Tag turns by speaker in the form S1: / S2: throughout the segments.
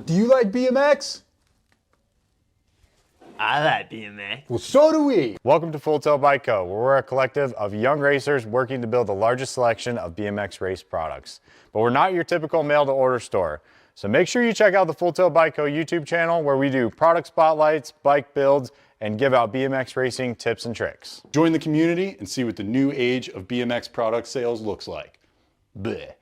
S1: Do you like BMX?
S2: I like BMX.
S1: Well, so do we.
S3: Welcome to Full Tilt Bike Co., where we're a collective of young racers working to build the largest selection of BMX race products. But we're not your typical mail-to-order store. So make sure you check out the Full Tilt Bike Co. YouTube channel, where we do product spotlights, bike builds, and give out BMX racing tips and tricks.
S1: Join the community and see what the new age of BMX product sales looks like. Bleh.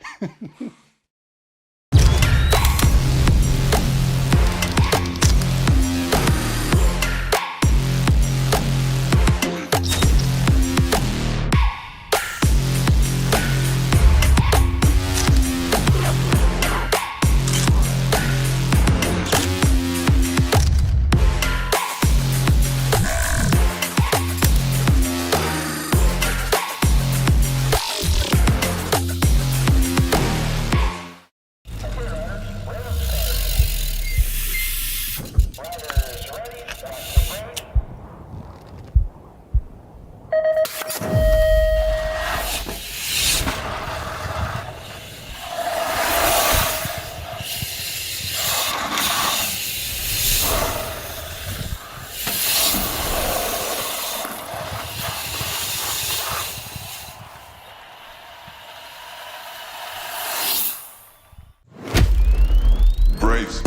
S4: Brace.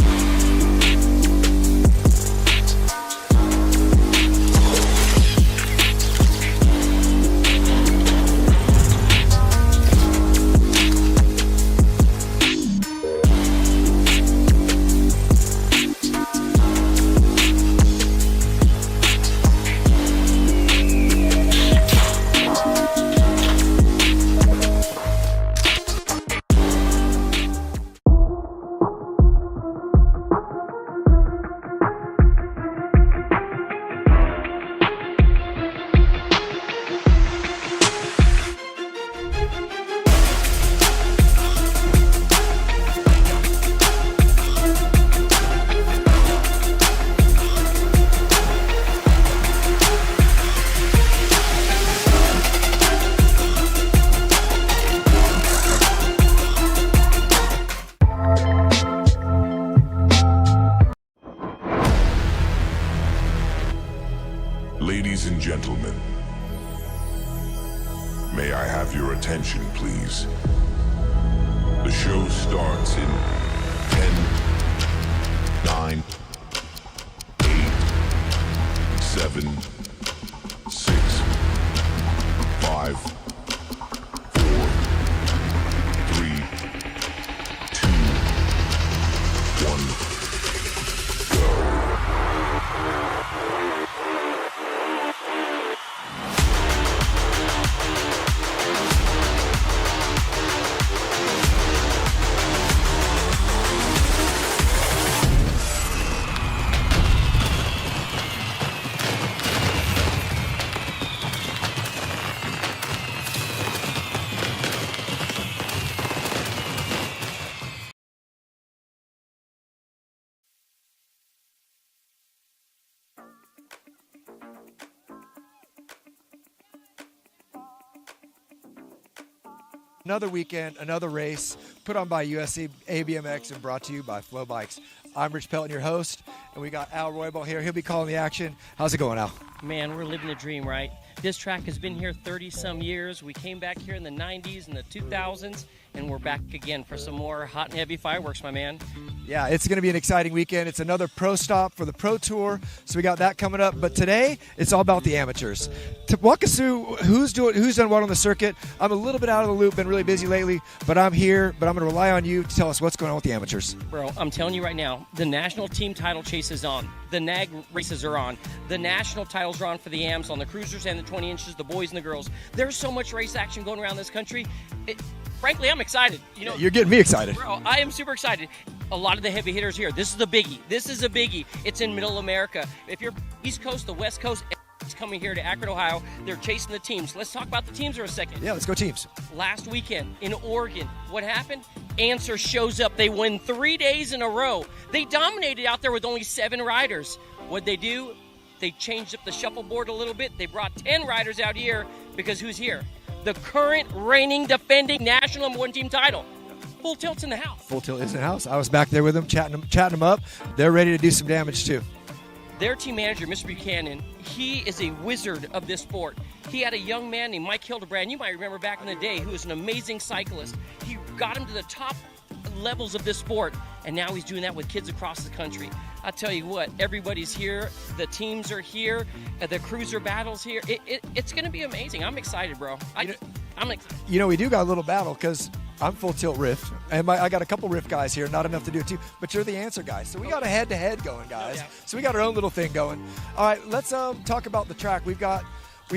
S4: Ladies and gentlemen, may I have your attention, please? The show starts in 10, 9, 8, 7, 6, 5, 4, 3, 2, 1.
S5: Another weekend, another race, put on by USC ABMX and brought to you by Flow Bikes. I'm Rich Pelton, your host, and we got Al Roybal here. He'll be calling the action. How's it going, Al?
S6: Man, we're living the dream, right? This track has been here 30-some years. We came back here in the 90s and the 2000s, and we're back again for some more hot and heavy fireworks, my man.
S5: Yeah, it's going to be an exciting weekend. It's another pro stop for the Pro Tour, so we got that coming up. But today, it's all about the amateurs. To walk us through who's done what on the circuit. I'm a little bit out of the loop, been really busy lately, but I'm here. But I'm going to rely on you to tell us what's going on with the amateurs.
S6: Bro, I'm telling you right now, the national team title chase is on. The NAG races are on. The national titles are on for the AMs on the cruisers and the 20 inches, the boys and the girls. There's so much race action going around this country. Frankly, I'm excited. You know,
S5: you're getting me excited.
S6: Bro, I am super excited. A lot of the heavy hitters here. This is the biggie. This is a biggie. It's in Middle America. If you're East Coast, the West Coast, it's coming here to Akron, Ohio. They're chasing the teams. Let's talk about the teams for a second.
S5: Yeah, let's go teams.
S6: Last weekend in Oregon, what happened? Answer shows up. They win 3 days in a row. They dominated out there with only 7 riders. What'd they do? They changed up the shuffleboard a little bit. They brought 10 riders out here because who's here? The current reigning, defending national #1 team title. Full Tilt's in the house.
S5: Full Tilt is in the house. I was back there with them, chatting them up. They're ready to do some damage too.
S6: Their team manager, Mr. Buchanan, he is a wizard of this sport. He had a young man named Mike Hildebrand, you might remember back in the day, who was an amazing cyclist. He got him to the top levels of this sport, and now he's doing that with kids across the country. I tell you what, everybody's here, the teams are here, the cruiser battle's here. It's going to be amazing. I'm excited, bro. I'm excited.
S5: You know, we do got a little battle because I'm Full Tilt Rift, and I got a couple Rift guys here, not enough to do it too, but you're the answer guys. So we got a head-to-head going, guys.
S6: Yeah.
S5: So we got our own little thing going. All right, let's talk about the track. We've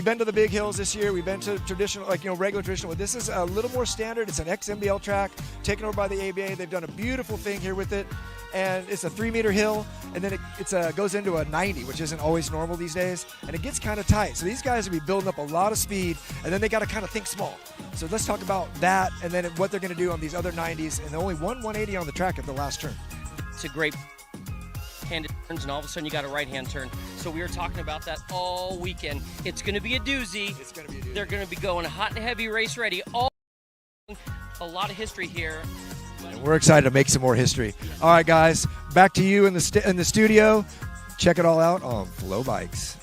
S5: been to the big hills this year. We've been to traditional, regular traditional. This is a little more standard. It's an XMBL track taken over by the ABA. They've done a beautiful thing here with it. And it's a 3-meter hill, and then it goes into a 90, which isn't always normal these days. And it gets kind of tight. So these guys will be building up a lot of speed, and then they got to kind of think small. So let's talk about that, and then what they're going to do on these other 90s. And only one 180 on the track at the last turn.
S6: It's a great handed turns, and all of a sudden you got a right-hand turn. So we were talking about that all weekend. It's going to be a doozy.
S5: It's going to be a doozy.
S6: They're going to be going hot and heavy, race ready. A lot of history here.
S5: And we're excited to make some more history. All right, guys, back to you in the studio. Check it all out on Flow Bikes.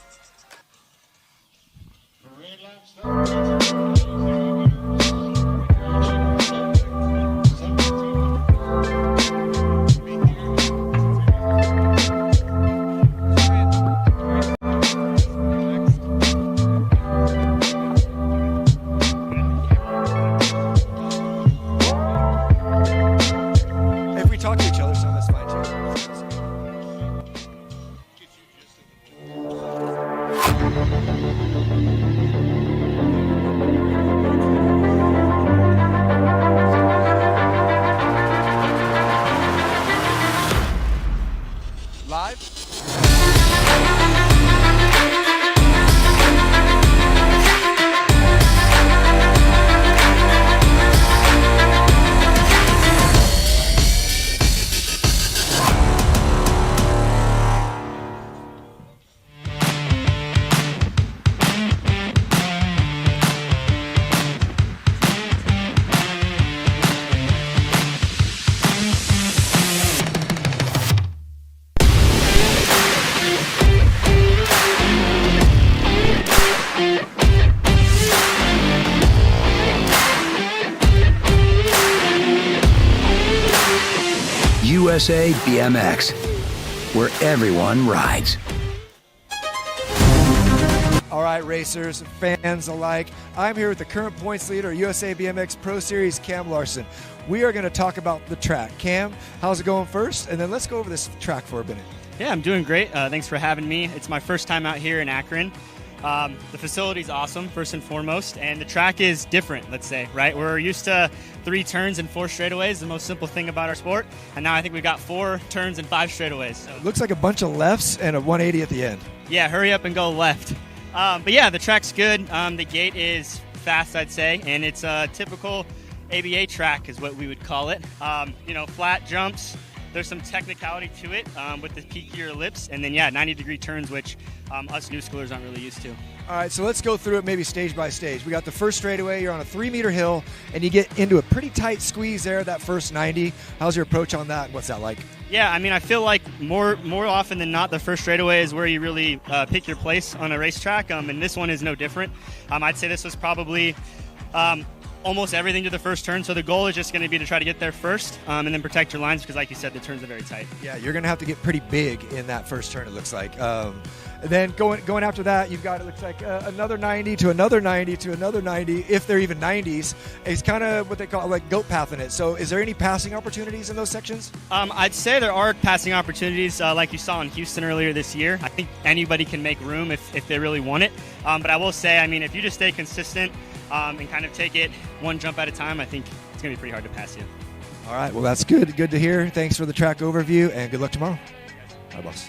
S5: If we talk to each other, so that's fine too. Live?
S2: USA BMX, where everyone rides.
S5: All right, racers, fans alike. I'm here with the current points leader, USA BMX Pro Series, Cam Larson. We are going to talk about the track. Cam, how's it going first? And then let's go over this track for a minute.
S7: Yeah, I'm doing great. Thanks for having me. It's my first time out here in Akron. The facility's awesome, first and foremost, and the track is different, let's say, right? We're used to 3 turns and 4 straightaways, the most simple thing about our sport, and now I think we've got 4 turns and 5 straightaways. So,
S5: Looks like a bunch of lefts and a 180 at the end.
S7: yeah, hurry up and go left. But yeah, the track's good. The gate is fast, I'd say, and it's a typical ABA track is what we would call it. Flat jumps. There's some technicality to it with the peakier ellipse, and then, 90-degree turns, which us new schoolers aren't really used to.
S5: All right, so let's go through it maybe stage by stage. We got the first straightaway. You're on a 3-meter hill, and you get into a pretty tight squeeze there, that first 90. How's your approach on that? What's that like?
S7: Yeah, I mean, I feel like more often than not, the first straightaway is where you really pick your place on a racetrack, and this one is no different. I'd say this was probably almost everything to the first turn, so the goal is just going to be to try to get there first and then protect your lines because, like you said, the turns are very tight.
S5: Yeah, you're going to have to get pretty big in that first turn, it looks like. And then going after that, you've got, it looks like another 90 to another 90 to another 90, if they're even 90s. It's kind of what they call like goat pathing it. So is there any passing opportunities in those sections?
S7: I'd say there are passing opportunities like you saw in Houston earlier this year. I think anybody can make room if they really want it. But I will say, I mean, if you just stay consistent and kind of take it one jump at a time, I think it's going to be pretty hard to pass you.
S5: All right, well, that's good. Good to hear. Thanks for the track overview, and good luck tomorrow. Bye, boss.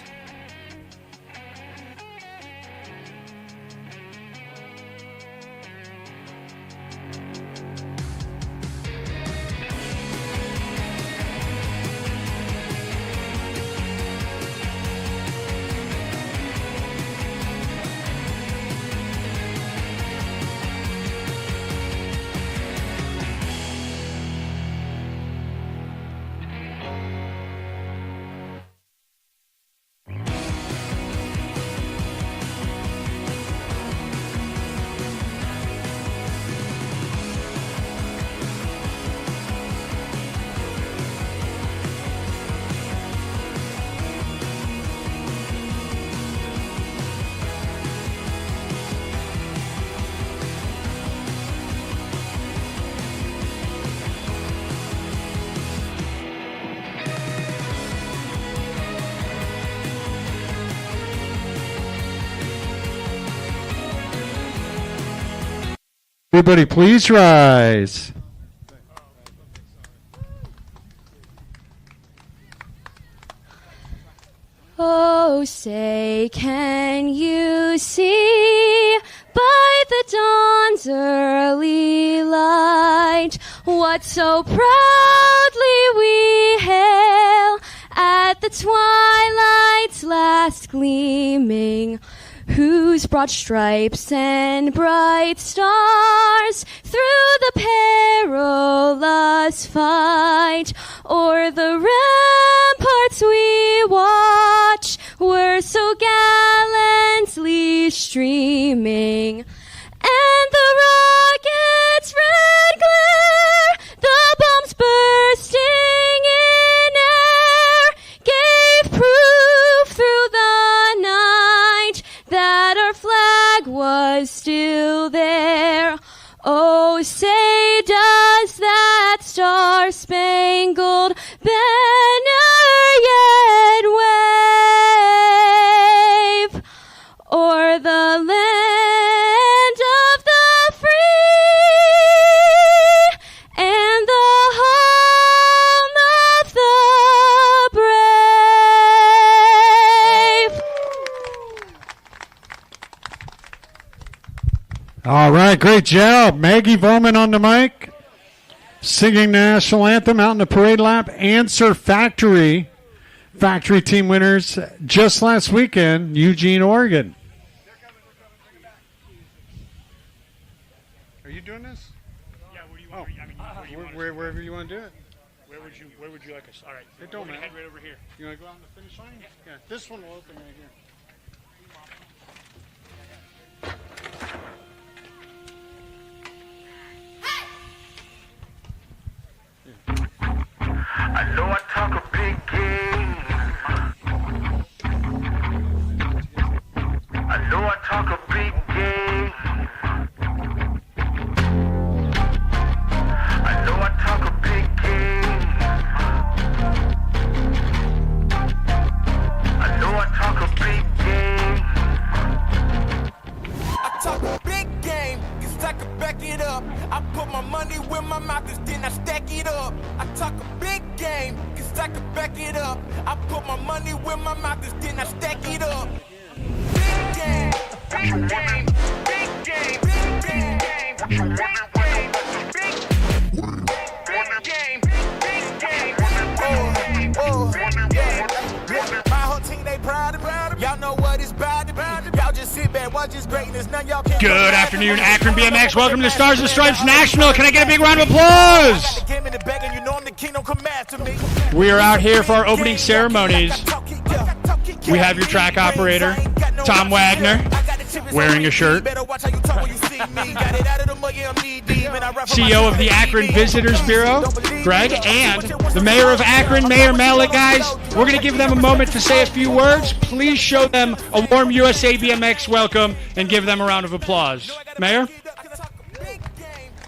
S8: Everybody, please rise.
S9: Oh, say, can you see by the dawn's early light what so proudly we hail at the twilight's last gleaming, whose broad stripes and bright stars through the perilous fight o'er the ramparts we watch were so gallantly streaming, and the rocket's red glare, the bombs bursting in air, gave proof through the night that our flag was still there. Oh, say, does that star-spangled banner yet wave o'er the land of the free and the home of the brave?
S8: All right, great job. Maggie Volman on the mic, singing the national anthem out in the parade lap. Answer Factory team winners just last weekend, Eugene, Oregon. Are you doing this?
S10: Yeah, where do you want? I mean,
S8: Wherever you want to do it.
S10: Where would you like us? All right,
S8: It don't matter.
S10: head right over here.
S8: You want to go out on the finish line? Yeah, this one will open right here.
S11: I know I talk a big game. I know I talk a big game. I know I talk a big game. I know I talk a big game.
S12: I talk a big game, cause I can back it up. I put my money where my mouth is, then I stack it up. I talk a big game, cause I can back it up. I put my money where my mouth is, then I stack it up. Big game, big game, big game, big game, big game, big game, big game. Oh, yeah. My whole team, they proud of me. Y'all know what it's about to be. Y'all just sit back, watch this greatness. None y'all can.
S10: Good afternoon, Akron BMX. Welcome to the Stars and Stripes National. Can I get a big round of applause? We are out here for our opening ceremonies. We have your track operator, Tom Wagner, wearing a shirt. CEO of the Akron Visitors Bureau, Greg, and the mayor of Akron, Mayor Mallet. Guys, we're going to give them a moment to say a few words. Please show them a warm USA BMX welcome and give them a round of applause. Mayor?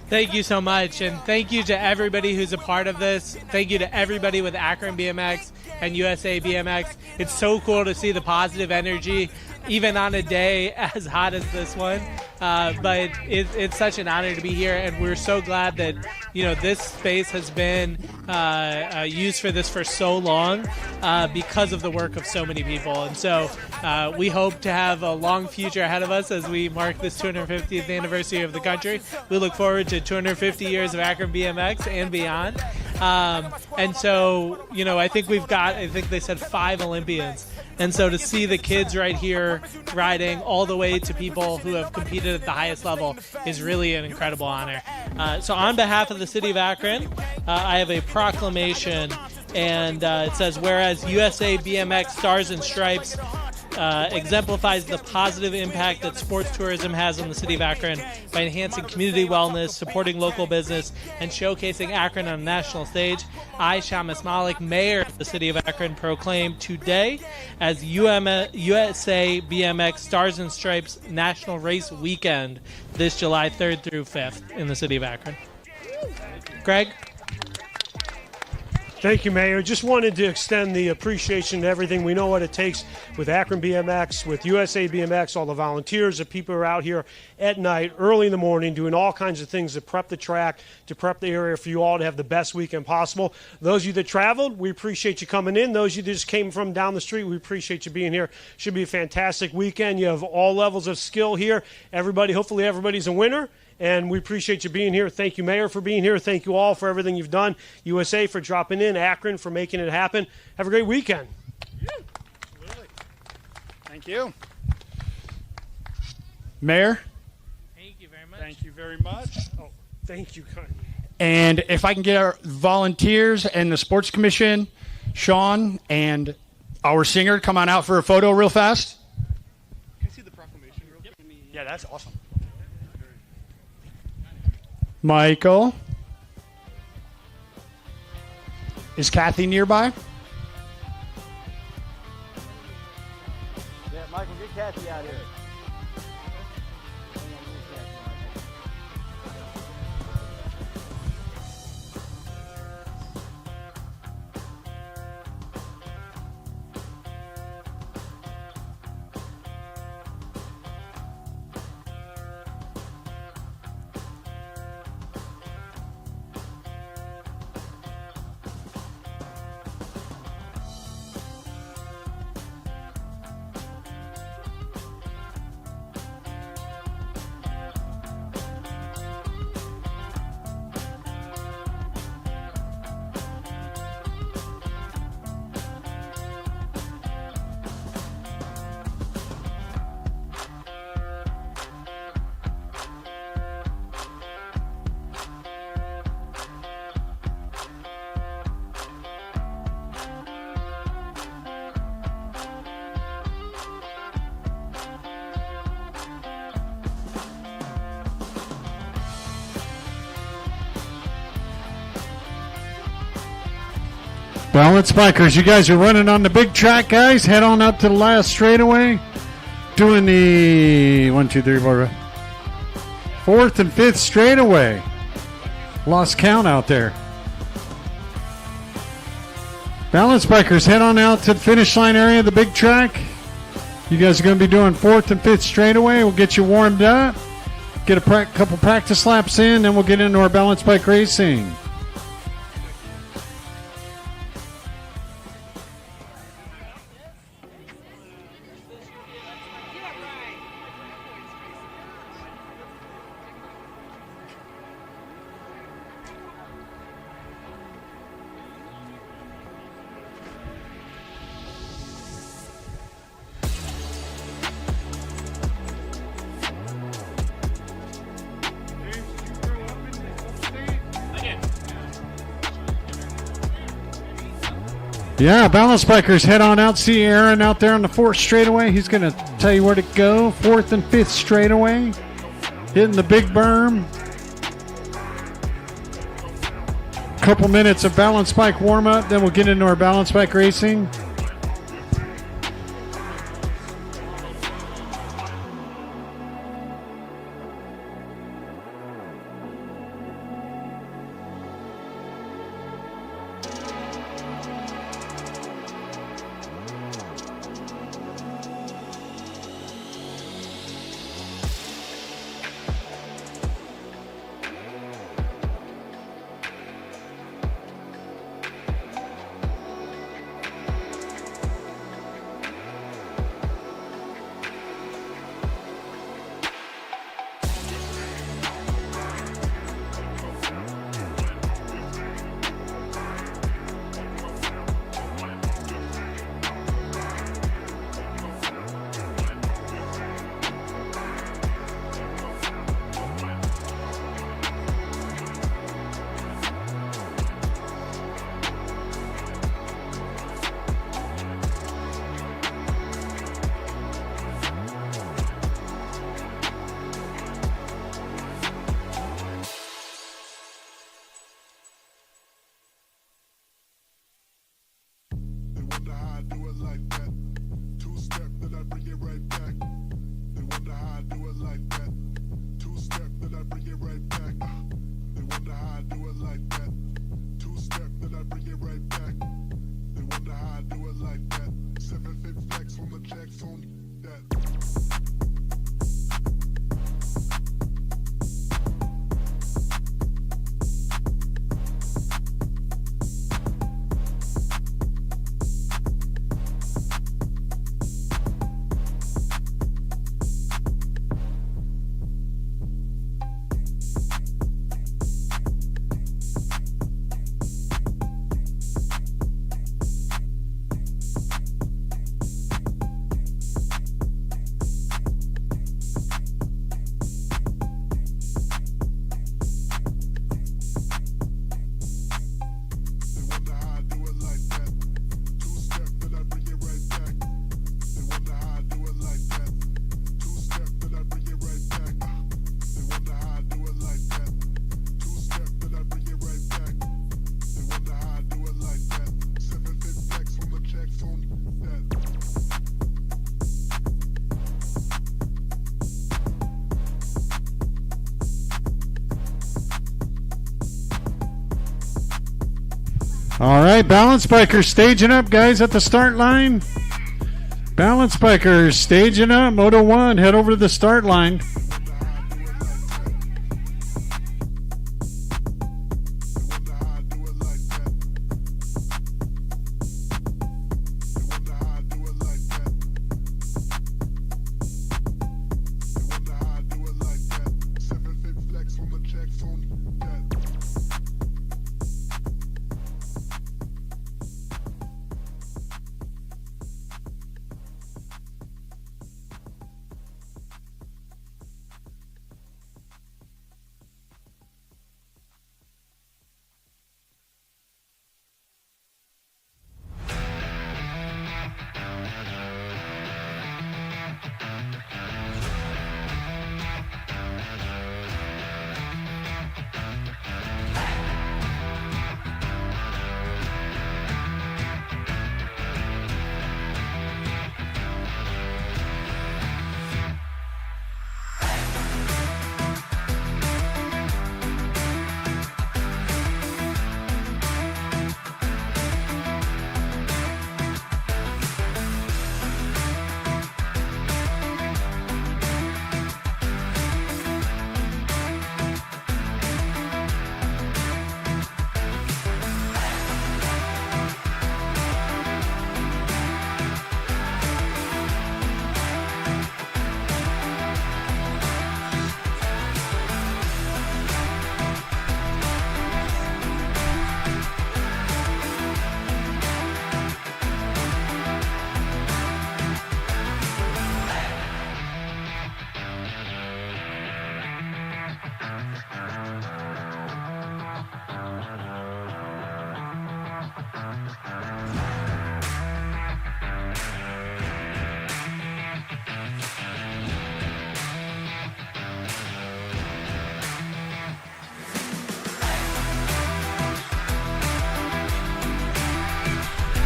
S13: Thank you so much, and thank you to everybody who's a part of this. Thank you to everybody with Akron BMX and USA BMX. It's so cool to see the positive energy, even on a day as hot as this one. But it's such an honor to be here, and we're so glad that this space has been used for this for so long because of the work of so many people. And so we hope to have a long future ahead of us as we mark this 250th anniversary of the country. We look forward to 250 years of Akron BMX and beyond. And so, I think I think they said 5 Olympians. And so to see the kids right here riding all the way to people who have competed at the highest level is really an incredible honor. So on behalf of the city of Akron, I have a proclamation, and it says, whereas USA BMX Stars and Stripes exemplifies the positive impact that sports tourism has on the city of Akron by enhancing community wellness, supporting local business, and showcasing Akron on a national stage. I, Shamus Malik, Mayor of the city of Akron, proclaim today as USA BMX Stars and Stripes National Race Weekend this July 3rd through 5th in the city of Akron. Greg?
S14: Thank you, Mayor. Just wanted to extend the appreciation to everything. We know what it takes with Akron BMX, with USA BMX, all the volunteers, the people who are out here at night, early in the morning, doing all kinds of things to prep the track, to prep the area for you all to have the best weekend possible. Those of you that traveled, we appreciate you coming in. Those of you that just came from down the street, we appreciate you being here. Should be a fantastic weekend. You have all levels of skill here. Hopefully everybody's a winner. And we appreciate you being here. Thank you, Mayor, for being here. Thank you all for everything you've done. USA for dropping in. Akron for making it happen. Have a great weekend.
S10: Thank you. Mayor?
S13: Thank you very much.
S10: Thank you very much.
S14: Oh, thank you.
S10: And if I can get our volunteers and the Sports Commission, Sean, and our singer, come on out for a photo real fast.
S15: Can I see the proclamation real quick?
S10: Yeah, that's awesome. Michael. Is Kathy nearby?
S16: Yeah, Michael, get Kathy out here.
S8: Balance bikers, you guys are running on the big track, guys. Head on up to the last straightaway. Doing the 1, 2, 3, 4, 4th and 5th straightaway. Lost count out there. Balance bikers, head on out to the finish line area of the big track. You guys are going to be doing 4th and 5th straightaway. We'll get you warmed up. Get a couple practice laps in, then we'll get into our balance bike racing. Yeah, balance bikers, head on out. See Aaron out there on the 4th straightaway. He's going to tell you where to go. 4th and 5th straightaway. Hitting the big berm. Couple minutes of balance bike warm up. Then we'll get into our balance bike racing.
S4: They wonder how I do it like that. Two-step, then I bring it right back.
S8: All right, balance bikers staging up, guys, at the start line. Balance bikers staging up. Moto 1, head over to the start line.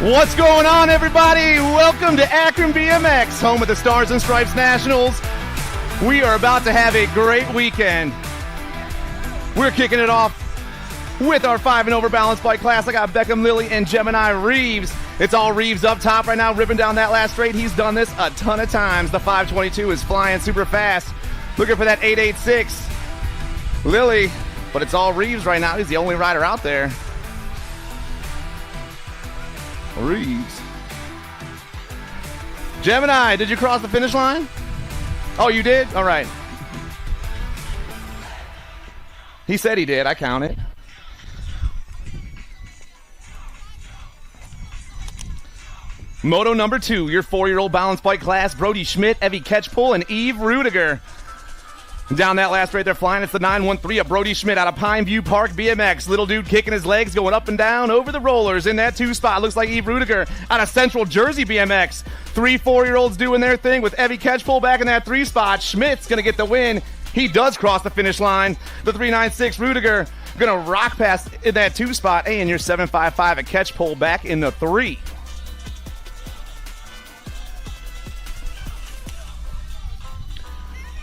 S16: What's going on, everybody? Welcome to Akron BMX, home of the Stars and Stripes Nationals. We are about to have a great weekend. We're kicking it off with our 5 and over balance bike class. I got Beckham, Lilly, and Gemini Reeves. It's all Reeves up top right now, ripping down that last straight. He's done this a ton of times. The 522 is flying super fast. Looking for that 886. Lilly, but it's all Reeves right now. He's the only rider out there. Reeves. Gemini, did you cross the finish line? Oh, you did? All right. He said he did. I count it. Moto number 2, your 4-year-old balance bike class, Brody Schmidt, Evie Ketchpole, and Eve Rudiger. Down that last straight, they're flying. It's the 913 of Brody Schmidt out of Pine View Park BMX. Little dude kicking his legs, going up and down over the rollers in that 2 spot. Looks like Eve Rudiger out of Central Jersey BMX. 3 4-year-olds doing their thing with Evie Ketchpole back in that 3 spot. Schmidt's going to get the win. He does cross the finish line. The 396 Rudiger going to rock past in that 2 spot. And your 755 at Ketchpole back in the 3.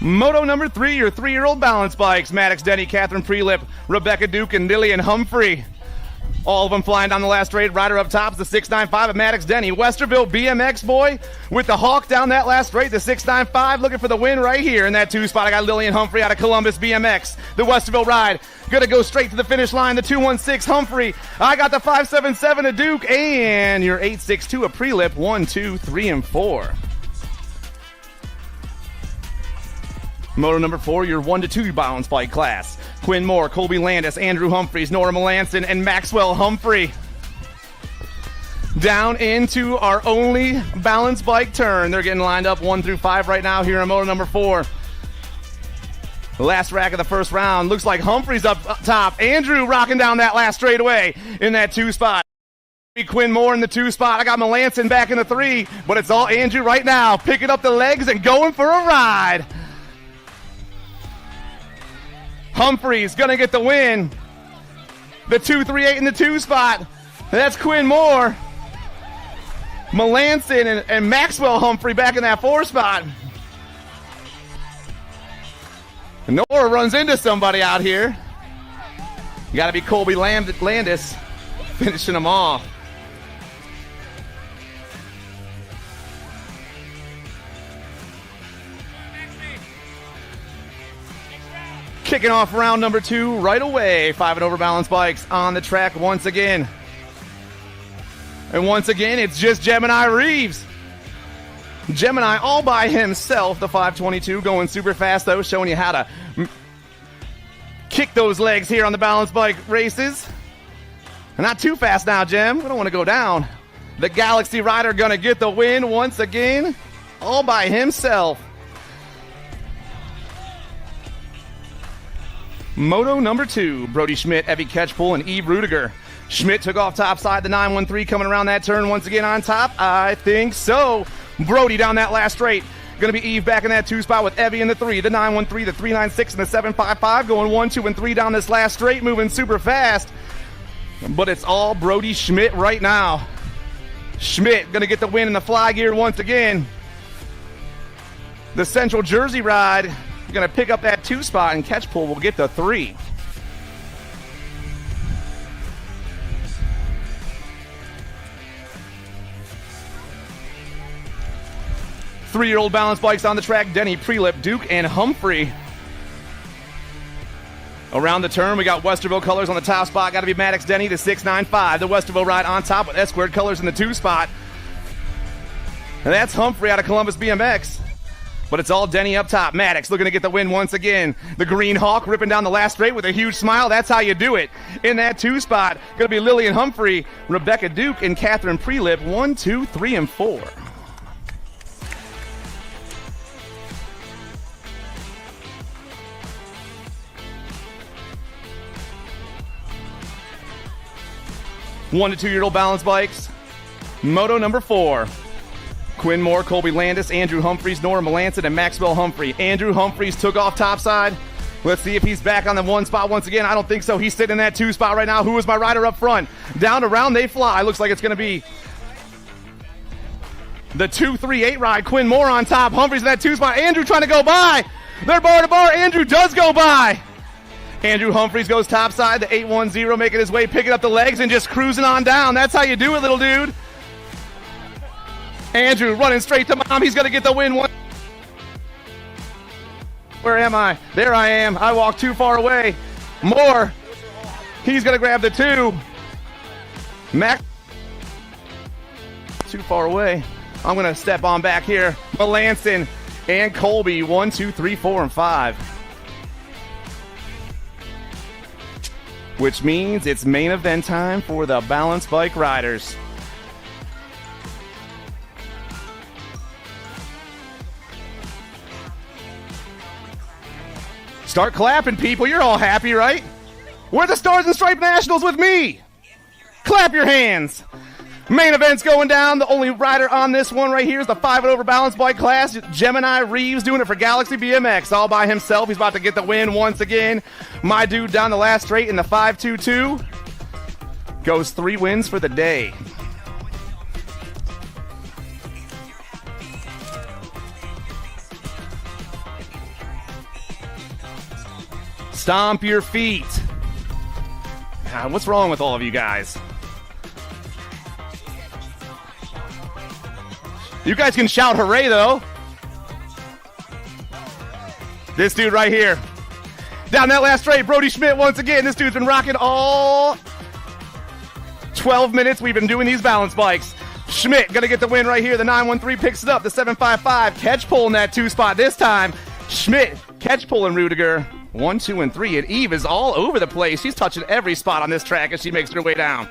S16: Moto number 3, your 3-year-old balance bikes. Maddox Denny, Catherine Prelip, Rebecca Duke, and Lillian Humphrey. All of them flying down the last straight. Rider up top is the 695 of Maddox Denny. Westerville BMX boy with the Hawk down that last straight. The 695 looking for the win right here in that 2 spot. I got Lillian Humphrey out of Columbus BMX. The Westerville ride going to go straight to the finish line. The 216 Humphrey. I got the 577 of Duke and your 862 of Prelip. 1, 2, 3, and 4. Moto number 4, your 1 to 2 balance bike class. Quinn Moore, Colby Landis, Andrew Humphreys, Nora Melanson, and Maxwell Humphrey. Down into our only balance bike turn. They're getting lined up 1 through 5 right now here in Moto number 4. The last rack of the first round. Looks like Humphreys up top. Andrew rocking down that last straightaway in that 2 spot. Quinn Moore in the 2 spot. I got Melanson back in the 3, but it's all Andrew right now. Picking up the legs and going for a ride. Humphrey's going to get the win. The 238 in the 2 spot. That's Quinn Moore. Melanson and Maxwell Humphrey back in that 4 spot. Nora runs into somebody out here. Got to be Colby Landis. finishing them off. Kicking off round number 2 right away. 5 and over balance bikes on the track once again. And once again, it's just Gemini Reeves. Gemini all by himself, the 522, going super fast though, showing you how to kick those legs here on the balance bike races. Not too fast now, Gem. We don't want to go down. The Galaxy Rider gonna get the win once again, all by himself. Moto number 2, Brody Schmidt, Evie Ketchpool, and Eve Rudiger. Schmidt took off topside, the 913 coming around that turn once again on top. I think so. Brody down that last straight. Going to be Eve back in that 2 spot with Evie in the 3, the 913, the 396, and the 755. Going 1, 2, and 3 down this last straight, moving super fast. But it's all Brody Schmidt right now. Schmidt going to get the win in the fly gear once again. The Central Jersey ride going to pick up that 2 spot, and Ketchpool will get the 3. Three-year-old balance bikes on the track, Denny, Prelip, Duke, and Humphrey. Around the turn, we got Westerville colors on the top spot. Got to be Maddox Denny, the 695. The Westerville ride on top with S-squared colors in the 2 spot. And that's Humphrey out of Columbus BMX. But it's all Denny up top. Maddox looking to get the win once again. The Green Hawk ripping down the last straight with a huge smile. That's how you do it. In that 2 spot, going to be Lillian Humphrey, Rebecca Duke, and Catherine Prelip. 1, 2, 3, and 4. One to 2-year-old balance bikes. Moto number 4. Quinn Moore, Colby Landis, Andrew Humphreys, Nora Melanson, and Maxwell Humphrey. Andrew Humphreys took off topside. Let's see if he's back on the 1 spot once again. I don't think so. He's sitting in that 2 spot right now. Who is my rider up front? Down around they fly. Looks like it's going to be the 238 ride. Quinn Moore on top. Humphreys in that 2 spot. Andrew trying to go by. They're bar to bar. Andrew does go by. Andrew Humphreys goes topside. The 810 making his way, picking up the legs and just cruising on down. That's how you do it, little dude. Andrew running straight to mom. He's going to get the win. Where am I? There I am. I walked too far away. Moore. He's going to grab the 2. Mac. Too far away. I'm going to step on back here. Melanson and Colby. 1, 2, 3, 4, and 5. Which means it's main event time for the balance bike riders. Start clapping, people. You're all happy, right? We're the Stars and Stripe Nationals with me. Clap your hands. Main event's going down. The only rider on this one right here is the 5 and over balance bike class. Gemini Reeves doing it for Galaxy BMX all by himself. He's about to get the win once again. My dude down the last straight in the 522 goes 3 wins for the day. Stomp your feet. God, what's wrong with all of you guys? You guys can shout hooray, though. This dude right here. Down that last straight, Brody Schmidt once again. This dude's been rocking all 12 minutes we've been doing these balance bikes. Schmidt gonna get the win right here. The 913 picks it up. The 755 catch pull in that 2 spot this time. Schmidt catch pulling Rudiger. 1, 2, and 3. And Eve is all over the place. She's touching every spot on this track as she makes her way down.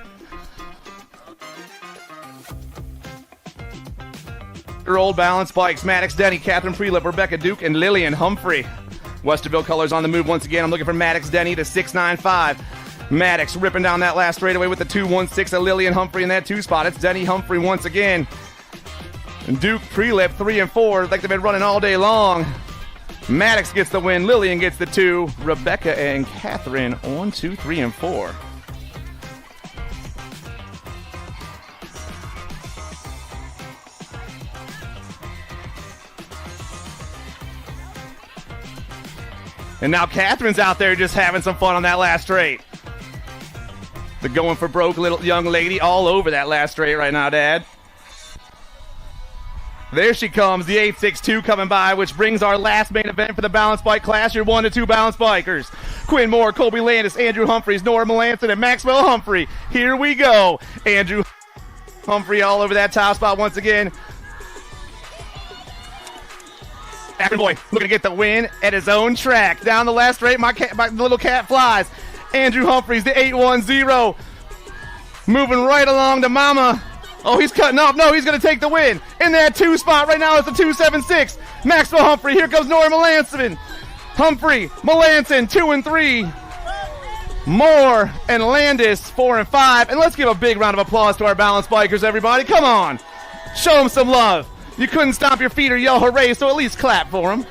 S16: Her old balance bikes, Maddox Denny, Catherine Prelip, Rebecca Duke, and Lillian Humphrey. Westerville colors on the move once again. I'm looking for Maddox Denny, the 695. Maddox ripping down that last straightaway with the 216 of Lillian Humphrey in that 2 spot. It's Denny Humphrey once again. And Duke Prelip 3 and 4, like they've been running all day long. Maddox gets the win. Lillian gets the 2. Rebecca and Catherine 1, 2, 3, and 4. And now Catherine's out there just having some fun on that last straight. The going for broke little young lady all over that last straight right now, Dad. There she comes, the 862 coming by, which brings our last main event for the balance bike class, your 1 to 2 balance bikers. Quinn Moore, Colby Landis, Andrew Humphreys, Nora Melanson, and Maxwell Humphrey. Here we go. Andrew Humphrey all over that top spot once again. Akron boy looking to get the win at his own track. Down the last straight, my little cat flies. Andrew Humphreys, the 810. Moving right along to Mama. Oh, he's cutting off. No, he's going to take the win. In that 2 spot right now is the 276. Maxwell Humphrey. Here comes Nora Melanson. Humphrey, Melanson, 2 and 3. Moore and Landis, 4 and 5. And let's give a big round of applause to our balance bikers, everybody. Come on. Show them some love. You couldn't stomp your feet or yell hooray, so at least clap for them.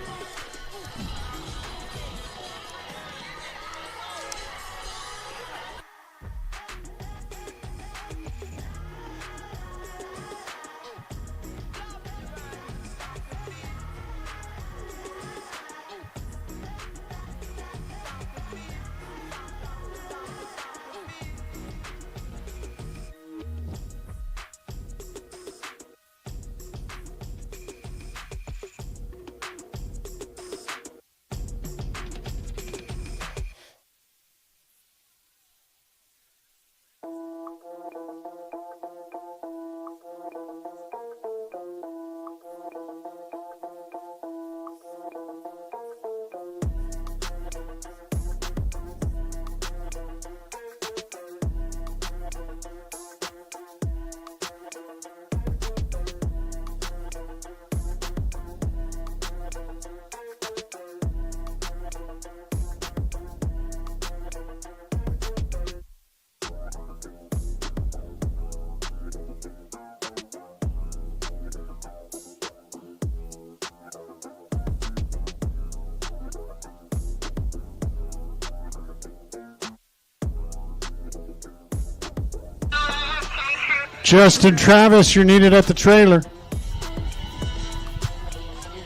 S8: Justin Travis, you're needed at the trailer.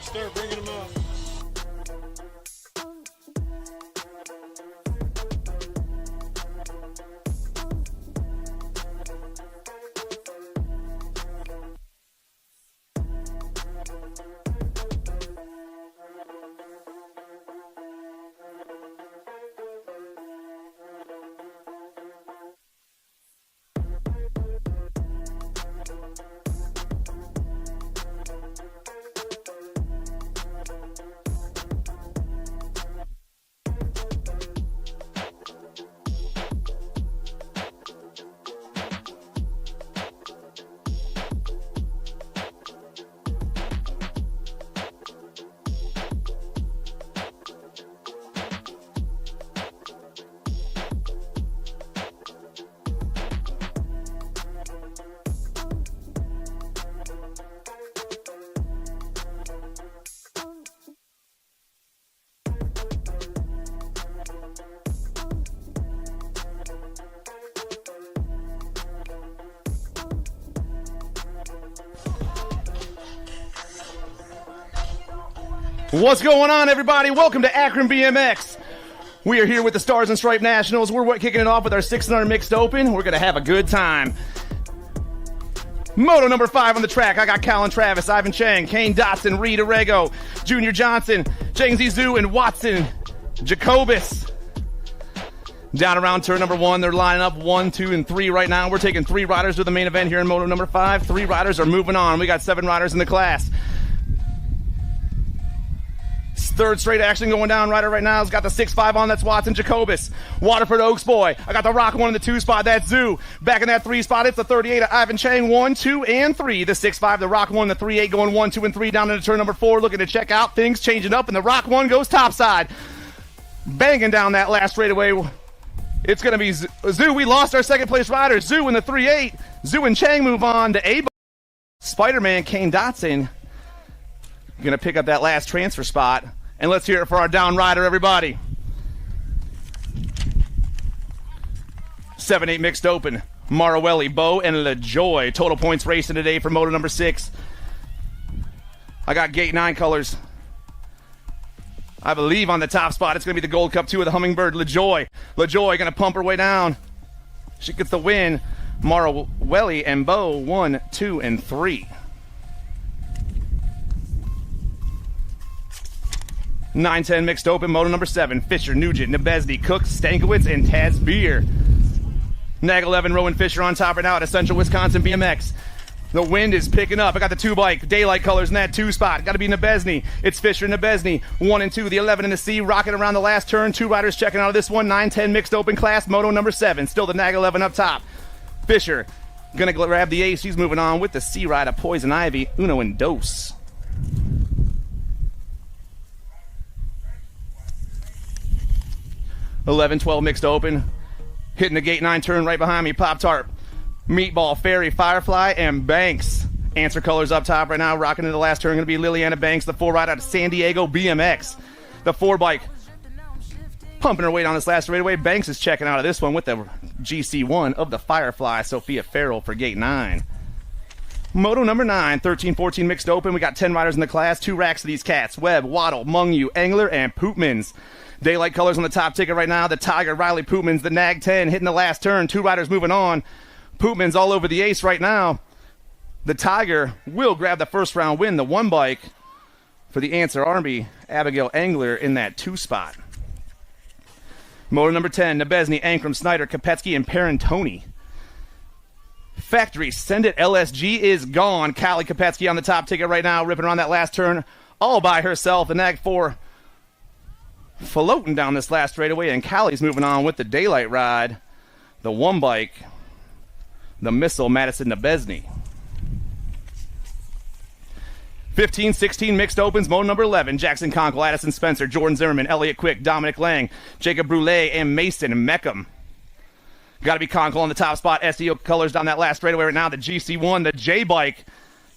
S14: Start bringing them up.
S16: What's going on, everybody? Welcome to Akron BMX. We are here with the Stars and Stripe Nationals. We're kicking it off with our 600 mixed open. We're going to have a good time. Moto number 5 on the track. I got Colin Travis, Ivan Chang, Kane Dotson, Reed Arrego, Junior Johnson, Chang Zizou, and Watson Jacobus. Down around turn number 1, they're lining up 1, 2, and 3 right now. We're taking 3 riders to the main event here in Moto number 5. 3 riders are moving on. We got 7 riders in the class. Third straight action going down right now. He's got the 6'5 on. That's Watson Jacobus. Waterford Oaks boy. I got the Rock 1 in the 2 spot. That's Zoo. Back in that 3 spot, it's the 38 of Ivan Chang. 1, 2, and 3. The 6'5, the Rock 1, the 3'8 going 1, 2, and 3 down into turn number 4. Looking to check out. Things changing up, and the Rock 1 goes topside. Banging down that last straightaway. It's going to be Zoo. We lost our second place rider. Zoo in the 3'8. Zoo and Chang move on to A. Spider-Man Kane Dotson going to pick up that last transfer spot. And let's hear it for our down rider, everybody. 7-8 mixed open. Marawelli, Bo, and LaJoy. Total points racing today for Moto number 6. I got Gate 9 colors. I believe on the top spot, it's going to be the Gold Cup 2 of the Hummingbird, LaJoy. LaJoy going to pump her way down. She gets the win. Mara Welly and Bo 1, 2, and 3. 9-10 mixed open, moto number 7. Fisher, Nugent, Nebesny, Cook, Stankiewicz, and Taz Beer. Nag 11, Rowan Fisher on top right now at Central Wisconsin BMX. The wind is picking up. I got the 2-bike, daylight colors in that 2 spot. Got to be Nebesny. It's Fisher, Nebesny, 1 and 2. The 11 in the C, rocking around the last turn. 2 riders checking out of this one. 9-10 mixed open class, moto number 7. Still the Nag 11 up top. Fisher gonna grab the ace. She's moving on with the C ride of Poison Ivy, Uno and Dos. $11-12 mixed open. Hitting the gate 9 turn right behind me. Pop Tart, Meatball, Fairy, Firefly, and Banks. Answer colors up top right now. Rocking into the last turn. Going to be Liliana Banks, the 4 ride out of San Diego BMX. The 4 bike pumping her weight on this last straightaway. Banks is checking out of this one with the GC1 of the Firefly, Sophia Farrell for gate 9. Moto number 9, 13-14 mixed open. We got 10 riders in the class. 2 racks of these cats. Webb, Waddle, Mungyu, Engler, and Poopmans. Daylight colors on the top ticket right now. The Tiger, Riley Poopmans, the Nag 10 hitting the last turn. 2 riders moving on. Poopmans all over the ace right now. The Tiger will grab the first round win. The 1 bike for the Answer Army, Abigail Engler in that 2 spot. Motor number 10, Nebesny, Ankrum, Snyder, Kopetsky, and Parentoni. Factory, Send It LSG is gone. Callie Kopetsky on the top ticket right now, ripping around that last turn all by herself. The Nag 4 floating down this last straightaway, and Callie's moving on with the daylight ride. The 1 bike, the Missile, Madison Nebesny. 15-16 mixed opens, moto number 11. Jackson Conkle, Addison Spencer, Jordan Zimmerman, Elliot Quick, Dominic Lang, Jacob Brule, and Mason Meckham. Got to be Conkle on the top spot. SEO colors down that last straightaway right now. The GC1, the J-bike.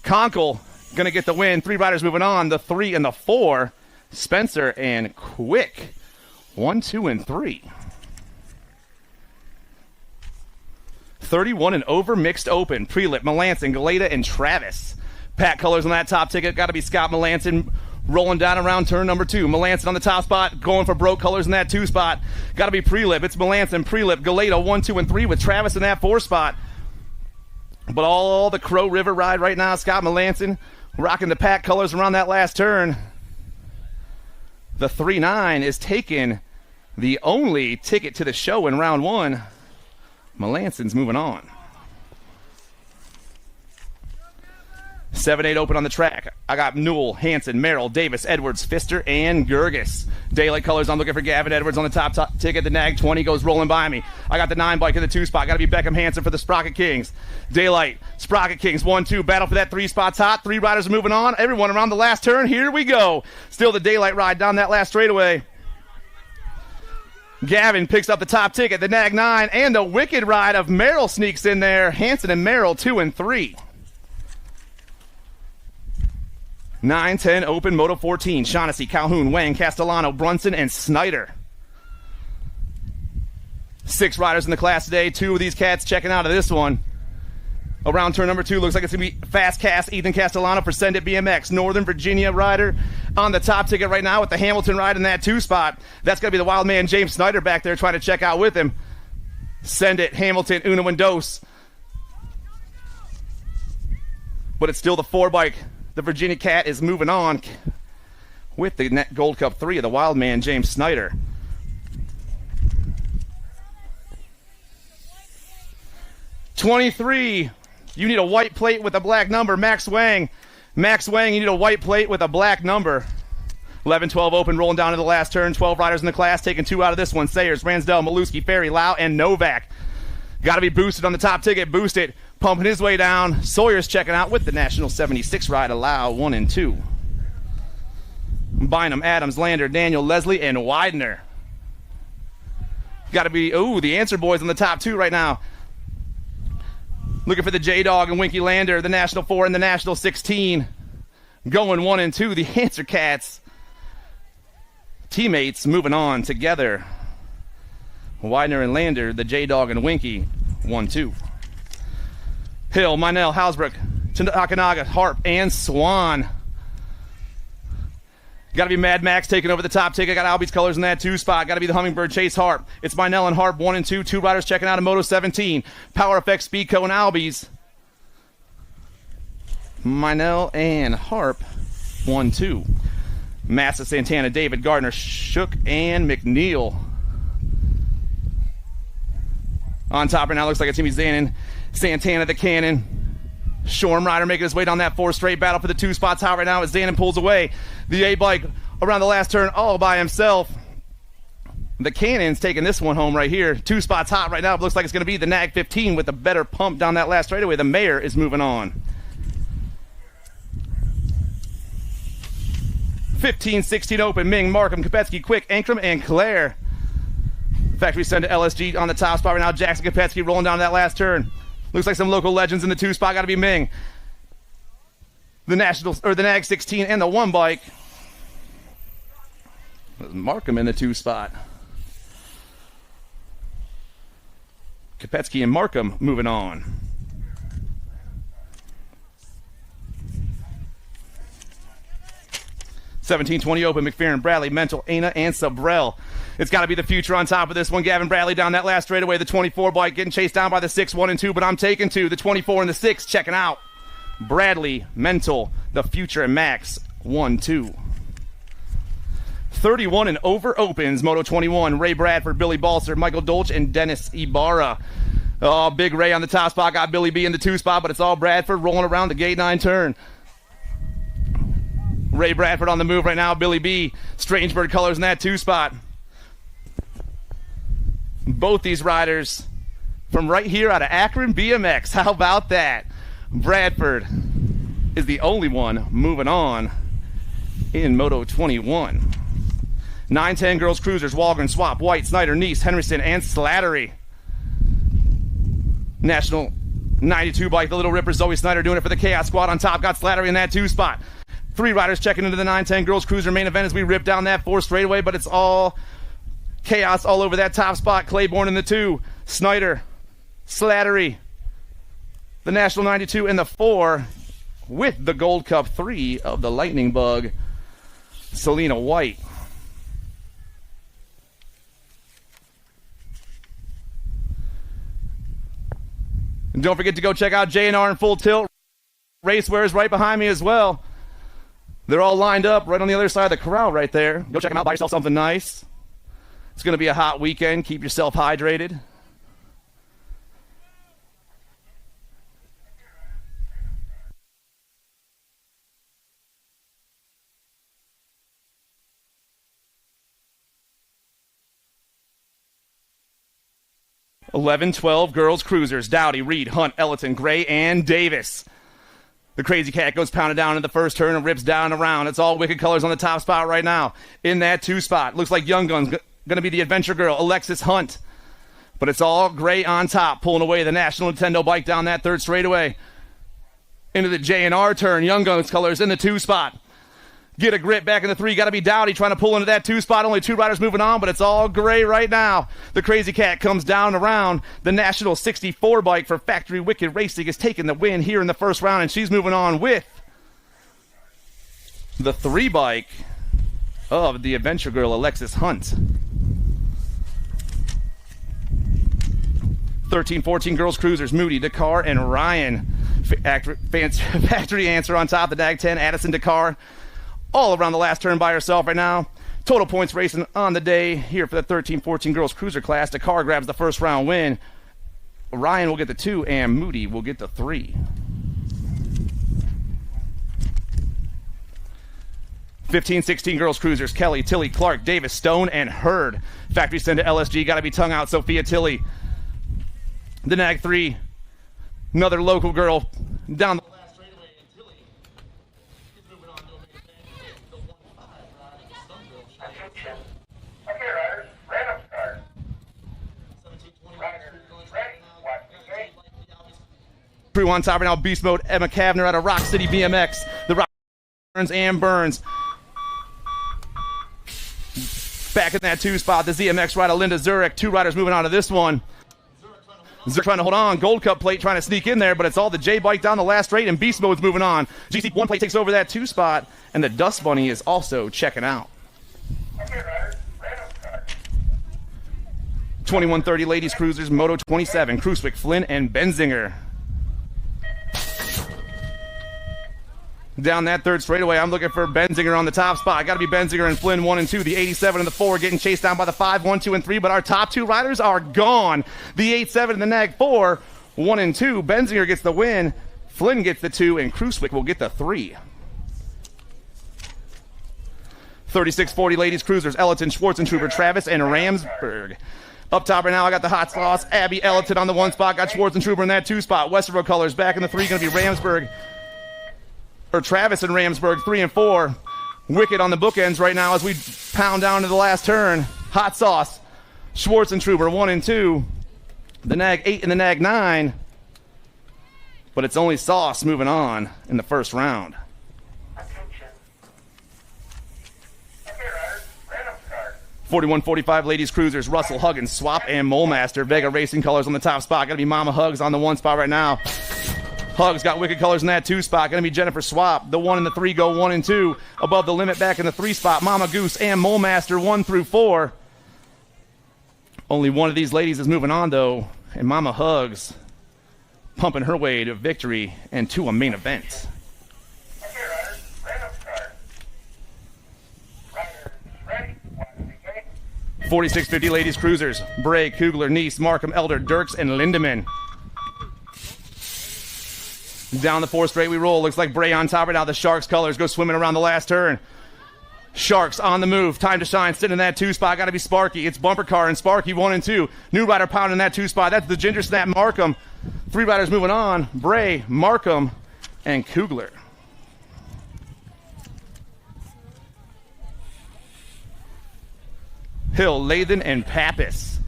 S16: Conkle going to get the win. 3 riders moving on. The 3 and the 4. Spencer and Quick. 1, 2, and 3. 31 and over mixed open. Prelip, Melanson, Galeta, and Travis. Pack colors on that top ticket. Got to be Scott Melanson rolling down around turn number 2. Melanson on the top spot, going for broke colors in that 2 spot. Got to be Prelip. It's Melanson, Prelip, Galeta, 1, 2, and 3 with Travis in that 4 spot. But all the Crow River ride right now. Scott Melanson rocking the pack colors around that last turn. The 3-9 is taking the only ticket to the show in round 1. Melanson's moving on. 7-8 open on the track. I got Newell, Hanson, Merrill, Davis, Edwards, Pfister, and Gerges. Daylight colors, I'm looking for Gavin Edwards on the top ticket. The Nag 20 goes rolling by me. I got the 9 bike in the 2 spot. Got to be Beckham Hanson for the Sprocket Kings. Daylight, Sprocket Kings, 1-2. Battle for that 3 spot top. 3 riders are moving on. Everyone around the last turn. Here we go. Still the Daylight ride down that last straightaway. Gavin picks up the top ticket. The Nag 9 and the Wicked ride of Merrill sneaks in there. Hanson and Merrill 2 and 3. 9-10 open, Moto 14. Shaughnessy, Calhoun, Wang, Castellano, Brunson, and Snyder. 6 riders in the class today. 2 of these cats checking out of this one. Around turn number 2, looks like it's going to be Fast Cast, Ethan Castellano for Send It BMX. Northern Virginia rider on the top ticket right now with the Hamilton ride in that 2 spot. That's going to be the wild man James Snyder back there trying to check out with him. Send It, Hamilton, Uno, and Dos. But it's still the 4 bike. The Virginia Cat is moving on with the Net Gold Cup 3 of the wild man James Snyder. $23. You need a white plate with a black number. Max Wang. Max Wang, you need a white plate with a black number. 11-12 open, rolling down to the last turn. 12 riders in the class, taking 2 out of this one. Sayers, Ransdell, Maluski, Ferry, Lau, and Novak. Got to be boosted on the top ticket. Boost it. Pumping his way down. Sawyer's checking out with the National 76 ride. Lau 1 and 2. Bynum, Adams, Lander, Daniel, Leslie, and Widener. Got to be, the Answer Boys on the top 2 right now. Looking for the J-Dog and Winky Lander, the National 4 and the National 16. Going 1 and 2, the Answer Cats. Teammates moving on together. Widener and Lander, the J-Dog and Winky, 1-2. Hill, Minell, Hausbrook, Takanaga, Harp, and Swan. Got to be Mad Max taking over the top ticket. Got Albie's colors in that 2 spot. Got to be the Hummingbird Chase Harp. It's Minell and Harp 1 and 2. 2 riders checking out in Moto 17. Power Effects, Speedco, and Albies. Minell and Harp 1, 2. Massa, Santana, David, Gardner, Shook, and McNeil. On top right now, looks like a Timmy Zanin. Santana, the Cannon. Shorm Rider making his way down that 4 straight battle for the 2 spots hot right now as Zanin pulls away. The A-Bike around the last turn all by himself. The Cannon's taking this one home right here. 2 spots hot right now. It looks like it's going to be the Nag 15 with a better pump down that last straightaway. The Mayor is moving on. 15-16 open. Ming, Markham, Kopetsky, Quick, Ankrum, and Claire. Factory send to LSG on the top spot right now. Jackson Kopetsky rolling down that last turn. Looks like some local legends in the 2 spot. Got to be Ming. The Nationals, or the Nag 16 and the 1 bike. Markham in the 2 spot. Kopetsky and Markham moving on. $17.20 open. McPherson, Bradley, Mental, Aina, and Sabrell. It's got to be the future on top of this one. Gavin Bradley down that last straightaway. The 24 bike getting chased down by the 6, 1, and 2, but I'm taking 2. The 24 and the 6 checking out. Bradley, Mental, the future, and Max 1, 2. 31 and over opens. Moto 21. Ray Bradford, Billy Balser, Michael Dolch, and Dennis Ibarra. Oh, Big Ray on the top spot. Got Billy B in the 2 spot, but it's all Bradford rolling around the gate 9 turn. Ray Bradford on the move right now. Billy B. Strangebird colors in that 2 spot. Both these riders from right here out of Akron BMX. How about that? Bradford is the only one moving on in Moto 21. 9-10 girls cruisers. Walgren, Swap, White, Snyder, Neese, Henderson, and Slattery. National 92 bike. The Little Ripper, Zoe Snyder doing it for the Chaos Squad. On top got Slattery in that 2 spot. 3 riders checking into the 9-10 girls cruiser main event as we rip down that 4 straightaway, but it's all chaos all over that top spot. Claiborne in the 2, Snyder, Slattery, the National 92 in the 4 with the Gold Cup 3 of the Lightning Bug, Selena White. And don't forget to go check out J&R in Full Tilt. Racewear is right behind me as well. They're all lined up right on the other side of the corral right there. Go check them out, buy yourself something nice. It's going to be a hot weekend. Keep yourself hydrated. $11-12 girls cruisers. Dowdy, Reed, Hunt, Ellerton, Gray, and Davis. The Crazy Cat goes pounding down in the first turn and rips down and around. It's all Wicked colors on the top spot right now. In that 2 spot. Looks like Young Gun's going to be the adventure girl, Alexis Hunt. But it's all Gray on top, pulling away the National Nintendo bike down that 3rd straightaway. Into the J&R turn. Young Gun's colors in the 2 spot. Get a grip back in the 3. Got to be Dowdy trying to pull into that 2 spot. Only 2 riders moving on, but it's all Gray right now. The Crazy Cat comes down and around. The National 64 bike for Factory Wicked Racing is taking the win here in the first round, and she's moving on with the 3 bike of the adventure girl, Alexis Hunt. 13-14 girls cruisers. Moody, Dakar, and Ryan. Factory Answer on top. The Dag 10, Addison, Dakar. All around the last turn by herself right now. Total points racing on the day here for the 13-14 girls cruiser class. Dakar grabs the first round win. Ryan will get the 2, and Moody will get the 3. 15-16 girls cruisers. Kelly, Tilly, Clark, Davis, Stone, and Hurd. Factory send to LSG. Got to be tongue out. Sophia Tilly. The Nag 3. Another local girl down the last straightaway. And Tilly is moving on to the 1-5 ride.
S11: Okay, riders, random start.
S16: 17-20. Crew on top right now. Beast mode. Emma Kavner out of Rock City BMX. The Rock Burns and Burns. Back in that 2 spot. The ZMX rider Linda Zurich. 2 riders moving on to this one. They're trying to hold on. Gold Cup plate trying to sneak in there, but it's all the J-Bike down the last straight, and Beast Mode's moving on. GC 1 plate takes over that 2 spot, and the Dust Bunny is also checking out. 2130 Ladies Cruisers, Moto 27, Cruiswick, Flynn, and Benzinger. Down that third straightaway, I'm looking for Benzinger on the top spot. Got to be Benzinger and Flynn 1 and 2. The 87 and the 4 getting chased down by the 5, 1, 2, and 3. But our top 2 riders are gone. The 87 and the Nag 4, 1 and 2. Benzinger gets the win. Flynn gets the 2, and Cruiswick will get the 3. 3640 Ladies Cruisers, Ellerton, Schwarzentrooper, Travis, and Ramsberg. Up top right now, I got the hot sauce. Abby Ellerton on the 1 spot. Got Schwarzentrooper in that 2 spot. Westerville colors back in the 3. Going to be Ramsberg. Or Travis and Ramsberg, 3 and 4. Wicked on the bookends right now as we pound down to the last turn. Hot sauce. Schwarzentrooper, 1 and 2. The Nag 8 and the Nag 9. But it's only Sauce moving on in the first round. 4145 Ladies Cruisers, Russell, Huggins, Swap, and Molemaster. Vega Racing colors on the top spot. Going to be Mama Hugs on the 1 spot right now. Hugs got Wicked colors in that 2 spot. Going to be Jennifer Swap. The 1 and the 3 go 1 and 2. Above the limit back in the 3 spot. Mama Goose and Molemaster 1 through 4. Only one of these ladies is moving on, though. And Mama Hugs pumping her way to victory and to a main event. 4650 Ladies Cruisers. Bray, Kugler, Neese, Markham, Elder, Dirks, and Lindemann. Down the 4 straight we roll. Looks like Bray on top right now. The Sharks colors go swimming around the last turn. Sharks on the move. Time to shine. Sitting in that 2 spot. Got to be Sparky. It's Bumper Car and Sparky 1 and 2. New rider pounding that 2 spot. That's the Ginger Snap Markham. 3 riders moving on. Bray, Markham, and Kugler. Hill, Lathan, and Pappas.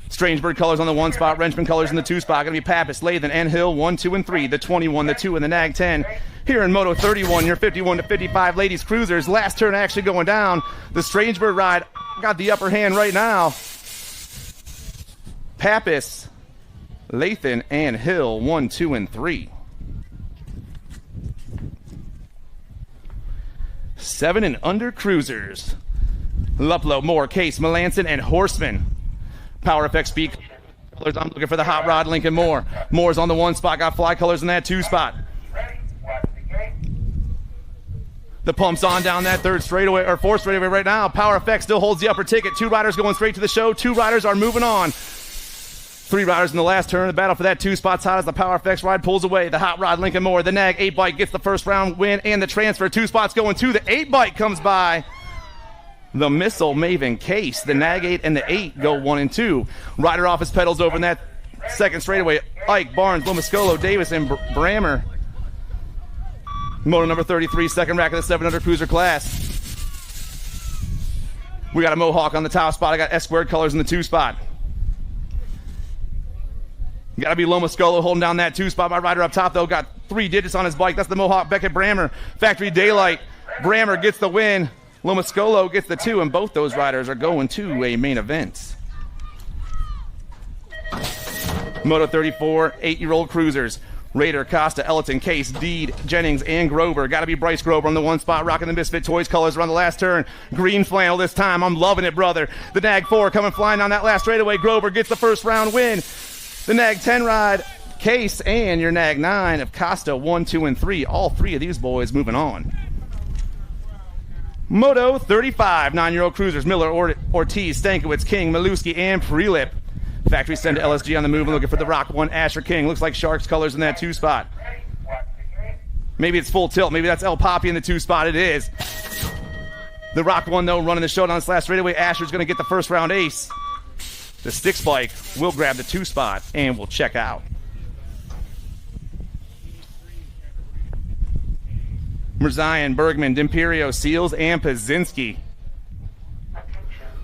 S16: Strangebird colors on the 1 spot. Wrenchman colors in the 2 spot. Going to be Pappas, Lathan, and Hill 1, 2, and 3. The 21, the 2, and the Nag 10. Here in Moto 31, your 51 to 55 Ladies Cruisers. Last turn actually going down. The Strangebird ride got the upper hand right now. Pappas, Lathan, and Hill 1, 2, and 3. 7 and under Cruisers. Luplo, Moore, Case, Melanson, and Horseman. Power Effect Speed colors. I'm looking for the Hot Rod, Lincoln Moore. Moore's on the 1 spot. Got Fly colors in that 2 spot. The pump's on down that 3rd straightaway, or 4th straightaway right now. Power Effect still holds the upper ticket. 2 riders going straight to the show. 2 riders are moving on. 3 riders in the last turn. The battle for that 2 spot's hot as the Power Effects ride pulls away. The Hot Rod, Lincoln Moore. The Nag 8-bike gets the first round win and the transfer. 2 spots going to the 8-bike comes by. The Missile, Maven, Case. The Nag 8 and the 8 go 1 and 2. Rider off his pedals over in that 2nd straightaway. Ike, Barnes, Lomascolo, Davis, and Brammer. Moto number 33, 2nd rack of the 700 Cruiser class. We got a Mohawk on the top spot. I got S-squared colors in the 2 spot. Got to be Lomascolo holding down that 2 spot. My rider up top, though, got 3 digits on his bike. That's the Mohawk, Beckett Brammer. Factory Daylight. Brammer gets the win. Lomascolo gets the 2, and both those riders are going to a main event. Moto 34, 8-year-old Cruisers. Raider, Costa, Ellerton, Case, Deed, Jennings, and Grover. Got to be Bryce Grover on the 1 spot, rocking the Misfit Toys colors around the last turn. Green flannel this time. I'm loving it, brother. The Nag 4 coming flying on that last straightaway. Grover gets the first round win. The Nag 10 ride, Case, and your Nag 9 of Costa 1, 2, and 3. All 3 of these boys moving on. Moto 35, 9-year-old Cruisers. Miller, Ortiz, Stankiewicz, King, Maluski, and Prelip. Factory send to LSG on the move and looking for the Rock 1, Asher King. Looks like Sharks colors in that 2 spot. Maybe it's full tilt. Maybe that's El Poppy in the 2 spot. It is. The Rock 1, though, running the show down this last straightaway. Asher's going to get the first round ace. The Stick Spike will grab the 2 spot and will check out. Merzion, Bergman, D'Imperio, Seals, and Pazinski.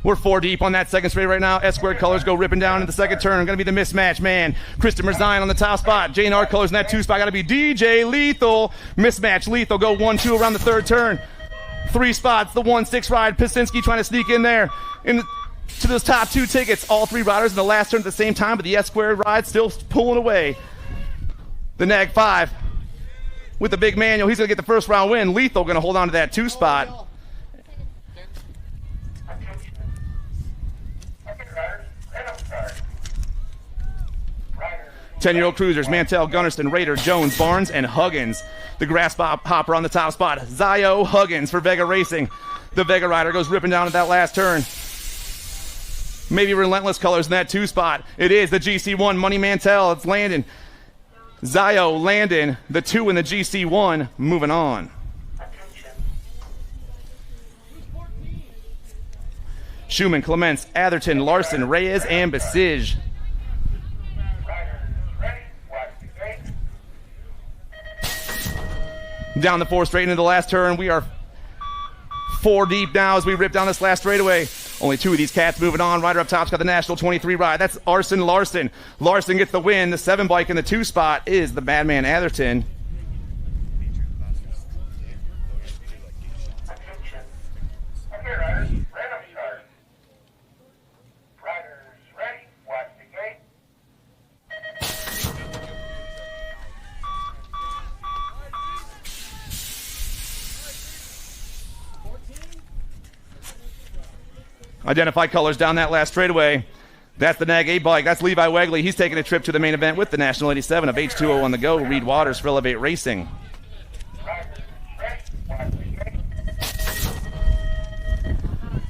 S16: We're 4 deep on that 2nd straight right now. S-squared colors go ripping down in the 2nd turn. Going to be the Mismatch Man. Kristen Merzion on the top spot. J&R colors in that 2 spot. Got to be DJ Lethal. Mismatch Lethal go 1-2 around the 3rd turn. 3 spots. The 1-6 ride. Pazinski trying to sneak in there. In the to those top 2 tickets. All 3 riders in the last turn at the same time, but the S-squared ride still pulling away. The Nag 5 with the big manual. He's going to get the first round win. Lethal going to hold on to that 2 spot. 10-year-old cruisers, Mantell, Gunnarsson, Rader, Jones, Barnes, and Huggins. The grass hopper on the top spot. Zio Huggins for Vega Racing. The Vega rider goes ripping down at that last turn. Maybe relentless colors in that 2 spot. It is the GC1, Money Mantell. It's Landon. Zio, Landon, the 2 in the GC1, moving on. Schumann, Clements, Atherton, Larson, Reyes, and Basij. Down the 4 straight into the last turn. We are 4 deep now as we rip down this last straightaway. Only 2 of these cats moving on. Rider up top's got the National 23 ride. That's Arson Larson. Larson gets the win. The 7 bike in the 2 spot is the Madman Atherton. Identify colors down that last straightaway. That's the Nag 8 bike. That's Levi Wegley. He's taking a trip to the main event with the National 87 of H2O on the go. Reed Waters for Elevate Racing.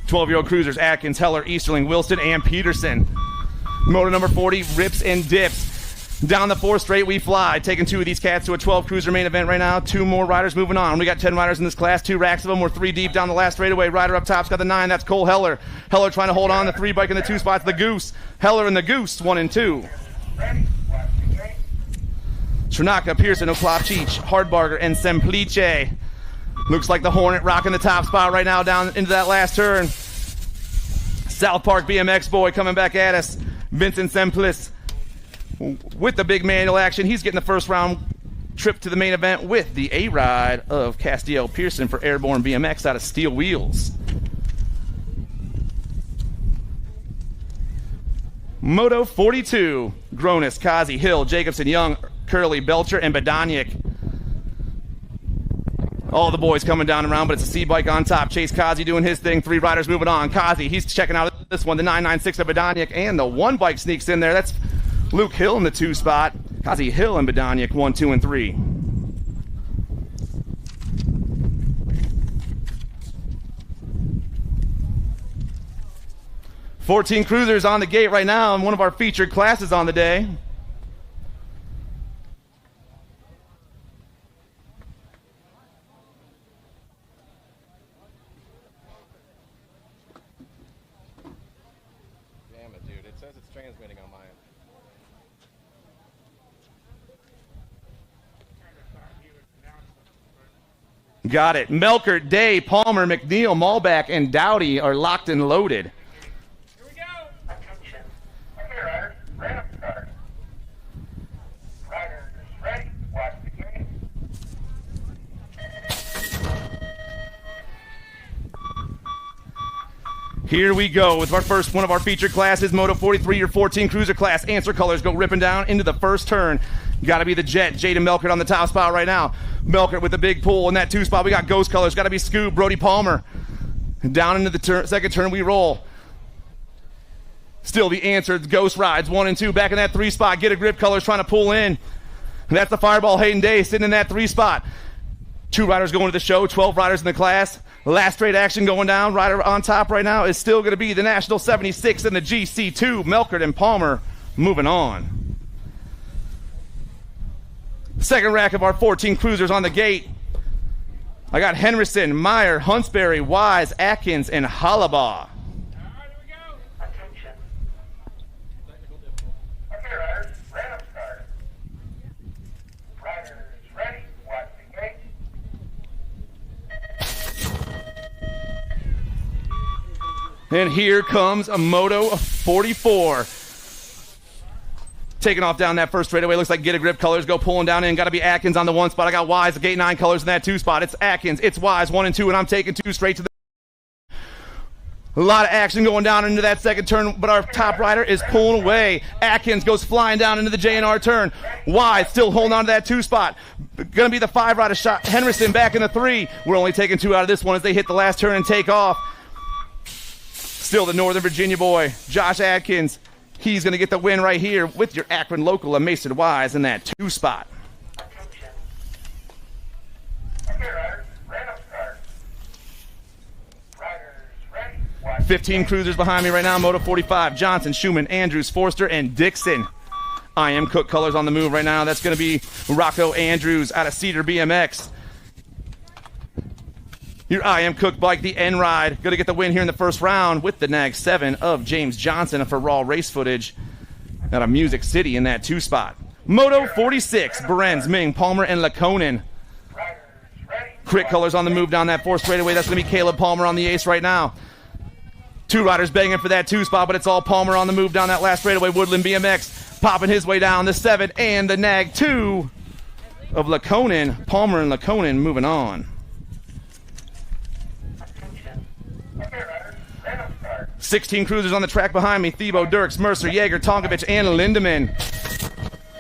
S16: "12-year-old cruisers, Atkins, Heller, Easterling, Wilson, and Peterson. Motor number 40 rips and dips. Down the 4 straight we fly. Taking 2 of these cats to a 12 cruiser main event right now. 2 more riders moving on. We got 10 riders in this class. 2 racks of them. We're 3 deep down the last straightaway. Rider up top's got the 9. That's Cole Heller. Heller trying to hold on. The 3 bike in the 2 spots. The Goose. Heller and the Goose, 1 and 2. Tranaka, Pearson, Oklopchich, Hardbarger, and Semplice. Looks like the Hornet rocking the top spot right now down into that last turn. South Park BMX boy coming back at us. Vincent Semplice with the big manual action. He's getting the first round trip to the main event with the A-Ride of Castiel Pearson for Airborne BMX out of Steel Wheels. Moto 42, Gronis, Kazi, Hill, Jacobson, Young, Curley, Belcher, and Badaniak. All the boys coming down around, but it's a C-bike on top. Chase Kazi doing his thing. 3 riders moving on. Kazi, he's checking out this one, the 996 of Badaniak, and the 1 bike sneaks in there. That's Luke Hill in the 2 spot. Kazi Hill and Badaniak, 1, 2, and 3. "14 cruisers on the gate right now, and one of our featured classes on the day.
S17: Damn it, dude. It says it's transmitting on my end.
S16: Got it. Melkert, Day, Palmer, McNeil, Malback, and Dowdy are locked and loaded. Here we go with our first one of our featured classes, Moto 43, your 14 cruiser class. Answer colors go ripping down into the first turn. Got to be the Jet, Jaden Melkert on the top spot right now. Melkert with the big pull in that 2 spot. We got Ghost colors. Got to be Scoob, Brody Palmer. Down into the second turn we roll. Still the Answer, Ghost rides 1 and 2. Back in that 3 spot. Get a Grip colors trying to pull in. And that's the Fireball Hayden Day sitting in that 3 spot. 2 riders going to the show, 12 riders in the class. Last straight action going down. Rider on top right now is still going to be the National 76 and the GC2. Melkert and Palmer moving on. Second rack of our 14 cruisers on the gate. I got Henderson, Meyer, Huntsberry, Wise, Atkins, and Hollabaugh. And here comes a Moto 44. Taking off down that first straightaway. Looks like Get a Grip colors go pulling down in. Got to be Atkins on the 1 spot. I got Wise, the Gate 9 colors in that 2 spot. It's Atkins, it's Wise, 1 and 2, and I'm taking 2 straight to the A lot of action going down into that second turn, but our top rider is pulling away. Atkins goes flying down into the J&R turn. Wide, still holding on to that 2 spot. Gonna be the 5 rider shot. Henderson back in the 3. We're only taking 2 out of this one as they hit the last turn and take off. Still the Northern Virginia boy, Josh Atkins. He's gonna get the win right here with your Akron local of Mason Wise in that 2 spot. 15 cruisers behind me right now. Moto 45, Johnson, Schumann, Andrews, Forster, and Dixon. I Am Cook colors on the move right now. That's going to be Rocco Andrews out of Cedar BMX. Your I Am Cook bike, the N-Ride, going to get the win here in the first round with the Nag 7 of James Johnson for raw race footage out of Music City in that 2 spot. Moto 46, Berens, Ming, Palmer, and Laconin. Crit colors on the move down that 4th straightaway. That's going to be Caleb Palmer on the ace right now. 2 riders banging for that 2 spot, but it's all Palmer on the move down that last straightaway. Woodland BMX popping his way down the 7 and the Nag 2 of Laconin. Palmer and Laconin moving on. 16 cruisers on the track behind me. Thiebaud, Dirks, Mercer, Yeager, Tonkovich, and Lindemann.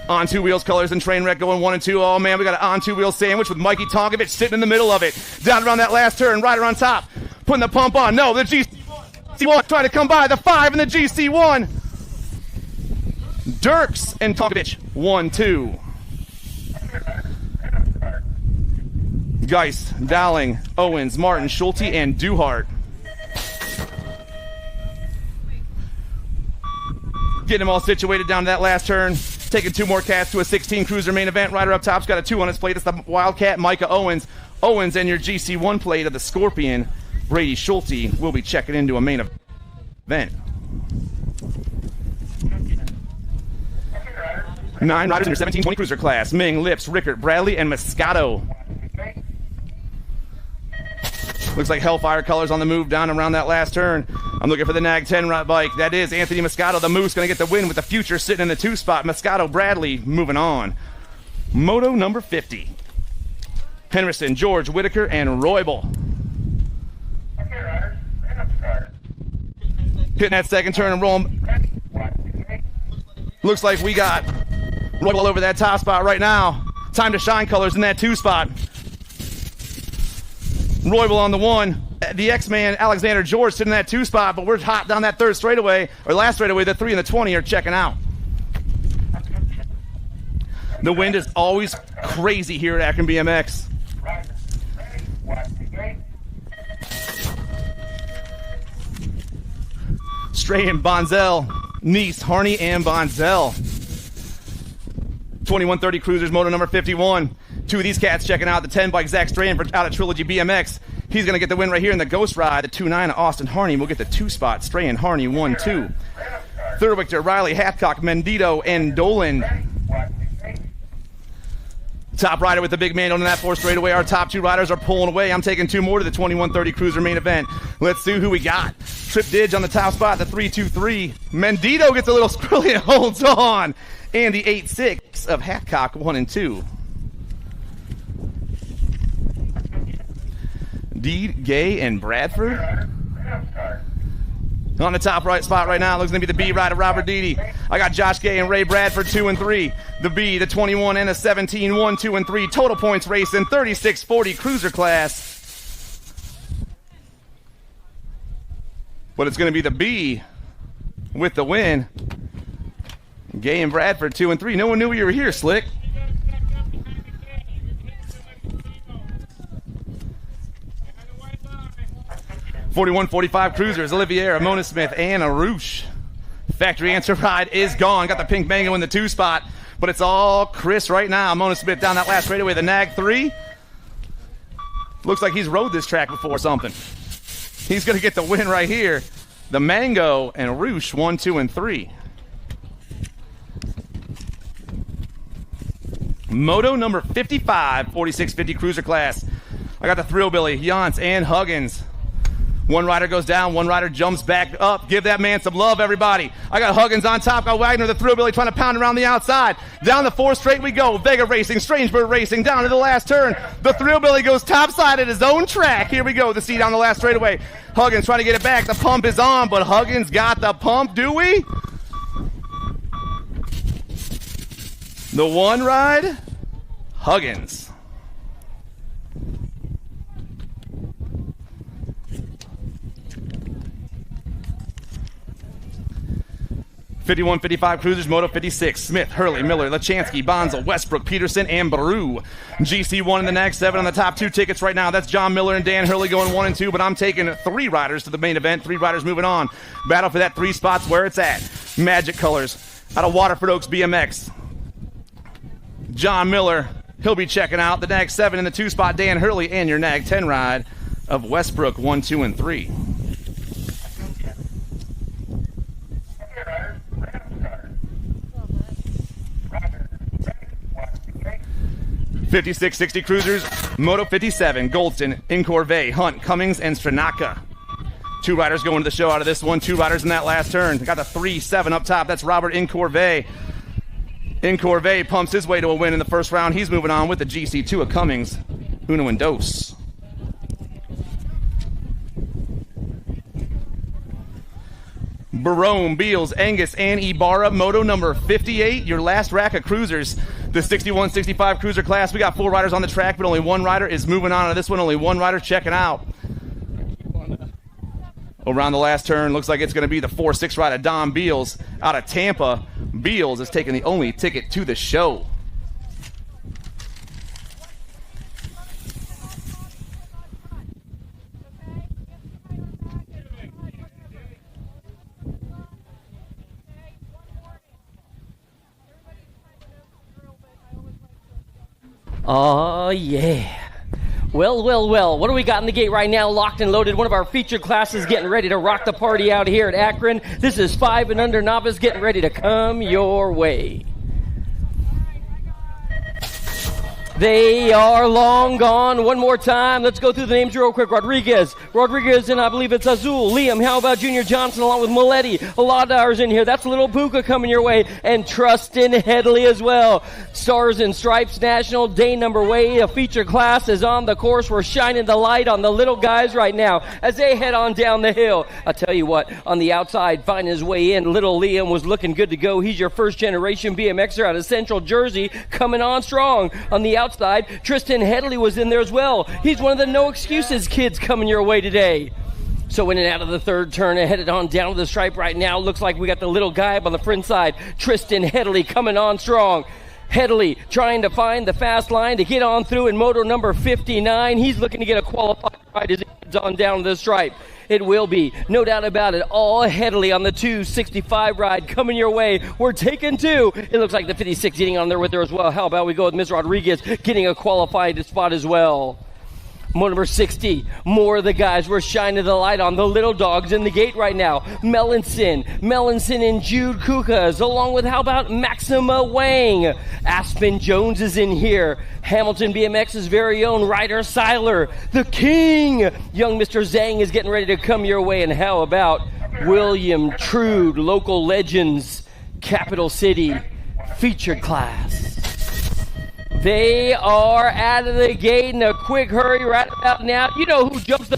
S16: On 2 wheels colors and train wreck going 1 and 2. Oh man, we got an on 2 wheel sandwich with Mikey Tonkovich sitting in the middle of it. Down around that last turn, rider on top, putting the pump on. No, the GC1 trying to come by the 5 and the GC1. Dirks and Tonkovich 1-2. Geist, Dowling, Owens, Martin, Schulte, and Duhart. Getting them all situated down to that last turn. Taking 2 more cats to a 16 cruiser main event. Rider up top's got a 2 on his plate. It's the Wildcat Micah Owens. Owens and your GC1 plate of the Scorpion. Brady Schulte will be checking into a main event. 9 riders in your 17-20 cruiser class. Ming, Lips, Rickert, Bradley, and Moscato. Looks like Hellfire colors on the move down around that last turn. I'm looking for the Nag 10 bike. That is Anthony Moscato. The Moose going to get the win with the Future sitting in the 2 spot. Moscato, Bradley moving on. Moto number 50. Henderson, George, Whitaker, and Roybal. Hitting that second turn and rolling. Looks like we got Roybal over that top spot right now. Time to shine colors in that 2 spot. Roybal on the 1. The X-Man, Alexander George, sitting in that 2 spot, but we're hot down that 3rd straightaway, or last straightaway. The 3 and the 20 are checking out. The wind is always crazy here at Akron BMX. Stray and Bonzel, Nice, Harney, and Bonzel. 2130 Cruisers, moto number 51. 2 of these cats checking out. The 10 bike, Zach Strahan out of Trilogy BMX. He's going to get the win right here in the Ghost Ride. The 2-9 of Austin Harney will get the 2 spot. Strahan, Harney, 1-2. Thurwichter, Riley, Hathcock, Mendito, and Dolan. Top rider with the big man on that 4th straightaway. Our top 2 riders are pulling away. I'm taking 2 more to the 2130 Cruiser main event. Let's see who we got. Trip Didge on the top spot, the 3-2-3. Mendito gets a little squirrely and holds on. And the 8-6 of Hathcock, 1 and 2. Deed, Gay, and Bradford. On the top right spot right now, looks going to be the B rider, Robert Deedy. I got Josh Gay and Ray Bradford, 2 and 3. The B, the 21 and a 17, 1, 2, and 3. Total points race in 3640 cruiser class. But it's going to be the B with the win. Gay and Bradford, 2 and 3. No one knew you were here, Slick. .45 cruisers, Olivier, Mona Smith, and Arush. Factory answer ride is gone. Got the pink mango in the 2 spot, but it's all Chris right now. Mona Smith down that last straightaway, the Nag 3. Looks like he's rode this track before or something. He's going to get the win right here. The Mango and Arush, 1, 2, and 3. Moto number 55, 4650 cruiser class. I got the Thrillbilly, Yance, and Huggins. One rider goes down, one rider jumps back up. Give that man some love, everybody. I got Huggins on top, got Wagner, the Thrillbilly, trying to pound around the outside. Down the 4 straight we go. Vega racing, Strangebird racing, down to the last turn. The Thrillbilly goes topside at his own track. Here we go, the seat on the last straightaway. Huggins trying to get it back. The pump is on, but Huggins got the pump, do we? The one ride, Huggins. 51-55 Cruisers, Moto 56, Smith, Hurley, Miller, Lachansky, Bonzel, Westbrook, Peterson, and Baru. GC1 in the next 7 on the top 2 tickets right now. That's John Miller and Dan Hurley going 1 and 2, but I'm taking 3 riders to the main event. 3 riders moving on. Battle for that 3 spots where it's at. Magic Colors out of Waterford Oaks BMX. John Miller, he'll be checking out. The NAG 7 in the 2 spot, Dan Hurley, and your NAG 10 ride of Westbrook 1, 2, and 3. 56-60 Cruisers, Moto 57, Goldston, Incorvée, Hunt, Cummings, and Stranaka. 2 riders going to the show out of this one. 2 riders in that last turn. Got the 3-7 up top. That's Robert Incorvée. Incorvée pumps his way to a win in the first round. He's moving on with the GC2 of Cummings, Uno and Dos. Barone, Beals, Angus, and Ibarra, Moto number 58, your last rack of cruisers. The 61-65 cruiser class, we got 4 riders on the track, but only 1 rider is moving on to this one. Only 1 rider checking out. Around the last turn, looks like it's going to be the 4-6 rider, Don Beals, out of Tampa. Beals is taking the only ticket to the show.
S6: Oh, yeah. Well, what do we got in the gate right now? Locked and loaded. One of our featured classes getting ready to rock the party out here at Akron. This is 5 and under novice getting ready to come your way. They are long gone. One more time. Let's go through the names real quick. Rodriguez, and I believe it's Azul. Liam, how about Junior Johnson along with Maletti? A lot of ours in here. That's Little Buka coming your way. And Trustin Headley as well. Stars and Stripes National, day number way. A feature class is on the course. We're shining the light on the little guys right now as they head on down the hill. I'll tell you what, on the outside, finding his way in, little Liam was looking good to go. He's your first generation BMXer out of Central Jersey, coming on strong. On the outside, Tristan Headley was in there as well. He's one of the no excuses kids coming your way today. So in and out of the third turn, headed on down to the stripe right now. Looks like we got the little guy up on the front side. Tristan Headley coming on strong. Headley trying to find the fast line to get on through in moto number 59. He's looking to get a qualified ride as he heads on down to the stripe. It will be, no doubt about it, all Headley on the 265 ride coming your way. We're taking 2. It looks like the 56 getting on there with her as well. How about we go with Ms. Rodriguez getting a qualified spot as well. Moto number 60, more of the guys we're shining the light on. The little dogs in the gate right now. Melanson and Jude Kukas, along with how about Maxima Wang. Aspen Jones is in here. Hamilton BMX's very own Ryder Seiler. The king, young Mr. Zhang is getting ready to come your way. And how about William Trude, local legends, Capital City, featured class. They are out of the gate in a quick hurry right about now. You know who jumps the...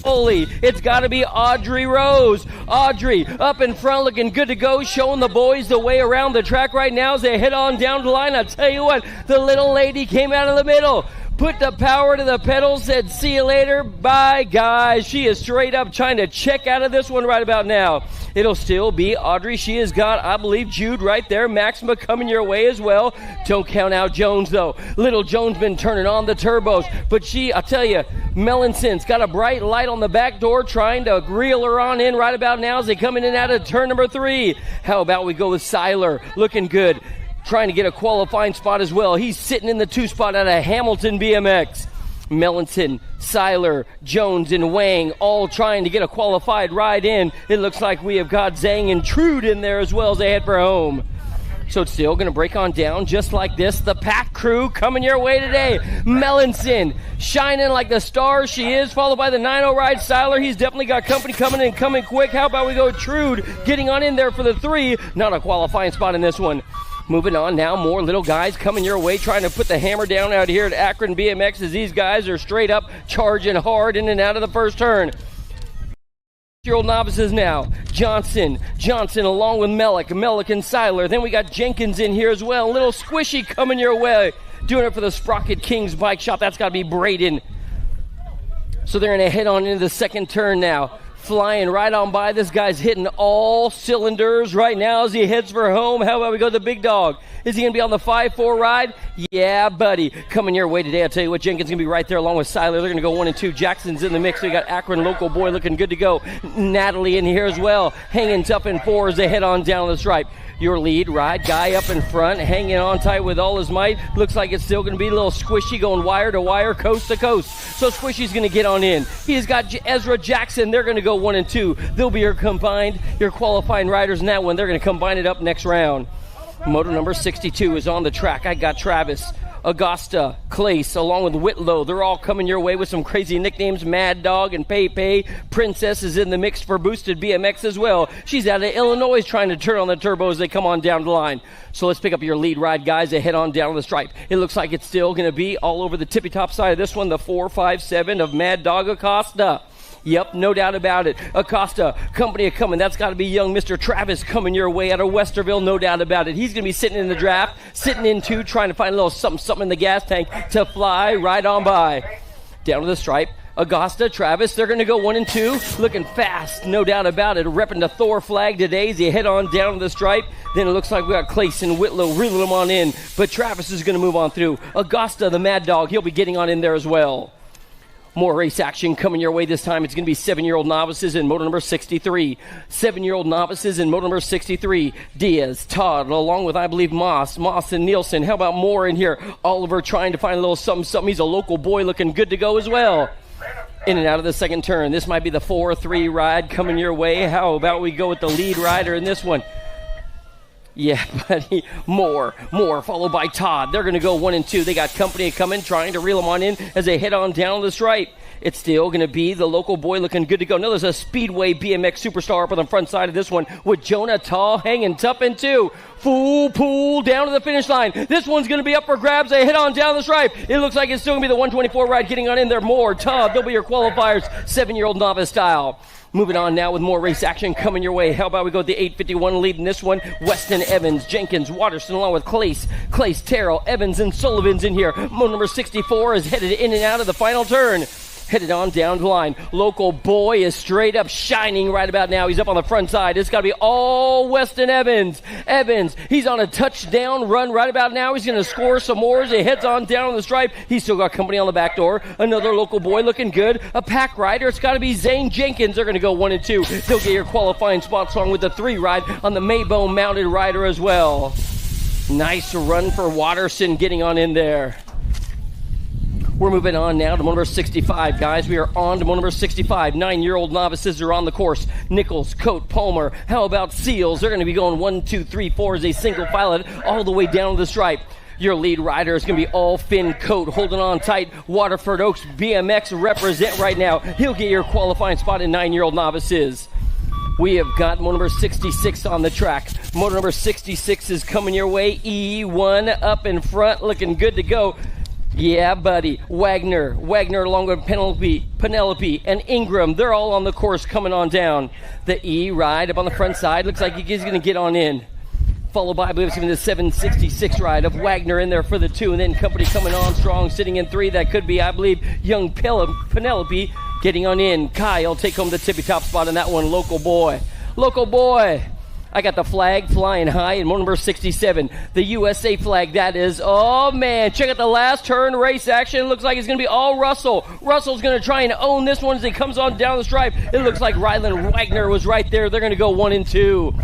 S6: Holy, it's got to be Audrey Rose. Audrey up in front looking good to go, showing the boys the way around the track right now as they head on down the line. I'll tell you what, the little lady came out of the middle. Put the power to the pedal, said see you later, bye guys. She is straight up trying to check out of this one right about now. It'll still be Audrey. She has got, I believe, Jude right there. Maxima coming your way as well. Don't count out Jones, though. Little Jones been turning on the turbos. But she, I'll tell you, Melanson's got a bright light on the back door trying to reel her on in right about now as they come in and out of turn number 3. How about we go with Seiler? Looking good. Trying to get a qualifying spot as well. He's sitting in the 2 spot out of Hamilton BMX. Melanson, Seiler, Jones, and Wang all trying to get a qualified ride in. It looks like we have got Zhang and Trude in there as well as they head for home. So it's still going to break on down just like this. The pack crew coming your way today. Melanson shining like the star she is, followed by the 9-0 ride Seiler. He's definitely got company coming and coming quick. How about we go Trude getting on in there for the 3. Not a qualifying spot in this one. Moving on now, more little guys coming your way, trying to put the hammer down out here at Akron BMX as these guys are straight up charging hard in and out of the first turn. Year-old novices now. Johnson along with Melick and Seiler. Then we got Jenkins in here as well. Little Squishy coming your way. Doing it for the Sprocket Kings Bike Shop. That's got to be Braden. So they're going to head on into the second turn now. Flying right on by. This guy's hitting all cylinders right now as he heads for home. How about we go to the big dog? Is he going to be on the 5-4 ride? Yeah, buddy. Coming your way today. I'll tell you what, Jenkins going to be right there along with Seiler. They're going to go 1 and 2. Jackson's in the mix. We got Akron local boy looking good to go. Natalie in here as well. Hanging tough in 4 as they head on down the stripe. Your lead ride guy up in front, hanging on tight with all his might. Looks like it's still going to be a little Squishy going wire to wire, coast to coast. So Squishy's going to get on in. He's got Ezra Jackson. They're going to go 1 and 2. They'll be your qualifying riders in that one. They're going to combine it up next round. Moto number 62 is on the track. I got Travis, Augusta, Clace, along with Whitlow. They're all coming your way with some crazy nicknames. Mad Dog and Pepe. Princess is in the mix for Boosted BMX as well. She's out of Illinois trying to turn on the turbo as they come on down the line. So let's pick up your lead ride, guys. They head on down the stripe. It looks like it's still going to be all over the tippy-top side of this one, the 4.57 of Mad Dog Acosta. Yep, no doubt about it. Acosta, company a coming. That's got to be young Mr. Travis coming your way out of Westerville, no doubt about it. He's going to be sitting in the draft, sitting in 2, trying to find a little something in the gas tank to fly right on by. Down to the stripe. Augusta, Travis, they're going to go 1 and 2. Looking fast, no doubt about it. Repping the Thor flag today as you head on down to the stripe. Then it looks like we got Clace and Whitlow reeling them on in. But Travis is going to move on through. Augusta, the Mad Dog, he'll be getting on in there as well. More race action coming your way this time. It's going to be 7-year-old novices in moto number 63. 7-year-old novices in moto number 63. Diaz, Todd, along with, I believe, Moss and Nielsen. How about more in here? Oliver trying to find a little something. He's a local boy looking good to go as well. In and out of the second turn. This might be the 4-3 ride coming your way. How about we go with the lead rider in this one? Yeah, buddy. More, followed by Todd. They're going to go 1 and 2. They got company coming, trying to reel them on in as they head on down the stripe. It's still going to be the local boy looking good to go. No, there's a Speedway BMX superstar up on the front side of this one with Jonah Tall hanging tough in 2. Full pool down to the finish line. This one's going to be up for grabs. They head on down the stripe. It looks like it's still going to be the 124 ride getting on in there. More, Todd. They'll be your qualifiers, 7-year-old novice style. Moving on now with more race action coming your way. How about we go with the 851 lead in this one? Weston, Evans, Jenkins, Watterson, along with Clace, Terrell, Evans, and Sullivan's in here. Moto number 64 is headed in and out of the final turn. Headed on down the line. Local boy is straight up shining right about now. He's up on the front side. It's got to be all Weston Evans. He's on a touchdown run right about now. He's going to score some more as he heads on down the stripe. He's still got company on the back door. Another local boy looking good. A pack rider. It's got to be Zane Jenkins. They're going to go 1 and 2. They'll get your qualifying spots along with the 3 ride on the Maybone mounted rider as well. Nice run for Watterson getting on in there. We're moving on now to moto number 65, guys. We are on to moto number 65. 9-year-old novices are on the course. Nichols, Coate, Palmer. How about Seals? They're going to be going 1, 2, 3, 4 as they single file it all the way down to the stripe. Your lead rider is going to be all Finn Coate, holding on tight. Waterford Oaks BMX represent right now. He'll get your qualifying spot in 9-year-old novices. We have got moto number 66 on the track. Moto number 66 is coming your way. E1 up in front, looking good to go. Yeah, buddy. Wagner along with Penelope, and Ingram. They're all on the course coming on down. The E ride up on the front side. Looks like he's going to get on in. Followed by, I believe it's going to be the 766 ride of Wagner in there for the 2. And then company coming on strong, sitting in 3. That could be, I believe, young Penelope getting on in. Kyle take home the tippy-top spot in that one. Local boy. I got the flag flying high in moto number 67. The USA flag, that is. Oh, man. Check out the last turn race action. It looks like it's going to be all Russell. Russell's going to try and own this one as he comes on down the stripe. It looks like Ryland Wagner was right there. They're going to go 1 and 2.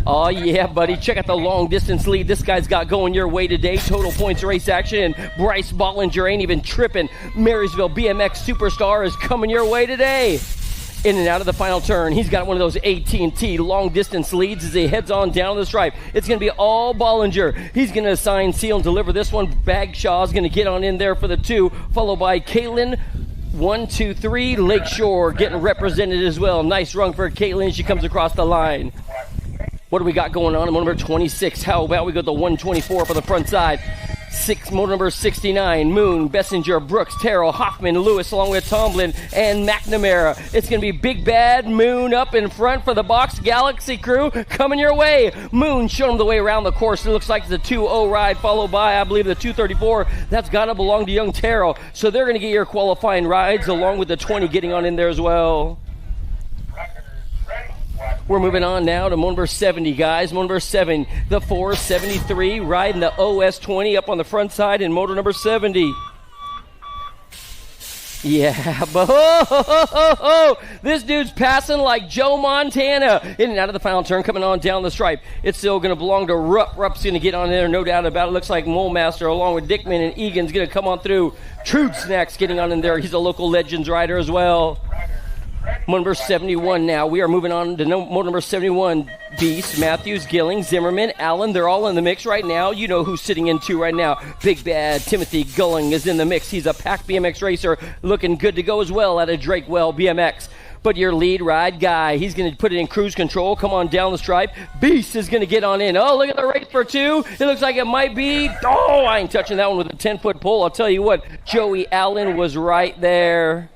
S6: Oh, yeah, buddy. Check out the long distance lead this guy's got going your way today. Total points race action. And Bryce Bollinger ain't even tripping. Marysville BMX superstar is coming your way today. In and out of the final turn. He's got one of those AT&T long distance leads as he heads on down the stripe. It's going to be all Bollinger. He's going to assign, seal, and deliver this one. Bagshaw's going to get on in there for the 2, followed by Caitlin. 1, 2, 3. Lakeshore getting represented as well. Nice run for Caitlin. She comes across the line. What do we got going on? Motor number 26. How about we go to 124 for the front side? Motor number 69, Moon, Bessinger, Brooks, Terrell, Hoffman, Lewis, along with Tomlin and McNamara. It's going to be Big Bad Moon up in front for the Box Galaxy crew coming your way. Moon showing them the way around the course. It looks like the 2-0 ride, followed by, I believe, the 234. That's got to belong to young Terrell. So they're going to get your qualifying rides, along with the 20 getting on in there as well. We're moving on now to number 70, guys. Number 7, the 473, riding the OS20 up on the front side in motor number 70. Yeah, but this dude's passing like Joe Montana. In and out of the final turn, coming on down the stripe. It's still going to belong to Rupp. Rupp's going to get on there, no doubt about it. Looks like Mole Master, along with Dickman and Egan's going to come on through. Trude Snacks getting on in there. He's a local Legends rider as well. Number 71 now. We are moving on to motor number 71. Beast, Matthews, Gilling, Zimmerman, Allen. They're all in the mix right now. You know who's sitting in 2 right now. Big Bad Timothy Gulling is in the mix. He's a pack BMX racer looking good to go as well out of Drakewell BMX. But your lead ride guy, he's going to put it in cruise control. Come on down the stripe. Beast is going to get on in. Oh, look at the race for 2. It looks like it might be. Oh, I ain't touching that one with a 10-foot pole. I'll tell you what, Joey Allen was right there.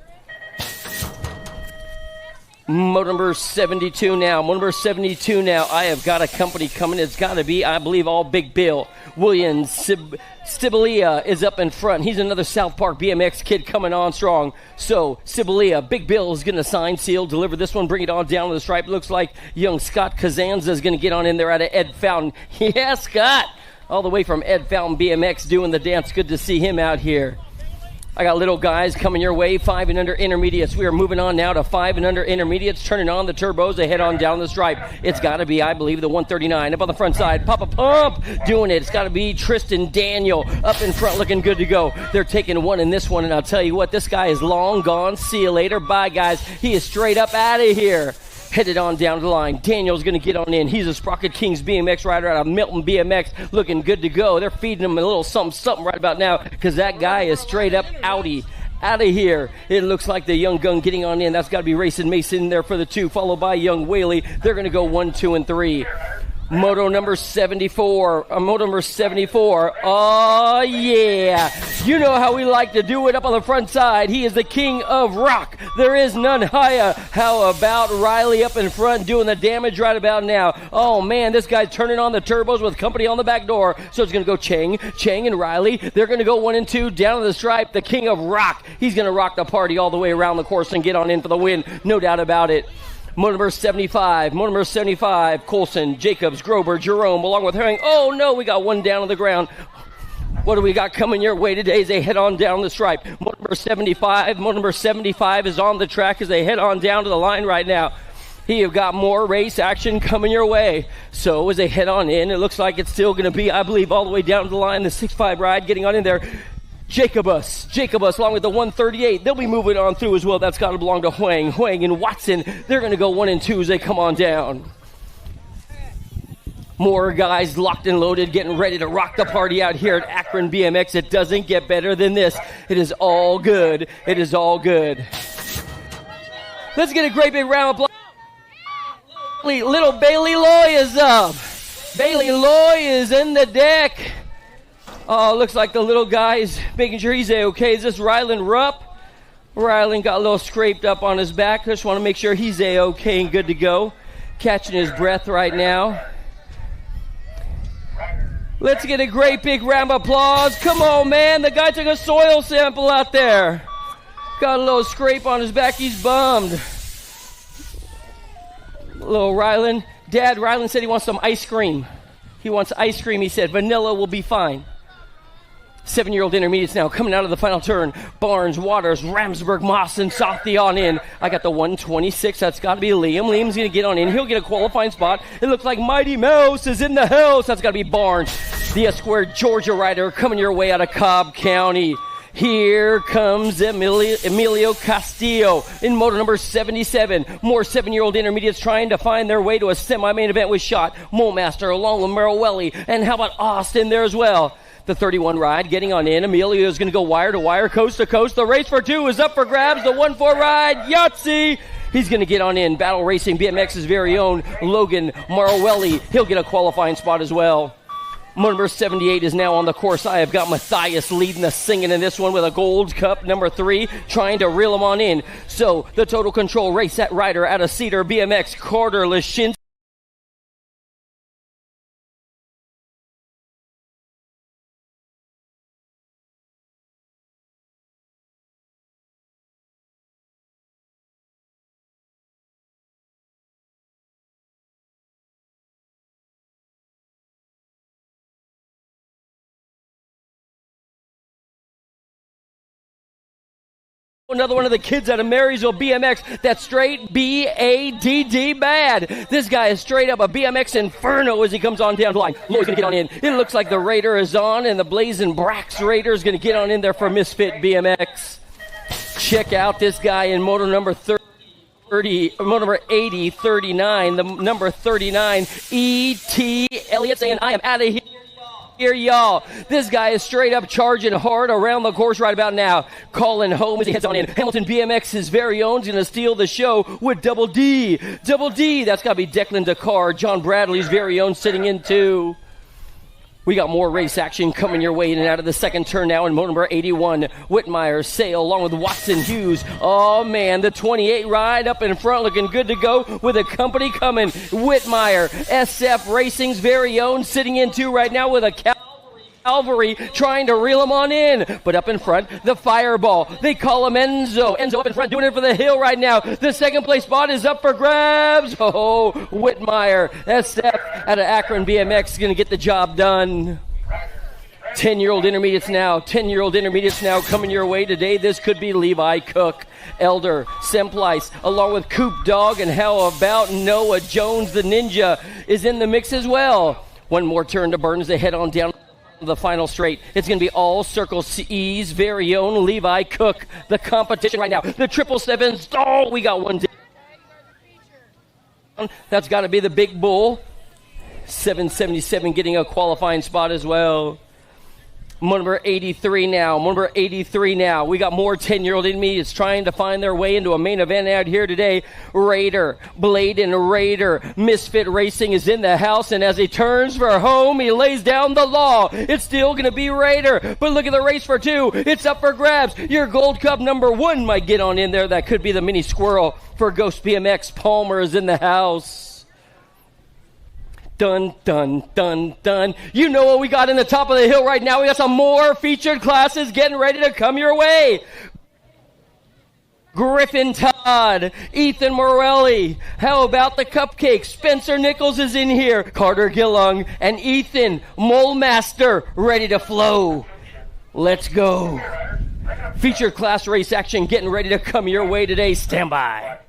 S6: Motor number 72 now. Motor number 72 now. I have got a company coming. It's got to be, I believe, all Big Bill. Williams Sibilia is up in front. He's another South Park BMX kid coming on strong. So, Sibilia, Big Bill is going to sign, seal, deliver this one, bring it on down to the stripe. Looks like young Scott Kazanza is going to get on in there out of Ed Fountain. Yeah, Scott! All the way from Ed Fountain BMX doing the dance. Good to see him out here. I got little guys coming your way, 5 and under intermediates. We are moving on now to 5 and under intermediates, turning on the turbos. They head on down the stripe. It's got to be, I believe, the 139 up on the front side. Papa Pump doing it. It's got to be Tristan Daniel up in front looking good to go. They're taking one in this one, and I'll tell you what, this guy is long gone. See you later. Bye, guys. He is straight up out of here. Headed on down the line. Daniel's going to get on in. He's a Sprocket Kings BMX rider out of Milton BMX, looking good to go. They're feeding him a little something right about now because that guy is straight up outie. Out of here. It looks like the young gun getting on in. That's got to be Racing Mason there for the 2, followed by young Whaley. They're going to go 1, 2, and 3. Moto number 74. Moto number 74. Oh, yeah. You know how we like to do it up on the front side. He is the king of rock. There is none higher. How about Riley up in front doing the damage right about now? Oh, man, this guy's turning on the turbos with company on the back door. So it's going to go Chang and Riley. They're going to go 1 and 2 down to the stripe. The king of rock. He's going to rock the party all the way around the course and get on in for the win. No doubt about it. Motor number 75, Colson, Jacobs, Grober, Jerome, along with Herring. Oh, no, we got one down on the ground. What do we got coming your way today as they head on down the stripe? Motor number 75 is on the track as they head on down to the line right now. You've got more race action coming your way. So as they head on in, it looks like it's still going to be, I believe, all the way down to the line, the 6'5 ride getting on in there. Jacobus, along with the 138, they'll be moving on through as well. That's got to belong to Huang and Watson. They're going to go 1 and 2 as they come on down. More guys locked and loaded, getting ready to rock the party out here at Akron BMX. It doesn't get better than this. It is all good. It is all good. Let's get a great big round of applause. Little Bailey Loy is up. Bailey Loy is in the deck. Oh, looks like the little guy's making sure he's A-okay. Is this Rylan Rupp? Rylan got a little scraped up on his back. Just want to make sure he's A-okay and good to go. Catching his breath right now. Let's get a great big round of applause. Come on, man. The guy took a soil sample out there. Got a little scrape on his back. He's bummed. Little Rylan. Dad, Rylan said he wants some ice cream. He wants ice cream, he said. Vanilla will be fine. 7-year-old intermediates now coming out of the final turn. Barnes, Waters, Ramsberg, Moss, and Softy on in. I got the 126. That's got to be Liam. Liam's going to get on in. He'll get a qualifying spot. It looks like Mighty Mouse is in the house. That's got to be Barnes. The S-Squared Georgia rider coming your way out of Cobb County. Here comes Emilio Castillo in moto number 77. More 7-year-old intermediates trying to find their way to a semi-main event with Shot, Molemaster, along with Merowelli, and how about Austin there as well? The 31 ride getting on in. Emilio is going to go wire to wire, coast to coast. The race for 2 is up for grabs. The 1-4 ride, Yahtzee. He's going to get on in. Battle Racing, BMX's very own Logan Marowelli. He'll get a qualifying spot as well. Moto number 78 is now on the course. I have got Matthias leading the singing in this one with a gold cup, number 3, trying to reel him on in. So the Total Control race set rider out of Cedar BMX, Carter Lashinsky. Another one of the kids out of Marysville BMX, that's straight B-A-D-D bad. This guy is straight up a BMX inferno as he comes on down the line. Lloyd's going to get on in. It looks like the Raider is on, and the Blazing Brax Raider is going to get on in there for Misfit BMX. Check out this guy in moto number moto number 80, 39, the number 39, E.T. Elliott saying, I am out of here, y'all. This guy is straight up charging hard around the course right about now. Calling home as he heads on in. Hamilton BMX, his very own, is going to steal the show with Double D. Double D, that's got to be Declan Dakar. John Bradley's very own sitting in too. We got more race action coming your way in and out of the second turn now in moto number 81. Whitmire, Sale, along with Watson Hughes. Oh, man, the 28 ride up in front looking good to go with a company coming. Whitmire, SF Racing's very own, sitting in too right now with a Calvary trying to reel him on in. But up in front, the Fireball. They call him Enzo. Enzo up in front doing it for the hill right now. The second place spot is up for grabs. Oh, Whitmire. SF out of Akron BMX is going to get the job done. 10-year-old intermediates now. 10-year-old intermediates now coming your way today. This could be Levi Cook, Elder, Semplice, along with Coop Dog, and how about Noah Jones, the Ninja, is in the mix as well. One more turn to burn as they head on down the final straight. It's going to be all Circle C's very own Levi Cook, the competition right now. The 777s. Oh, we got one down. That's got to be the Big Bull. 777 getting a qualifying spot as well. Number 83 now. Number 83 now. We got more 10-year-old intermediates trying to find their way into a main event out here today. Raider, Bladen Raider, Misfit Racing is in the house, and as he turns for home, he lays down the law. It's still going to be Raider, but look at the race for 2. It's up for grabs. Your Gold Cup number 1 might get on in there. That could be the Mini Squirrel for Ghost BMX. Palmer is in the house. Dun, dun, dun, dun. You know what we got in the top of the hill right now. We got some more featured classes getting ready to come your way. Griffin Todd, Ethan Morelli. How about the cupcake? Spencer Nichols is in here. Carter Gillung and Ethan Molemaster ready to flow. Let's go. Featured class race action getting ready to come your way today. Stand by.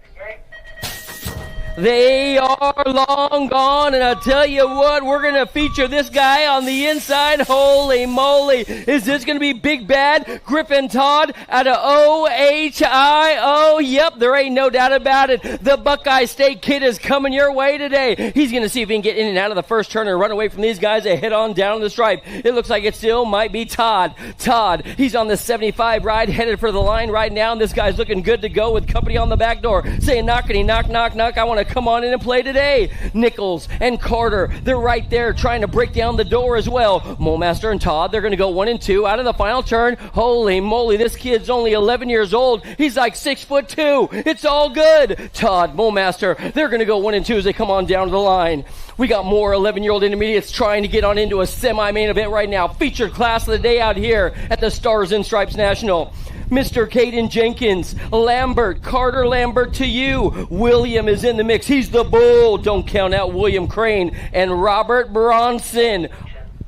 S6: They are long gone, and I'll tell you what, we're going to feature this guy on the inside. Holy moly. Is this going to be Big Bad Griffin Todd out of OHIO? Yep, there ain't no doubt about it. The Buckeye State kid is coming your way today. He's going to see if he can get in and out of the first turn and run away from these guys and head on down the stripe. It looks like it still might be Todd. Todd, he's on the 75 ride, headed for the line right now, and this guy's looking good to go with company on the back door, saying, knockity, knock, knock, knock. I want to come on in and play today. Nichols and Carter, they're right there trying to break down the door as well. Molemaster and Todd, they're going to go 1 and 2 out of the final turn. Holy moly, this kid's only 11 years old. He's like 6'2". It's all good. Todd, Molemaster, they're going to go 1 and 2 as they come on down to the line. We got more 11-year-old intermediates trying to get on into a semi-main event right now. Featured class of the day out here at the Stars and Stripes National. Mr. Caden Jenkins, Lambert, Carter Lambert to you. William is in the mix. He's the bull. Don't count out William Crane. And Robert Bronson.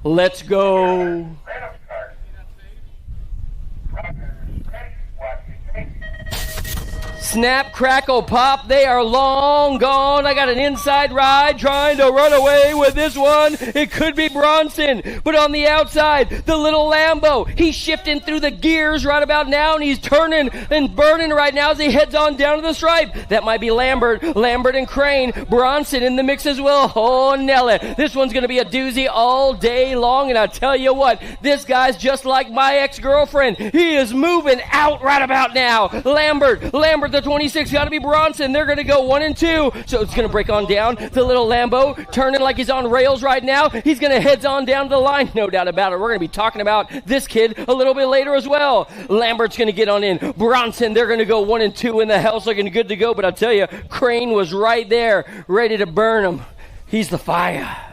S6: Let's go. Snap, crackle, pop. They are long gone. I got an inside ride trying to run away with this one. It could be Bronson, but on the outside, the little Lambo. He's shifting through the gears right about now, and he's turning and burning right now as he heads on down to the stripe. That might be Lambert and Crane. Bronson in the mix as well. Oh, Nelly. This one's going to be a doozy all day long, and I tell you what, this guy's just like my ex-girlfriend. He is moving out right about now. Lambert, the 26, got to be Bronson. They're going to go 1 and 2, so it's going to break on down. The little Lambo turning like he's on rails right now. He's going to head on down the line, no doubt about it. We're going to be talking about this kid a little bit later as well. Lambert's going to get on in. Bronson, they're going to go 1 and 2 in the house, looking good to go, but I'll tell you, Crane was right there, ready to burn him. He's the fire.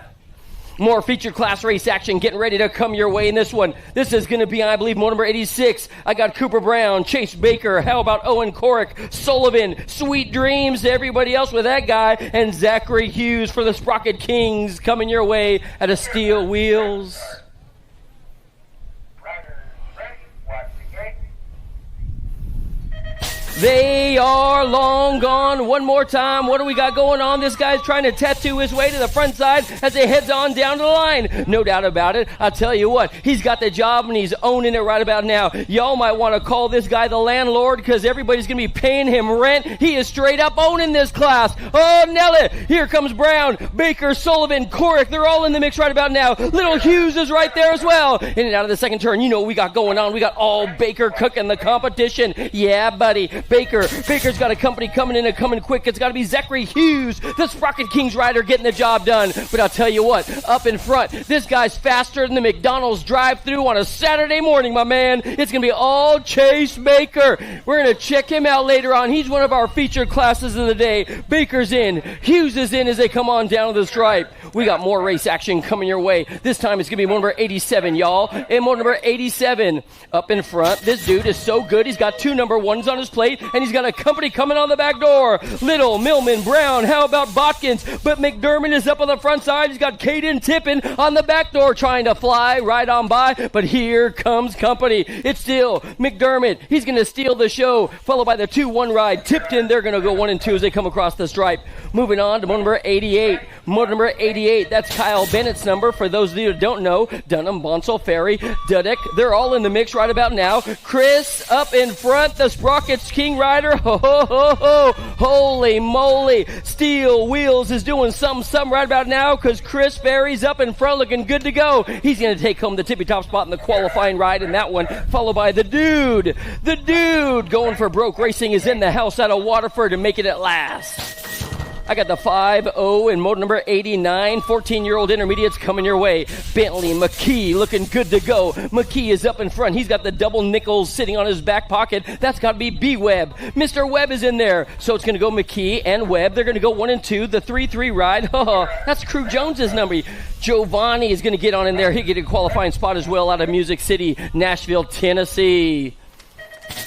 S6: More feature class race action getting ready to come your way in this one. This is going to be, I believe, number 86. I got Cooper Brown, Chase Baker. How about Owen Corrick, Sullivan, Sweet Dreams to everybody else with that guy, and Zachary Hughes for the Sprocket Kings coming your way at a Steel Wheels. They are long gone. One more time. What do we got going on? This guy's trying to tattoo his way to the front side as he heads on down to the line. No doubt about it. I'll tell you what, he's got the job and he's owning it right about now. Y'all might want to call this guy the landlord because everybody's going to be paying him rent. He is straight up owning this class. Oh, Nelly. Here comes Brown, Baker, Sullivan, Corrick. They're all in the mix right about now. Little Hughes is right there as well. In and out of the second turn. You know what we got going on. We got all Baker cooking the competition. Yeah, buddy. Baker's got a company coming in and coming quick. It's got to be Zachary Hughes, the Sprocket Kings rider, getting the job done. But I'll tell you what, up in front, this guy's faster than the McDonald's drive-thru on a Saturday morning, my man. It's going to be all Chase Baker. We're going to check him out later on. He's one of our featured classes of the day. Baker's in. Hughes is in as they come on down to the stripe. We got more race action coming your way. This time it's going to be number 87, y'all. And number 87 up in front. This dude is so good. He's got 2 number 1s on his plate. And he's got a company coming on the back door. Little, Millman, Brown, how about Botkins? But McDermott is up on the front side. He's got Caden Tippin on the back door trying to fly right on by. But here comes company. It's still McDermott. He's going to steal the show, followed by the 2-1 ride. Tipton, they're going to go 1 and 2 as they come across the stripe. Moving on to number 88. Number 88, that's Kyle Bennett's number. For those of you who don't know, Dunham, Bonsall, Ferry, Dudek, they're all in the mix right about now. Chris up in front, the Sprockets King rider. Ho, ho, ho, ho. Holy moly. Steel Wheels is doing something right about now because Chris Ferry's up in front looking good to go. He's going to take home the tippy-top spot in the qualifying ride in that one, followed by the dude. The dude going for broke racing is in the house out of Waterford and making it last. I got the 5-0 in mode number 89. 14-year-old intermediates coming your way. Bentley McKee looking good to go. McKee is up in front. He's got the double nickels sitting on his back pocket. That's got to be B-Webb. Mr. Webb is in there. So it's going to go McKee and Webb. They're going to go 1 and 2. The 3-3 ride. Oh, that's Crew Jones's number. Giovanni is going to get on in there. He'll get a qualifying spot as well out of Music City, Nashville, Tennessee.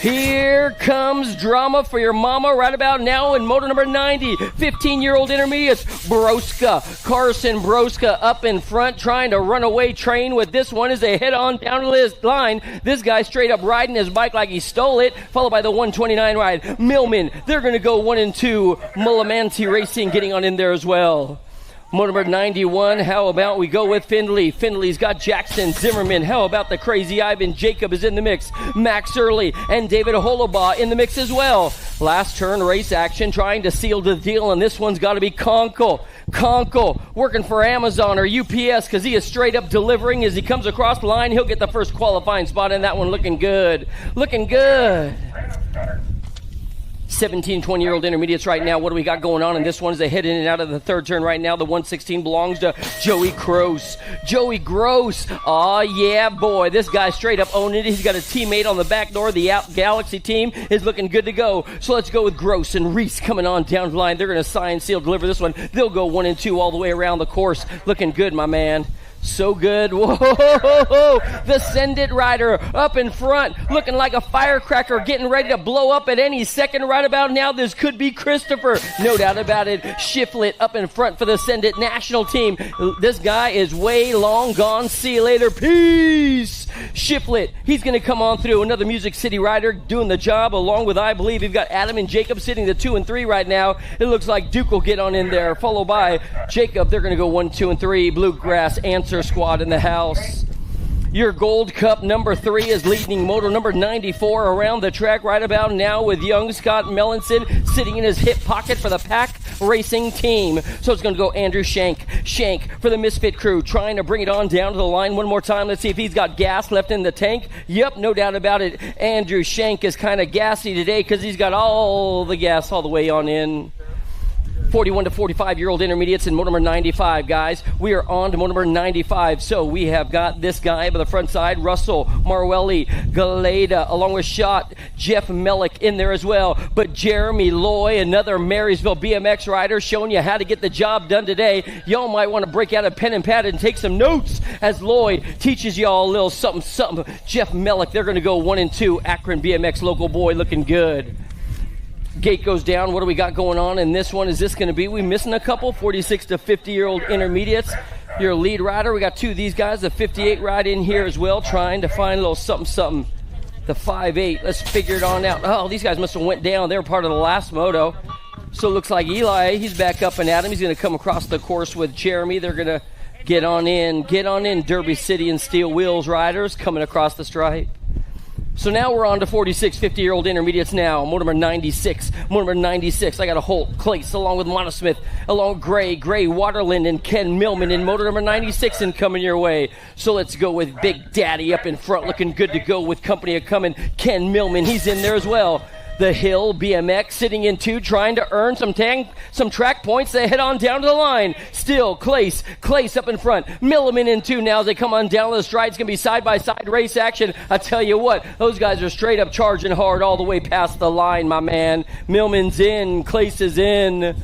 S6: Here comes drama for your mama right about now in motor number 90. 15-year-old intermediates. Carson Broska up in front trying to run away train with this one as they head on down to this line. This guy straight up riding his bike like he stole it, followed by the 129 ride. Millman, they're going to go 1 and 2. Mullamanti Racing getting on in there as well. Motor number 91, how about we go with Findlay? Findlay's got Jackson Zimmerman. How about the crazy Ivan Jacob is in the mix? Max Early and David Holobaugh in the mix as well. Last turn race action trying to seal the deal, and this one's got to be Conkle. Conkle working for Amazon or UPS because he is straight up delivering as he comes across the line. He'll get the first qualifying spot in that one. Looking good. Looking good. 17, 20-year-old intermediates right now. What do we got going on in this one as they head in and out of the third turn right now? The 116 belongs to Joey Gross. Joey Gross. Oh, yeah, boy. This guy straight up owning it. He's got a teammate on the back door. The Galaxy team is looking good to go. So let's go with Gross and Reese coming on down the line. They're going to sign, seal, deliver this one. They'll go 1 and 2 all the way around the course. Looking good, my man. So good. Whoa, the Send It rider up in front, looking like a firecracker, getting ready to blow up at any second right about now. This could be Christopher. No doubt about it. Shiflet up in front for the Send It national team. This guy is way long gone. See you later. Peace. Shiflet, he's going to come on through. Another Music City rider doing the job along with, I believe, we've got Adam and Jacob sitting the 2 and 3 right now. It looks like Duke will get on in there, followed by Jacob. They're going to go 1, 2, and 3. Bluegrass Answer Squad in the house. Your Gold Cup number 3 is leading moto number 94 around the track right about now with young Scott Mellinson sitting in his hip pocket for the Pack Racing team. So it's going to go Andrew Shank. Shank for the Misfit crew, trying to bring it on down to the line one more time. Let's see if he's got gas left in the tank. Yep, no doubt about it. Andrew Shank is kind of gassy today because he's got all the gas all the way on in. 41 to 45-year-old intermediates in moto number 95, guys. We are on to moto number 95. So we have got this guy by the front side, Russell Marwelli Galeda, along with Shot Jeff Mellick in there as well. But Jeremy Loy, another Marysville BMX rider, showing you how to get the job done today. Y'all might want to break out a pen and pad and take some notes as Loy teaches y'all a little something. Jeff Mellick, they're going to go 1 and 2. Akron BMX local boy looking good. Gate goes down. What do we got going on in this one? Is this going to be, we missing a couple? 46 to 50-year-old intermediates. Your lead rider, we got 2 of these guys. The 58 ride in here as well, trying to find a little something. The 5'8", let's figure it on out. Oh, these guys must have went down. They were part of the last moto. So it looks like Eli, he's back up and at him. He's going to come across the course with Jeremy. They're going to get on in. Derby City and Steel Wheels riders coming across the stripe. So now we're on to 46 50-year-old intermediates now. Moto number 96. Moto number 96. I got a Holt, Clace, along with Monosmith, along with Gray, Waterland, and Ken Millman in moto number 96 and coming your way. So let's go with Big Daddy up in front, looking good to go with company of coming. Ken Millman, he's in there as well. The Hill BMX sitting in 2, trying to earn some track points. They head on down to the line. Still, Clace up in front. Milliman in 2 now as they come on down the stride. It's going to be side-by-side race action. I tell you what, those guys are straight up charging hard all the way past the line, my man. Millman's in. Clace is in.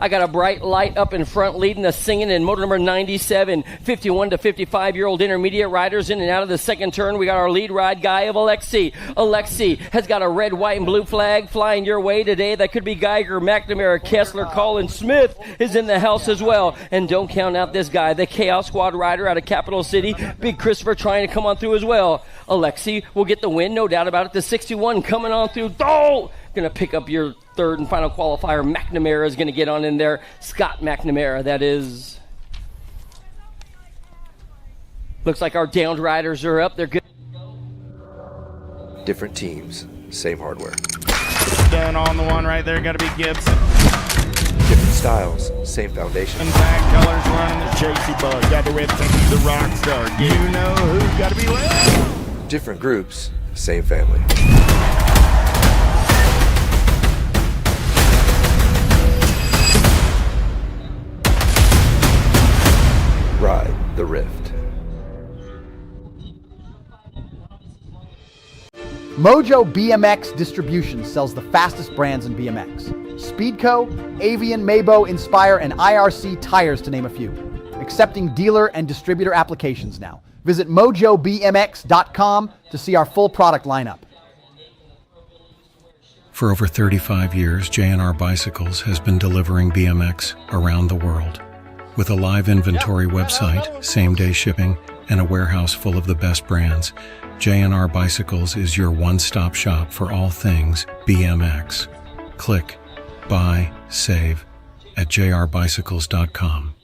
S6: I got a bright light up in front leading the singing in moto number 97. 51 to 55-year-old intermediate riders in and out of the second turn. We got our lead ride guy of Alexi. Alexi has got a red, white, and blue flag flying your way today. That could be Geiger, McNamara, Kessler, Colin Smith is in the house as well. And don't count out this guy, the Chaos Squad rider out of Capital City. Big Christopher trying to come on through as well. Alexi will get the win, no doubt about it. The 61 coming on through. Oh! Going to pick up your third and final qualifier. McNamara is going to get on in there. Scott McNamara, that is. Looks like our downed riders are up. They're good.
S18: Different teams, same hardware.
S19: Down on the one right there, got to be Gibson.
S18: Different styles, same foundation.
S19: And tag colors running the JC Bug. Got the red thing, the rock star. You know who's got to be left.
S18: Different groups, same family. Ride the Rift.
S20: Mojo BMX Distribution sells the fastest brands in BMX. Speedco, Avian, Mabo, Inspire, and IRC tires to name a few. Accepting dealer and distributor applications now. Visit mojobmx.com to see our full product lineup.
S21: For over 35 years, J&R Bicycles has been delivering BMX around the world. With a live inventory website, same-day shipping, and a warehouse full of the best brands, J&R Bicycles is your one-stop shop for all things BMX. Click, buy, save at jrbicycles.com.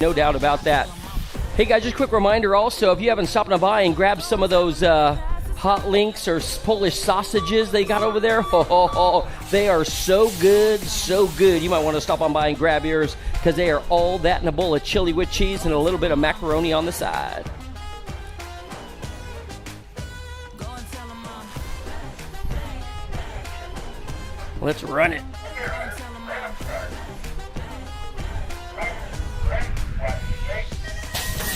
S6: No doubt about that. Hey guys, just a quick reminder also, if you haven't stopped by and grabbed some of those hot links or Polish sausages they got over there, they are so good, so good. You might want to stop on by and grab yours because they are all that in a bowl of chili with cheese and a little bit of macaroni on the side. Let's run it.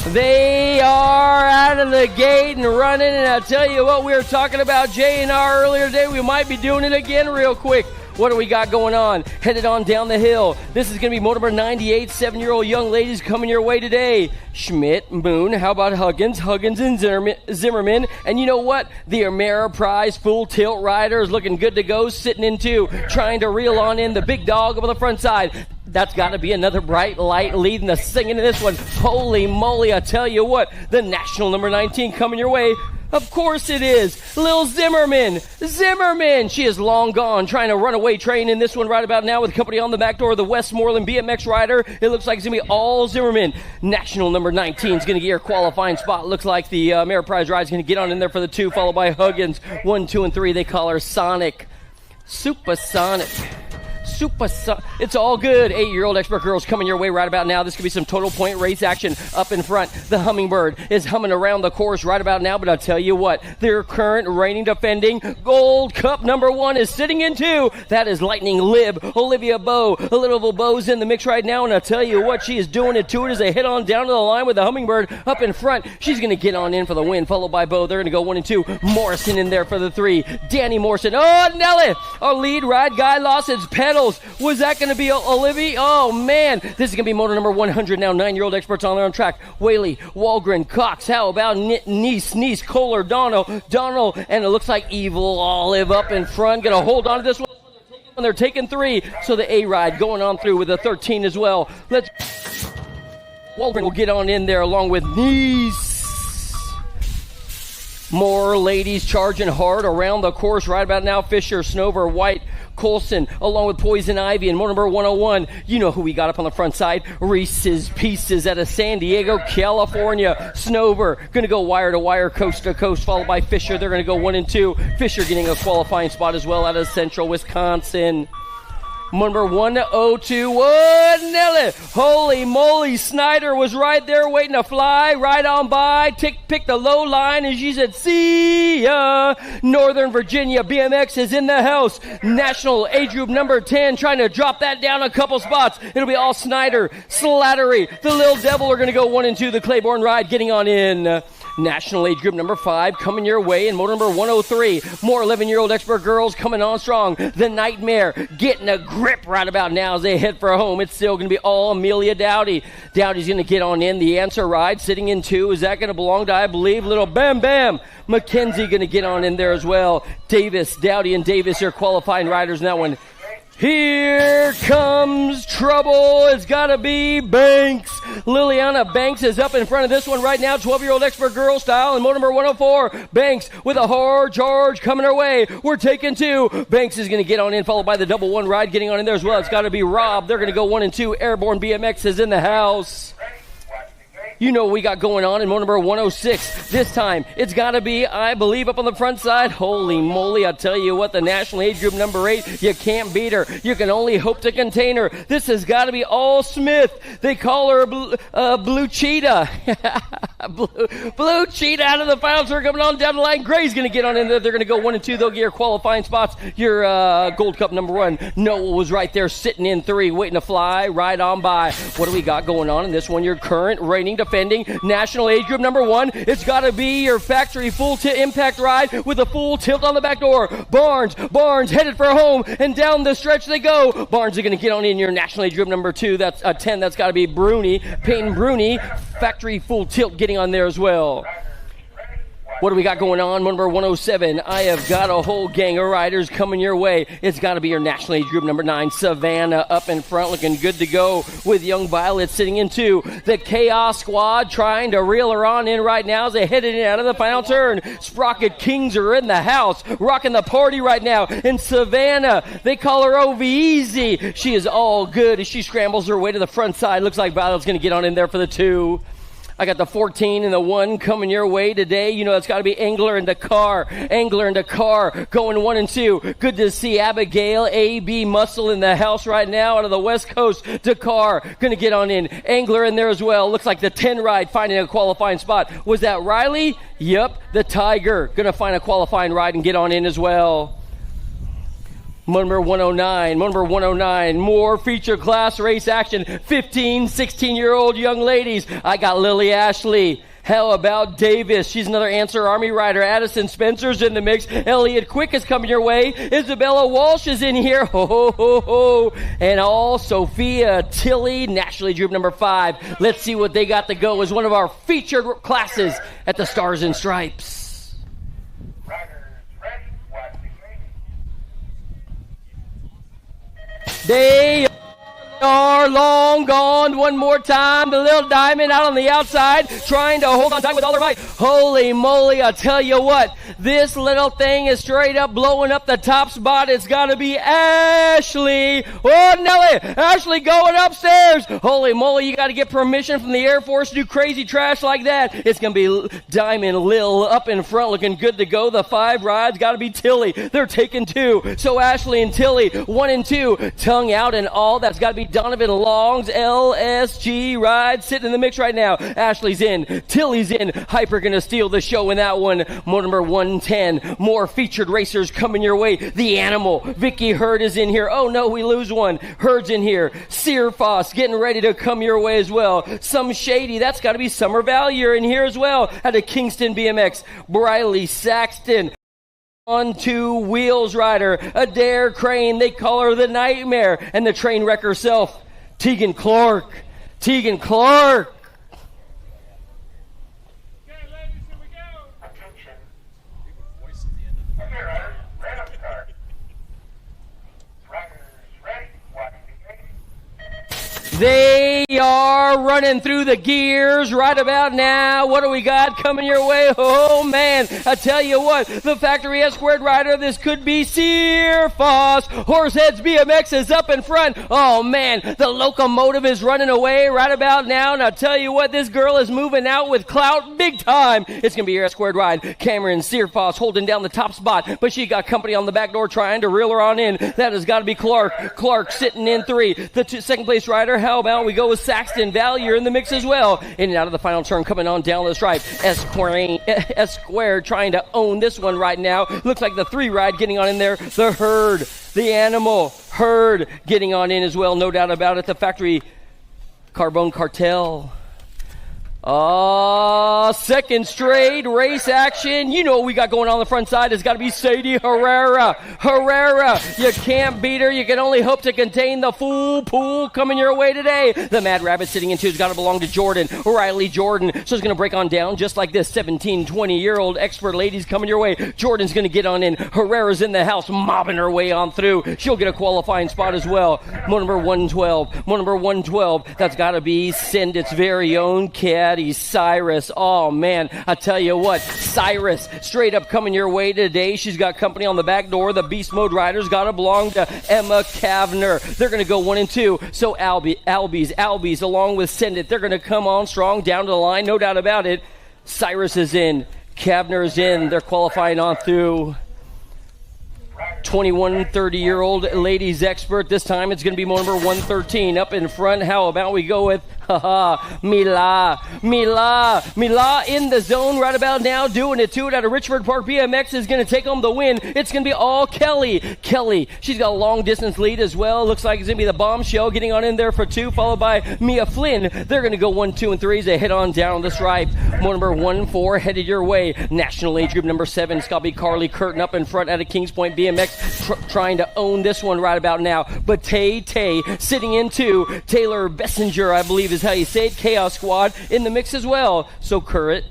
S6: They are out of the gate and running, and I'll tell you what, we were talking about J&R earlier today. We might be doing it again real quick. What do we got going on? Headed on down the hill. This is going to be motor number 98, 7-year-old young ladies coming your way today. Schmidt, Moon, how about Huggins and Zimmerman. And you know what? The Ameriprise full tilt rider is looking good to go, sitting in two, trying to reel on in the big dog up on the front side. That's got to be another bright light leading the singing in this one. Holy moly, I tell you what, the national number 19 coming your way. Of course it is. Lil Zimmerman. She is long gone, trying to run away train in this one right about now with company on the back door. The Westmoreland BMX rider. It looks like it's going to be all Zimmerman. National number 19 is going to get your qualifying spot. Looks like the Ameriprise ride is going to get on in there for the 2, followed by Huggins. 1, 2, and 3. They call her Sonic. Supersonic. It's all good. 8-year-old expert girls coming your way right about now. This could be some total point race action up in front. The Hummingbird is humming around the course right about now, but I'll tell you what, their current reigning defending Gold Cup number 1 is sitting in 2. That is Lightning Lib, Olivia Bowe. A little Bowe's in the mix right now, and I'll tell you what, she is doing it to it as they head on down to the line with the Hummingbird up in front. She's going to get on in for the win, followed by Bowe. They're going to go 1 and 2. Morrison in there for the 3. Danny Morrison. Oh, Nelly! Our lead ride guy lost his pedals. Was that going to be Olivia? Oh, man. This is going to be motor number 100 now. 9-year-old experts on their own track. Whaley, Walgren, Cox. How about Niece, Kohler, Donald, and it looks like Evil Olive up in front. Going to hold on to this one. They're taking 3. So the A-Ride going on through with a 13 as well. Walgren will get on in there along with Niece. More ladies charging hard around the course right about now. Fisher, Snover, White, Colson, along with Poison Ivy and motor number 101. You know who we got up on the front side. Reese's Pieces out of San Diego, California. Snover going to go wire to wire, coast to coast, followed by Fisher. They're going to go 1 and 2. Fisher getting a qualifying spot as well out of Central Wisconsin. Number 102, Nelly. Holy moly, Snyder was right there waiting to fly right on by. Pick the low line, and she said, see ya. Northern Virginia BMX is in the house. National age group number 10, trying to drop that down a couple spots. It'll be all Snyder, Slattery. The Little Devil are going to go 1 and 2. The Claiborne ride getting on in. National age group number 5 coming your way in motor number 103. More 11-year-old expert girls coming on strong. The Nightmare getting a grip right about now as they head for home. It's still going to be all Amelia Dowdy. Dowdy's going to get on in. The Answer ride sitting in 2. Is that going to belong to, I believe, little Bam Bam? Mackenzie going to get on in there as well. Davis, Dowdy and Davis are qualifying riders in that one. Here comes trouble. It's got to be Banks. Liliana Banks is up in front of this one right now. 12-year-old expert girl style and motor number 104. Banks with a hard charge coming her way. We're taking 2. Banks is going to get on in, followed by the double 1 ride getting on in there as well. It's got to be Rob. They're going to go 1 and 2. Airborne BMX is in the house. You know what we got going on in motor number 106. This time, it's got to be, I believe, up on the front side. Holy moly, I tell you what, the national age group number 8, you can't beat her. You can only hope to contain her. This has got to be all Smith. They call her Blue Cheetah. Blue Cheetah out of the final circle coming on down the line. Gray's going to get on in there. They're going to go 1 and 2. They'll get your qualifying spots. Your Gold Cup number 1. Noah was right there sitting in 3, waiting to fly right on by. What do we got going on in this one? Your current reigning defending national age group number 1. It's got to be your factory full impact ride with a full tilt on the back door. Barnes headed for home, and down the stretch they go. Barnes are going to get on in your national age group number 2. That's a 10. That's got to be Peyton Bruni. Factory full tilt getting on there as well. What do we got going on? Number 107. I have got a whole gang of riders coming your way. It's got to be your national age group number 9. Savannah up in front, looking good to go with Young Violet sitting in 2. The Chaos Squad trying to reel her on in right now as they head in and out of the final turn. Sprocket Kings are in the house, rocking the party right now. And Savannah, they call her OV Easy. She is all good as she scrambles her way to the front side. Looks like Violet's going to get on in there for the 2. I got the 14 and the 1 coming your way today. You know, it's got to be Angler and Dakar. Going 1 and 2. Good to see Abigail A.B. Muscle in the house right now out of the West Coast. Dakar going to get on in. Angler in there as well. Looks like the 10 ride finding a qualifying spot. Was that Riley? Yep. The Tiger going to find a qualifying ride and get on in as well. Number 109, more feature class race action. 15, 16-year-old young ladies. I got Lily Ashley. How about Davis? She's another Answer Army rider. Addison Spencer's in the mix. Elliot Quick is coming your way. Isabella Walsh is in here. Ho, ho, ho, ho. And all Sophia Tilley, nationally group number 5. Let's see what they got to go as one of our featured classes at the Stars and Stripes. They are long gone. One more time. The little diamond out on the outside, trying to hold on tight with all their might. Holy moly, I tell you what, this little thing is straight up blowing up the top spot. It's got to be Ashley. Oh, Nelly. Ashley going upstairs. Holy moly, you got to get permission from the Air Force to do crazy trash like that. It's going to be Diamond Lil up in front looking good to go. The 5 rides got to be Tilly. They're taking 2. So Ashley and Tilly, 1 and 2. Tongue out and all. That's got to be Donovan Long's LSG ride sitting in the mix right now. Ashley's in. Tilly's in. Hyper going to steal the show in that one. More number 110. More featured racers coming your way. The Animal. Vicky Hurd is in here. Oh no, we lose one. Hurd's in here. Sear Foss getting ready to come your way as well. Some Shady. That's got to be Summer Valier in here as well. Out of Kingston BMX. Briley Saxton. On 2 wheels rider, Adair Crane, they call her the Nightmare, and the train wreck herself, Tegan Clark. Tegan Clark. They are running through the gears right about now. What do we got coming your way? Oh, man. I tell you what, the Factory S Squared rider, this could be Sear Foss. Horseheads BMX is up in front. Oh, man. The locomotive is running away right about now. And I tell you what, this girl is moving out with clout big time. It's going to be your S Squared ride. Cameron Sear Foss holding down the top spot, but she got company on the back door trying to reel her on in. That has got to be Clark. Clark sitting in 3. The second place rider, how about we go with Saxton Valier in the mix as well. In and out of the final turn coming on down the stripe. S Squared trying to own this one right now. Looks like the 3 ride getting on in there. The Herd, the Animal, Herd getting on in as well. No doubt about it. The Factory Carbone Cartel. Second straight race action. You know what we got going on the front side. It's got to be Sadie Herrera. Herrera, you can't beat her. You can only hope to contain the full pool coming your way today. The Mad Rabbit sitting in 2 has got to belong to Jordan. Riley Jordan. So it's going to break on down just like this. 17, 20-year-old expert ladies coming your way. Jordan's going to get on in. Herrera's in the house, mobbing her way on through. She'll get a qualifying spot as well. Mo number 112. Mo number 112. That's got to be Send Its very own cat. Cyrus. Oh man, I tell you what, Cyrus straight up coming your way today. She's got company on the back door. The Beast Mode riders got to belong to Emma Kavner. They're going to go 1 and 2. So Albies along with Send It. They're going to come on strong down to the line, no doubt about it. Cyrus is in. Kavner is in. They're qualifying on through. 21, 30-year-old ladies expert. This time it's going to be more number 113 up in front. How about we go with Mila in the zone right about now, doing it to it out of Richford Park. BMX is going to take home the win. It's going to be all Kelly. She's got a long distance lead as well. Looks like it's going to be the Bombshell getting on in there for 2, followed by Mia Flynn. They're going to go 1, 2, and 3 as they head on down the stripe. More number 1-4 headed your way. National age group number 7. It's got to be Carly Curtin up in front out of Kings Point BMX, trying to own this one right about now. But Tay sitting in 2. Taylor Bessinger, I believe is how you say it. Chaos Squad in the mix as well. So Curtin,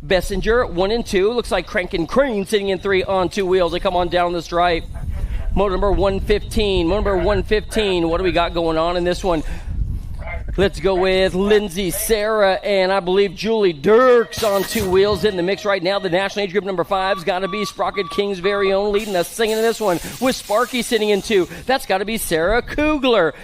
S6: Bessinger, 1 and 2. Looks like Crank and Crane sitting in 3 on 2 wheels. They come on down the stripe. Motor number 115. What do we got going on in this one? Let's go with Lindsay Sarah and I believe Julie Dirks on 2 wheels in the mix right now. The national age group number 5's got to be Sprocket King's very own, leading us singing in this one with Sparky sitting in 2. That's got to be Sarah Kugler.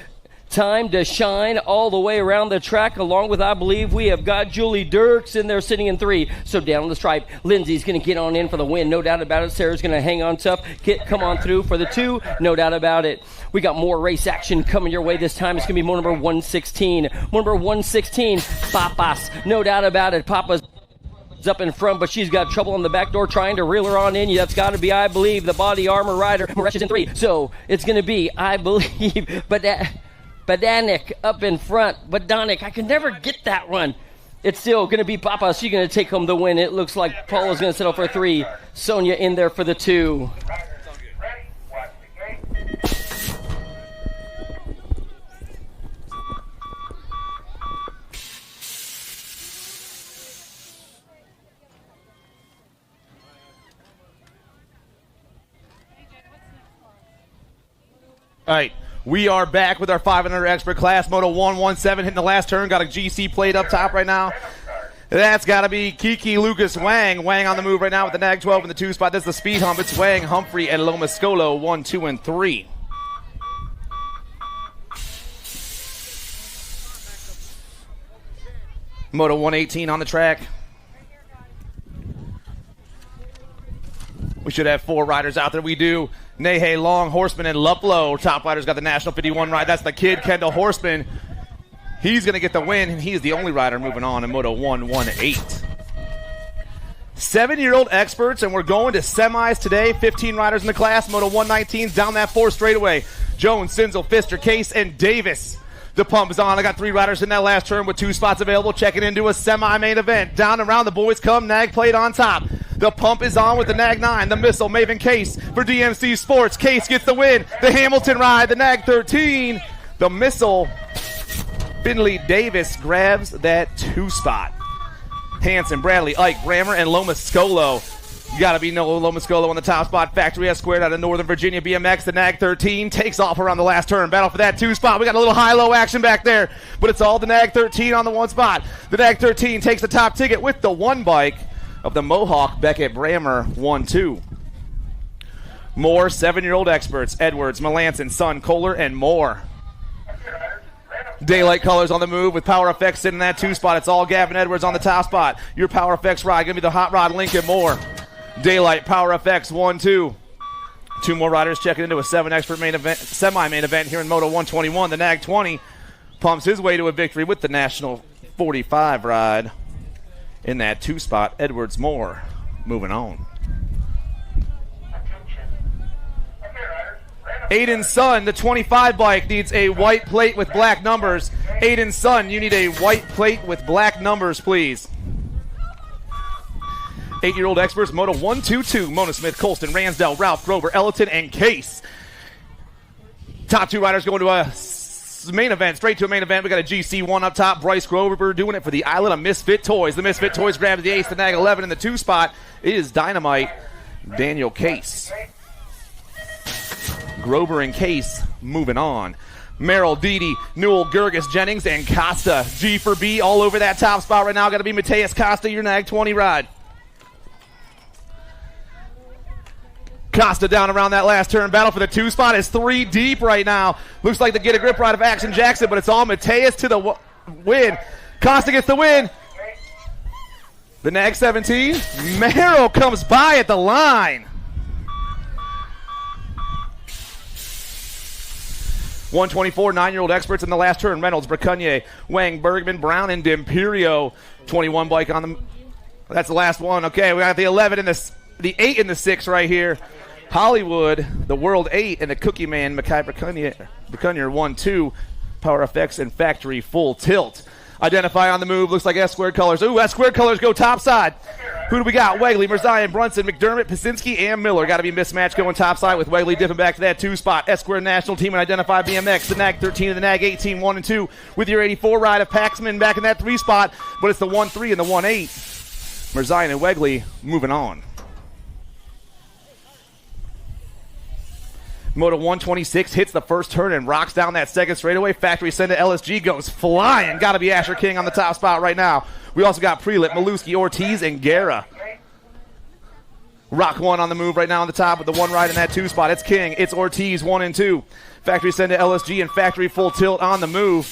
S6: Time to shine all the way around the track, along with, I believe, we have got Julie Dirks in there sitting in 3. So down the stripe, Lindsay's going to get on in for the win, no doubt about it. Sarah's going to hang on tough, come on through for the 2, no doubt about it. We got more race action coming your way this time. It's going to be more number 116. Papas, no doubt about it. Papas It's up in front, but she's got trouble on the back door trying to reel her on in. That's got to be, I believe, the body armor rider. Moresh is in 3. So it's going to be, I believe, Badanik up in front. Badanik, I can never get that one. It's still going to be Papa. She's going to take home the win. It looks like Paula's going to settle for 3. Sonia in there for the 2.
S16: All right, we are back with our 500 expert class. Moto 117 hitting the last turn. Got a GC plate up top right now. That's got to be Kiki Lucas Wang. Wang on the move right now with the Nag 12 in the 2 spot. That's the speed hump. It's Wang, Humphrey, and Lomascolo 1, 2, and 3. Moto 118 on the track. We should have 4 riders out there. We do. Nehe Long, Horseman, and Luplo. Top rider's got the National 51 ride. That's the kid, Kendall Horseman. He's going to get the win, and he's the only rider moving on in Moto 118. 7-year-old experts, and we're going to semis today. 15 riders in the class. Moto 119's down that 4 straightaway. Jones, Sinzel, Pfister, Case, and Davis. The pump is on. I got 3 riders in that last turn with 2 spots available. Checking into a semi-main event. Down and around, the boys come. Nag plate on top. The pump is on with the Nag 9. The Missile, Maven Case for DMC Sports. Case gets the win. The Hamilton ride, the Nag 13. The Missile, Finley Davis grabs that 2 spot. Hanson, Bradley, Ike, Brammer, and Lomascolo. You got to be no Lomascolo on the top spot. Factory S squared out of Northern Virginia. BMX, the Nag 13 takes off around the last turn. Battle for that 2 spot. We got a little high-low action back there, but it's all the Nag 13 on the 1 spot. The Nag 13 takes the top ticket with the 1 bike of the Mohawk, Beckett Brammer, 1-2. More 7-year-old experts, Edwards, Melanson, Sun, Kohler, and more. Daylight Colors on the move with Power Effects sitting in that 2 spot. It's all Gavin Edwards on the top spot. Your Power Effects ride going to be the Hot Rod Lincoln Moore. Daylight, Power Effects, 1-2. 2 more riders checking into a 7 expert main event, semi-main event here in Moto 121. The Nag 20 pumps his way to a victory with the National 45 ride in that 2 spot. Edwards Moore moving on. Aiden Sun, the 25 bike, needs a white plate with black numbers. Aiden Sun, you need a white plate with black numbers, please. 8-year-old experts, Moto 122, Mona Smith, Colston, Ransdell, Ralph, Grover, Ellerton, and Case. Top 2 riders going to a main event, straight to a main event. We got a GC1 up top. Bryce Grover doing it for the Island of Misfit Toys. The Misfit Toys grabs the ace, the Nag 11 in the 2 spot. It is Dynamite, Daniel Case. Grover and Case moving on. Merrill, Didi, Newell, Gerges, Jennings, and Costa. G for B all over that top spot right now. Got to be Mateus Costa, your Nag 20 ride. Costa down around that last turn. Battle for the 2 spot is 3 deep right now. Looks like the get a grip ride of Action Jackson, but it's all Mateus to the win. Costa gets the win. The Nag 17. Merrill comes by at the line. 124, 9-year-old experts in the last turn. Reynolds, Bracunier, Wang, Bergman, Brown, and D'Imperio. 21 bike on the... That's the last one. Okay, we got the 11 and the 8 and the 6 right here. Hollywood, the World 8, and the Cookie Man, Mackay Bracunier 1-2. Power Effects and Factory Full Tilt. Identify on the move. Looks like S squared colors. Ooh, S squared colors go top side. Who do we got? Wegley, Mirzayan, Brunson, McDermott, Pasinski, and Miller. Got to be mismatched going top side with Wegley dipping back to that 2 spot. S squared national team and Identify BMX. The Nag 13 and the Nag 18, 1-2 with your 84 ride of Paxman back in that 3 spot. But it's the 1-3 and the 1-8. Mirzayan and Wegley moving on. Moto 126 hits the first turn and rocks down that second straightaway. Factory send to LSG goes flying. Got to be Asher King on the top spot right now. We also got Prelit, Maluski, Ortiz, and Guerra. Rock 1 on the move right now on the top with the 1 ride in that 2 spot. It's King. It's Ortiz, 1 and 2. Factory send to LSG and Factory Full Tilt on the move.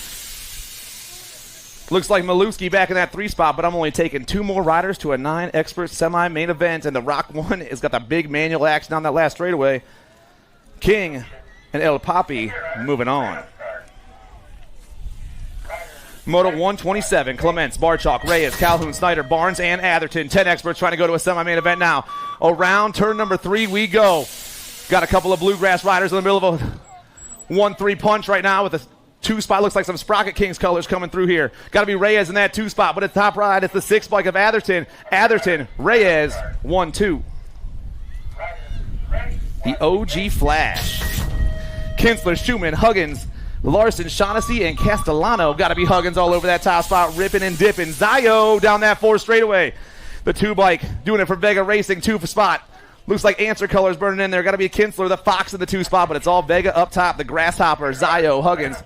S16: Looks like Maluski back in that 3 spot, but I'm only taking 2 more riders to a 9 expert semi-main event, and the Rock 1 has got the big manual action on that last straightaway. King and El Papi moving on. Moto 127, Clements, Barchalk, Reyes, Calhoun, Snyder, Barnes, and Atherton. 10 experts trying to go to a semi-main event now. Around turn number 3 we go. Got a couple of bluegrass riders in the middle of a 1-3 punch right now with a 2-spot. Looks like some Sprocket Kings colors coming through here. Got to be Reyes in that 2-spot, but at the top right, it's the 6 bike of Atherton. Atherton, Reyes, 1-2. The OG Flash. Kinsler, Schumann, Huggins, Larson, Shaughnessy, and Castellano. Got to be Huggins all over that top spot, ripping and dipping. Zio down that 4 straightaway. The 2 bike doing it for Vega Racing, 2 spot. Looks like Answer colors burning in there. Got to be Kinsler, the Fox in the 2 spot, but it's all Vega up top. The Grasshopper, Zio, Huggins.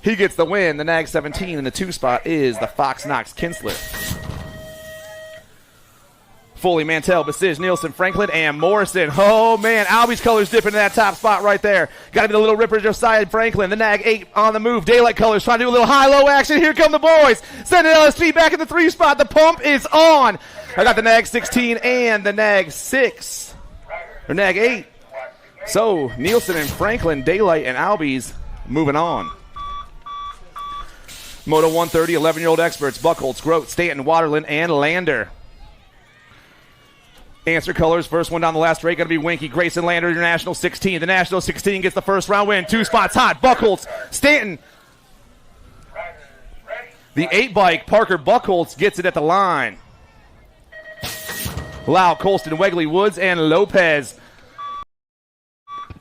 S16: He gets the win. The Nag 17 in the 2 spot is the Fox Knox Kinsler. Foley, Mantell, Basij, Nielsen, Franklin, and Morrison. Oh, man, Albie's colors dipping in that top spot right there. Got to be the Little Ripper, Josiah Franklin. The Nag 8 on the move. Daylight colors trying to do a little high-low action. Here come the boys. Sending LSG back in the 3 spot. The pump is on. I got the Nag 16 and the Nag 6. Or Nag 8. So, Nielsen and Franklin, Daylight, and Albie's moving on. Moto 130, 11-year-old experts. Buchholz, Grote, Stanton, Waterland, and Lander. Answer colors, first one down the last straight, going to be Winky, Grayson Lander, your National 16. The National 16 gets the first round win. 2 spots hot. Buchholz, Stanton. The 8 bike, Parker Buchholz, gets it at the line. Lau, Colston, Wegley, Woods, and Lopez.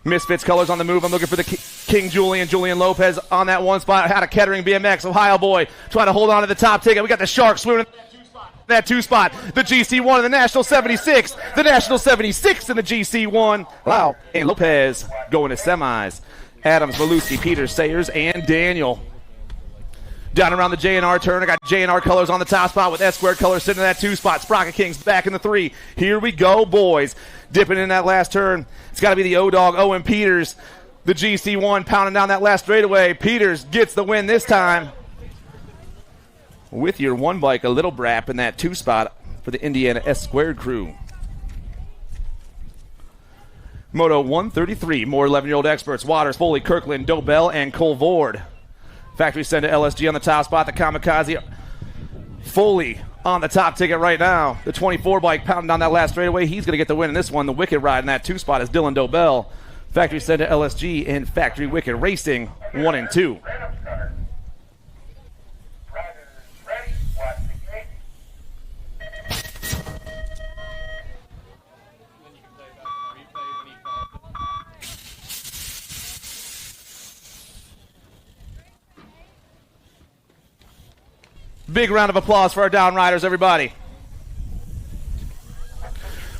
S16: Misfits colors on the move. I'm looking for the King Julian Lopez on that 1 spot. Had a Kettering BMX, Ohio boy, trying to hold on to the top ticket. We got the Shark swimming that 2 spot. The GC1 and the National 76. The National 76 and the GC1. Lau and Lopez going to semis. Adams, Maluski, Peters, Sayers, and Daniel. Down around the J&R turn, I got J&R colors on the top spot with S-squared colors sitting in that 2 spot. Sprocket Kings back in the 3. Here we go, boys. Dipping in that last turn. It's got to be the O-Dog, Owen Peters. The GC1 pounding down that last straightaway. Peters gets the win this time. With your 1 bike, a Little Brap in that 2 spot for the Indiana S-squared crew. Moto 133, more 11-year-old experts. Waters, Foley, Kirkland, Dobell, and Colvord. Factory send to LSG on the top spot. The Kamikaze. Foley on the top ticket right now. The 24 bike pounding down that last straightaway. He's going to get the win in this one. The Wicked ride in that 2 spot is Dylan Dobell. Factory send to LSG and Factory Wicked Racing 1 and 2. Big round of applause for our down riders, everybody.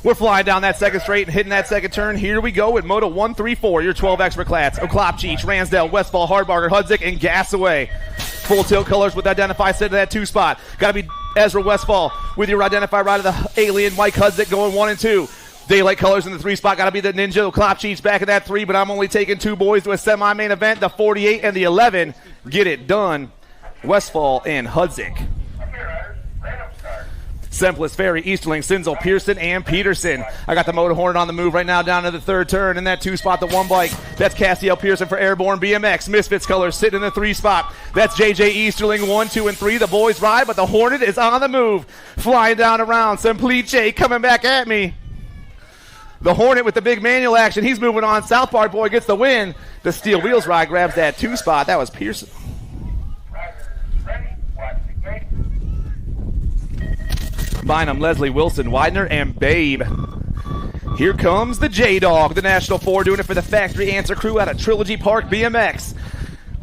S16: We're flying down that second straight and hitting that second turn. Here we go with Moto 134, your 12 expert class. Oklopchich, Ransdell, Westfall, Hardbarger, Hudzik, and Gasaway. Full tilt colors with Identify set to that 2 spot. Got to be Ezra Westfall with your Identify ride of the Alien, Mike Hudzik going 1 and 2. Daylight colors in the 3 spot. Got to be the Ninja Oklopchich back in that 3, but I'm only taking 2 boys to a semi-main event. The 48 and the 11 get it done. Westfall and Hudzik. Sempless, Ferry, Easterling, Sinzel, Pearson, and Peterson. I got the Motor Hornet on the move right now down to the 3rd turn. In that 2 spot, the 1 bike. That's Castiel Pearson for Airborne BMX. Misfits colors sitting in the 3 spot. That's JJ Easterling, 1, 2, and 3. The boys ride, but the Hornet is on the move. Flying down around. Semplice coming back at me. The Hornet with the big manual action. He's moving on. South Park boy gets the win. The Steel Wheels ride grabs that 2 spot. That was Pearson. Bynum, Leslie, Wilson, Widener, and Babe. Here comes the J-Dog, the National 4, doing it for the Factory Answer crew out of Trilogy Park BMX.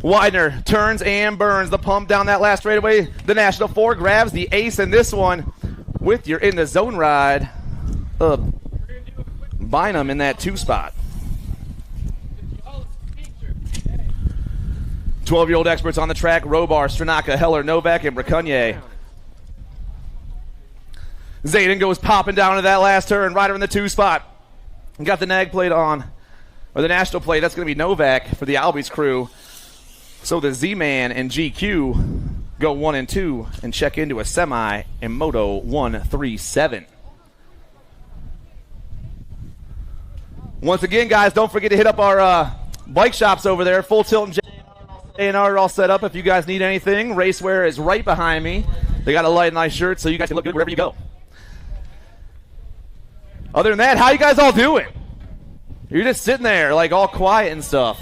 S16: Widener turns and burns the pump down that last straightaway. The National 4 grabs the ace in this one with your in the zone ride of Bynum in that 2 spot. 12-year-old experts on the track, Robar, Stranaka, Heller, Novak, and Bracunier. Zayden goes popping down to that last turn, rider in the 2 spot. Got the nag plate on, or the national plate. That's going to be Novak for the Albies crew. So the Z-Man and GQ go 1 and 2 and check into a semi in Moto 137. Once again, guys, don't forget to hit up our bike shops over there, Full Tilt and A&R are all set up if you guys need anything. Racewear is right behind me. They got a light, nice shirt, so you guys can look good wherever you go. Other than that, how you guys all doing? You're just sitting there, like, all quiet and stuff.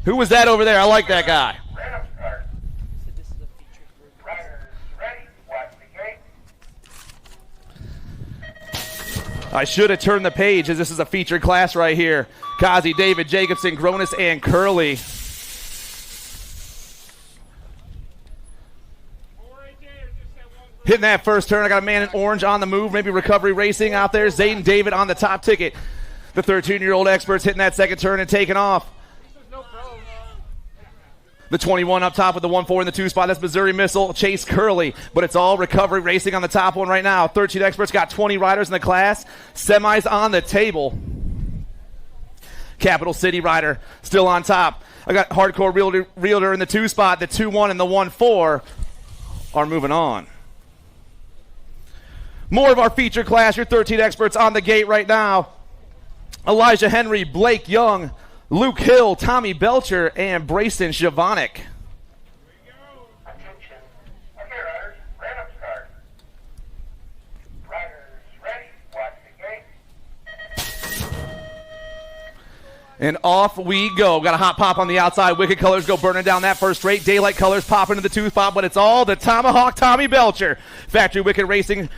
S16: Who was that over there? I like that guy. I should have turned the page, as this is a featured class right here. Kazi, David, Jacobson, Gronis, and Curley. Hitting that first turn, I got a man in orange on the move, maybe Recovery Racing out there. Zayden David on the top ticket. The 13-year-old experts hitting that second turn and taking off. The 21 up top with the 1-4 in the 2 spot. That's Missouri Missile, Chase Curley. But it's all Recovery Racing on the top one right now. 13 experts, got 20 riders in the class. Semis on the table. Capital City rider still on top. I got Hardcore Realtor in the 2 spot. The 2-1 and the 1-4 are moving on. More of our feature class, your 13 experts on the gate right now. Elijah Henry, Blake Young, Luke Hill, Tommy Belcher, and Brayson Shavonic.
S11: Attention. Okay, riders, random start. Riders ready, watch the gate.
S16: And off we go. Got a hot pop on the outside. Wicked Colors go burning down that first straight. Daylight Colors pop into the 2 spot, but it's all the Tomahawk Tommy Belcher. Factory Wicked Racing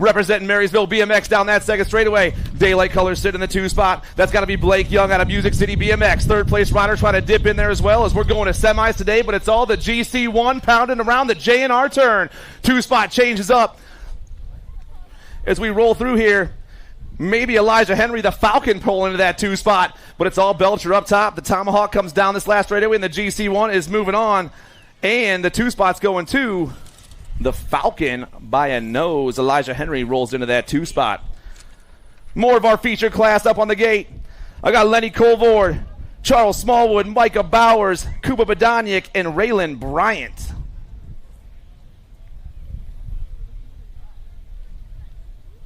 S16: representing Marysville BMX down that second straightaway. Daylight Colors sit in the 2 spot. That's got to be Blake Young out of Music City BMX. Third place rider trying to dip in there as well, as we're going to semis today, but it's all the GC1 pounding around the J&R turn. 2 spot changes up as we roll through here. Maybe Elijah Henry, the Falcon, pull into that 2 spot, but it's all Belcher up top. The Tomahawk comes down this last straightaway, and the GC1 is moving on, and the 2 spot's going to the Falcon by a nose. Elijah Henry rolls into that 2 spot. More of our feature class up on the gate. I got Lenny Colvord, Charles Smallwood, Micah Bowers, Kuba Badaniak, and Raylan Bryant.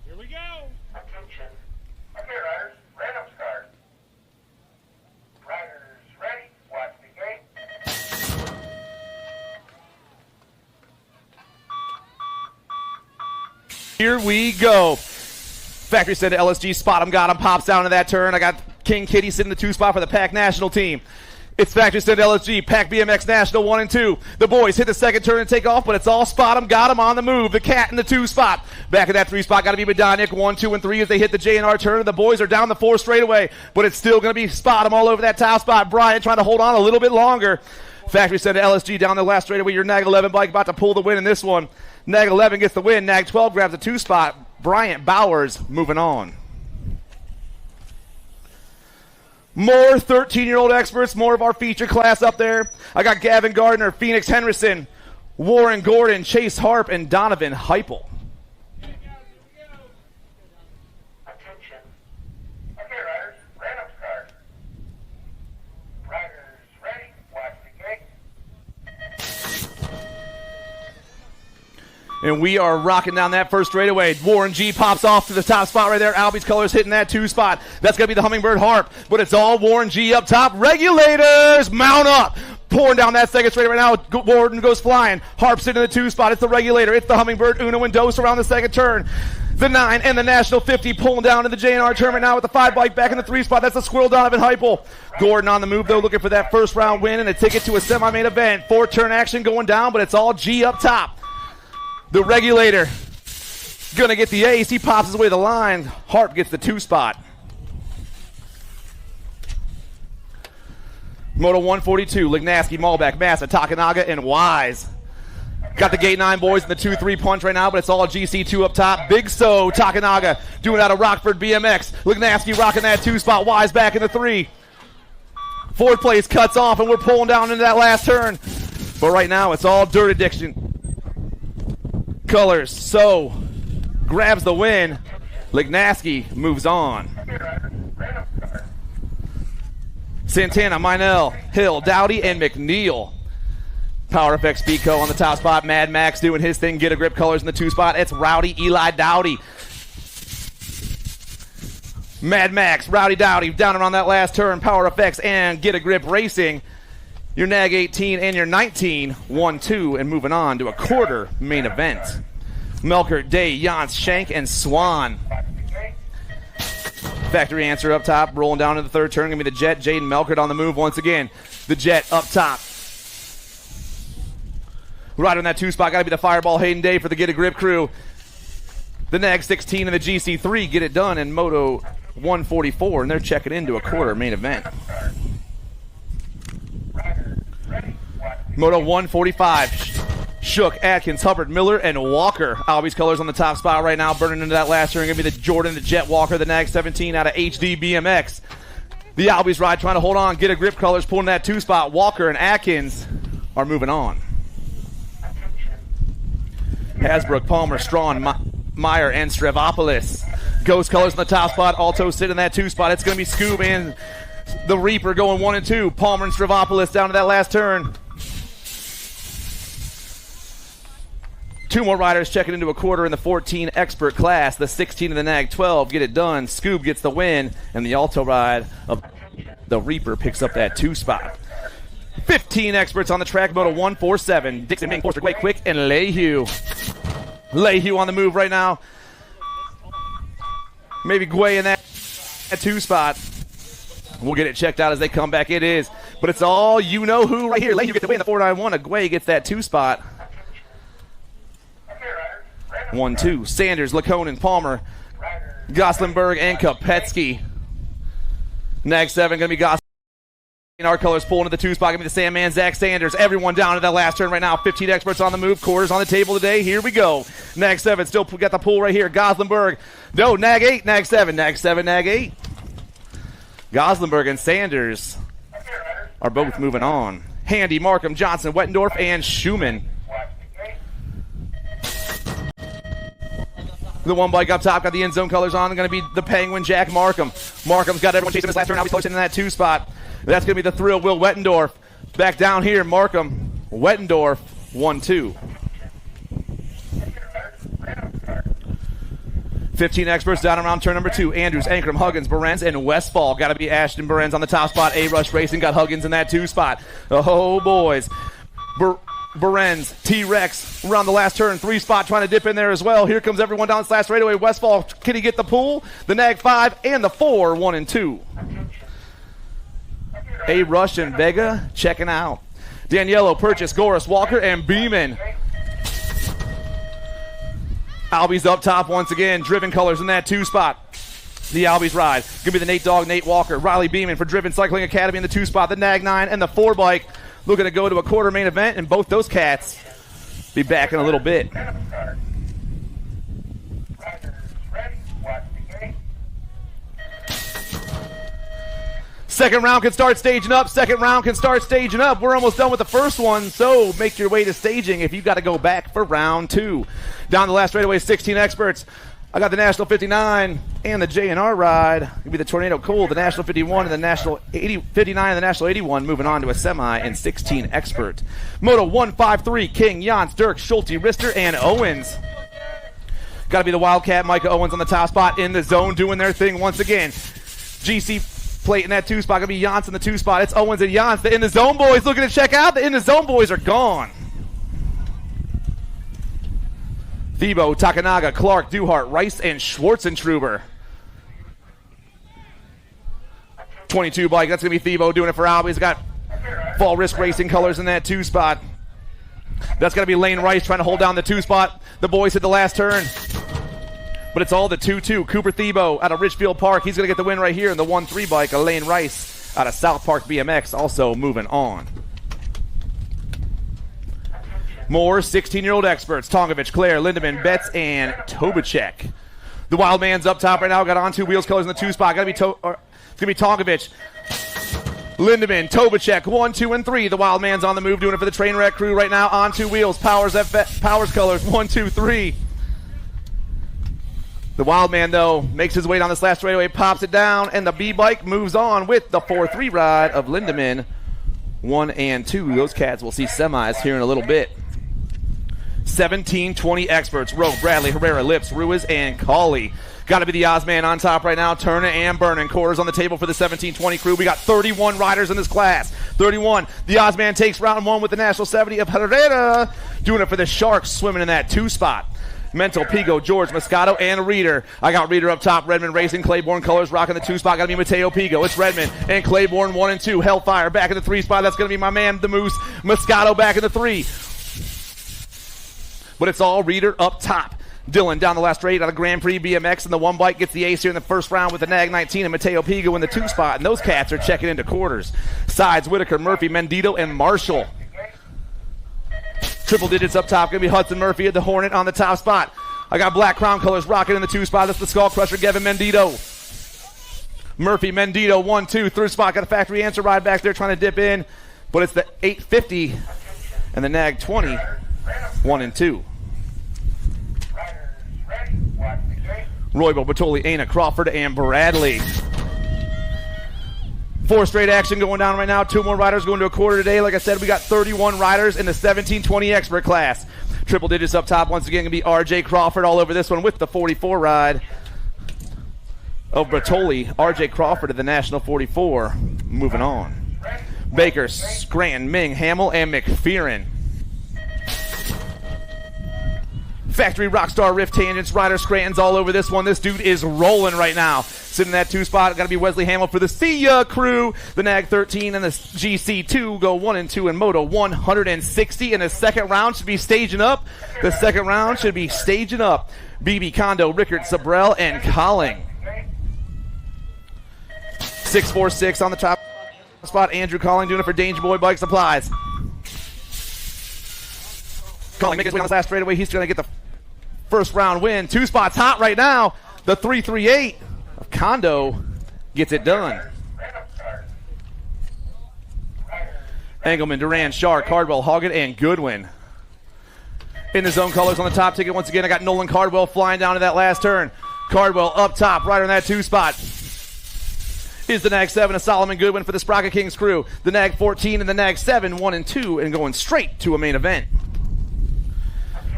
S11: Here we go. Attention. Okay, riders, random start. Riders ready, watch the gate.
S16: Here we go. Factory said to LSG, spot him, got him, pops down to that turn. I got King Kitty sitting in the 2 spot for the PAC National team. It's Factory said to LSG, PAC BMX National 1 and 2. The boys hit the second turn and take off, but it's all spot him, got him on the move. The Cat in the 2 spot. Back at that 3 spot, got to be Badaniak, 1, 2, and 3 as they hit the J&R turn. The boys are down the 4 straightaway, but it's still going to be spot him all over that top spot. Bryant trying to hold on a little bit longer. Factory said to LSG down the last straightaway, your Nag 11 bike about to pull the win in this one. Nag 11 gets the win. Nag 12 grabs the 2 spot. Bryant Bowers moving on. More 13-year-old experts, more of our feature class up there. I got Gavin Gardner, Phoenix Henderson, Warren Gordon, Chase Harp, and Donovan Heupel.
S11: Attention. Okay, riders, random start. Riders ready, watch the gate.
S16: And we are rocking down that first straightaway. Warren G pops off to the top spot right there. Albie's Colors hitting that 2 spot. That's going to be the Hummingbird Harp. But it's all Warren G up top. Regulators mount up. Pouring down that second straightaway right now. Warren goes flying. Harp sitting in the 2 spot. It's the Regulator. It's the Hummingbird. Uno and Dos around the second turn. The 9 and the National 50 pulling down to the J&R tournament now with the 5 bike back in the 3 spot. That's the Squirrel Donovan Heupel. Gordon on the move, though, looking for that first round win and a ticket to a semi-main event. 4-turn action going down, but it's all G up top. The Regulator going to get the ace. He pops his way to the line. Harp gets the 2 spot. Moto 142, Lignaski, Malbeck, Massa, Takanaga, and Wise. Got the Gate 9 boys in the 2-3 punch right now, but it's all GC2 up top. Big So, Takanaga doing out of Rockford BMX. Lignaski rocking that 2 spot. Wise back in the 3. 4th place cuts off, and we're pulling down into that last turn. But right now, it's all Dirt Addiction. Colors. So grabs the win. Lignaski moves on. Santana, Minell, Hill, Dowdy, and McNeil. Power FX Speedco on the top spot. Mad Max doing his thing. Get a Grip Colors in the 2 spot. It's Rowdy, Eli Dowdy. Mad Max, Rowdy Dowdy down around that last turn. Power FX and Get a Grip Racing your NAG 18 and your 19, 1-2, and moving on to a quarter main event. Melkert, Day, Jans, Shank, and Swan. Factory answer up top, rolling down in the third turn. Gonna be the Jet, Jaden Melkert on the move once again. The Jet up top. Right on that 2 spot, gotta be the Fireball, Hayden Day for the Get a Grip crew. The NAG 16 and the GC3 get it done in Moto 144, and they're checking into a quarter main event. Moto 145. Shook, Atkins, Hubbard, Miller, and Walker. Albie's colors on the top spot right now, burning into that last turn. Going to be the Jordan, the Jet Walker, the NAG 17 out of HD BMX. The Albie's ride trying to hold on, Get a Grip colors, pulling that 2 spot. Walker and Atkins are moving on. Hasbrook, Palmer, Strawn, Meyer, and Stravopolis. Ghost colors on the top spot. Alto sit in that 2 spot. It's going to be Scoob and the Reaper going 1 and 2. Palmer and Stravopolis down to that last turn. 2 more riders checking into a quarter in the 14 expert class. The 16 of the NAG 12 get it done. Scoob gets the win, and the Alto ride of the Reaper picks up that 2 spot. 15 experts on the track, Moto 147. Dixon, Ming, Forster, Quay, Quick, and Lehue. Lehue on the move right now. Maybe Guay in that 2 spot. We'll get it checked out as they come back. It is. But it's all you-know-who right here. Lehue gets the win, the 491. Guay gets that 2 spot. 1-2. Sanders, Laconin, Palmer, Goslinberg, and Kopetsky. NAG 7 going to be Goslinberg. Our colors pulling to the 2 spot. Going to be the Sandman, Zach Sanders. Everyone down to that last turn right now. 15 experts on the move. Quarters on the table today. Here we go. NAG 7 still got the pull right here. Goslinberg. No, NAG 8, NAG 7. NAG 7, NAG 8. Goslinberg and Sanders are both moving on. Handy, Markham, Johnson, Wettendorf, and Schumann. The 1 bike up top got the end zone colors on. Going to be the Penguin, Jack Markham. Markham's got everyone chasing his last turn. Now he's close in that 2 spot. That's going to be the Thrill, Will Wettendorf. Back down here, Markham, Wettendorf, 1-2. 15 experts down around turn number 2. Andrews, Ankrum, Huggins, Behrens, and Westfall. Got to be Ashton Behrens on the top spot. A-Rush Racing got Huggins in that 2 spot. Oh, boys. Behrens, T-Rex around the last turn, 3 spot trying to dip in there as well. Here comes everyone down this last straightaway. Westfall, can he get the pull? The NAG 5 and the 4, 1 and 2. A-Rush and Vega checking out. Daniello, Purchase, Goris, Walker, and Beeman. Albie's up top once again. Driven colors in that 2 spot. The Albie's ride. Gonna be the Nate Dogg, Nate Walker. Riley Beeman for Driven Cycling Academy in the 2 spot. The NAG 9 and the 4 bike. Looking to go to a quarter main event, and both those cats be back in a little bit. Second round can start staging up. Second round can start staging up. We're almost done with the first one, so make your way to staging if you've got to go back for round 2. Down the last straightaway, 16 experts. I got the National 59 and the J&R ride. It'll be the Tornado Cool, the National 51 and the National 59 and the National 81, moving on to a semi and 16 expert. Moto 153, King, Jans, Dirk, Schulte, Rister, and Owens. Got to be the Wildcat, Micah Owens on the top spot in the zone doing their thing once again. GC plate in that 2 spot. Going to be Jans in the 2 spot. It's Owens and Jans. The in the zone boys looking to check out. The in the zone boys are gone. Thebo, Takanaga, Clark, Duhart, Rice, and Schwarzentruber. 22 bike, that's going to be Thebo doing it for Albie. He's got Fall Risk Racing colors in that 2 spot. That's going to be Lane Rice trying to hold down the 2 spot. The boys hit the last turn. But it's all the 2-2. Cooper Thebo out of Richfield Park. He's going to get the win right here in the 1-3 bike. Lane Rice out of South Park BMX also moving on. More 16-year-old experts. Tongovich, Claire, Lindemann, Betts, and Tobacek. The Wild Man's up top right now. Got on 2 wheels colors in the 2 spot. It's going to be Tongovich, Lindemann, Tobacek, 1, 2, and 3. The Wild Man's on the move doing it for the Trainwreck crew right now on 2 wheels. Powers colors, 1, 2, 3. The Wild Man, though, makes his way down this last straightaway, pops it down, and the B-bike moves on with the 4-3 ride of Lindemann, 1 and 2. Those cats will see semis here in a little bit. 17-20 experts. Rowe, Bradley, Herrera, Lips, Ruiz, and Cauley. Got to be the Ozman on top right now. Turner and Burnin. Quarters on the table for the 17-20 crew. We got 31 riders in this class. 31. The Ozman takes round 1 with the National 70 of Herrera. Doing it for the Sharks, swimming in that 2 spot. Mental, Pigo, George, Moscato, and Reeder. I got Reeder up top. Redmond racing. Claiborne colors rocking the 2 spot. Got to be Mateo Pigo. It's Redmond and Claiborne 1 and 2. Hellfire back in the 3 spot. That's going to be my man, the Moose. Moscato back in the 3. But it's all Reeder up top. Dylan down the last straight out of Grand Prix BMX, and the 1 bike gets the ace here in the first round with the Nag 19 and Mateo Pigo in the 2 spot. And those cats are checking into quarters. Sides, Whitaker, Murphy, Mendito, and Marshall. Triple digits up top. Going to be Hudson Murphy at the Hornet on the top spot. I got Black Crown colors rocking in the 2 spot. That's the Skull Crusher, Gavin Mendito. Murphy, Mendito, 1, 2. 3rd spot. Got a factory answer ride back there trying to dip in. But it's the 850 and the Nag 20, 1 and 2. Roybo, Bertoli, Aina, Crawford, and Bradley. 4 straight action going down right now. 2 more riders going to a quarter today. Like I said, we got 31 riders in the 1720 expert class. Triple digits up top once again going to be RJ Crawford all over this one with the 44 ride of Bertoli. RJ Crawford at the National 44. Moving on. Baker, Scranton, Ming, Hamill, and McPheron. Factory Rockstar Rift Tangents, Ryder Scranton's all over this one. This dude is rolling right now. Sitting in that 2 spot, got to be Wesley Hamill for the See Ya crew. The Nag 13 and the GC2 go 1 and 2 in Moto 160. And the second round should be staging up. The second round should be staging up. BB Kondo, Rickard Sabrell, and Colling. 646 on the top spot. Andrew Colling doing it for Danger Boy Bike Supplies. Colling making his way on this last straightaway. He's going to get the first round win. 2 spots hot right now. The 338 of Kondo gets it done. Engelman, Duran, Shar, Cardwell, Hoggett, and Goodwin. In the zone colors on the top ticket once again. I got Nolan Cardwell flying down to that last turn. Cardwell up top, right on that 2 spot. Is the Nag 7 of Solomon Goodwin for the Sprocket Kings crew. The Nag 14 and the Nag 7, 1 and 2, and going straight to a main event.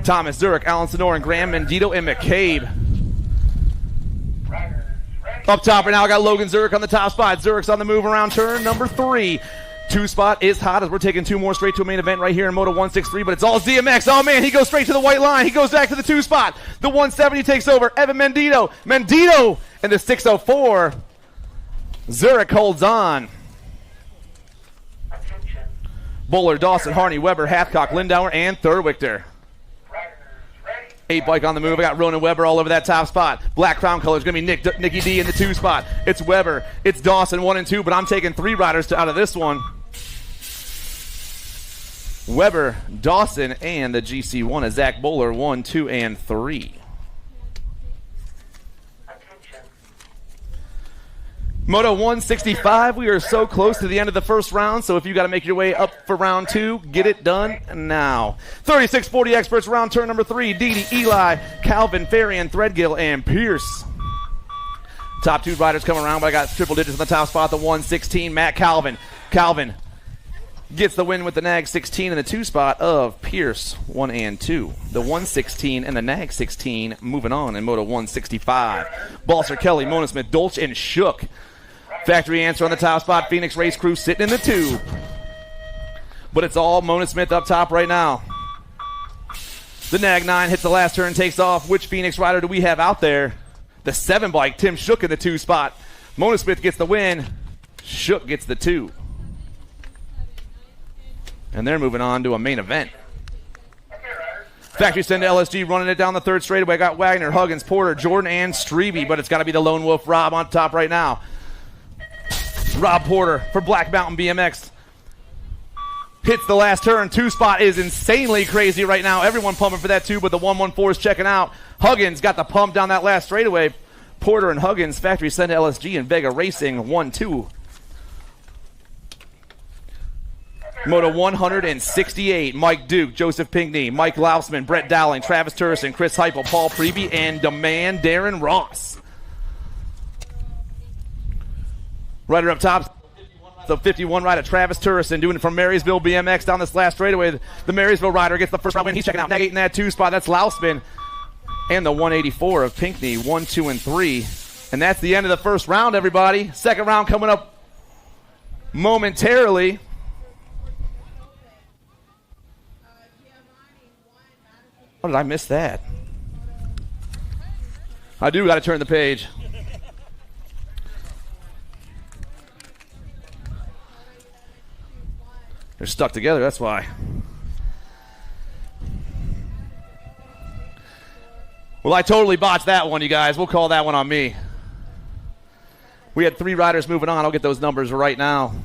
S16: Thomas, Zurich, Alan Sonoran, Graham, Mendito, and McCabe. Up top right now, I got Logan Zurich on the top spot. Zurich's on the move around turn number 3. 2 spot is hot as we're taking 2 more straight to a main event right here in Moto 163, but it's all DMX. Oh man, he goes straight to the white line. He goes back to the 2 spot. The 170 takes over. Evan Mendito. Mendito and the 604. Zurich holds on. Buller, Dawson, Harney, Weber, Hathcock, Lindauer, and Thurwichter. 8 bike on the move. I got Ronan Weber all over that top spot. Black Crown colors going to be Nicky D in the 2 spot. It's Weber. It's Dawson 1 and 2, but I'm taking 3 riders out of this one. Weber, Dawson, and the GC1 is Zach Bowler 1, 2, and 3. Moto 165, we are so close to the end of the first round, so if you got to make your way up for round 2, get it done now. 36-40 experts, round turn number 3. Didi, Eli, Calvin, Farian, Threadgill, and Pierce. Top 2 riders coming around, but I got triple digits on the top spot, the 116, Matt Calvin. Calvin gets the win with the Nag 16 in the 2 spot of Pierce 1 and 2. The 116 and the Nag 16 moving on in Moto 165. Balser, Kelly, Mona Smith, Dolch, and Shook. Factory answer on the top spot. Phoenix Race Crew sitting in the 2. But it's all Mona Smith up top right now. The Nag 9 hits the last turn, takes off. Which Phoenix rider do we have out there? The 7 bike, Tim Shook in the 2 spot. Mona Smith gets the win. Shook gets the 2. And they're moving on to a main event. Factory send to LSG, running it down the 3rd straightaway. I got Wagner, Huggins, Porter, Jordan, and Strebe, but it's got to be the Lone Wolf Rob on top right now. Rob Porter for Black Mountain BMX. Hits the last turn. 2 spot is insanely crazy right now. Everyone pumping for that 2, but the 114 is checking out. Huggins got the pump down that last straightaway. Porter and Huggins, factory send to LSG and Vega Racing 1-2. Moto 168, Mike Duke, Joseph Pinckney, Mike Lausman, Brett Dowling, Travis Turson, Chris Heupel, Paul Preby, and Demand Darren Ross. Rider up top, the 51 rider, Travis Turson, doing it from Marysville BMX down this last straightaway. The Marysville rider gets the first round win. He's checking out Nag 8 in that 2 spot. That's Lausman. And the 184 of Pinckney, 1, 2, and 3. And that's the end of the first round, everybody. Second round coming up momentarily. How did I miss that? I do got to turn the page. They're stuck together, that's why. Well, I totally botched that one, you guys. We'll call that one on me. We had 3 riders moving on. I'll get those numbers right now.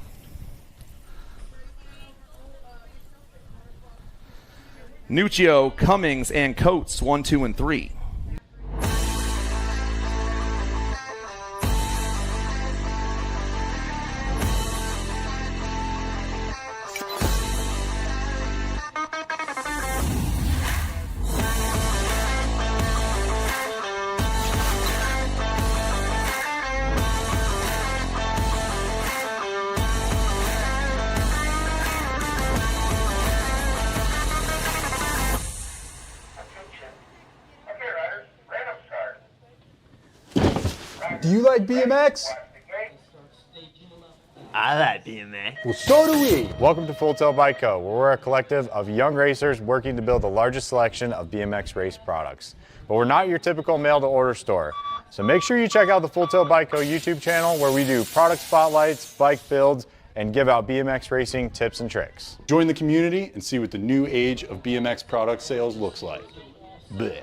S16: Nuccio, Cummings, and Coates, 1, 2, and 3.
S3: Do you like BMX?
S22: I like BMX.
S3: Well, so do we.
S23: Welcome to Full Tilt Bike Co., where we're a collective of young racers working to build the largest selection of BMX race products. But we're not your typical mail-to-order store. So make sure you check out the Full Tilt Bike Co. YouTube channel, where we do product spotlights, bike builds, and give out BMX racing tips and tricks.
S1: Join the community and see what the new age of BMX product sales looks like. Blech.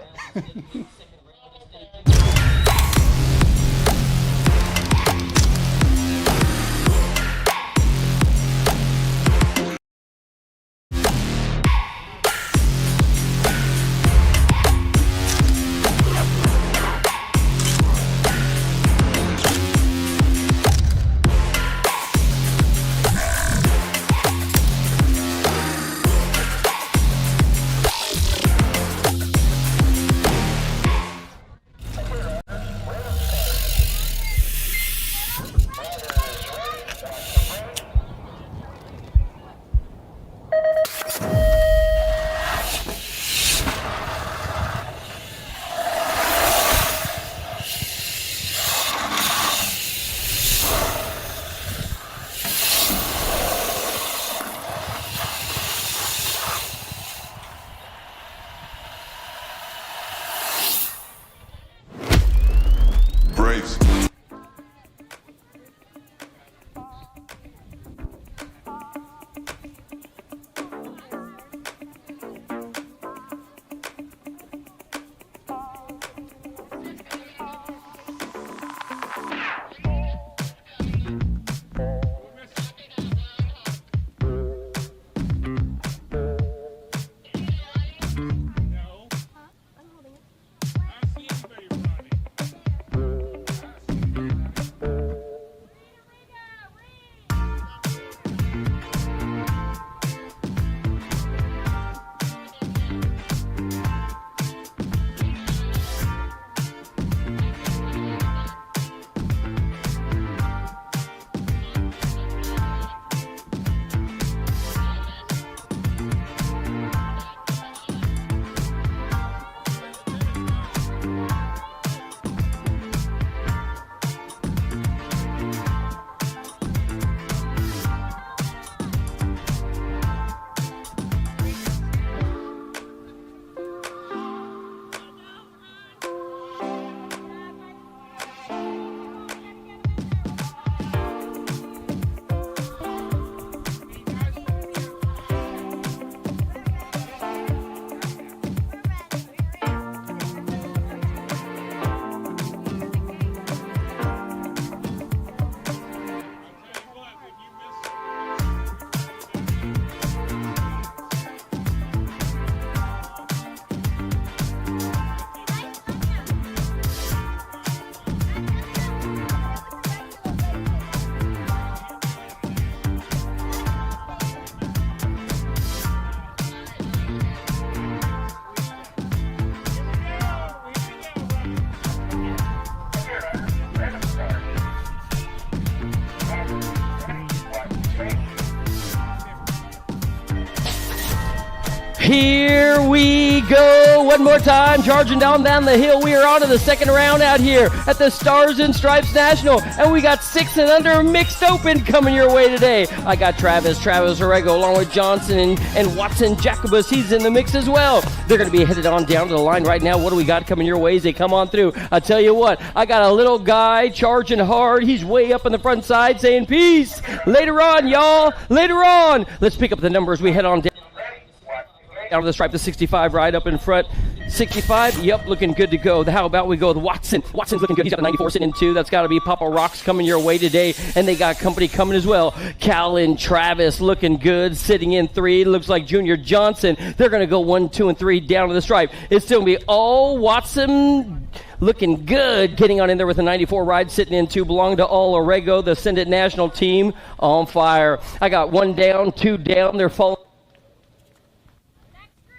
S6: Here we go. go one more time, charging down the hill. We are on to the second round out here at the Stars and Stripes National, and we got 6 and under mixed open coming your way today. I got Travis Orrego, along with Johnson and Watson Jacobus. He's in the mix as well. They're going to be headed on down to the line right now. What do we got coming your way as they come on through? I tell you what, I got a little guy charging hard. He's way up on the front side saying peace. Later on, y'all. Later on. Let's pick up the numbers. We head on down to the stripe, the 65 right up in front. 65, yep, looking good to go. How about we go with Watson? Watson's looking good. He's got a 94 sitting in 2. That's got to be Papa Rocks coming your way today. And they got company coming as well. Cal and Travis looking good, sitting in 3. Looks like Junior Johnson. They're going to go 1, 2, and 3 down to the stripe. It's still going to be all Watson looking good, getting on in there with a 94 ride, sitting in 2, belong to all Orrego, the Send It National team on fire. I got 1 down, 2 down. They're following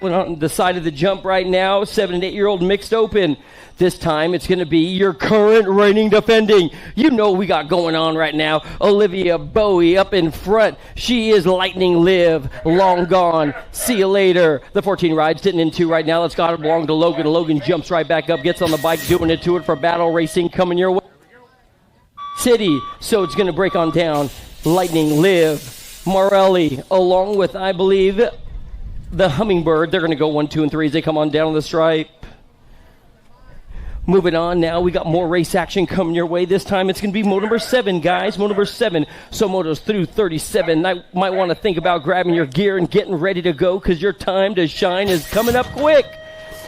S6: on the side of the jump right now. 7 and 8-year-old mixed open. This time it's going to be your current reigning defending. You know we got going on right now. Olivia Bowie up in front. She is Lightning Live. Long gone. See you later. The 14 ride's sitting in 2 right now. Let's got it belong to Logan. Logan jumps right back up, gets on the bike, doing it to it for battle racing coming your way. City. So it's going to break on down. Lightning Live. Morelli along with, I believe, the Hummingbird. They're going to go 1, 2, and 3 as they come on down the stripe. Moving on now, we got more race action coming your way. This time it's going to be moto number 7, guys. Moto number 7. So motos through 37. I might want to think about grabbing your gear and getting ready to go because your time to shine is coming up quick.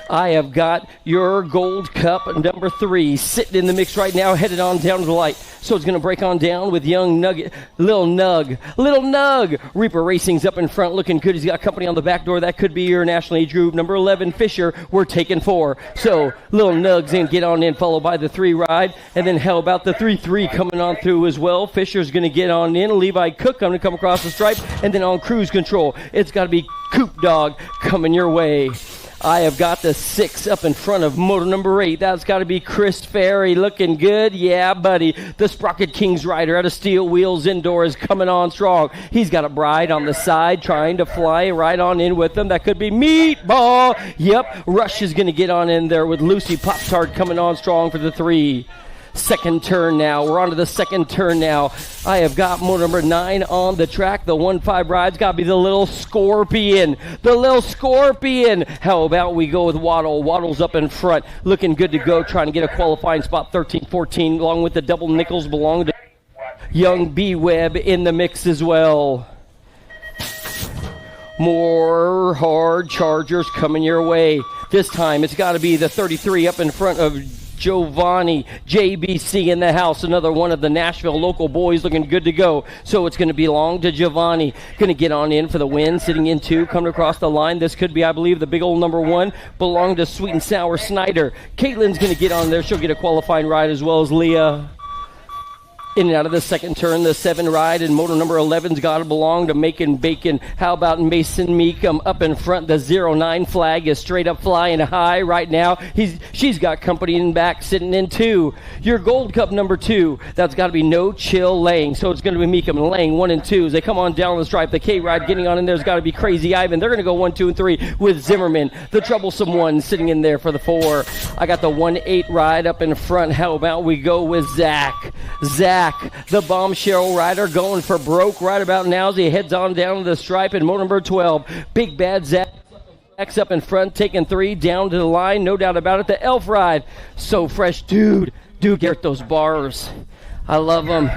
S6: I have got your Gold Cup number 3 sitting in the mix right now, headed on down to the light. So it's going to break on down with young Nugget, Little Nug. Reaper Racing's up in front, looking good. He's got company on the back door. That could be your national age group. Number 11, Fisher, we're taking 4. So Little Nug's in, get on in, followed by the 3 ride. And then how about the 3-3 coming on through as well. Fisher's going to get on in. Levi Cook going to come across the stripe. And then on cruise control, it's got to be Coop Dog coming your way. I have got the 6 up in front of motor number 8. That's got to be Chris Ferry looking good. Yeah, buddy. The Sprocket Kings rider out of Steel Wheels Indoors coming on strong. He's got a bride on the side trying to fly right on in with them. That could be Meatball. Yep, Rush is going to get on in there with Lucy Pop-Tart coming on strong for the 3. Second turn now. We're on to the second turn now. I have got motor number 9 on the track. The 1-5 ride's got to be the Little Scorpion. The Little Scorpion. How about we go with Waddle? Waddle's up in front. Looking good to go. Trying to get a qualifying spot. 13-14 along with the double nickels belong to young B-Web in the mix as well. More hard chargers coming your way. This time it's got to be the 33 up in front of Giovanni, JBC in the house, another one of the Nashville local boys looking good to go. So it's going to belong to Giovanni. Going to get on in for the win, sitting in 2, coming across the line. This could be, I believe, the big old number 1, belong to Sweet and Sour Snyder. Caitlin's going to get on there. She'll get a qualifying ride as well as Leah. In and out of the second turn, the 7 ride, and motor number 11's got to belong to Macon Bacon. How about Mason Meekum up in front? The 09 flag is straight up flying high right now. She's got company in back, sitting in 2. Your Gold Cup number 2, that's got to be No Chill Lang. So it's going to be Meekum and Lang, 1 and 2. As they come on down the stripe, the K ride getting on in there's got to be Crazy Ivan. They're going to go 1, 2, and 3 with Zimmerman, the troublesome one, sitting in there for the 4. I got the 1-8 ride up in front. How about we go with Zach, the bombshell rider, going for broke right about now as he heads on down to the stripe. And motor number 12, Big Bad Zach up in front, taking 3 down to the line, no doubt about it. The Elf ride, so fresh, dude, get those bars. I love them.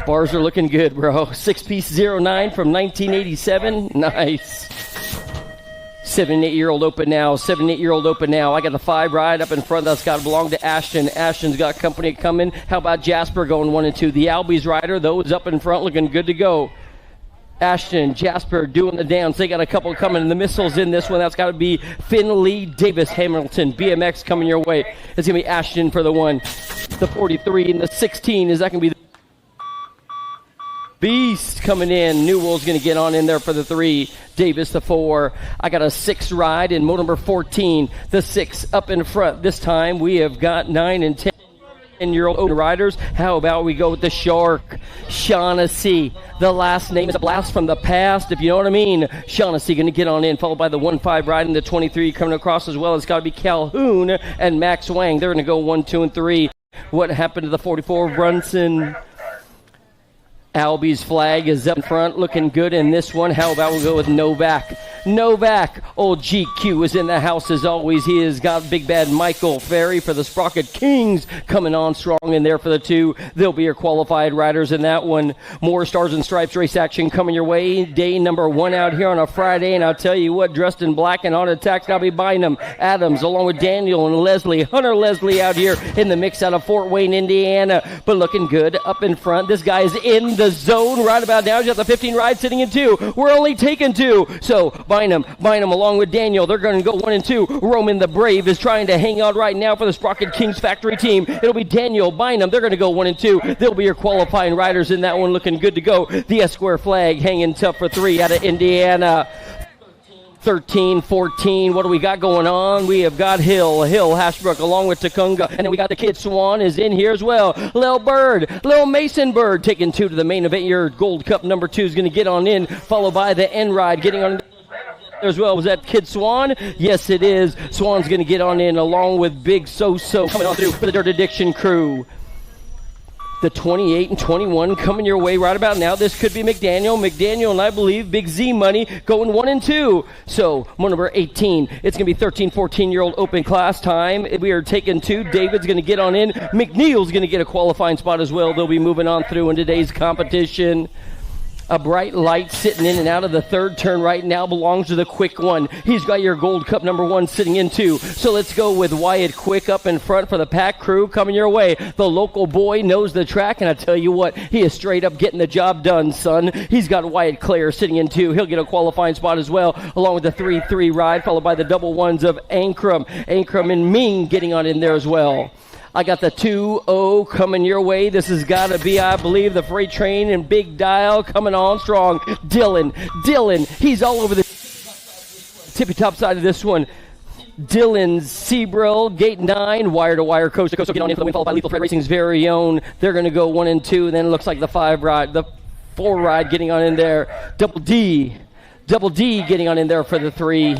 S6: Bars are looking good, bro. 6-piece 09 from 1987, nice. 7 and 8-year-old open now. I got the 5 ride up in front. That's got to belong to Ashton. Ashton's got company coming. How about Jasper going 1 and 2? The Albies rider, those up in front looking good to go. Ashton, Jasper doing the dance. They got a couple coming. And the missiles in this one. That's got to be Finley Davis Hamilton. BMX coming your way. It's going to be Ashton for the 1. The 43 and the 16. Is that going to be the Beast coming in? Newell's going to get on in there for the 3. Davis the 4. I got a 6 ride in motor number 14. The 6 up in front. This time we have got 9 and 10. 10-year-old riders. How about we go with the Shark, Shaughnessy. The last name is a blast from the past, if you know what I mean. Shaughnessy going to get on in, followed by the 1-5 ride and the 23 coming across as well. It's got to be Calhoun and Max Wang. They're going to go 1, 2, and 3. What happened to the 44 Brunson? Albie's flag is up in front, looking good in this one. How about we go with Novak? Novak, old GQ is in the house as always. He has got big bad Michael Ferry for the Sprocket Kings coming on strong in there for the 2. They'll be your qualified riders in that one. More Stars and Stripes race action coming your way. Day number 1 out here on a Friday, and I'll tell you what, dressed in black and on attack, got to be Bynum, Adams, along with Daniel and Leslie. Hunter Leslie out here in the mix out of Fort Wayne, Indiana, but looking good up in front. This guy's in the zone right about now. He's got the 15 ride sitting in 2. We're only taking 2. So Bynum along with Daniel. They're going to go 1 and 2. Roman the Brave is trying to hang out right now for the Sprocket Kings factory team. It'll be Daniel, Bynum. They're going to go 1 and 2. They'll be your qualifying riders in that one, looking good to go. The S-square flag hanging tough for 3 out of Indiana. 13, 14, what do we got going on? We have got Hill, Hashbrook, along with Takunga, and then we got the kid Swan is in here as well. Lil Mason Bird taking 2 to the main event. Your Gold Cup number 2 is going to get on in, followed by the N ride getting on as well. Was that kid Swan? Yes, it is. Swan's going to get on in along with Big So-So coming on through for the Dirt Addiction crew. The 28 and 21 coming your way right about now. This could be McDaniel, and I believe Big Z Money going 1 and 2. So, number 18, it's going to be 13, 14-year-old open class time. We are taking 2. David's going to get on in. McNeil's going to get a qualifying spot as well. They'll be moving on through in today's competition. A bright light sitting in and out of the third turn right now belongs to the Quick one. He's got your Gold Cup number 1 sitting in 2. So let's go with Wyatt Quick up in front for the pack crew coming your way. The local boy knows the track, and I tell you what, he is straight up getting the job done, son. He's got Wyatt Clare sitting in 2. He'll get a qualifying spot as well, along with the 3-3 ride, followed by the double ones of Ankrum and Ming getting on in there as well. I got the 2-0 coming your way. This has got to be, I believe, the Freight Train and Big Dial coming on strong. Dylan, he's all over the tippy-top side of this one. Dylan Seabrill, Gate 9, wire-to-wire, coast-to-coast. Get on in for the win, followed by Lethal Freight Racing's very own. They're going to go 1 and 2. Then it looks like the 5 ride, the 4 ride getting on in there. Double D getting on in there for the 3.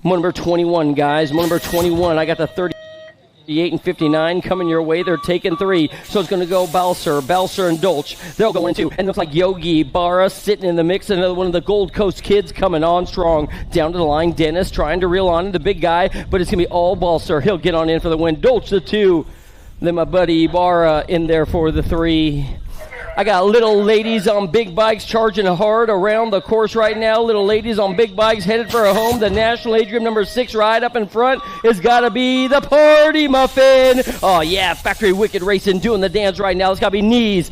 S6: Number 21, guys. Number 21. I got the 38 and 59 coming your way. They're taking 3. So it's going to go Balser and Dolch. They'll go into. And it looks like Yogi Barra sitting in the mix. Another one of the Gold Coast kids coming on strong. Down to the line. Dennis trying to reel on the big guy. But it's going to be all Balser. He'll get on in for the win. Dolch the 2. Then my buddy Barra in there for the 3. I got little ladies on big bikes charging hard around the course right now. Little ladies on big bikes headed for a home. The national age group number 6 ride up in front has got to be the Party Muffin. Oh, yeah, Factory Wicked Racing doing the dance right now. It's got to be Knees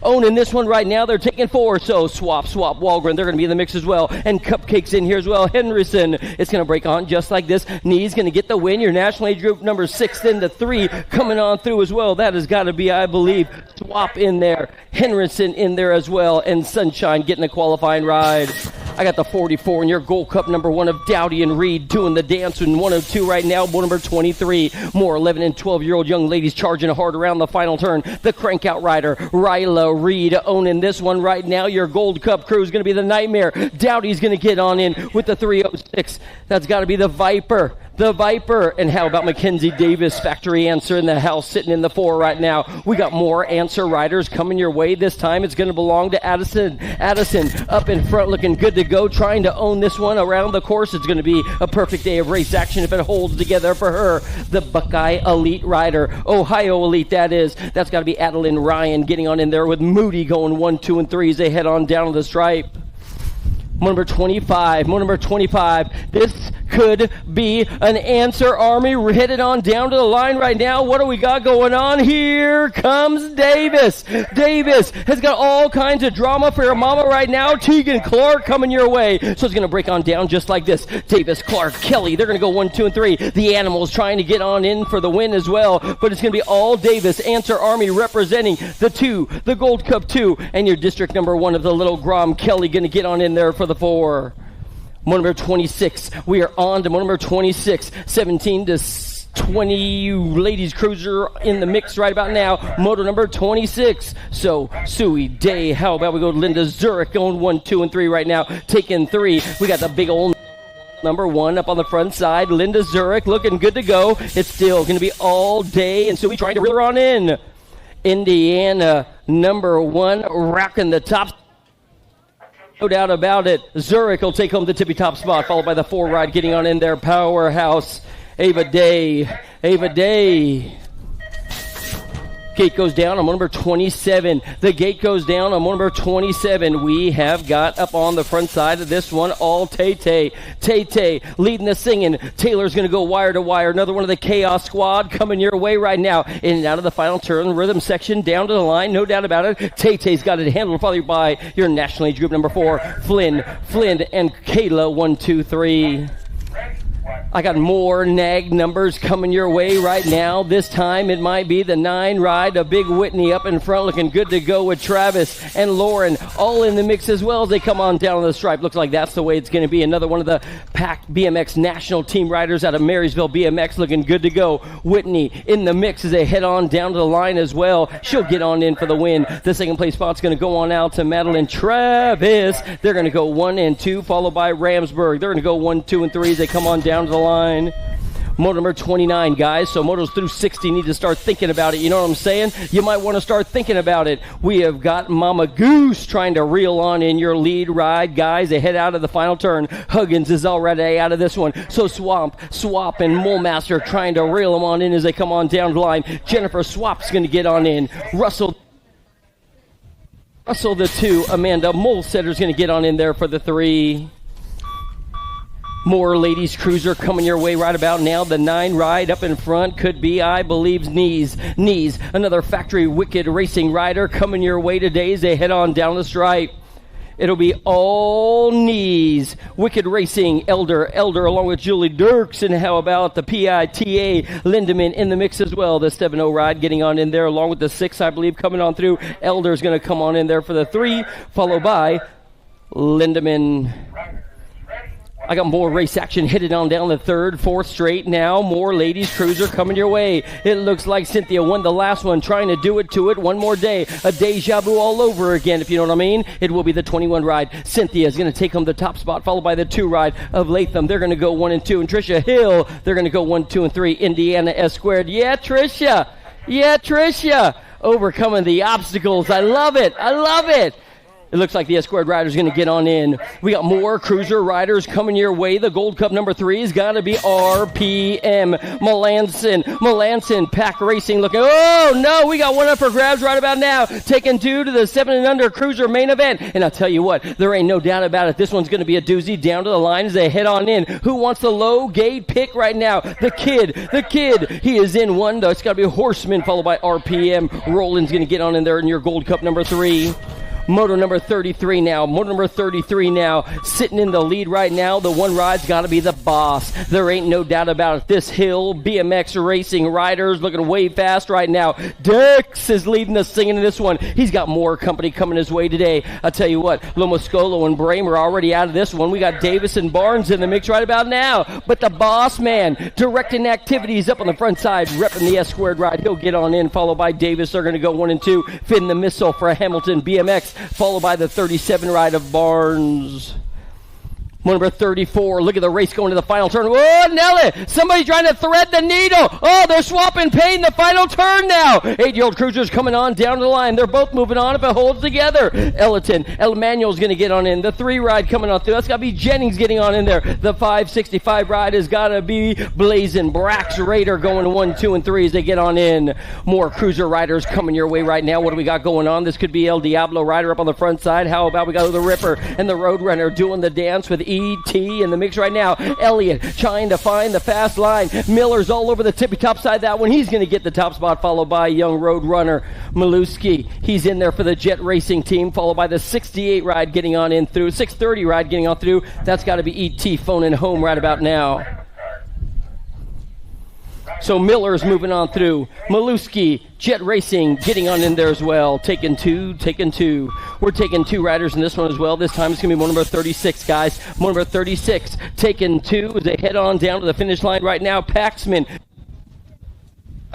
S6: owning this one right now. They're taking 4. So Swap, Walgren, they're going to be in the mix as well. And Cupcakes in here as well. Henderson, it's going to break on just like this. Knees going to get the win. Your national age group number 6 into 3 coming on through as well. That has got to be, I believe, Swap in there. Henderson in there as well, and Sunshine getting a qualifying ride. I got the 44 in your Gold Cup number 1 of Dowdy and Reed doing the dance in 102 right now. Number 23. More 11 and 12-year-old young ladies charging hard around the final turn. The crank-out rider, Ryla Reed, owning this one right now. Your Gold Cup crew is going to be the Nightmare. Dowdy's going to get on in with the 306. That's got to be the Viper. And how about Mackenzie Davis, Factory Answer in the house, sitting in the 4 right now. We got more Answer riders coming your way. This time it's going to belong to Addison up in front, looking good to go, trying to own this one around the course. It's going to be a perfect day of race action if it holds together for her. The Buckeye Elite rider, Ohio Elite that is. That's got to be Adeline Ryan getting on in there with Moody going 1, 2, and 3 as they head on down to the stripe. Number 25. This could be an Answer Army headed on down to the line right now. What do we got going on? Here comes Davis. Davis has got all kinds of drama for her mama right now. Tegan Clark coming your way. So it's going to break on down just like this. Davis, Clark, Kelly. They're going to go 1, 2, and 3. The Animals trying to get on in for the win as well. But it's going to be all Davis. Answer Army representing the 2, the Gold Cup 2. And your district number 1 of the Little Grom, Kelly, going to get on in there for the 4. Number 26. We are on to number 26. 17 to 20 ladies cruiser in the mix right about now. Moto number 26. So Sui Day. How about we go to Linda Zurich going 1, 2, and 3 right now. Taking 3. We got the big old number 1 up on the front side. Linda Zurich looking good to go. It's still going to be all day. And Sui trying to reel her on in. Indiana number 1 rocking the top. No doubt about it. Zurich will take home the tippy top spot, followed by the 4 ride getting on in there. Powerhouse. Ava Day. Gate goes down on number 27. The gate goes down on number 27. We have got up on the front side of this one all Tay-Tay. Tay-Tay leading the singing. Taylor's going to go wire to wire. Another one of the Chaos Squad coming your way right now. In and out of the final turn. Rhythm section down to the line. No doubt about it. Tay-Tay's got it handled, followed by your national age group number 4. Flynn, and Kayla 1, 2, 3. I got more nag numbers coming your way right now. This time it might be the 9 ride. A big Whitney up in front looking good to go with Travis and Lauren all in the mix as well as they come on down the stripe. Looks like that's the way it's going to be. Another one of the packed BMX national team riders out of Marysville BMX looking good to go. Whitney in the mix as they head on down to the line as well. She'll get on in for the win. The second place spot's going to go on out to Madeline Travis. They're going to go 1 and 2 followed by Ramsburg. They're going to go 1, 2, and 3 as they come on down to the line. Moto number 29, guys. So motos through 60 need to start thinking about it. You know what I'm saying? You might want to start thinking about it. We have got Mama Goose trying to reel on in your lead ride, guys. They head out of the final turn. Huggins is already out of this one. So Swap, and Mulemaster trying to reel them on in as they come on down the line. Jennifer Swap's going to get on in. Russell the 2. Amanda Molesetter's going to get on in there for the 3. More ladies cruiser coming your way right about now. The 9 ride up in front could be, I believe, Knees. Another Factory Wicked racing rider coming your way today as they head on down the stripe. It'll be all Knees. Wicked Racing, Elder along with Julie Dirks. And how about the PITA Lindemann in the mix as well. The 7-0 ride getting on in there along with the 6, I believe, coming on through. Elder's going to come on in there for the 3, followed by Lindemann. I got more race action headed on down the 3rd, 4th straight now. More ladies cruiser coming your way. It looks like Cynthia won the last one, trying to do it to it one more day. A deja vu all over again, if you know what I mean. It will be the 21 ride. Cynthia is going to take home the top spot, followed by the 2 ride of Latham. They're going to go 1 and 2. And Tricia Hill, they're going to go 1, 2, and 3. Indiana S squared. Yeah, Tricia. Overcoming the obstacles. I love it. It looks like the S-Squared rider's going to get on in. We got more cruiser riders coming your way. The Gold Cup number 3 has got to be RPM. Melanson, Pack Racing looking. Oh, no, we got one up for grabs right about now. Taking 2 to the 7 and under cruiser main event. And I'll tell you what, there ain't no doubt about it. This one's going to be a doozy down to the line as they head on in. Who wants the low gate pick right now? The kid. He is in one. It's got to be a Horseman followed by RPM. Roland's going to get on in there in your Gold Cup number 3. Moto number 33 now. Sitting in the lead right now. The 1 ride's got to be the boss. There ain't no doubt about it. This Hill BMX racing riders looking way fast right now. Dex is leading the singing in this one. He's got more company coming his way today. I'll tell you what, Lomascolo and Brame are already out of this one. We got Davis and Barnes in the mix right about now. But the boss man directing activities up on the front side, repping the S-squared ride. He'll get on in, followed by Davis. They're going to go 1 and 2. Finn the Missile for Hamilton BMX. Followed by the 37 ride of Barnes. Number 34, look at the race going to the final turn. Oh, Nelly, somebody trying to thread the needle. Oh, they're swapping pain the final turn now. 8-year-old cruisers coming on down the line. They're both moving on if it holds together. Emanuel's going to get on in. The 3 ride coming on through. That's got to be Jennings getting on in there. The 565 ride has got to be Blazing Brax Raider going 1, 2, and 3 as they get on in. More cruiser riders coming your way right now. What do we got going on? This could be El Diablo rider up on the front side. How about we got the Ripper and the Roadrunner doing the dance with E.T. in the mix right now. Elliott trying to find the fast line. Miller's all over the tippy top side. That one, he's going to get the top spot, followed by young Roadrunner Maluski. He's in there for the Jet Racing team, followed by the 68 ride getting on in through. 630 ride getting on through. That's got to be E.T. phoning home right about now. So Miller's moving on through. Maluski, Jet Racing, getting on in there as well. Taking two. We're taking 2 riders in this one as well. This time it's going to be number 36, guys. Number 36, taking 2 as they head on down to the finish line right now. Paxman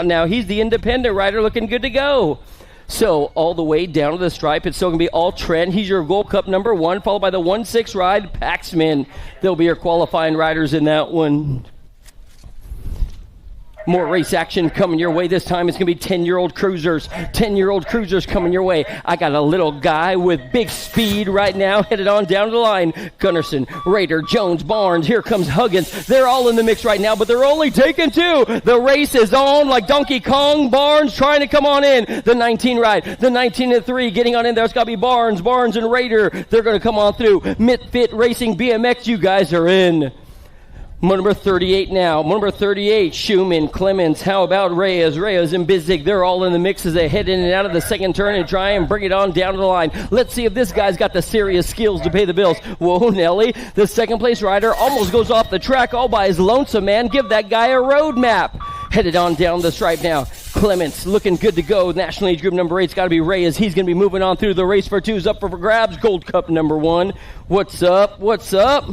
S6: Now he's the independent rider looking good to go. So all the way down to the stripe, it's still going to be all Trent. He's your Gold Cup number 1, followed by the 1-6 ride, Paxman. They'll be your qualifying riders in that one. More race action coming your way. This time it's going to be 10-year-old cruisers. 10-year-old cruisers coming your way. I got a little guy with big speed right now headed on down the line. Gunnarsson, Rader, Jones, Barnes. Here comes Huggins. They're all in the mix right now, but they're only taking 2. The race is on like Donkey Kong. Barnes trying to come on in. The 19 ride. The 19-3 getting on in there. It's got to be Barnes and Rader. They're going to come on through. Mitfit Racing BMX. You guys are in. Number 38 now. Number 38, Schumann, Clemens. How about Reyes? Reyes and Bizig. They're all in the mix as they head in and out of the second turn and try and bring it on down to the line. Let's see if this guy's got the serious skills to pay the bills. Whoa, Nelly. The second place rider almost goes off the track all by his lonesome, man. Give that guy a road map. Headed on down the stripe now. Clements looking good to go. National Age Group number 8's got to be Reyes. He's going to be moving on through the race for 2's up for grabs. Gold Cup number 1. What's up? What's up?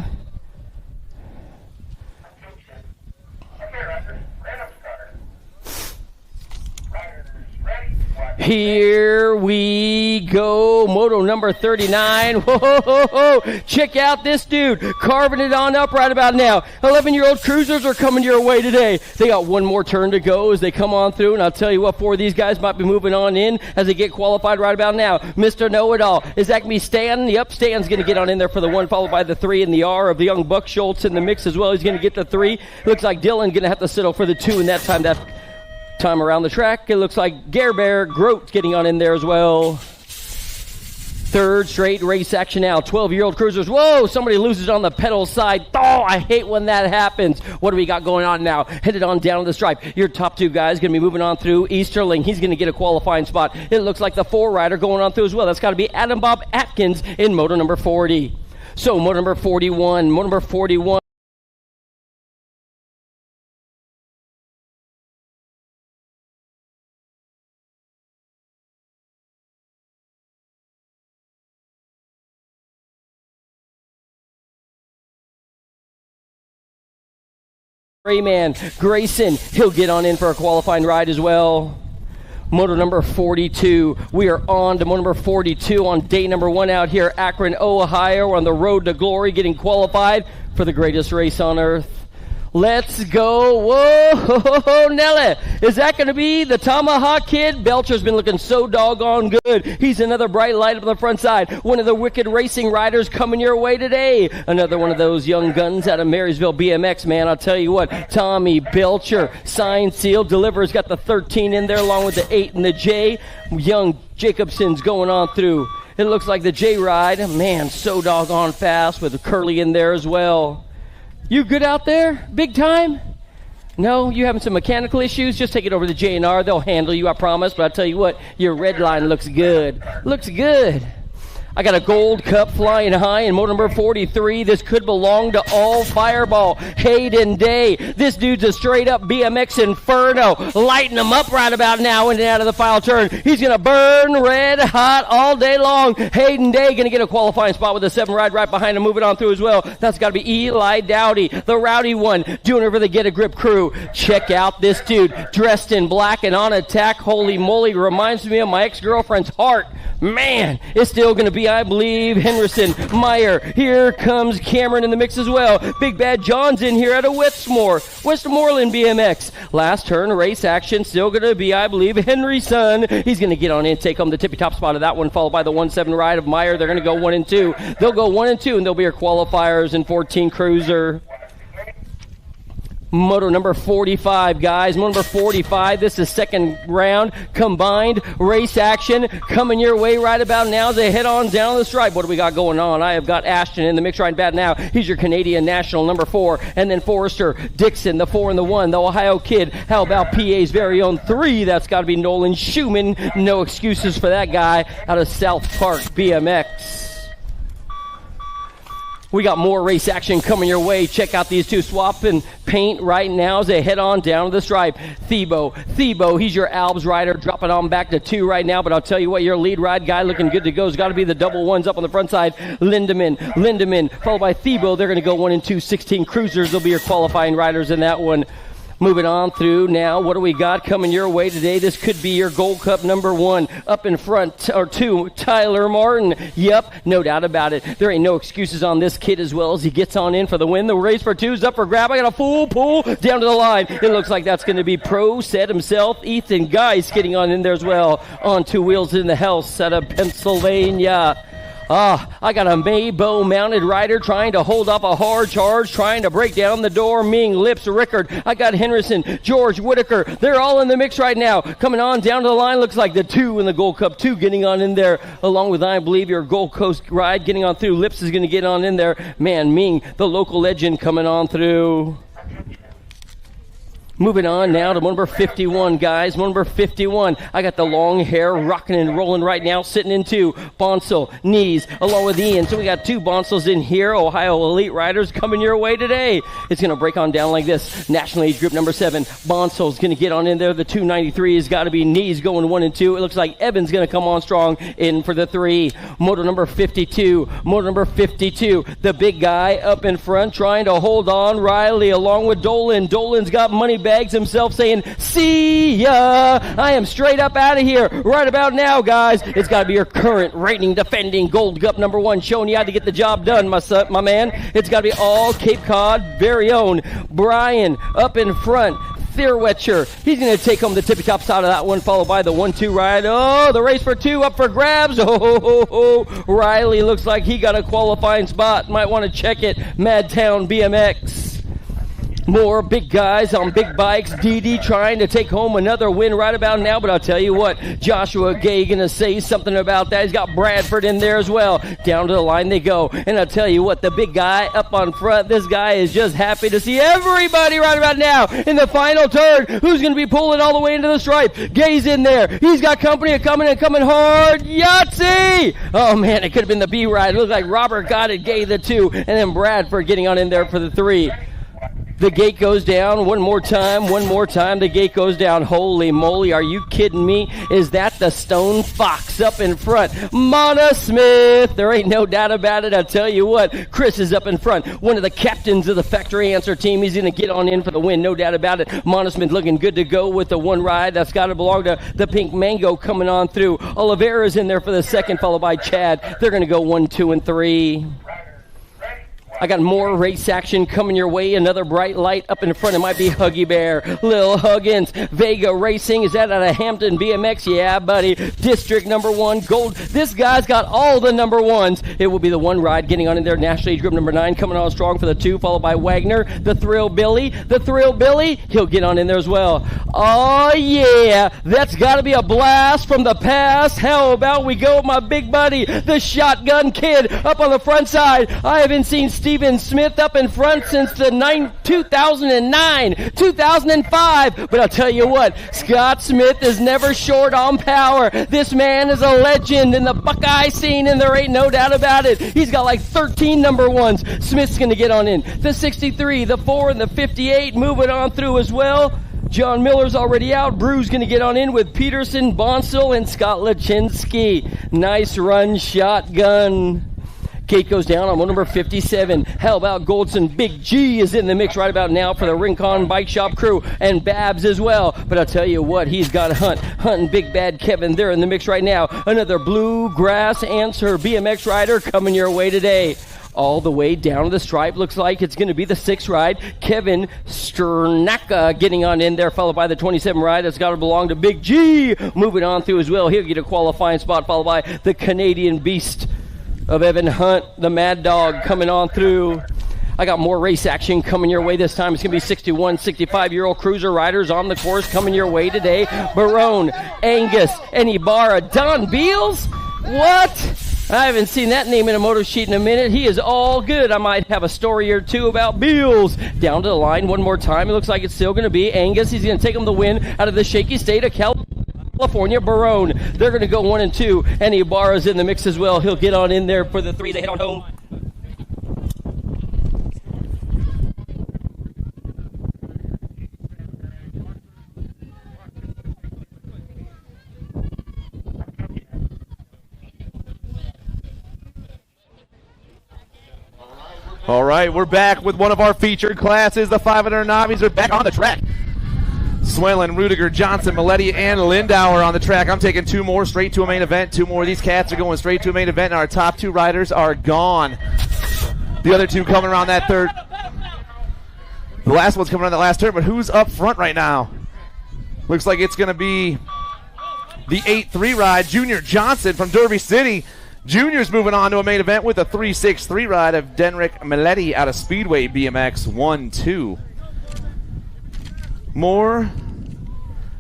S6: Here we go. Moto number 39. Whoa. Check out this dude. Carving it on up right about now. 11-year-old cruisers are coming your way today. They got one more turn to go as they come on through. And I'll tell you what, 4 of these guys might be moving on in as they get qualified right about now. Mr. Know-It-All. Is that going to be Stan? Yep, Stan's going to get on in there for the 1, followed by the 3 and the R of the young Buck Schultz in the mix as well. He's going to get the 3. Looks like Dylan going to have to settle for the 2, and that time around the track, it looks like Gerber Grote getting on in there as well. Third straight race action now. 12-year-old cruisers. Whoa, somebody loses on the pedal side. Oh, I hate when that happens. What do we got going on now? Headed on down to the stripe. Your top 2 guys going to be moving on through. Easterling, he's going to get a qualifying spot. It looks like the 4 rider going on through as well. That's got to be Adam Bob Atkins in moto number 40. So moto number 41. Moto number 41. Rayman Grayson, he'll get on in for a qualifying ride as well. Moto number 42. We are on to moto number 42 on day number 1 out here, Akron, Ohio. We're on the road to glory, getting qualified for the greatest race on earth. Let's go. Whoa, Nelly. Is that going to be the Tomahawk Kid? Belcher's been looking so doggone good. He's another bright light up on the front side. One of the wicked racing riders coming your way today. Another one of those young guns out of Marysville BMX, man. I'll tell you what, Tommy Belcher, signed, sealed, delivers, got the 13 in there along with the 8 and the J. Young Jacobson's going on through. It looks like the J ride. Man, so doggone fast with Curly in there as well. You good out there? Big time? No? You having some mechanical issues? Just take it over to J&R. They'll handle you, I promise. But I'll tell you what, your red line looks good. Looks good. I got a Gold Cup flying high in motor number 43. This could belong to all Fireball. Hayden Day. This dude's a straight-up BMX inferno. Lighting him up right about now in and out of the final turn. He's going to burn red hot all day long. Hayden Day going to get a qualifying spot with a 7 ride right behind him, moving on through as well. That's got to be Eli Dowdy, the rowdy one, doing it for the Get a Grip crew. Check out this dude, dressed in black and on attack. Holy moly, reminds me of my ex-girlfriend's heart. Man, it's still going to be, I believe, Henderson, Meyer. Here comes Cameron in the mix as well. Big Bad John's in here out of Westmoreland BMX. Last turn, race action, still going to be, I believe, Henry's son. He's going to get on in, take home the tippy-top spot of that one, followed by the 1-7 ride of Meyer. They're going to go 1 and 2. They'll go 1 and 2, and they'll be your qualifiers in 14 cruiser. Moto number 45, guys. Moto number 45. This is second round combined race action coming your way right about now as they head on down the stripe. What do we got going on? I have got Ashton in the mix right bad now. He's your Canadian national number 4. And then Forrester Dixon, the 4 and the 1, the Ohio kid. How about PA's very own 3? That's got to be Nolan Schumann. No excuses for that guy out of South Park BMX. We got more race action coming your way. Check out these two swapping paint right now as they head on down to the stripe. Thebo, he's your Albs rider, dropping on back to 2 right now. But I'll tell you what, your lead ride guy looking good to go has got to be the double ones up on the front side. Lindemann, followed by Thebo. They're going to go 1 and 2, 16 cruisers. They'll be your qualifying riders in that one. Moving on through now, what do we got coming your way today? This could be your Gold Cup number 1. Up in front, or 2, Tyler Martin. Yep, no doubt about it. There ain't no excuses on this kid as well as he gets on in for the win. The race for 2 is up for grab. I got a full pull down to the line. It looks like that's going to be Pro Set himself, Ethan Geis, getting on in there as well. On 2 wheels in the house out of Pennsylvania. I got a Maybo mounted rider trying to hold off a hard charge, trying to break down the door. Ming, Lips, Rickard. I got Henderson, George, Whitaker. They're all in the mix right now. Coming on down to the line, looks like the 2 in the Gold Cup 2 getting on in there, along with, I believe, your Gold Coast ride getting on through. Lips is going to get on in there. Man, Ming, the local legend, coming on through. Moving on now to number 51, guys. Number 51. I got the long hair rocking and rolling right now, sitting in 2. Bonsall, Knees, along with Ian. So we got 2 Bonsalls in here. Ohio Elite Riders coming your way today. It's going to break on down like this. National Age Group number 7. Bonsall's going to get on in there. The 293 has got to be Knees going 1 and 2. It looks like Evan's going to come on strong in for the 3. Motor number 52. Motor number 52. The big guy up in front trying to hold on. Riley along with Dolan. Dolan's got money bags himself saying, see ya. I am straight up out of here right about now, guys. It's got to be your current reigning defending Gold Cup number 1 showing you how to get the job done, my man. It's got to be all Cape Cod very own Brian up in front. Thierwetcher, he's going to take home the tippy top side of that one, followed by the 1-2 ride. Oh, the race for 2 up for grabs. Riley looks like he got a qualifying spot. Might want to check it. Madtown BMX. More big guys on big bikes. Dee trying to take home another win right about now, but I'll tell you what, Joshua Gay going to say something about that. He's got Bradford in there as well. Down to the line they go. And I'll tell you what, the big guy up on front, this guy is just happy to see everybody right about now in the final turn. Who's going to be pulling all the way into the stripe? Gay's in there. He's got company coming hard. Yahtzee! Oh, man, it could have been the B ride. It looked like Robert got it, Gay the 2, and then Bradford getting on in there for the 3. The gate goes down one more time, the gate goes down. Holy moly, are you kidding me? Is that the Stone Fox up in front? Mana Smith, there ain't no doubt about it. I'll tell you what, Chris is up in front. One of the captains of the Factory Answer team. He's going to get on in for the win, no doubt about it. Mana Smith looking good to go with the 1 ride. That's got to belong to the Pink Mango coming on through. Oliveira's in there for the 2nd, followed by Chad. They're going to go 1, 2, and 3. I got more race action coming your way. Another bright light up in front. It might be Huggy Bear. Lil Huggins. Vega Racing. Is that out of Hampton BMX? Yeah, buddy. District number 1. Gold. This guy's got all the number 1s. It will be the 1 ride getting on in there. National Age Group number 9 coming on strong for the 2, followed by Wagner. The Thrill Billy. He'll get on in there as well. Oh, yeah. That's got to be a blast from the past. How about we go with my big buddy, the Shotgun Kid, up on the front side. I haven't seen Steven Smith up in front since the 2009, 2005. But I'll tell you what, Scott Smith is never short on power. This man is a legend in the Buckeye scene, and there ain't no doubt about it. He's got like 13 number 1s. Smith's going to get on in. The 63, the 4, and the 58 moving on through as well. John Miller's already out. Brew's going to get on in with Peterson, Bonsall, and Scott Lachinsky. Nice run, Shotgun. Gate goes down on number 57. How about Goldson? Big G is in the mix right about now for the Rincon Bike Shop crew, and Babs as well. But I'll tell you what, he's got Hunt and Big Bad Kevin. They're in the mix right now. Another Bluegrass Answer BMX rider coming your way today. All the way down to the stripe. Looks like it's going to be the 6 ride. Kevin Sternaka getting on in there, followed by the 27 ride. That's got to belong to Big G. Moving on through as well. He'll get a qualifying spot, followed by the Canadian Beast of Evan Hunt, the Mad Dog, coming on through. I got more race action coming your way this time. It's going to be 61, 65-year-old cruiser riders on the course coming your way today. Barone, Angus, and Ibarra. Don Beals? What? I haven't seen that name in a motor sheet in a minute. He is all good. I might have a story or two about Beals. Down to the line one more time. It looks like it's still going to be Angus. He's going to take him the win out of the shaky state of California. Barone. They're going to go 1 and 2, and Ibarra's in the mix as well. He'll get on in there for the 3. They head on home.
S16: All right, we're back with one of our featured classes. The 500 Navis are back on the track. Swellen, Rudiger, Johnson, Maletti, and Lindauer on the track. I'm taking two more straight to a main event. Two more of these cats are going straight to a main event, and our top two riders are gone. The other two coming around that third. The last one's coming around that last turn, but who's up front right now? Looks like it's going to be the 8-3 ride, Junior Johnson from Derby City. Junior's moving on to a main event with a 3-6-3 ride of Denrick Maletti out of Speedway BMX 1-2. More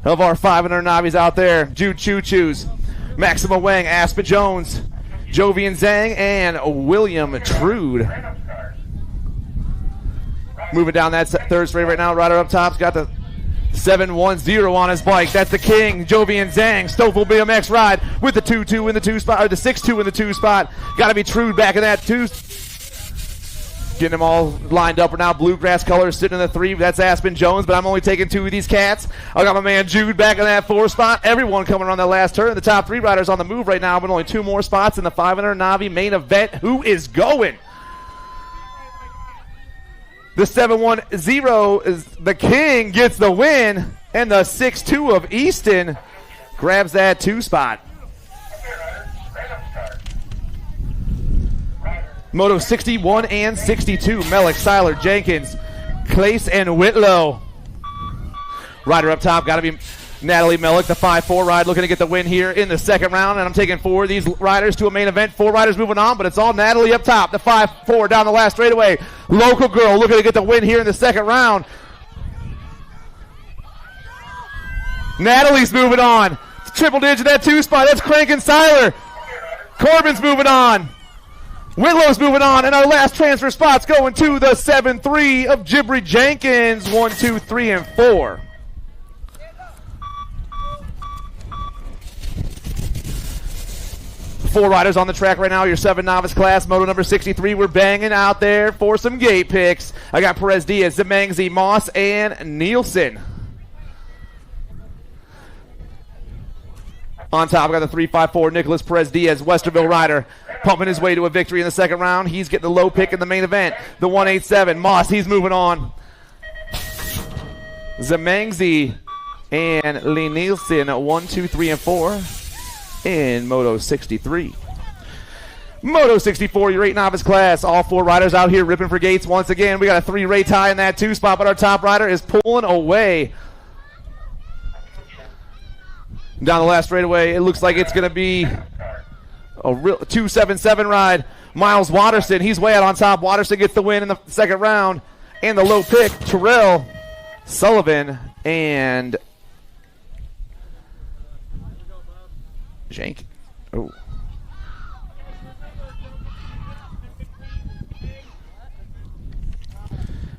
S16: of our 500 Navis out there. Jude Choo-Choos, Maxima Wang, Aspen Jones, Jovian Zhang, and William Trude. Moving down that third straight right now. Rider up top's got the 710 on his bike. That's the king, Jovian Zhang. Stoffel BMX ride with the 2-2 in the 2 spot, or the 6-2 in the 2 spot. Got to be Trude back in that 2. Getting them all lined up right now. Bluegrass colors sitting in the 3. That's Aspen Jones, but I'm only taking 2 of these cats. I got my man Jude back in that 4 spot. Everyone coming around that last turn. The top 3 riders on the move right now, but only 2 more spots in the 500 Navi main event. Who is going? The 710 is the king, gets the win, and the 6-2 of Easton grabs that 2 spot. Moto 61 and 62, Mellick, Seiler, Jenkins, Clace, and Whitlow. Rider up top, got to be Natalie Mellick, the 5-4 ride, looking to get the win here in the second round, and I'm taking 4 of these riders to a main event. 4 riders moving on, but it's all Natalie up top, the 5-4 down the last straightaway. Local girl looking to get the win here in the second round. Natalie's moving on. Triple digit that 2 spot. That's Crank and Seiler. Corbin's moving on. Whitlow's moving on, and our last transfer spot's going to the 7-3 of Jibri Jenkins. 1, 2, 3, and 4. Four riders on the track right now. Your 7 novice class, moto number 63. We're banging out there for some gate picks. I got Perez Diaz, Zemangzi, Moss, and Nielsen. On top, I got the 3-5-4 Nicholas Perez Diaz, Westerville rider, pumping his way to a victory in the second round. He's getting the low pick in the main event. The 187 Moss, he's moving on. Zemangzi and Lee Nielsen, 1, 2, 3, and 4 in Moto 63. Moto 64, your 8 novice class. All 4 riders out here ripping for gates once again. We got a 3-ray tie in that 2 spot, but our top rider is pulling away. Down the last straightaway, it looks like it's going to be a real 2-7-7 ride. Miles Watterson, he's way out on top. Watterson gets the win in the second round. And the low pick, Terrell Sullivan and Jenkins. Oh.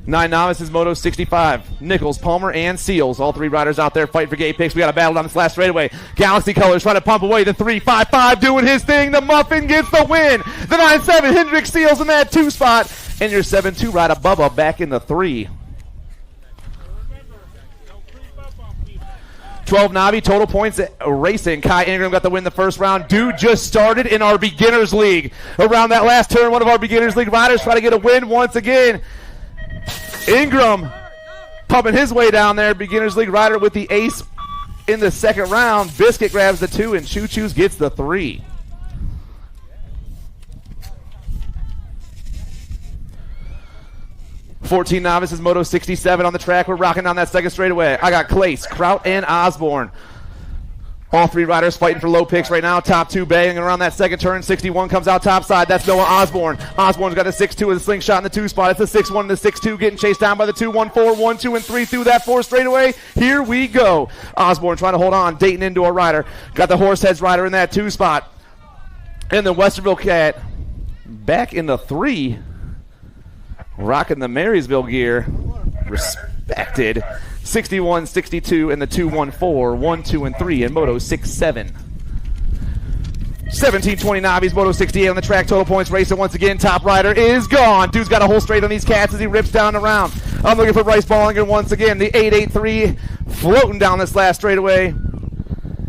S16: Nine novices, Moto 65. Nichols, Palmer, and Seals. All 3 riders out there fighting for gate picks. We got a battle down this last straightaway. Galaxy Colors trying to pump away. The 3-5-5 doing his thing. The Muffin gets the win. The 9-7, Hendrick Seals in that 2 spot. And your 7-2 rider, Bubba, back in the 3. 12 Navi, total points racing. Kai Ingram got the win the first round. Dude just started in our beginners league. Around that last turn, one of our beginners league riders trying to get a win once again. Ingram pumping his way down there. Beginners League rider with the ace in the second round. Biscuit grabs the 2 and Choo-Choos gets the 3. $14 novices, Moto 67 on the track. We're rocking down that second straightaway. I got Clace, Kraut, and Osborne. All 3 riders fighting for low picks right now. Top 2 banging around that second turn. 61 comes out top side. That's Noah Osborne. Osborne's got a 6-2 with a slingshot in the 2 spot. It's a 6-1 and the 6-2 getting chased down by the 2-1-4. 1, 2, and 3 through that 4 straightaway. Here we go. Osborne trying to hold on. Dayton Indoor rider. Got the Horseheads rider in that 2 spot. And the Westerville cat back in the 3. Rocking the Marysville gear. Respected. 61, 62, and the 2-1-4, 1, 2, and 3 in Moto 6-7. 17-20 Navi's Moto 68 on the track. Total points racing once again. Top rider is gone. Dude's got a whole straight on these cats as he rips down the round. I'm looking for Bryce Ballinger once again. The 8-8-3 floating down this last straightaway.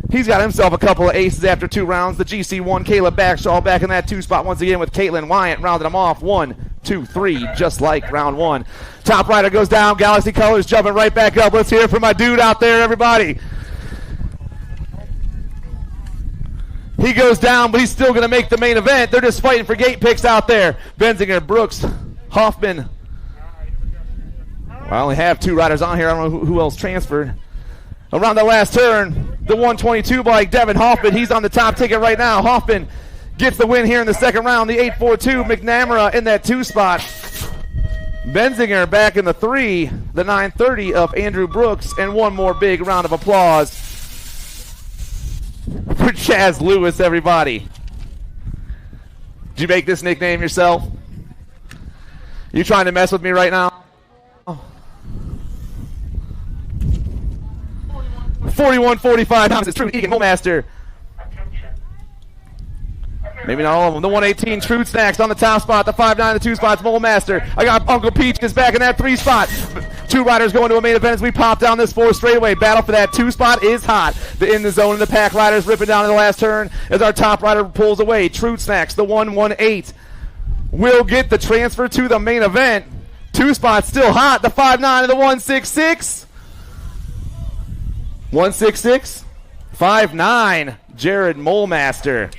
S16: He's got himself a couple of aces after 2 rounds. The GC1 Caleb Bagshaw back in that 2 spot once again with Caitlin Wyant rounding him off. 1, 2, 3, just like round 1. Top rider goes down. Galaxy Colors jumping right back up. Let's hear it from my dude out there, everybody. He goes down, but he's still going to make the main event. They're just fighting for gate picks out there. Benzinger, Brooks, Hoffman. I only have 2 riders on here. I don't know who else transferred. Around the last turn, the 122 bike, Devin Hoffman. He's on the top ticket right now. Hoffman gets the win here in the second round. The 842, McNamara in that 2 spot. Benzinger back in the 3. The 930 of Andrew Brooks. And one more big round of applause for Chaz Lewis, everybody. Did you make this nickname yourself? You trying to mess with me right now? 41-45. Thomas is True Egan Master. Maybe not all of them. The 118 Truth Snacks on the top spot. The 5'9", the 2 spots, Mole Master. I got Uncle Peach is back in that 3 spot. 2 riders going to a main event as we pop down this 4 straightaway. Battle for that 2 spot is hot. The in the zone and the pack riders ripping down in the last turn as our top rider pulls away. Truth Snacks, the 118, will get the transfer to the main event. 2 spots still hot. The 5'9" and the 166. 166, 5'9", Jared Molemaster.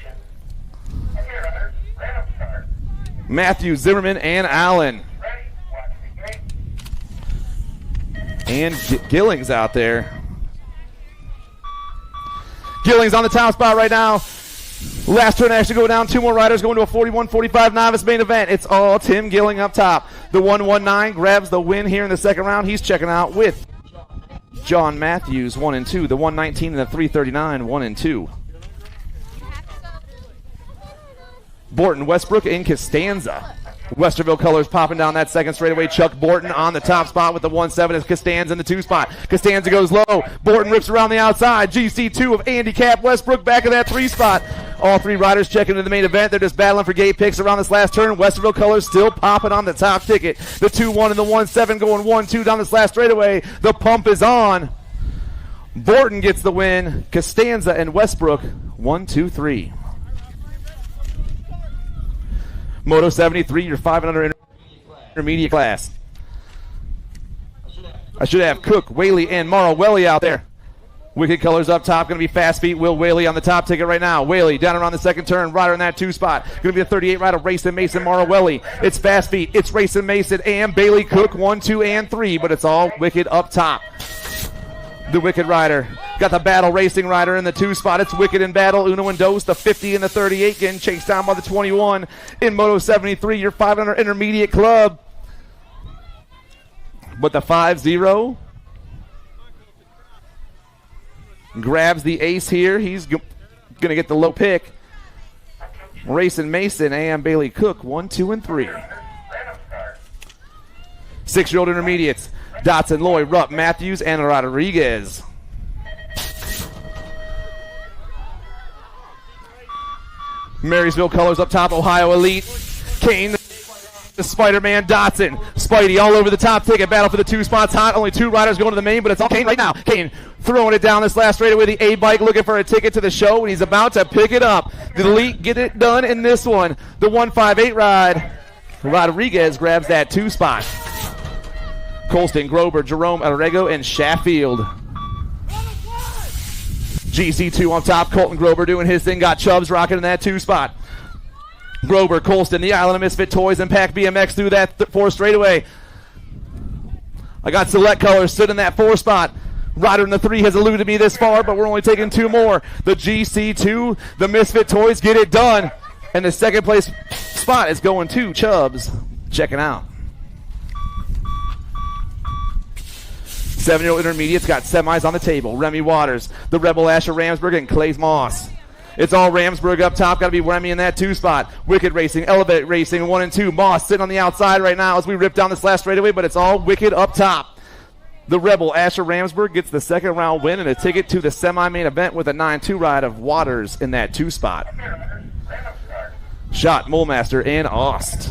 S16: Matthew Zimmerman and Allen. And Gillings out there. Gillings on the top spot right now. Last turn actually go down. 2 more riders going to a 41-45 novice main event. It's all Tim Gilling up top. The 119 grabs the win here in the second round. He's checking out with John Matthews, 1 and 2. The 119 and the 339, 1 and 2. Borton, Westbrook, and Costanza. Westerville Colors popping down that second straightaway. Chuck Borton on the top spot with the 1-7 as Costanza in the 2 spot. Costanza goes low. Borton rips around the outside. GC2 of Andy Cap. Westbrook back in that 3 spot. All 3 riders checking into the main event. They're just battling for gate picks around this last turn. Westerville Colors still popping on the top ticket. The 2-1 and the 1-7 going 1-2 down this last straightaway. The pump is on. Borton gets the win. Costanza and Westbrook 1, 2, 3. Moto 73, your 500 intermediate class. I should have Cook, Whaley, and Morrow Welly out there. Wicked Colors up top. Going to be Fast Feet. Will Whaley on the top ticket right now. Whaley down around the second turn. Rider in that 2 spot. Going to be the 38 rider. Racing Mason, Morrow Welly. It's Fast Feet. It's Racing Mason and Bailey Cook. 1, 2, and 3. But it's all Wicked up top. The Wicked rider. Got the Battle Racing rider in the 2 spot. It's Wicked in battle. Uno and Dos, the 50 and the 38 getting chased down by the 21. In Moto 73, your 500 intermediate club. But the 5-0 grabs the ace here. He's going to get the low pick. Racing Mason and Bailey Cook, 1, 2, and 3. 6-year-old intermediates. Dotson, Lloyd, Rupp, Matthews, and Rodriguez. Marysville Colors up top, Ohio Elite. Kane, the Spider-Man, Dotson. Spidey all over the top ticket. Battle for the 2 spots hot. Only 2 riders going to the main, but it's all Kane right now. Kane throwing it down this last straightaway. The A-bike looking for a ticket to the show, and he's about to pick it up. The Elite get it done in this one. The 158 ride. Rodriguez grabs that 2 spot. Colston, Grover, Jerome, Arrego, and Sheffield. GC2 on top. Colton Grover doing his thing. Got Chubbs rocking in that 2 spot. Grover, Colston, the Island of Misfit Toys, and Pack BMX through that 4 straightaway. I got Select Colors stood in that 4 spot. Rider in the 3 has eluded me this far, but we're only taking 2 more. The GC2, the Misfit Toys get it done. And the second place spot is going to Chubbs. Checking out. 7-year-old intermediates got semis on the table. Remy Waters, the Rebel Asher Ramsburg, and Clay Moss. It's all Ramsburg up top. Got to be Remy in that 2 spot. Wicked Racing, Elevate Racing, 1 and 2. Moss sitting on the outside right now as we rip down this last straightaway, but it's all Wicked up top. The Rebel Asher Ramsburg gets the second round win and a ticket to the semi-main event with a 9-2 ride of Waters in that 2 spot. Shot, Molemaster, and Aust.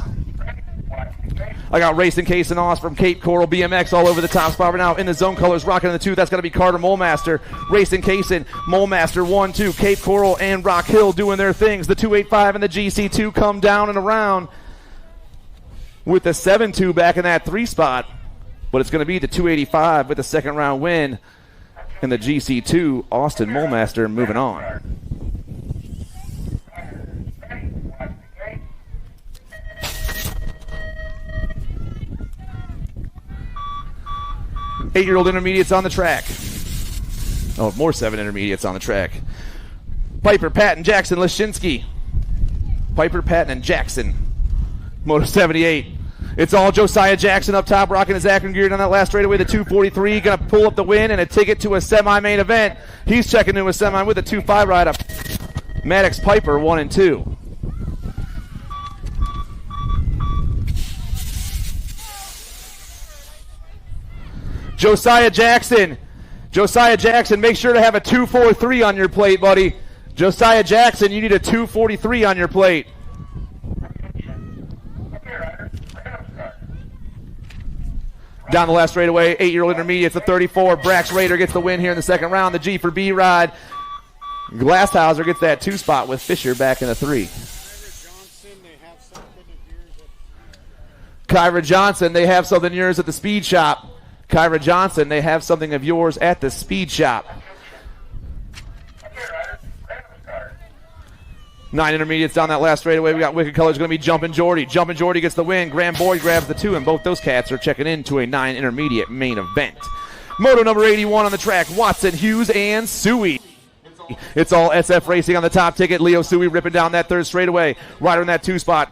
S16: I got Racing Case and Oz from Cape Coral BMX all over the top spot right now. In the zone colors, rocking in the 2. That's going to be Carter Molemaster. Racing Case and Molemaster 1, 2. Cape Coral and Rock Hill doing their things. The 285 and the GC2 come down and around. with the 7-2 back in that 3 spot. But it's going to be the 285 with the second round win. And the GC2, Austin Mulmaster, moving on. Eight-year-old intermediates on the track. Oh, more 7 intermediates on the track. Piper, Patton, Jackson, Leshinsky. Piper, Patton, and Jackson. Moto 78. It's all Josiah Jackson up top, rocking his Akron gear down that last straightaway. The 243, going to pull up the win and a ticket to a semi-main event. He's checking into a semi with a 2.5 ride-up. Maddox Piper, 1 and 2. Josiah Jackson, make sure to have a 243 on your plate, buddy. Josiah Jackson, you need a 243 on your plate. Down the last straightaway, 8-year-old intermediate, the 34. Brax Raider gets the win here in the second round. The G for B ride. Glasshauser gets that 2 spot with Fisher back in the 3. Kyra Johnson, they have something yours at the speed shop. Kyra Johnson, they have something of yours at the speed shop. 9 intermediates down that last straightaway. We got Wicked Colors going to be Jumpin' Jordy. Jumpin' Jordy gets the win. Graham Boyd grabs the 2, and both those cats are checking into a 9 intermediate main event. Moto number 81 on the track, Watson, Hughes, and Suey. It's all SF Racing on the top ticket. Leo Suey ripping down that 3rd straightaway. Rider in that 2 spot.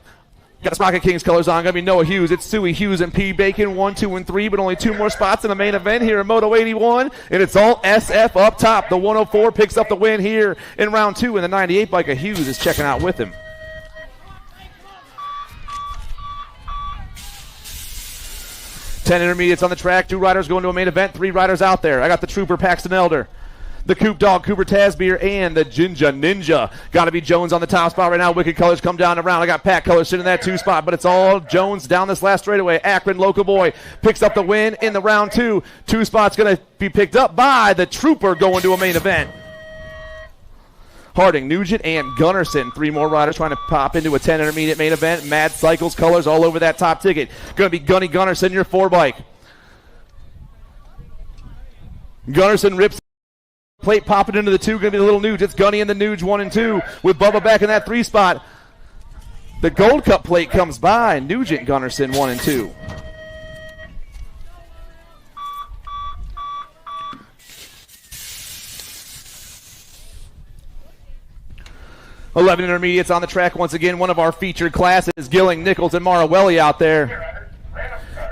S16: Got Sprocket Kings colors on. Going to be Noah Hughes. It's Suey, Hughes, and P. Bacon. 1, 2, and 3, but only 2 more spots in the main event here in Moto 81. And it's all SF up top. The 104 picks up the win here in round 2, and the 98 bike of Hughes is checking out with him. Ten intermediates on the track. 2 riders going to a main event. 3 riders out there. I got the Trooper Paxton Elder, the Coop Dog, Cooper Tasbeer, and the Jinja Ninja. Got to be Jones on the top spot right now. Wicked Colors come down the round. I got Pat Colors sitting in that 2 spot, but it's all Jones down this last straightaway. Akron Local Boy picks up the win in the round 2. 2 spots going to be picked up by the Trooper going to a main event. Harding, Nugent, and Gunnarsson. 3 more riders trying to pop into a 10 intermediate main event. Mad Cycles colors all over that top ticket. Going to be Gunny Gunnarsson, your 4 bike. Gunnarsson rips plate, popping into the 2, going to be the little Nuge. It's Gunny and the Nuge, 1 and 2, with Bubba back in that 3 spot. The Gold Cup plate comes by. Nugent, Gunnarsson, 1 and 2. Eleven intermediates on the track once again. One of our featured classes, Gilling, Nichols, and Marawelli out there.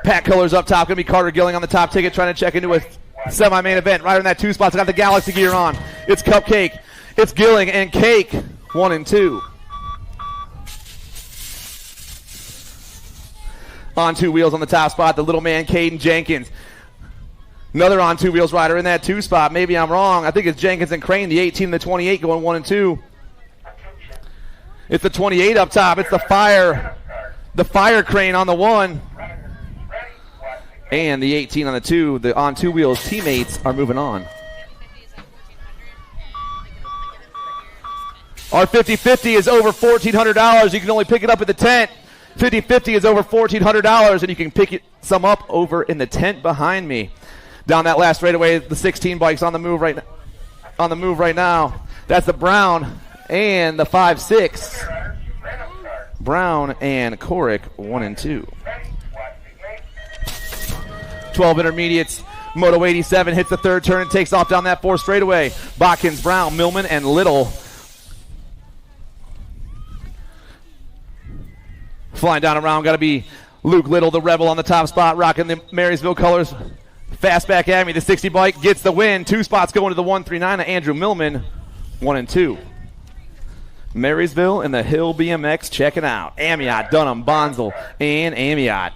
S16: Pat Colors up top. Going to be Carter Gilling on the top ticket, trying to check into a semi-main event. Right in that 2 spots. I got the Galaxy gear on. It's Cupcake. It's Gilling and Cake. 1 and 2. On 2 wheels on the top spot, the little man, Caden Jenkins. Another on 2 wheels rider in that 2 spot. Maybe I'm wrong. I think it's Jenkins and Crane, the 18 and the 28 going 1 and 2. It's the 28 up top. It's the fire crane on the 1. And the 18 on the 2. The on 2 wheels teammates are moving on. Our 50-50 is over $1,400. You can only pick it up at the tent. 50-50 is over $1,400, and you can pick some up over in the tent behind me. Down that last straightaway, the 16 bikes on the move right now. That's the Brown and the 5-6. Brown and Korick, 1 and 2. 12 intermediates. Moto 87 hits the 3rd turn and takes off down that 4th straightaway. Botkins, Brown, Millman, and Little. Flying down around, got to be Luke Little, the Rebel on the top spot, rocking the Marysville colors. Fast back at me. The 60 bike gets the win. 2 spots going to the 139 of Andrew Millman, 1 and 2. Marysville and the Hill BMX checking out. Amiot, Dunham, Bonzel, and Amiot.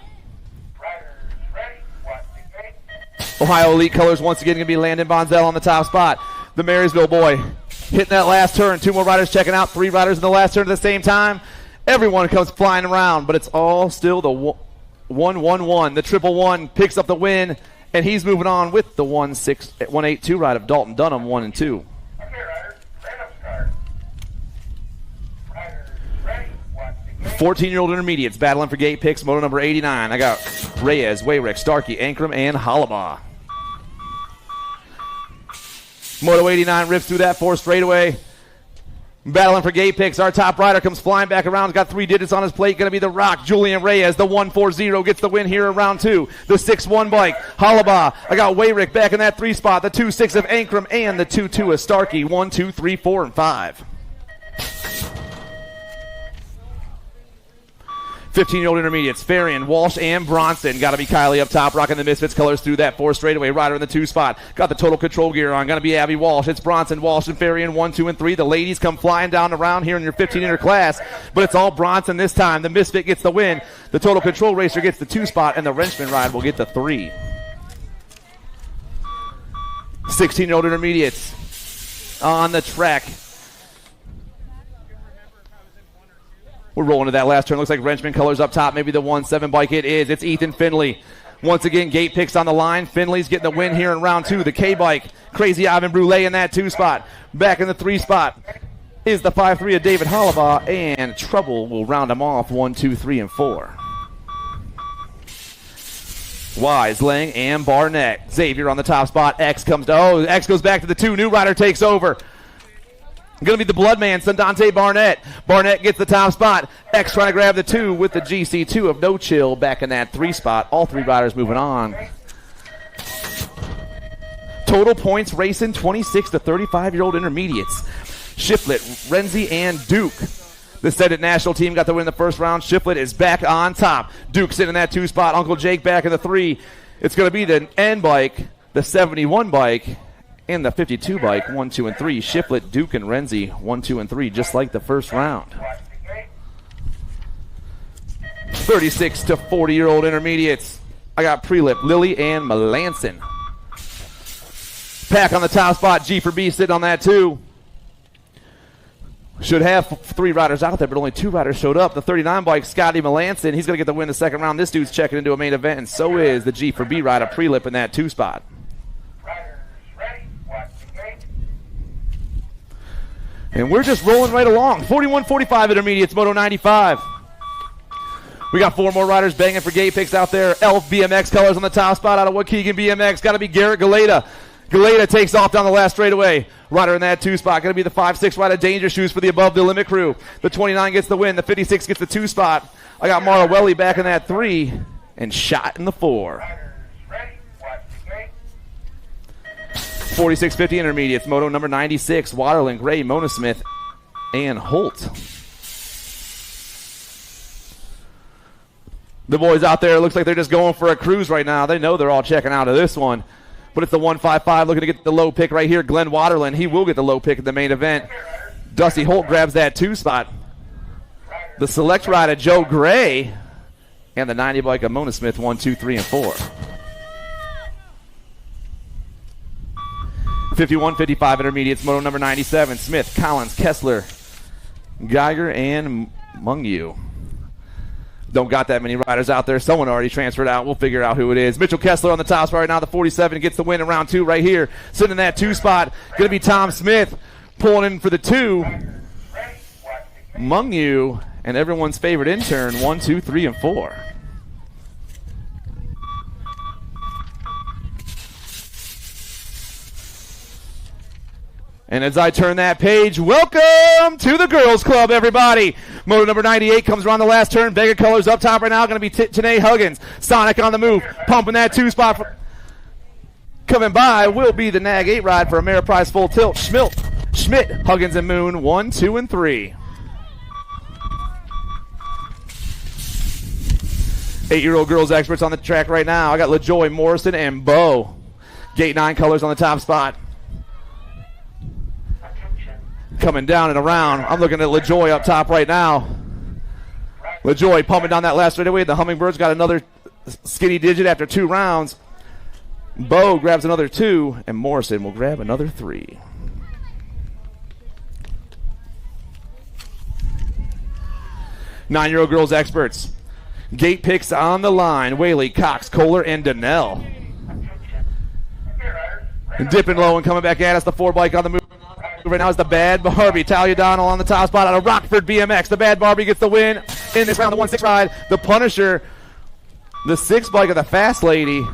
S16: Ohio Elite colors once again going to be Landon Bonzel on the top spot. The Marysville boy hitting that last turn. 2 more riders checking out. 3 riders in the last turn at the same time. Everyone comes flying around, but it's all still the 1-1-1. The 111 picks up the win, and he's moving on with the 182 ride of Dalton Dunham, 1 and 2. 4 14-year-old intermediates battling for gate picks. Moto number 89. I got Reyes, Wayrick, Starkey, Ankrum, and Hollabaugh. Moto 89 rips through that 4 straightaway. Battling for gate picks. Our top rider comes flying back around. He's got 3 digits on his plate. Going to be the Rock. Julian Reyes, the 140, gets the win here in round 2. The 6-1 bike. Hollabaugh. I got Wayrick back in that 3 spot. The 2-6 of Ankrum and the 2-2 of Starkey. 1, 2, 3, 4, and 5. 15-year-old intermediates, Farian, Walsh, and Bronson. Got to be Kylie up top, rocking the Misfits colors through that 4 straightaway. Rider in the 2 spot. Got the total control gear on. Going to be Abby Walsh. It's Bronson, Walsh, and Farian, 1, 2, and 3. The ladies come flying down the round here in your 15-inner class, but it's all Bronson this time. The Misfit gets the win. The total control racer gets the 2 spot, and the Wrenchman ride will get the 3. 16-year-old intermediates on the track. We're rolling to that last turn. Looks like Wrenchman colors up top. Maybe the 1-7 bike it is. It's Ethan Finley. Once again, gate picks on the line. Finley's getting the win here in round 2. The K-bike. Crazy Ivan Brule in that 2 spot. Back in the 3 spot is the 5-3 of David Hollabaugh. And Trouble will round them off 1, 2, 3, and 4. Wise, Lang, and Barnett. Xavier on the top spot. X comes to, X goes back to the 2. New rider takes over. Going to be the Bloodman, Sandante Barnett. Barnett gets the top spot. X trying to grab the 2 with the GC2 of No Chill back in that 3 spot. All 3 riders moving on. Total points racing 26 to 35-year-old intermediates. Shiflett, Renzi, and Duke. The Senate national team got the win in the first round. Shiflett is back on top. Duke's in that 2 spot. Uncle Jake back in the 3. It's going to be the N bike, the 71 bike, and the 52 bike, 1, 2, and 3. Shiflett, Duke, and Renzi, 1, 2, and 3, just like the first round. 36 to 40-year-old intermediates. I got Prelip, Lilly, and Melanson. Pack on the top spot. G for B sitting on that 2. Should have 3 riders out there, but only 2 riders showed up. The 39 bike, Scotty Melanson. He's going to get the win the second round. This dude's checking into a main event, and so is the G for B rider, Prelip, in that 2 spot. And we're just rolling right along. 41-45 intermediates, Moto 95. We got 4 more riders banging for gate picks out there. Elf BMX colors on the top spot out of Waukegan BMX. Got to be Garrett Galeta. Galeta takes off down the last straightaway. Rider in that 2 spot. Going to be the 5-6 rider, Danger Shoes for the Above the Limit crew. The 29 gets the win. The 56 gets the 2 spot. I got Mara Welly back in that 3 and Shot in the 4. 46-50 intermediates, Moto number 96, Waterland, Gray, Mona Smith, and Holt. The boys out there, looks like they're just going for a cruise right now. They know they're all checking out of this one. But it's the 155 looking to get the low pick right here. Glenn Waterland, he will get the low pick in the main event. Dusty Holt grabs that 2 spot. The select rider, Joe Gray, and the 90 bike of Mona Smith, 1, 2, 3, and 4. 51-55 intermediates, Moto number 97, Smith, Collins, Kessler, Geiger, and Mungu. Don't got that many riders out there. Someone already transferred out. We'll figure out who it is. Mitchell Kessler on the top spot right now. The 47 gets the win in round 2 right here. Sitting in that 2 spot. Going to be Tom Smith pulling in for the 2. Mungu and everyone's favorite intern, 1, 2, 3, and 4. And as I turn that page, welcome to the Girls Club, everybody. Moto number 98 comes around the last turn. Vega colors up top right now. Going to be Tanae Huggins. Sonic on the move. Pumping that 2 spot. Coming by will be the Nag 8 ride for Ameriprise Full Tilt. Schmidt, Huggins, and Moon, 1, 2, and 3. 8-year-old girls experts on the track right now. I got LaJoy, Morrison, and Bo. Gate 9 colors on the top spot. Coming down and around. I'm looking at LaJoy up top right now. LaJoy pumping down that last straightaway. The Hummingbirds got another skinny digit after 2 rounds. Bo grabs another 2, and Morrison will grab another 3. Nine-year-old girls experts. Gate picks on the line. Whaley, Cox, Kohler, and Donnell. And dipping low and coming back at us. The 4 bike on the move. Right now is the Bad Barbie. Talia Donnell on the top spot out of Rockford BMX. The Bad Barbie gets the win. in this round, the 1-6 ride. The Punisher, the 6 bike of the Fast Lady.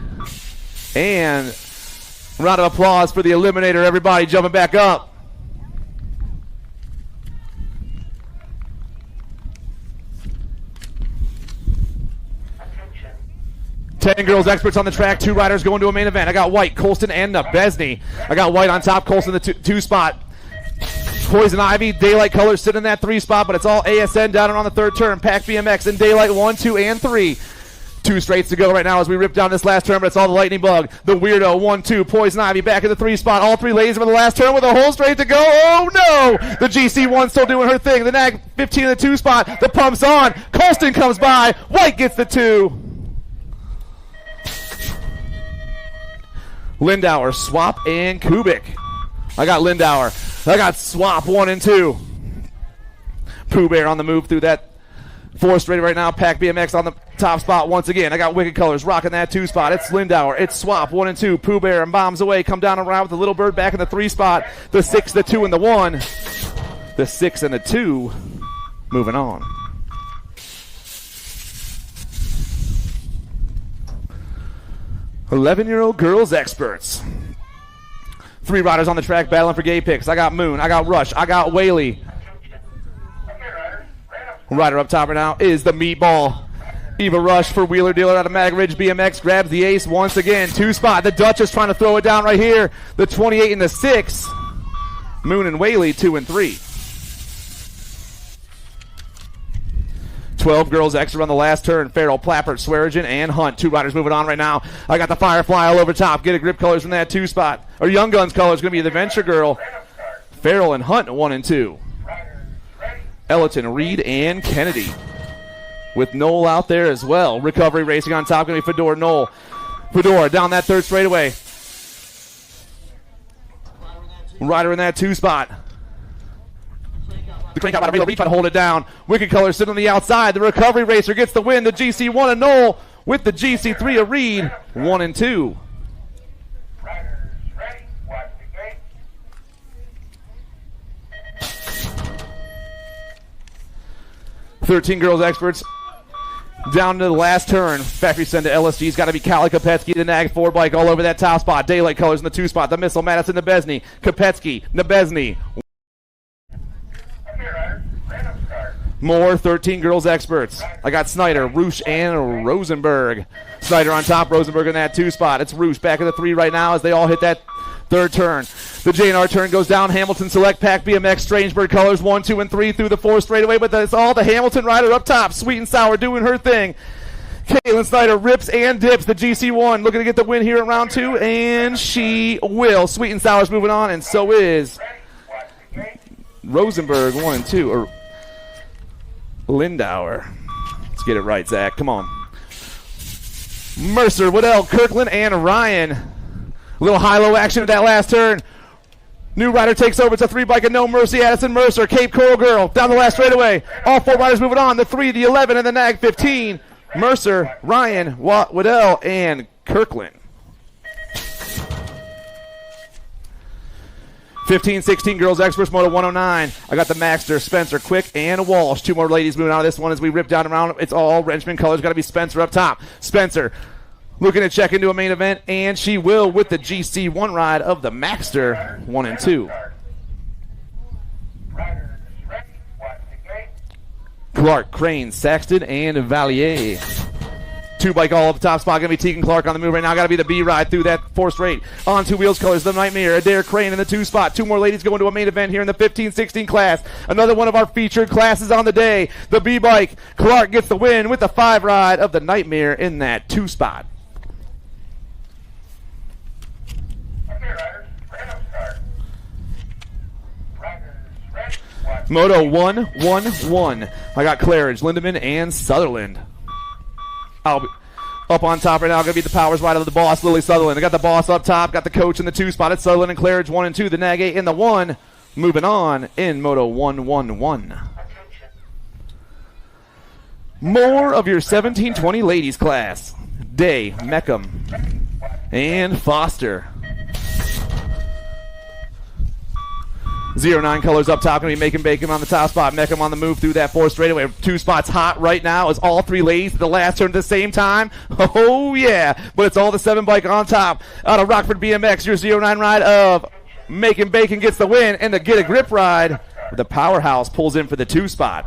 S16: And round of applause for the Eliminator. Everybody jumping back up. 10 girls experts on the track. 2 riders going to a main event. I got White, Colston, and Besney. I got White on top, Colston the 2 spot. Poison Ivy, Daylight Colors sit in that 3 spot, but it's all ASN down and on the 3rd turn. Pack BMX and Daylight 1, 2, and 3. 2 straights to go right now as we rip down this last turn, but it's all the Lightning Bug. The Weirdo, 1, 2, Poison Ivy back in the 3 spot. All 3 ladies for the last turn with a whole straight to go. Oh no! The GC1 still doing her thing. The Nag 15 in the 2 spot. The pump's on. Colston comes by. White gets the 2. Lindauer, Swap, and Kubik. I got Lindauer. I got Swap 1 and 2. Pooh Bear on the move through that 4 straight right now. Pack BMX on the top spot once again. I got Wicked Colors rocking that 2 spot. It's Lindauer. It's Swap 1 and 2. Pooh Bear and bombs away. Come down around with the Little Bird back in the 3 spot. The 6, the 2, and the 1. The 6 and the 2. Moving on. "11-year-old girls experts." 3 riders on the track battling for gay picks. I got Moon, I got Rush, I got Whaley. Rider up top right now is the Meatball. Eva Rush for Wheeler Dealer out of Mag Ridge BMX grabs the ace once again. 2 spot. The Duchess trying to throw it down right here. The 28 and the 6. Moon and Whaley 2 and 3. 12 girls extra on the last turn. Farrell, Plappert, Swearigan, and Hunt. 2 riders moving on right now. I got the Firefly all over top. Get a grip colors from that 2 spot. Or Young Guns colors going to be the Venture Girl. Farrell and Hunt 1 and 2. Ellerton, Reed, and Kennedy. With Knoll out there as well. Recovery racing on top going to be Fedor, Knoll. Fedor down that 3rd straightaway. Rider in that 2 spot. The crank out by Reed trying to hold it down. Wicked Colors sitting on the outside. The Recovery Racer gets the win. The GC1 and Knoll with the GC3 of Reed 1 and 2. 13 girls experts down to the last turn. Factory send to LSG's got to be Callie Kopetsky, the Nag 4 bike all over that top spot. Daylight Colors in the 2 spot. The Missile, Madison, Nebesny. Kopetsky, Nebesny. More 13 girls experts. I got Snyder, Roosh, and Rosenberg. Snyder on top, Rosenberg in that 2 spot. It's Roosh back in the 3 right now as they all hit that 3rd turn. The J&R turn goes down. Hamilton Select, Pack BMX, Strangeburg Colors 1, 2, and 3 through the 4 straightaway, but it's all the Hamilton rider up top. Sweet and Sour doing her thing. Caitlin Snyder rips and dips the GC1, looking to get the win here in round 2, and she will. Sweet and Sour's moving on, and so is Rosenberg 1 and 2. Or Lindauer. Let's get it right, Zach. Come on. Mercer, Waddell, Kirkland, and Ryan. A little high-low action at that last turn. New rider takes over. It's a 3 bike and no mercy. Addison Mercer, Cape Coral Girl, down the last straightaway. All 4 riders moving on. The 3, the 11, and the Nag 15. Mercer, Ryan, Waddell, and Kirkland. 15-16 girls experts, Moto 109. I got the Maxter, Spencer, Quick, and Walsh. 2 more ladies moving out of this one as we rip down around. It's all Wrenchman colors. Got to be Spencer up top. Spencer looking to check into a main event, and she will with the GC1 ride of the Maxter 1 and 2. Clark, Crane, Saxton, and Valier. 2 bike all up the top spot. Going to be Tegan Clark on the move right now. Got to be the B ride through that 4 straight. On 2 wheels colors, the Nightmare. Adair Crane in the 2 spot. 2 more ladies going to a main event here in the 15-16 class. Another one of our featured classes on the day. The B bike. Clark gets the win with the 5 ride of the Nightmare in that 2 spot. Moto 111. I got Claridge, Lindemann, and Sutherland. I'll be up on top right now. Going to be the Powers ride of the boss, Lily Sutherland. I got the boss up top. Got the coach in the 2 spot. It's Sutherland and Claridge 1 and 2. The Nag 8 in the 1. Moving on in Moto 111. More of your 1720 ladies class. Day, Meckham, and Foster. 09 colors up top, going to be making Bacon on the top spot. Meckham on the move through that 4 straightaway. 2 spots hot right now as all 3 ladies at the last turn at the same time. Oh, yeah. But it's all the 7 bike on top. Out of Rockford BMX, your 09 ride of Making Bacon gets the win, and the Get a Grip ride. The Powerhouse pulls in for the 2 spot.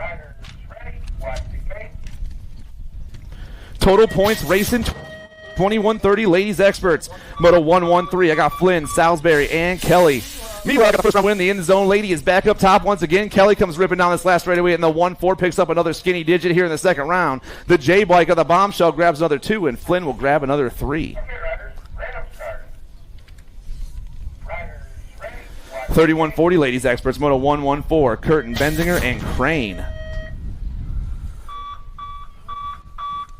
S16: Total points racing 2130 ladies experts. Moto 113. I got Flynn, Salisbury, and Kelly. Meanwhile, I got the first round win. The in the zone lady is back up top once again. Kelly comes ripping down this last straightaway, and the 1-4 picks up another skinny digit here in the second round. The J bike of the Bombshell grabs another 2, and Flynn will grab another 3. 3140 ladies experts. Moto 114. Curtin, Benzinger, and Crane.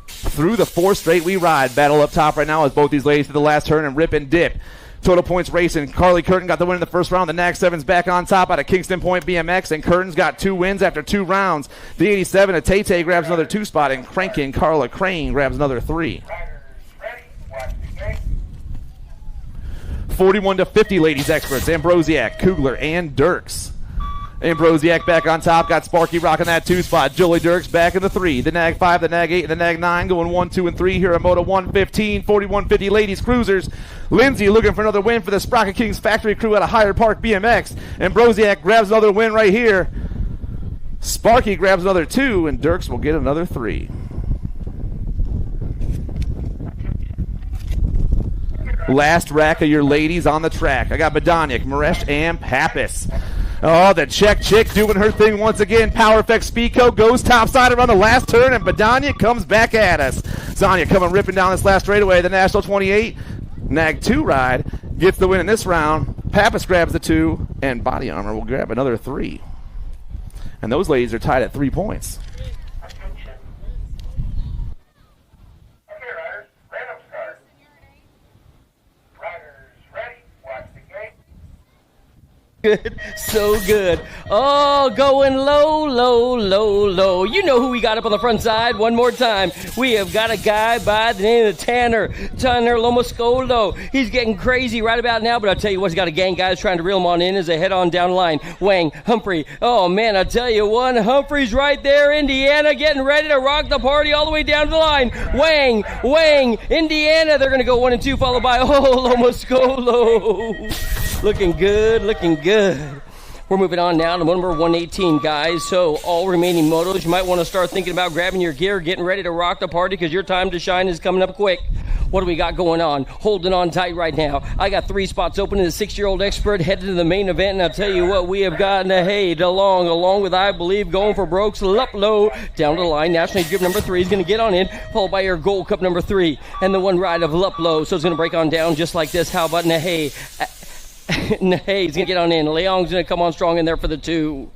S16: Through the 4 straight we ride. Battle up top right now as both these ladies to the last turn and rip and dip. Total points racing. Carly Curtin got the win in the first round. The Nag 7's back on top out of Kingston Point BMX, and Curtin's got 2 wins after 2 rounds. The 87 of Tay grabs another 2 spot, and Crankin Carla Crane grabs another 3. 41-50 ladies experts. Ambrosiak, Kugler, and Dirks. Ambrosiak back on top, got Sparky rocking that 2 spot. Julie Dirks back in the 3. The Nag 5, the Nag 8, and the Nag 9 going 1, 2, and 3 here at Moto 115. 4150 ladies cruisers. Lindsay looking for another win for the Sprocket Kings factory crew out of Hyde Park BMX. Ambrosiak grabs another win right here. Sparky grabs another 2, and Dirks will get another 3. Last rack of your ladies on the track. I got Badonic, Maresh, and Pappas. Oh, the Czech chick doing her thing once again. Power Effect Speedco goes topside around the last turn, and Badania comes back at us. Zanya coming ripping down this last straightaway. The National 28 Nag 2 ride gets the win in this round. Pappas grabs the 2, and Body Armor will grab another 3. And those ladies are tied at 3 points.
S6: Good, so good. Oh, going low, low, low, low. You know who we got up on the front side. One more time. We have got a guy by the name of Tanner Lomascolo. He's getting crazy right about now, but I'll tell you what, he's got a gang guys trying to reel him on in as they head on down the line. Wang, Humphrey. Oh, man, I'll tell you one. Humphrey's right there. Indiana getting ready to rock the party all the way down to the line. Wang, Indiana. They're going to go 1 and 2, followed by, Lomascolo. Looking good, looking good. We're moving on now to number 118, guys. So all remaining motos, you might want to start thinking about grabbing your gear, getting ready to rock the party because your time to shine is coming up quick. What do we got going on? Holding on tight right now. I got 3 spots open in the 6-year-old expert headed to the main event, and I'll tell you what, we have gotten a along with, I believe, going for Brooks, Luplo, down to the line. National Grip number 3 is going to get on in, followed by your Gold Cup number 3, and the 1 ride of Luplo. So it's going to break on down just like this. How about Nahay? Nahay is going to get on in. Leong's going to come on strong in there for the 2.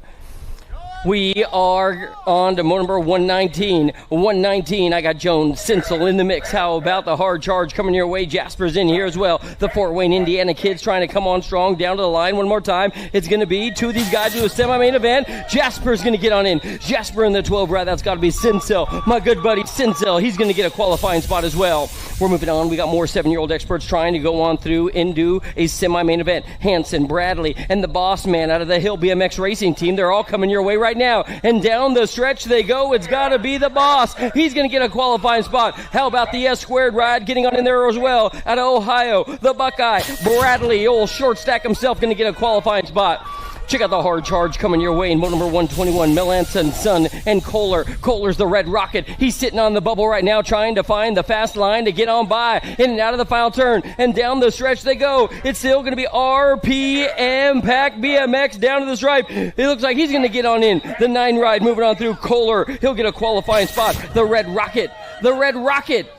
S6: We are on to number 119. 119, I got Jones, Sinsel in the mix. How about the hard charge coming your way? Jasper's in here as well. The Fort Wayne, Indiana kids trying to come on strong down to the line one more time. It's going to be 2 of these guys to a semi-main event. Jasper's going to get on in. Jasper in the 12 ride. That's got to be Sinsel. My good buddy Sinsel. He's going to get a qualifying spot as well. We're moving on. We got more 7-year-old experts trying to go on through into a semi-main event. Hanson, Bradley, and the boss man out of the Hill BMX racing team. They're all coming your way right now, and down the stretch they go. It's got to be the boss. He's going to get a qualifying spot. How about the S-squared ride getting on in there as well? Out of Ohio, the Buckeye, Bradley, old short stack himself, going to get a qualifying spot. Check out the hard charge coming your way in moto number 121, Melanson, Son, and Kohler. Kohler's the red rocket. He's sitting on the bubble right now trying to find the fast line to get on by. In and out of the final turn, and down the stretch they go. It's still going to be RPM Pack BMX down to the stripe. It looks like he's going to get on in. The 9 ride moving on through Kohler. He'll get a qualifying spot. The red rocket. The red rocket.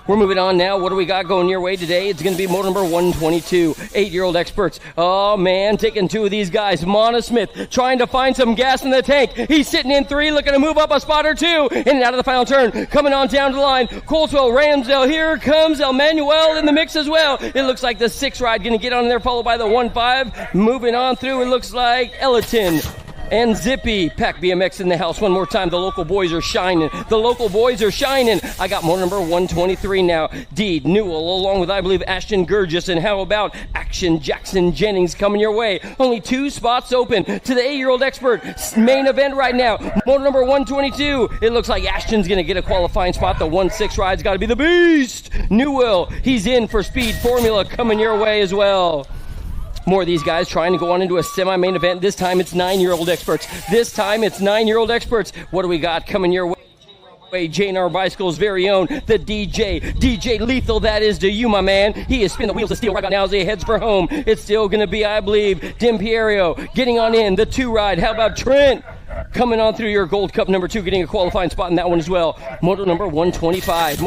S6: We're moving on now. What do we got going your way today? It's going to be moto number 122. 8-year-old experts. Oh, man, taking 2 of these guys. Mona Smith trying to find some gas in the tank. He's sitting in 3, looking to move up a spot or 2. In and out of the final turn. Coming on down to the line. Coleswell, Ramsdale. Here comes Emmanuel in the mix as well. It looks like the 6 ride going to get on there, followed by the 1-5. Moving on through, it looks like Ellerton. and Zippy. Pack BMX in the house one more time. The local boys are shining. The local boys are shining. I got motor number 123 now. Deed Newell along with, I believe, Ashton Gurgis. And how about Action Jackson Jennings coming your way? Only 2 spots open to the 8-year-old expert main event right now. Motor number 122. It looks like Ashton's going to get a qualifying spot. The 1-6 ride's got to be the beast. Newell, he's in for Speed Formula coming your way as well. More of these guys trying to go on into a semi-main event. This time it's 9-year-old experts. What do we got coming your way? JNR Bicycle's very own, the DJ Lethal, that is to you, my man. He is spinning the wheels of steel right now as he heads for home. It's still going to be, I believe, Dimpierio getting on in the 2 ride. How about Trent? Coming on through your Gold Cup number 2, getting a qualifying spot in that one as well. Motor number 125.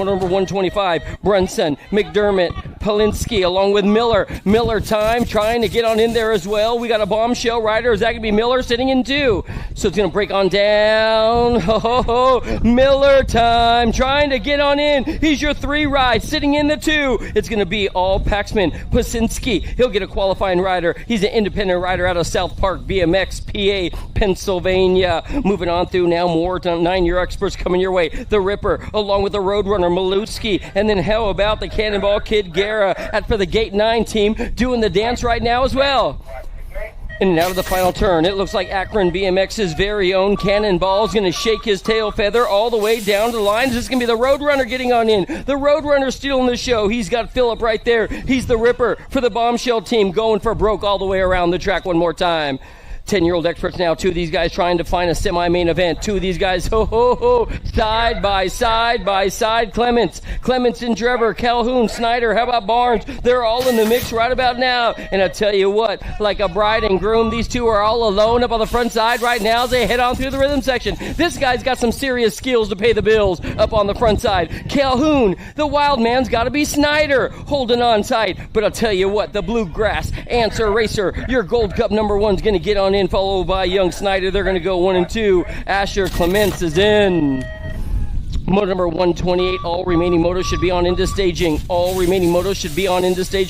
S6: Brunson, McDermott, Polinsky, along with Miller. Miller time, trying to get on in there as well. We got a bombshell rider. Is that going to be Miller sitting in 2? So it's going to break on down. Miller time, trying to get on in. He's your 3 ride, sitting in the 2. It's going to be all Paxman. Pasinski, he'll get a qualifying rider. He's an independent rider out of South Park, BMX, PA, Pennsylvania. Moving on through now, more 9-year experts coming your way. The Ripper, along with the Roadrunner, Malutsky, and then how about the Cannonball Kid Guerra for the Gate 9 team doing the dance right now as well. In and out of the final turn, it looks like Akron BMX's very own Cannonball is going to shake his tail feather all the way down to the line. This is going to be the Roadrunner getting on in. The Roadrunner stealing the show. He's got Phillip right there. He's the Ripper for the Bombshell team, going for broke all the way around the track one more time. 10-year-old experts now. 2 of these guys trying to find a semi-main event. 2 of these guys, side by side. Clements and Trevor, Calhoun, Snyder, how about Barnes? They're all in the mix right about now. And I tell you what, like a bride and groom, these 2 are all alone up on the front side right now as they head on through the rhythm section. This guy's got some serious skills to pay the bills up on the front side. Calhoun, the wild man's got to be Snyder, holding on tight. But I'll tell you what, the Bluegrass Answer Racer, your Gold Cup number 1's going to get on in, followed by young Snyder. They're going to go 1 and 2. Asher Clements is in. Motor number 128. All remaining motos should be on into staging.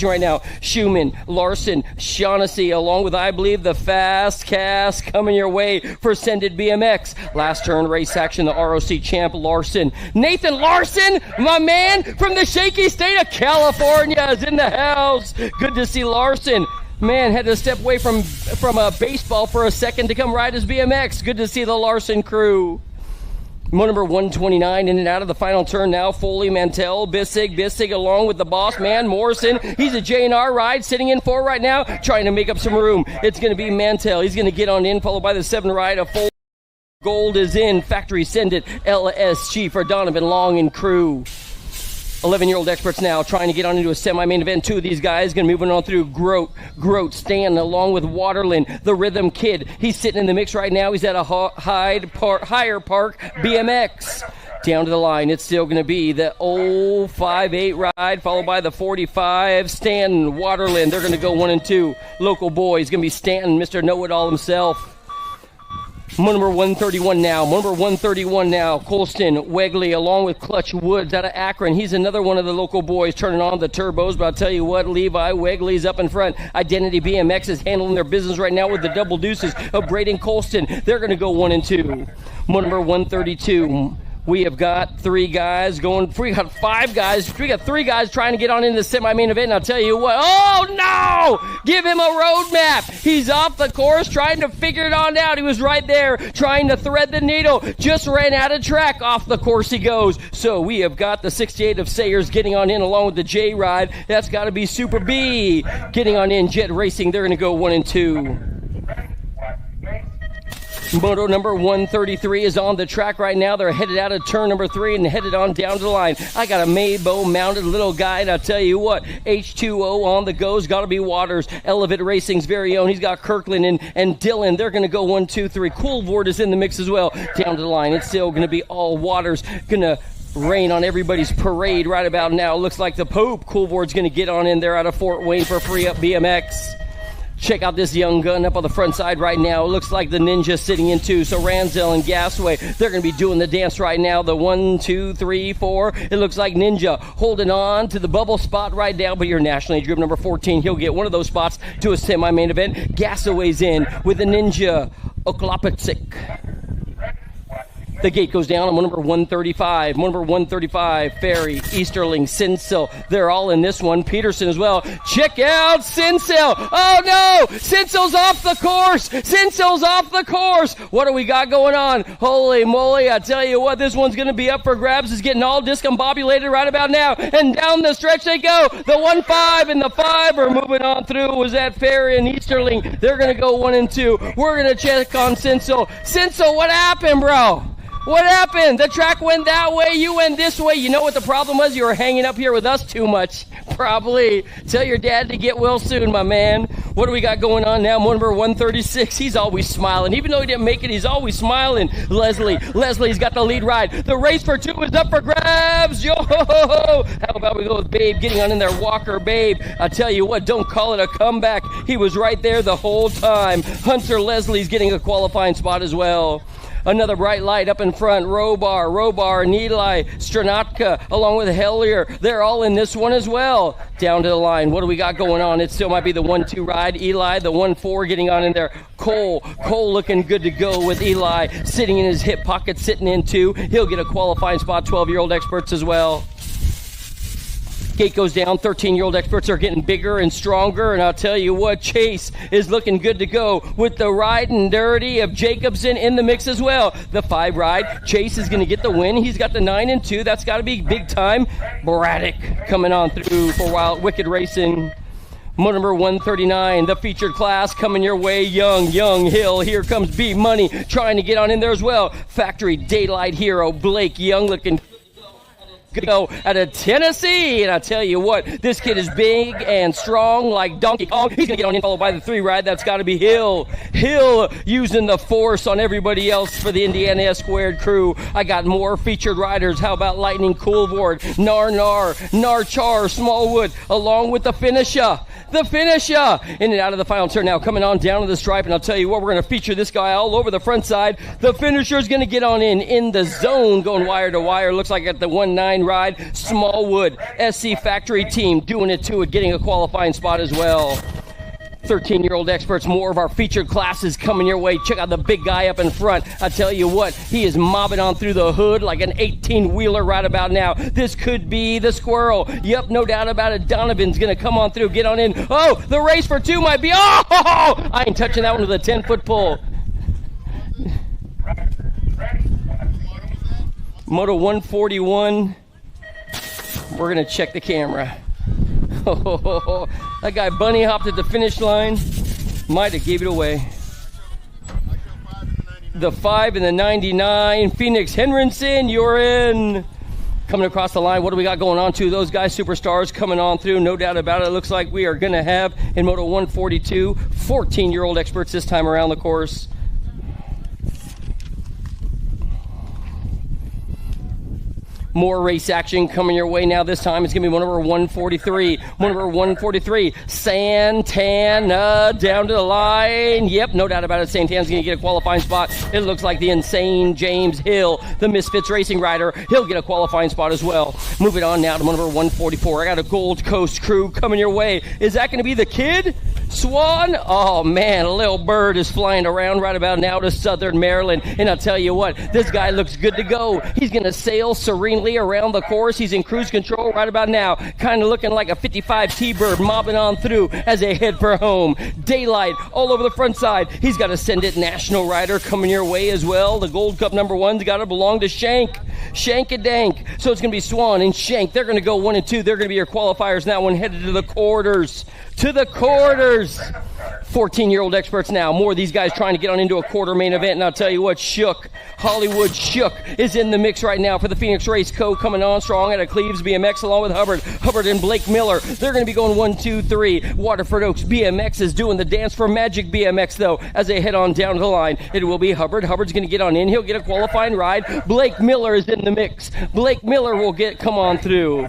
S6: Right now. Schumann, Larson, Shaughnessy, along with, I believe, the Fast Cast coming your way for Sended BMX. Last turn race action, the ROC champ Larson. Nathan Larson, my man from the shaky state of California, is in the house. Good to see Larson. Man, had to step away from baseball for a second to come ride his BMX. Good to see the Larson crew. Motor number 129 in and out of the final turn now. Foley, Mantell, Bissig along with the boss man, Morrison. He's a JNR ride sitting in 4 right now, trying to make up some room. It's going to be Mantell. He's going to get on in, followed by the 7 ride of Foley. Gold is in. Factory Send It. LSG for Donovan Long and crew. 11-year-old experts now trying to get on into a semi-main event. 2 of these guys going to move on through Grote, Stan, along with Waterland, the Rhythm Kid. He's sitting in the mix right now. He's at a Higher Park BMX. Down to the line, it's still going to be the 058 ride, followed by the 45. Stanton, Waterland, they're going to go 1 and 2. Local boys going to be Stanton, Mr. Know-It-All himself. Number 131 now. Colston, Wegley, along with Clutch Woods out of Akron. He's another one of the local boys turning on the turbos. But I'll tell you what, Levi Wegley's up in front. Identity BMX is handling their business right now with the double deuces of Braden Colston. They're going to go 1 and 2. Number 132. We have got 3 guys going. We got 5 guys. We got 3 guys trying to get on into the semi-main event. And I'll tell you what. Oh, no! Give him a roadmap. He's off the course trying to figure it on out. He was right there trying to thread the needle. Just ran out of track. Off the course he goes. So we have got the 68 of Sayers getting on in along with the J ride. That's got to be Super B. Getting on in. Jet Racing. They're going to go 1 and 2. Moto number 133 is on the track right now. They're headed out of turn number 3 and headed on down to the line. I got a Maybo mounted little guy, and I'll tell you what, H2O on the go has got to be Waters. Elevate Racing's very own. He's got Kirkland and Dillon. They're going to go 1, 2, 3. Coolvord is in the mix as well. Down to the line, it's still going to be all Waters. Going to rain on everybody's parade right about now. Looks like the Pope. Coolvord's going to get on in there out of Fort Wayne for Free Up BMX. Check out this young gun up on the front side right now. It looks like the Ninja sitting in 2. So Ranzel and Gasway, they're going to be doing the dance right now. The 1, 2, 3, 4. It looks like Ninja holding on to the bubble spot right now. But your national age group number 14, he'll get one of those spots to a semi-main event. Gasaway's in with the Ninja Oklapitsik. The gate goes down on number 135. Number 135, Ferry, Easterling, Sinsel. They're all in this one. Peterson as well. Check out Sinsel. Oh, no. Sinsel's off the course. Sinsel's off the course. What do we got going on? Holy moly. I tell you what, this one's going to be up for grabs. It's getting all discombobulated right about now. And down the stretch they go. The 1-5 and the 5 are moving on through. Was that Ferry and Easterling? They're going to go 1 and 2. We're going to check on Sinsel. Sinsel, what happened, bro? What happened? The track went that way, you went this way. You know what the problem was? You were hanging up here with us too much. Probably. Tell your dad to get well soon, my man. What do we got going on now? Number 136. He's always smiling. Even though he didn't make it, he's always smiling. Leslie's got the lead ride. The race for 2 is up for grabs. Yo-ho-ho-ho. How about we go with Babe getting on in there? Walker, Babe. I tell you what, don't call it a comeback. He was right there the whole time. Hunter Leslie's getting a qualifying spot as well. Another bright light up in front. Robar, and Eli Stranatka, along with Hellier. They're all in this one as well. Down to the line. What do we got going on? It still might be the 1-2 ride. Eli, the 1-4 getting on in there. Cole looking good to go with Eli sitting in his hip pocket, sitting in 2. He'll get a qualifying spot. 12-year-old experts as well. Gate goes down. 13-year-old experts are getting bigger and stronger. And I'll tell you what, Chase is looking good to go with the ride and dirty of Jacobson in the mix as well. The 5 ride. Chase is going to get the win. He's got the 9 and 2. That's got to be big time. Braddock coming on through for Wild Wicked Racing. Number 139, the featured class coming your way. Young Hill. Here comes B Money trying to get on in there as well. Factory Daylight Hero. Blake Young looking go out of Tennessee, and I tell you what, this kid is big and strong like Donkey Kong. He's gonna get on in, followed by the 3 ride. That's got to be Hill using the force on everybody else for the Indiana S Squared crew. I got more featured riders. How about Lightning Coolboard, Narchar, Smallwood, along with the finisher in and out of the final turn now, coming on down to the stripe. And I'll tell you what, we're going to feature this guy all over the front side. The finisher is going to get on in the zone, going wire to wire. Looks like at the 1-9 ride. Smallwood SC Factory team doing it to it, getting a qualifying spot as well. 13-year-old experts, more of our featured classes coming your way. Check out the big guy up in front. I tell you what, he is mobbing on through the hood like an 18-wheeler right about now. This could be the squirrel. Yep, no doubt about it. Donovan's going to come on through, get on in. Oh, the race for 2 might be. Oh, I ain't touching that one with a 10-foot pole. Moto 141. We're going to check the camera. That guy bunny hopped at the finish line. Might have gave it away. The 5 and the 99. Phoenix Henriksen, you're in. Coming across the line, what do we got going on to those guys? Superstars coming on through, no doubt about it. It looks like we are going to have in Moto 142, 14-year-old experts this time around the course. More race action coming your way now. This time it's going to be number 143. Number 143, Santana down to the line. Yep, no doubt about it. Santana's going to get a qualifying spot. It looks like the insane James Hill, the Misfits Racing rider. He'll get a qualifying spot as well. Moving on now to number 144. I got a Gold Coast crew coming your way. Is that going to be the kid? Swan? Oh man, a little bird is flying around right about now to Southern Maryland. And I'll tell you what, this guy looks good to go. He's going to sail serenely around the course. He's in cruise control right about now. Kind of looking like a 55 T-Bird mobbing on through as they head for home. Daylight all over the front side. He's got a Send It National rider coming your way as well. The Gold Cup number 1's got to belong to Shank. Shank-a-dank. So it's going to be Swan and Shank. They're going to go 1 and 2. They're going to be your qualifiers. That one headed to the quarters. 14-year-old experts now. More of these guys trying to get on into a quarter main event. And I'll tell you what, Hollywood Shook is in the mix right now for the Phoenix Race Co. coming on strong out of Cleves BMX along with Hubbard and Blake Miller. They're going to be going 1, 2, 3. Waterford Oaks BMX is doing the dance for Magic BMX though as they head on down to the line. It will be Hubbard. Hubbard's going to get on in. He'll get a qualifying ride. Blake Miller is in the mix. Blake Miller will come on through.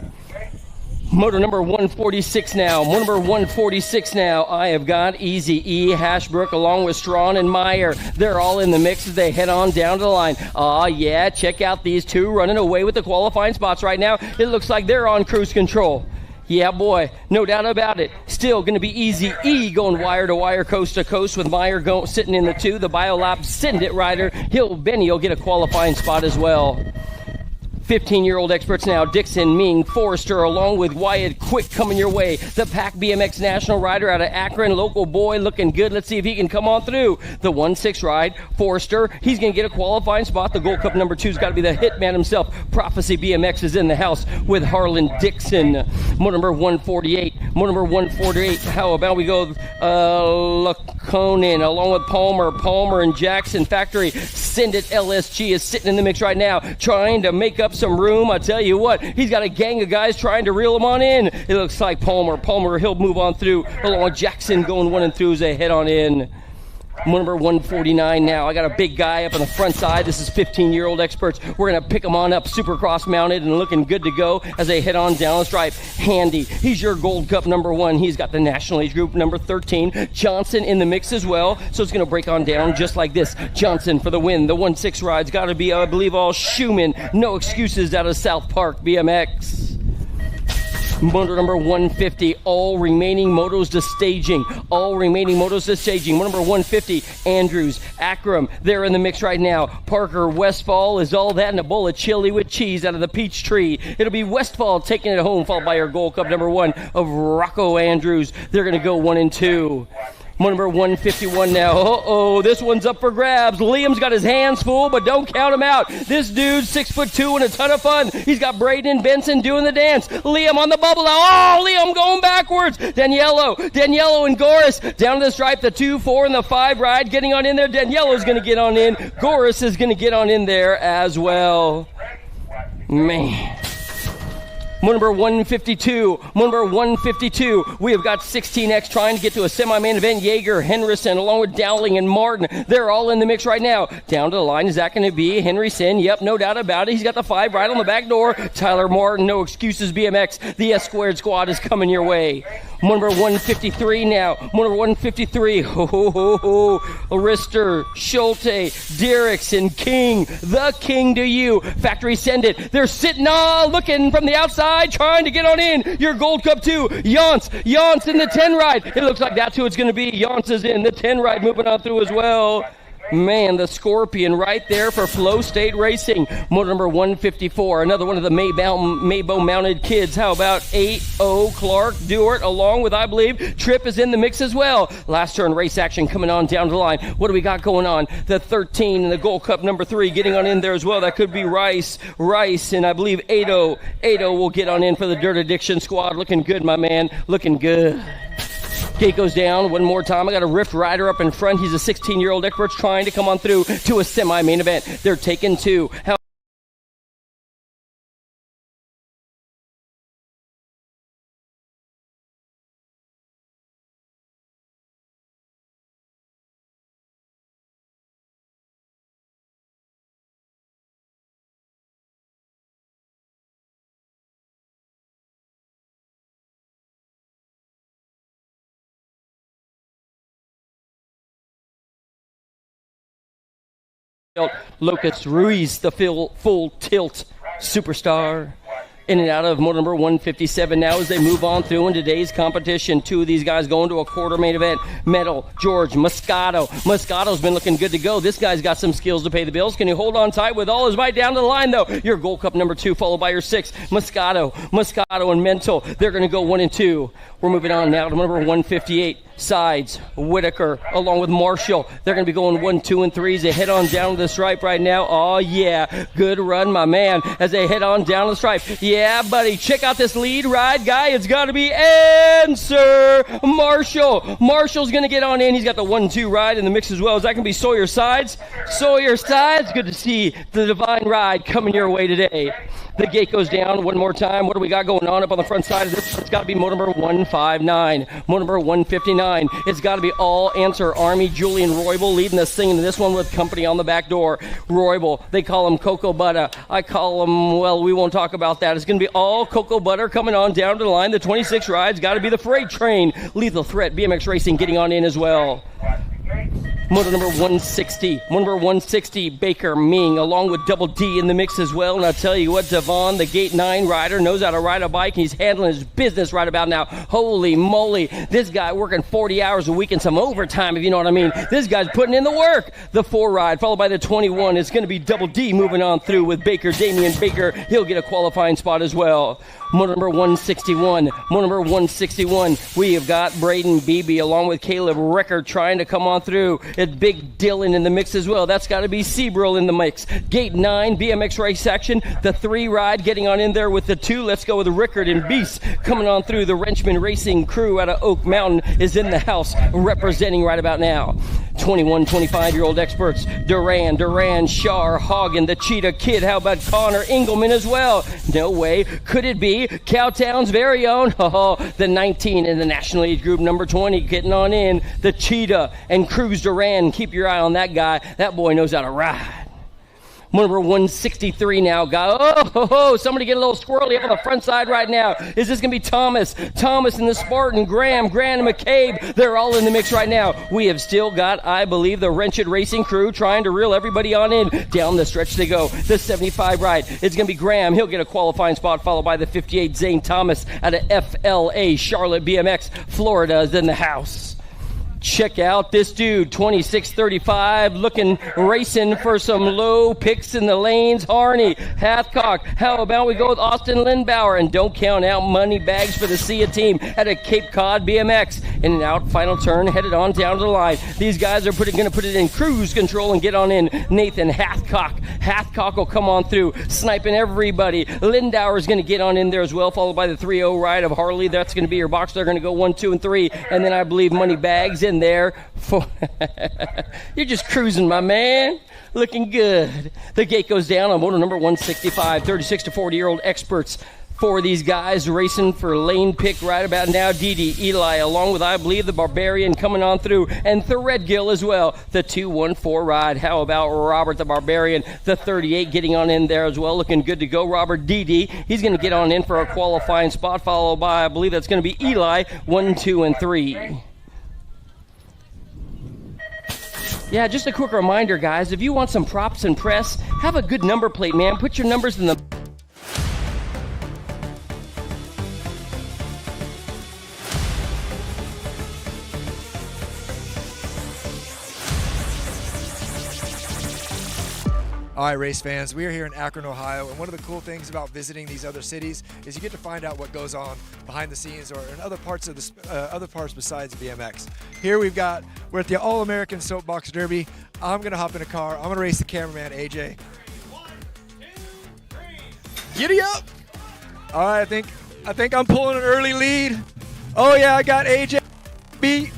S6: Motor number 146 now. Number 146 now. I have got Easy E, Hashbrook, along with Strawn and Meyer. They're all in the mix as they head on down to the line. Yeah, check out these two running away with the qualifying spots right now. It looks like they're on cruise control. Yeah, boy, no doubt about it. Still going to be Easy E going wire to wire, coast to coast with Meyer sitting in the 2. The Biolab Send It rider, Benny will get a qualifying spot as well. 15-year-old experts now, Dixon, Ming, Forrester, along with Wyatt Quick coming your way. The Pack BMX national rider out of Akron, local boy looking good. Let's see if he can come on through. The 1-6 ride, Forrester, he's going to get a qualifying spot. The Gold Cup number 2's got to be the hitman himself. Prophecy BMX is in the house with Harlan Dixon. Motor number 148. Motor number 148. How about we go Laconin along with Palmer and Jackson Factory. Send It LSG is sitting in the mix right now, trying to make up some room. I tell you what, he's got a gang of guys trying to reel him on in. It looks like Palmer, he'll move on through, along with Jackson going 1 and through as they head on in. Number 149 now. I got a big guy up on the front side. This is 15-year-old experts. We're going to pick him on up, Supercross mounted and looking good to go as they head on down the stripe. Handy, he's your Gold Cup number 1. He's got the National Age Group number 13. Johnson in the mix as well, so it's going to break on down just like this. Johnson for the win. The 1-6 ride's got to be, I believe, all Schumann. No excuses out of South Park BMX. Motor number 150, all remaining motos to staging. Motor number 150, Andrews, Akron, they're in the mix right now. Parker, Westfall is all that and a bowl of chili with cheese out of the peach tree. It'll be Westfall taking it home, followed by our Gold Cup number 1 of Rocco Andrews. They're going to go 1 and 2. Number 151 now. This one's up for grabs. Liam's got his hands full, but don't count him out. This dude's 6'2" and a ton of fun. He's got Braden Benson doing the dance. Liam on the bubble now. Oh, Liam going backwards. Daniello and Goris down to the stripe. The 2, 4, and the 5 ride getting on in there. Daniello's going to get on in. Goris is going to get on in there as well. Man. Number 152. We have got 16X trying to get to a semi-main event. Yeager, Henrison, along with Dowling and Martin. They're all in the mix right now. Down to the line, is that going to be Henrison? Yep, no doubt about it. He's got the 5 right on the back door. Tyler Martin, no excuses BMX. The S-Squared squad is coming your way. Number 153 now. Number 153. Arister, Schulte, Derrickson, King. The King to you. Factory Send It. They're sitting all looking from the outside, trying to get on in. Your Gold Cup 2. Yance in the 10 ride. It looks like that's who it's going to be. Yance is in. The 10 ride moving on through as well. Man, the Scorpion right there for Flow State Racing. Motor number 154, another one of the Maybo mounted kids. How about 8-0 Clark Dewart, along with, I believe, Tripp is in the mix as well. Last turn race action coming on down the line. What do we got going on? The 13 and the Gold Cup number 3 getting on in there as well. That could be Rice, and I believe 8-0. 8-0 will get on in for the Dirt Addiction squad. Looking good, my man. Looking good. Gate goes down one more time. I got a Rift rider up in front. He's a 16-year-old expert trying to come on through to a semi-main event. They're taking 2. Locust Ruiz, the full tilt superstar. In and out of motor number 157 now as they move on through in today's competition. 2 of these guys going to a quarter main event. Metal, George, Moscato. Moscato's been looking good to go. This guy's got some skills to pay the bills. Can he hold on tight with all his might down to the line, though? Your Gold Cup number 2 followed by your 6. Moscato and Mental. They're going to go 1 and 2. We're moving on now to number 158. Sides, Whitaker, along with Marshall. They're going to be going 1, 2, and 3s. They head on down to the stripe right now. Oh, yeah. Good run, my man, as they head on down the stripe. Yeah, buddy. Check out this lead ride guy. It's got to be Answer Marshall. Marshall's going to get on in. He's got the 1-2 ride in the mix as well. Is that going to be Sawyer Sides? Sawyer Sides. Good to see the Divine Ride coming your way today. The gate goes down one more time. What do we got going on up on the front side of this? It's got to be motor number 159. Motor number 159. It's got to be all Answer Army. Julian Roybal leading this thing in this one with company on the back door. Roybal, they call him Cocoa Butter. I call him, well, we won't talk about that. It's going to be all Cocoa Butter coming on down to the line. The 26 ride's got to be the Freight Train. Lethal Threat BMX Racing getting on in as well. Moto number 160. Number 160, Baker Ming, along with Double D in the mix as well. And I'll tell you what, Devon, the Gate 9 rider, knows how to ride a bike. He's handling his business right about now. Holy moly. This guy working 40 hours a week and some overtime, if you know what I mean. This guy's putting in the work. The 4 ride, followed by the 21, is going to be Double D moving on through with Baker, Damian Baker. He'll get a qualifying spot as well. Moto number 161. Moto number 161. We have got Braden Beebe along with Caleb Ricker trying to come on through. It's Big Dylan in the mix as well. That's got to be Seabrill in the mix. Gate 9, BMX race action. The 3 ride getting on in there with the 2. Let's go with Rickard and Beast coming on through. The Wrenchman Racing crew out of Oak Mountain is in the house representing right about now. 21, 25-year-old experts. Duran, Shar, Hagen, the Cheetah Kid. How about Connor Engelman as well? No way. Could it be Cowtown's very own? The 19 in the national age group, number 20, getting on in. The Cheetah and Cruz Duran. Keep your eye on that guy. That boy knows how to ride. Number 163 now, guy. Somebody get a little squirrely up on the front side right now. Is this going to be Thomas? Thomas and the Spartan, Graham, and McCabe. They're all in the mix right now. We have still got, I believe, the Wrenched Racing crew trying to reel everybody on in. Down the stretch they go. The 75 ride. It's going to be Graham. He'll get a qualifying spot, followed by the 58 Zane Thomas out of FLA, Charlotte BMX. Florida is in the house. Check out this dude, 2635, looking, racing for some low picks in the lanes. Harney, Hathcock. How about we go with Austin Lindbauer? And don't count out money bags for the SIA team at a Cape Cod BMX. In and out, final turn, headed on down to the line. These guys are going to put it in cruise control and get on in. Nathan Hathcock. Hathcock will come on through, sniping everybody. Lindauer is going to get on in there as well, followed by the 3-0 ride of Harley. That's going to be your box. They're going to go 1, 2, and 3. And then I believe money bags in there for you're just cruising, my man, looking good. The gate goes down on motor number 165. 36 to 40-year-old experts. 4 of these guys racing for lane pick right about now. Didi, Eli, along with, I believe, the Barbarian coming on through, and Threadgill as well. The 214 ride. How about Robert the Barbarian? The 38 getting on in there as well, looking good to go. Robert Didi, he's going to get on in for a qualifying spot, followed by, I believe that's going to be Eli, 1, 2, and 3. Yeah, just a quick reminder, guys, if you want some props and press, have a good number plate, man. Put your numbers in the...
S5: All right, race fans, we are here in Akron, Ohio, and one of the cool things about visiting these other cities is you get to find out what goes on behind the scenes or in other parts of other parts besides BMX. Here we're at the All-American Soapbox Derby. I'm gonna hop in a car. I'm gonna race the cameraman, AJ.
S11: 1, 2, 3.
S5: Giddy up! All right, I think I'm pulling an early lead. Oh yeah, I got AJ beat.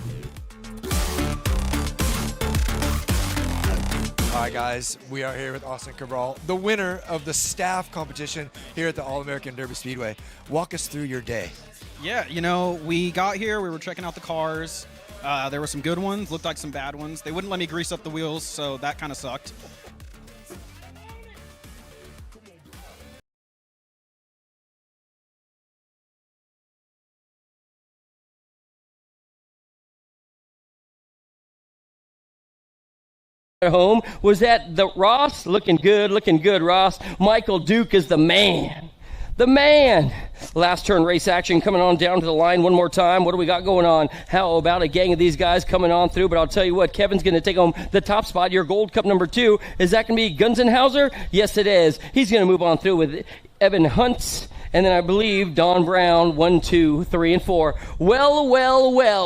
S5: All right, guys, we are here with Austin Cabral, the winner of the staff competition here at the All-American Derby Speedway. Walk us through your day.
S2: Yeah, you know, we got here, we were checking out the cars. There were some good ones, looked like some bad ones. They wouldn't let me grease up the wheels, so that kind of sucked.
S6: At home was that the Ross, looking good, Ross. Michael Duke is the man. Last turn race action coming on down to the line one more time. What do we got going on? How about a gang of these guys coming on through? But I'll tell you what, Kevin's going to take home the top spot. Your Gold Cup number 2. Is that going to be Gunzenhauser? Yes, it is. He's going to move on through with Evan Huntz. And then I believe Don Brown, 1, 2, 3, and 4. Well,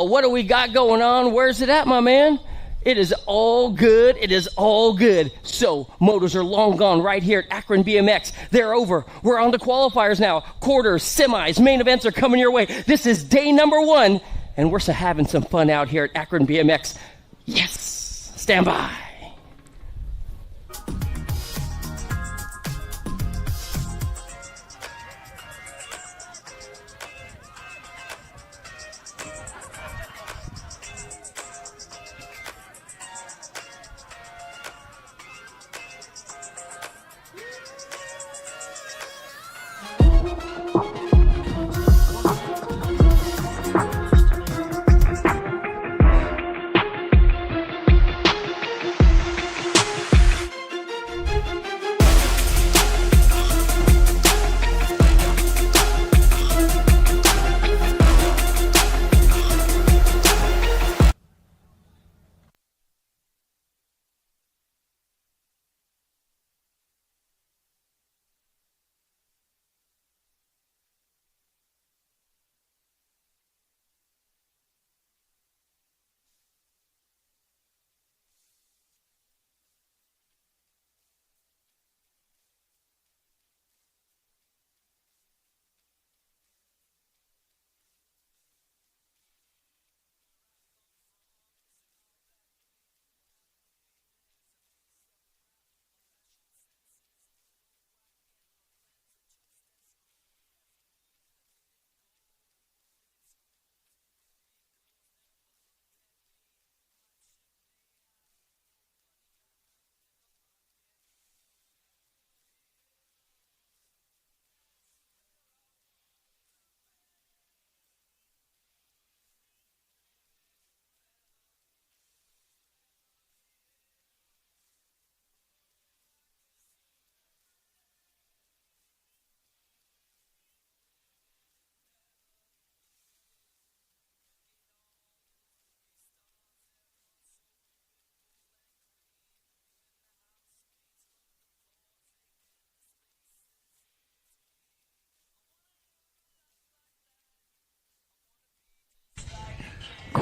S6: what do we got going on? Where's it at, my man? It is all good. So, motos are long gone right here at Akron BMX. They're over. We're on to qualifiers now. Quarters, semis, main events are coming your way. This is day number 1, and we're having some fun out here at Akron BMX. Yes! Stand by.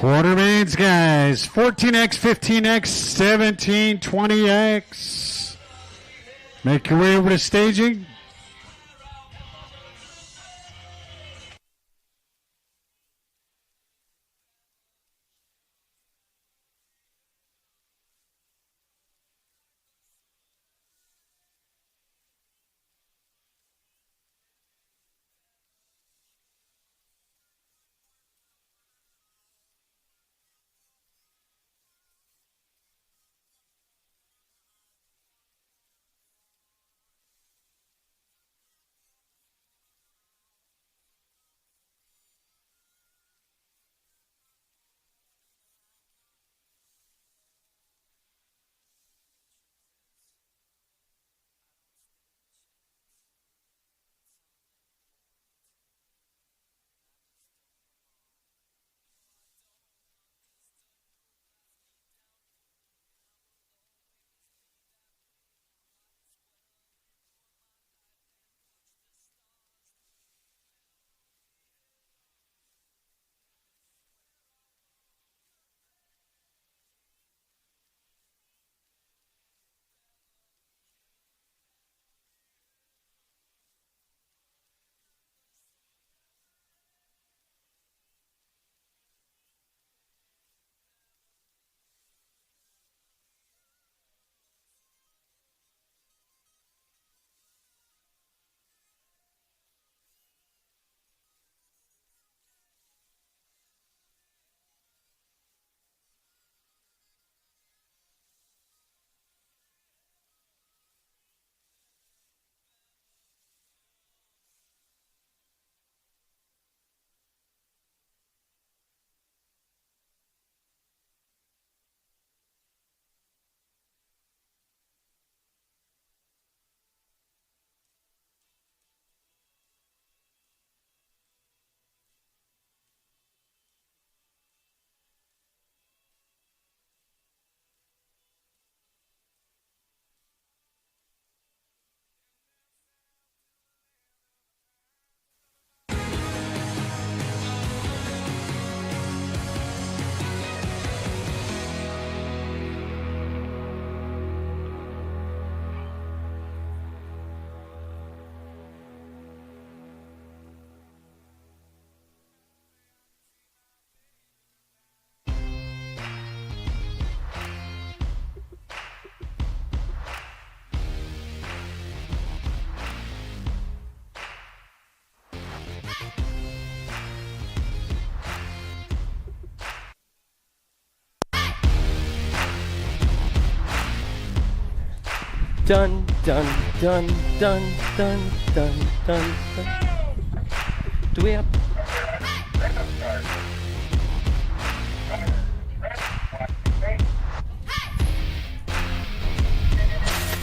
S8: Quartermains, guys. 14X, 15X, 17, 20X. Make your way over to staging.
S6: Dun, dun, dun, dun, dun, dun, dun, dun. Do we have...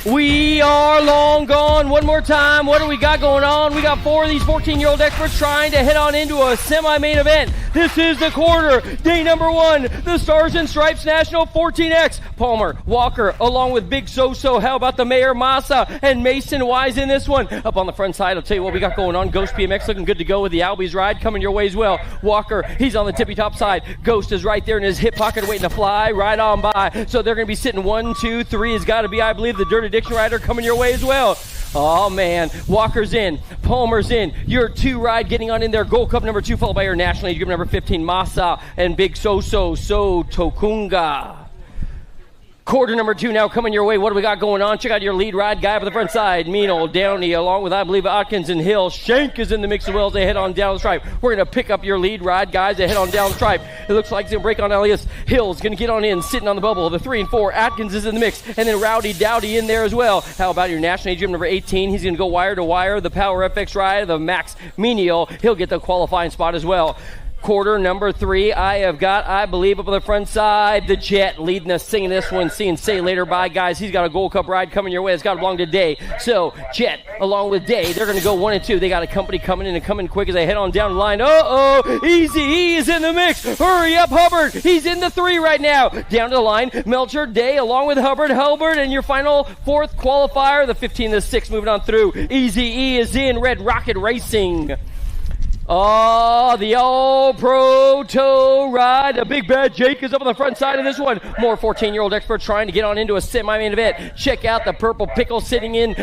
S6: We are long gone. One more time. What do we got going on? We got 4 of these 14-year-old experts trying to head on into a semi-main event. This is the quarter. Day number 1. The Stars and Stripes National 14X. Palmer, Walker, along with Big So-So. How about the Mayor Massa and Mason Wise in this one? Up on the front side, I'll tell you what we got going on. Ghost BMX looking good to go with the Albies ride coming your way as well. Walker, he's on the tippy-top side. Ghost is right there in his hip pocket waiting to fly right on by. So they're going to be sitting 1, 2, 3 has got to be, I believe, the Dirty Addiction rider coming your way as well. Oh, man. Walker's in. Palmer's in. Your 2 ride getting on in there. Gold Cup number 2, followed by your national age group number 15, Massa and Big So-So, Tokunga. Quarter number 2 now coming your way. What do we got going on? Check out your lead ride guy up the front side. Meano, Downey, along with, I believe, Atkins and Hill. Shank is in the mix as well as they head on down the stripe. We're going to pick up your lead ride guys. They head on down the stripe. It looks like he's going to break on Elias. Hill's going to get on in, sitting on the bubble. The 3 and 4. Atkins is in the mix. And then Rowdy Dowdy in there as well. How about your national age group number 18? He's going to go wire to wire. The Power FX ride, the Max Menial. He'll get the qualifying spot as well. Quarter number 3, I have got, I believe, up on the front side, the Jet leading us, singing this one, seeing Say Later Bye, guys. He's got a Gold Cup ride coming your way. It's got to belong to Day. So, Jet, along with Day, they're going to go 1 and 2. They got a company coming in and coming quick as they head on down the line. Uh-oh, Easy E is in the mix. Hurry up, Hubbard. He's in the 3 right now. Down to the line, Melcher, Day, along with Hubbard, and your final 4th qualifier, the 15 to 6, moving on through. Easy E is in, Red Rocket Racing. Oh, the all-pro tow ride. The big bad Jake is up on the front side of this one. More 14-year-old experts trying to get on into a semi-main event. Check out the purple pickle sitting in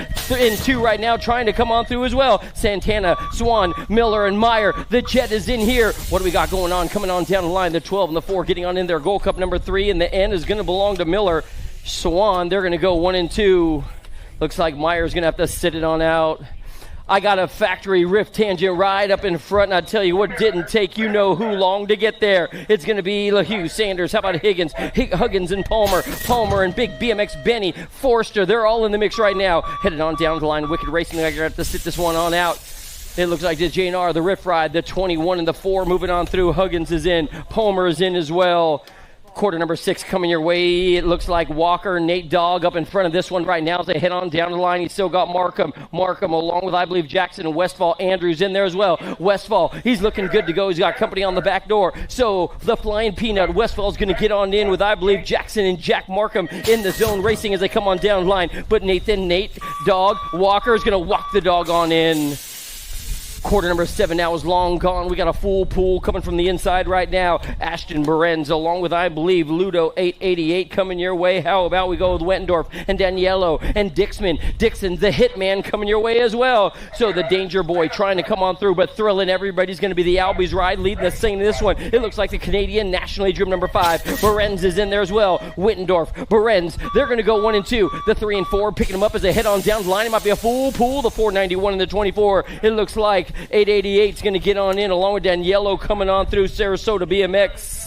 S6: two right now, trying to come on through as well. Santana, Swan, Miller, and Meyer. The Jet is in here. What do we got going on? Coming on down the line, the 12 and the 4 getting on in there. Gold Cup number 3, and the N is going to belong to Miller. Swan, they're going to go 1 and 2. Looks like Meyer's going to have to sit it on out. I got a factory rift tangent ride up in front, and I tell you what, didn't take you know who long to get there. It's going to be LaHue, Sanders, how about Higgins, Huggins and Palmer and Big BMX Benny, Forster. They're all in the mix right now. Headed on down the line, Wicked Racing. They're going to have to sit this one on out. It looks like the JNR, the rift ride, the 21 and the 4 moving on through. Huggins is in, Palmer is in as well. Quarter number 6 coming your way. It looks like Walker, Nate Dogg up in front of this one right now as they head on down the line. He's still got Markham along with, I believe, Jackson and Westfall. Andrews in there as well. Westfall, he's looking good to go. He's got company on the back door. So the Flying Peanut, Westfall's going to get on in with, I believe, Jackson and Jack Markham in the zone racing as they come on down the line. But Nate Dogg, Walker is going to walk the dog on in. Quarter number 7 now is long gone. We got a full pool coming from the inside right now. Ashton Berenz along with, I believe, Ludo 888 coming your way. How about we go with Wettendorf and Daniello and Dixon, the hitman, coming your way as well. So the Danger Boy trying to come on through, but thrilling everybody's going to be the Albies ride leading the same in this one. It looks like the Canadian National Age Group number 5. Berenz is in there as well. Wittendorf, Berenz, they're going to go 1 and 2. The 3 and 4 picking them up as they head on down the line. It might be a full pool. The 491 and the 24. It looks like 888 is going to get on in along with Daniello coming on through Sarasota BMX.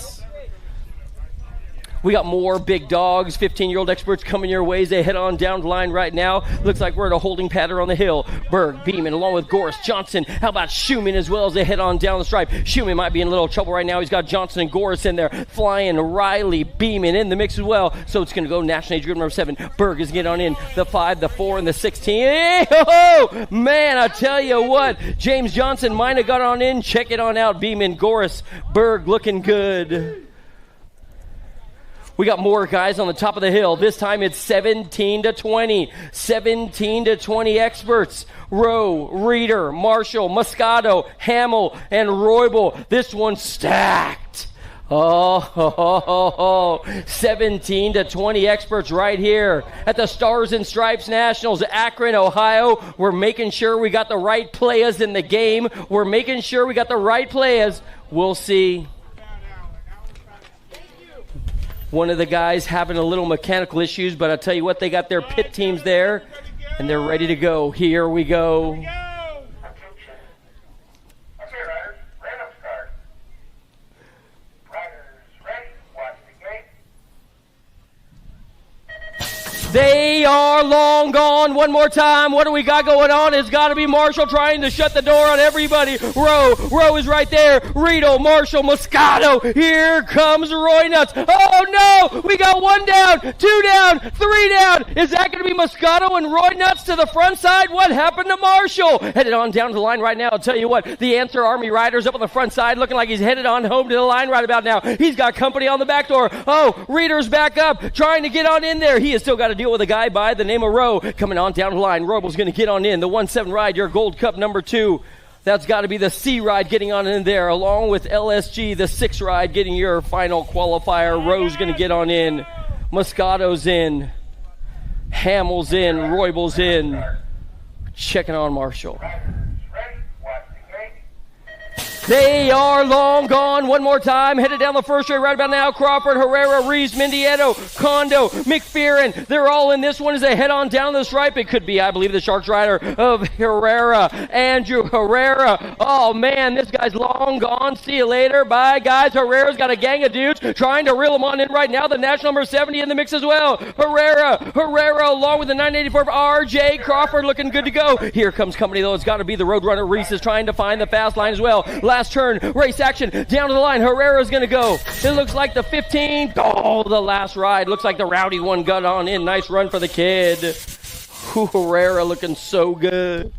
S6: We got more big dogs, 15-year-old experts coming your way as they head on down the line right now. Looks like we're at a holding pattern on the hill. Berg, Beeman, along with Goris, Johnson. How about Schumann as well as they head on down the stripe? Schumann might be in a little trouble right now. He's got Johnson and Goris in there. Flying, Riley, Beeman in the mix as well. So it's going to go National Age Group number 7. Berg is getting on in. The 5, the 4, and the 16. Hey, ho, man, I tell you what. James Johnson might have got on in. Check it on out. Beeman, Goris, Berg looking good. We got more guys on the top of the hill. This time it's 17 to 20. 17 to 20 experts. Rowe, Reeder, Marshall, Moscato, Hamill, and Roybal. This one's stacked. 17 to 20 experts right here at the Stars and Stripes Nationals, Akron, Ohio. We're making sure we got the right players in the game. We're making sure we got the right players. We'll see. One of the guys having a little mechanical issues, but I'll tell you what, they got their pit teams there, and they're ready to go. Here we go. They are long gone. One more time. What do we got going on? It's got to be Marshall trying to shut the door on everybody. Rowe is right there. Rito, Marshall, Moscato. Here comes Roy Nuts. Oh, no. We got 1 down, 2 down, 3 down. Is that going to be Moscato and Roy Nuts to the front side? What happened to Marshall? Headed on down to the line right now. I'll tell you what. The Answer Army Riders up on the front side looking like he's headed on home to the line right about now. He's got company on the back door. Oh, Reeder's back up trying to get on in there. He has still got to deal with a guy by the name of Rowe coming on down the line. Roebel's going to get on in. The 1-7 ride, your Gold Cup number 2. That's got to be the C ride getting on in there, along with LSG, the 6 ride getting your final qualifier. Rowe's going to get on in. Moscato's in. Hamill's in. Roybel's in. Checking on Marshall. They are long gone. One more time. Headed down the first straight right about now. Crawford, Herrera, Reeves, Mendieto, Condo, McPheron. They're all in this one as they head on down the stripe. It could be, I believe, the Sharks rider of Herrera, Andrew Herrera. Oh, man, this guy's long gone. See you later. Bye, guys. Herrera's got a gang of dudes trying to reel him on in right now. The national number 70 in the mix as well. Herrera along with the 984 RJ Crawford looking good to go. Here comes company, though. It's got to be the Roadrunner. Reese is trying to find the fast line as well. Last turn, race action, down to the line. Herrera's going to go. It looks like the 15. Oh, the last ride. Looks like the rowdy one got on in. Nice run for the kid. Herrera looking so good.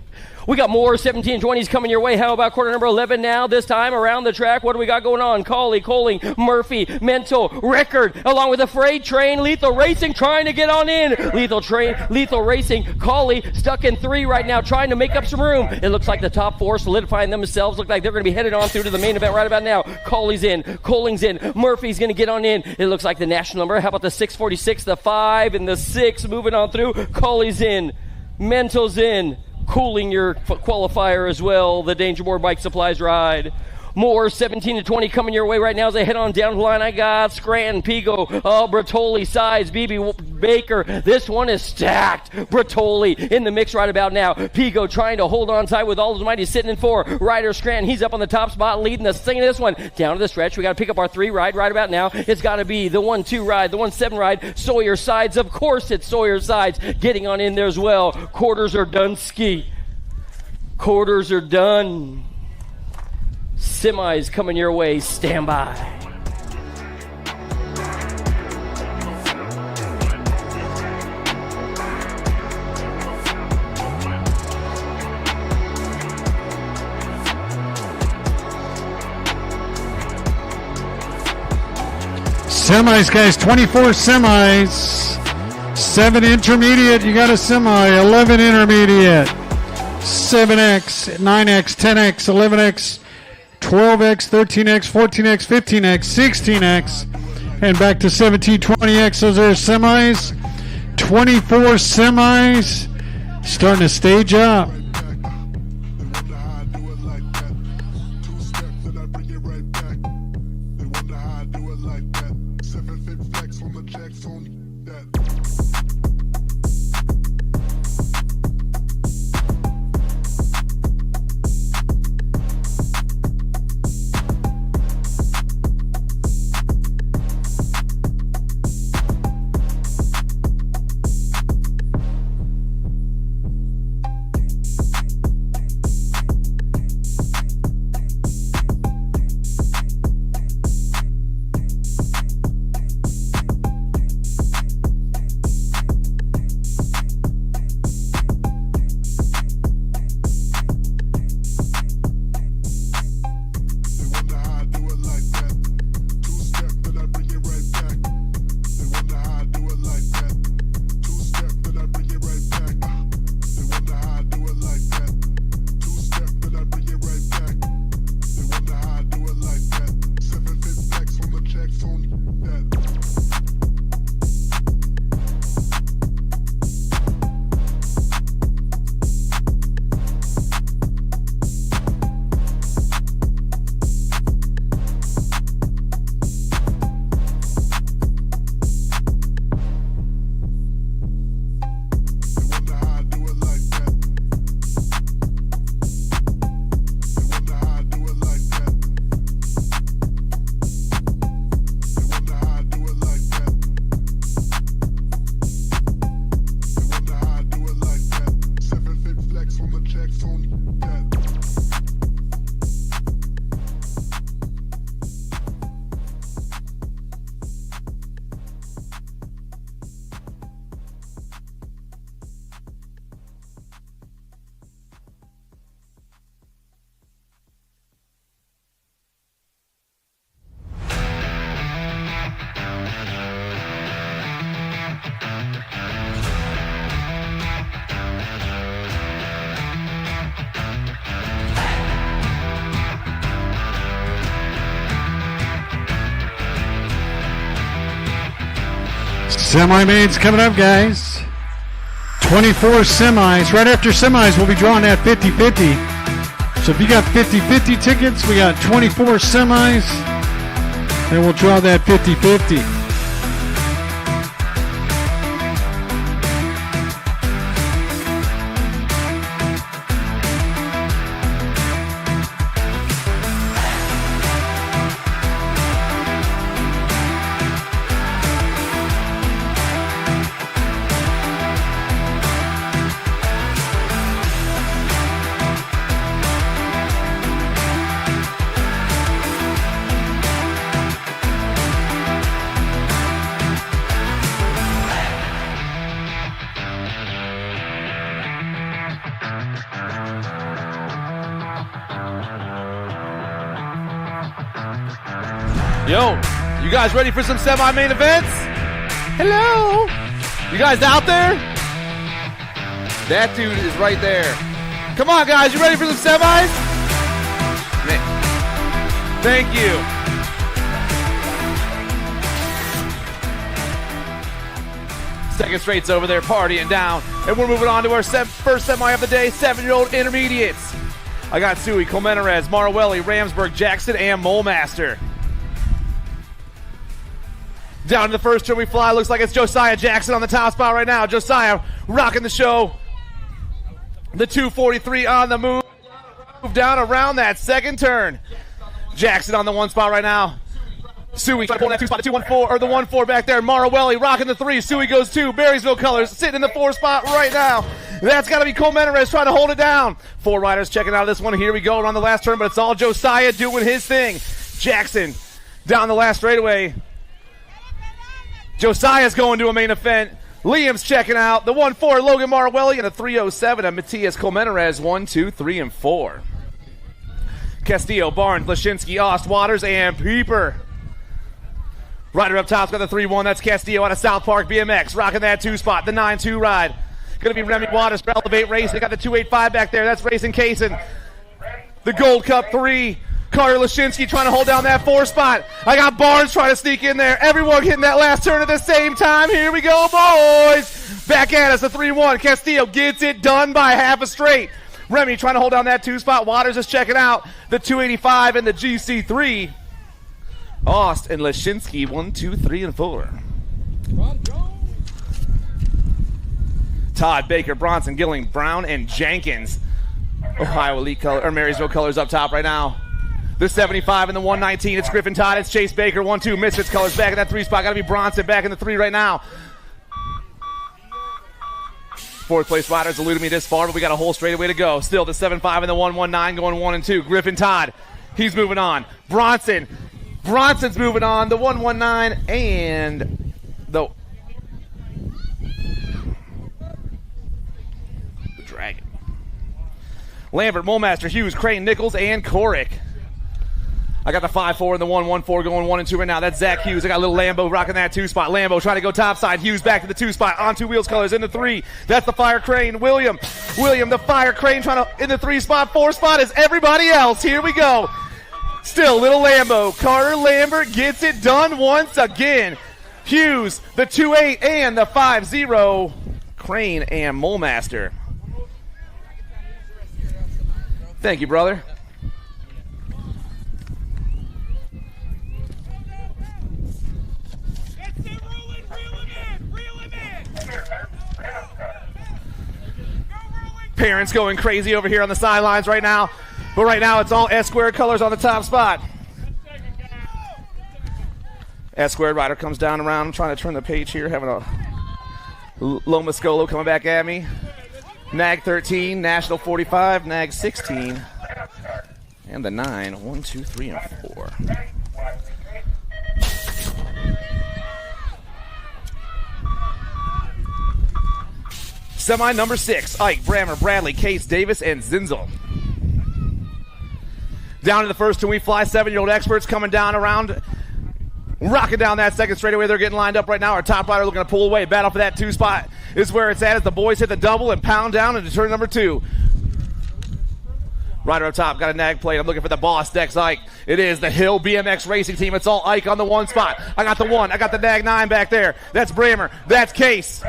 S6: We got more 17 and 20s coming your way. How about quarter number 11 now? This time around the track, what do we got going on? Coley, Coling, Murphy, Mental, Rickard, along with the freight train. Lethal Racing trying to get on in. Lethal Racing. Coley stuck in 3 right now, trying to make up some room. It looks like the top 4 solidifying themselves. Look like they're going to be headed on through to the main event right about now. Coley's in. Coling's in. Murphy's going to get on in. It looks like the national number. How about the 646, the 5, and the 6 moving on through. Coley's in. Mental's in. Cooling your qualifier as well. The Danger Board Bike Supplies ride. More 17 to 20 coming your way right now as they head on down the line. I got Scranton, Pigo, Bertoli, Sides, BB Baker. This one is stacked. Bertoli in the mix right about now. Pigo trying to hold on tight with all his might. He's sitting in 4. Ryder Scranton, he's up on the top spot leading the thing of this one. Down to the stretch. We got to pick up our 3 ride right about now. It's got to be the 1-2 ride, the 1-7 ride. Sawyer Sides. Of course it's Sawyer Sides getting on in there as well. Quarters are done ski. Quarters are done. Semis coming your way. Stand by.
S8: Semis, guys, 24 semis. 7 intermediate, you got a semi. 11 intermediate. 7X, 9X, 10X, 11X, 12X, 13X, 14X, 15X, 16X, and back to 17, 20X. Those are semis. 24 semis. Starting to stage up. Semi-mains coming up, guys. 24 semis. Right after semis, we'll be drawing that 50-50. So if you got 50-50 tickets, we got 24 semis, and we'll draw that 50-50.
S16: Yo, you guys ready for some semi-main events? Hello? You guys out there? That dude is right there. Come on, guys. You ready for some semis? Thank you. Second straight's over there partying down. And we're moving on to our first semi of the day, 7-year-old intermediates. I got Suey, Colmenares, Marwelli, Ramsburg, Jackson, and Molemaster. Down to the first turn we fly. Looks like it's Josiah Jackson on the top spot right now. Josiah rocking the show. The 243 on the move. Move down around that second turn. Jackson on the 1 spot right now. Suey trying to pull that 2 spot, the 2-1-4, or the 1-4 back there. Marwelli rocking the 3. Suey goes 2. Berrysville colors sitting in the 4 spot right now. That's got to be Colmenares trying to hold it down. 4 riders checking out of this one. Here we go around the last turn, but it's all Josiah doing his thing. Jackson down the last straightaway. Josiah's going to a main event. Liam's checking out. The 1-4, Logan Marwelli, and a 307 of Matias Colmenares, 1, 2, 3, and 4. Castillo, Barnes, Lashinsky, Ost, Waters, and Pieper. Rider up top's got the 3-1. That's Castillo out of South Park BMX. Rocking that 2 spot. The 9-2 ride. Going to be Remy Waters for Elevate Racing. They got the 285 back there. That's Racing Kaysen. The Gold Cup 3. Carter Lashinsky trying to hold down that 4 spot. I got Barnes trying to sneak in there. Everyone hitting that last turn at the same time. Here we go, boys. Back at us, the 3-1. Castillo gets it done by half a straight. Remy trying to hold down that 2 spot. Waters is checking out the 285 and the GC3. Ost and Lashinsky, 1, 2, 3, and 4. Todd, Baker, Bronson, Gilling, Brown, and Jenkins. Ohio Elite color, or Marysville colors up top right now. The 75 and the 119. It's Griffin Todd. It's Chase Baker. 1-2. Misfits colors back in that 3 spot. Got to be Bronson back in the 3 right now. 4th place riders eluded me this far, but we got a whole straightaway to go. Still the 75 and the 119 going 1 and 2. Griffin Todd. He's moving on. Bronson's moving on. The 119 and the Dragon. Lambert, Molemaster, Hughes, Crane, Nichols, and Korick. I got the 5-4 and the 1-1-4 going 1 and 2 right now. That's Zach Hughes. I got a little Lambo rocking that 2 spot. Lambo trying to go top side. Hughes back to the 2 spot. On 2 wheels colors in the 3. That's the Fire Crane. William, the Fire Crane trying to in the 3 spot. 4 spot is everybody else. Here we go. Still little Lambo. Carter Lambert gets it done once again. Hughes, the 2-8 and the 5-0. Crane and Molemaster. Thank you, brother. Parents going crazy over here on the sidelines right now. But right now it's all S-squared colors on the top spot. S-squared rider comes down around. I'm trying to turn the page here. Having a Loma Scolo coming back at me. Nag 13, National 45, Nag 16. And the 9, 1, 2, 3, and 4. Semi number 6, Ike, Brammer, Bradley, Case, Davis, and Zinzel. Down to the first 2 we fly. 7-year-old experts coming down around. Rocking down that second straightaway. They're getting lined up right now. Our top rider looking to pull away. Battle for that 2 spot is where it's at as the boys hit the double and pound down into turn number 2. Rider up top got a nag plate. I'm looking for the boss, Dex Ike. It is the Hill BMX Racing Team. It's all Ike on the 1 spot. I got the 1. I got the nag 9 back there. That's Brammer. That's Case.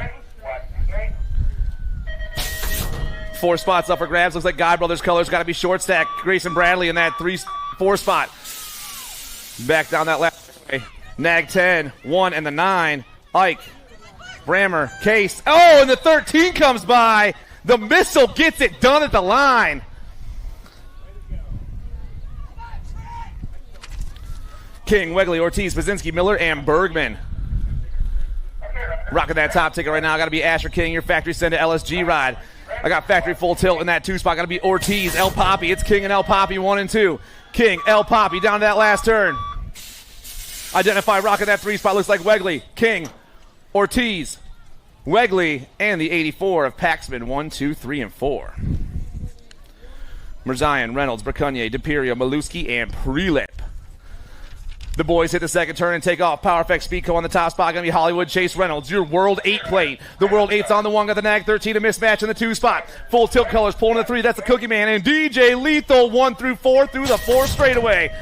S16: 4 spots up for grabs. Looks like Guy Brothers colors got to be short stack. Grayson Bradley in that 3-4 spot. Back down that left way. Nag 10, 1, and the 9. Ike, Brammer, Case. Oh, and the 13 comes by. The missile gets it done at the line. King, Wegley, Ortiz, Bazinski, Miller, and Bergman. Rocking that top ticket right now. Got to be Asher King, your factory send to LSG ride. I got factory full tilt in that 2 spot. Got to be Ortiz, El Poppy. It's King and El Poppy 1 and 2. King, El Poppy down to that last turn. Identify rocking that 3 spot. Looks like Wegley, King, Ortiz, Wegley, and the 84 of Paxman 1, 2, 3, and 4. Mirzayan, Reynolds, Bracunier, DePirio, Maluski, and Prelip. The boys hit the second turn and take off. Power Effect Speedco on the top spot. Going to be Hollywood Chase Reynolds, your World 8 plate. The World 8's on the 1, got the Nag 13, a mismatch in the 2 spot. Full tilt colors, pulling the 3, that's the Cookie Man. And DJ Lethal 1 through 4 through the 4 straightaway.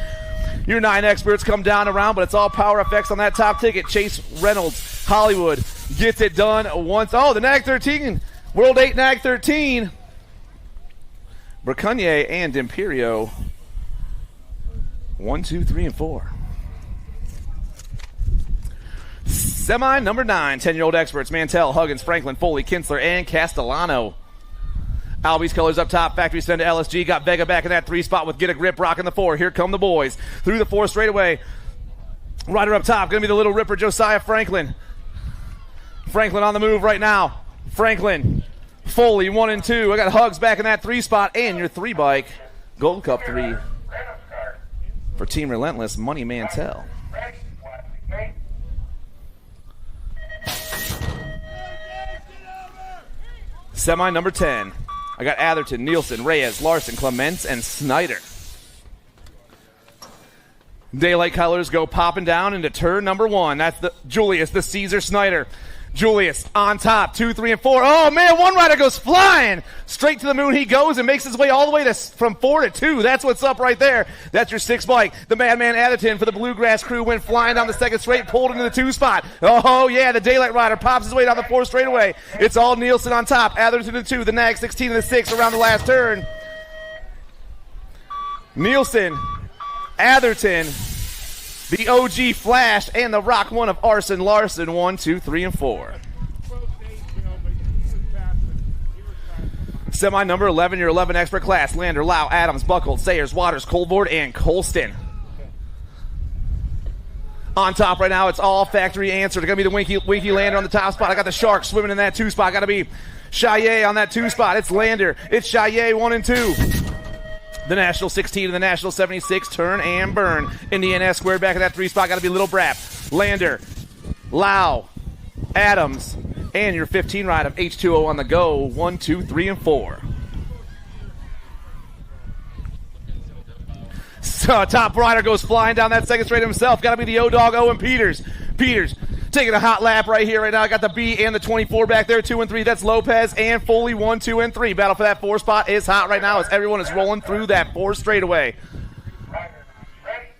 S16: Your 9 experts come down around, but it's all Power Effects on that top ticket. Chase Reynolds, Hollywood gets it done once. Oh, the Nag 13, World 8 Nag 13. Bracunier and Imperio 1, 2, 3, and 4. Semi number 9, 10-year-old experts, Mantell, Huggins, Franklin, Foley, Kinsler, and Castellano. Albie's colors up top, factory send to LSG, got Vega back in that 3 spot with Get a Grip, rocking the 4. Here come the boys. Through the 4 straightaway. Rider up top, gonna be the Little Ripper, Josiah Franklin. Franklin on the move right now. Franklin, Foley, 1 and 2. I got Hugs back in that 3 spot, and your 3 bike, Gold Cup 3 for Team Relentless, Money Mantell. Semi number 10. I got Atherton, Nielsen, Reyes, Larson, Clements, and Snyder. Daylight colors go popping down into turn number 1. That's the Julius, the Caesar Snyder. Julius on top, 2, 3, and 4. Oh, man, one rider goes flying. Straight to the moon he goes and makes his way all the way from 4 to 2. That's what's up right there. That's your 6 bike. The Madman Atherton for the Bluegrass crew went flying down the 2nd straight, pulled into the 2 spot. Oh, yeah, the Daylight rider pops his way down the 4 straightaway. It's all Nielsen on top. Atherton in 2, the Nag 16 and the 6 around the last turn. Nielsen, Atherton, the OG Flash, and the Rock 1 of Arson Larson, 1, 2, 3, and 4. Semi number 11, your 11 expert class. Lander, Lau, Adams, Buckle, Sayers, Waters, Colvord, and Colston. On top right now, it's all factory answered. Going to be the Winky Lander on the top spot. I got the Shark swimming in that 2 spot. Got to be Chaillet on that 2 spot. It's Lander. It's Chaillet, 1 and 2. The National 16 and the National 76, turn and burn. Indiana squared back in that 3 spot. Got to be Little Brap, Lander, Lau, Adams, and your 15 ride of H2O on the go. 1, 2, 3, and 4. So top rider goes flying down that 2nd straight himself. Got to be the O-Dog Owen Peters. Peters taking a hot lap right here, right now. I got the B and the 24 back there, 2 and 3. That's Lopez and Foley, 1, 2, and 3. Battle for that 4 spot is hot right now as everyone is rolling through that 4 straightaway.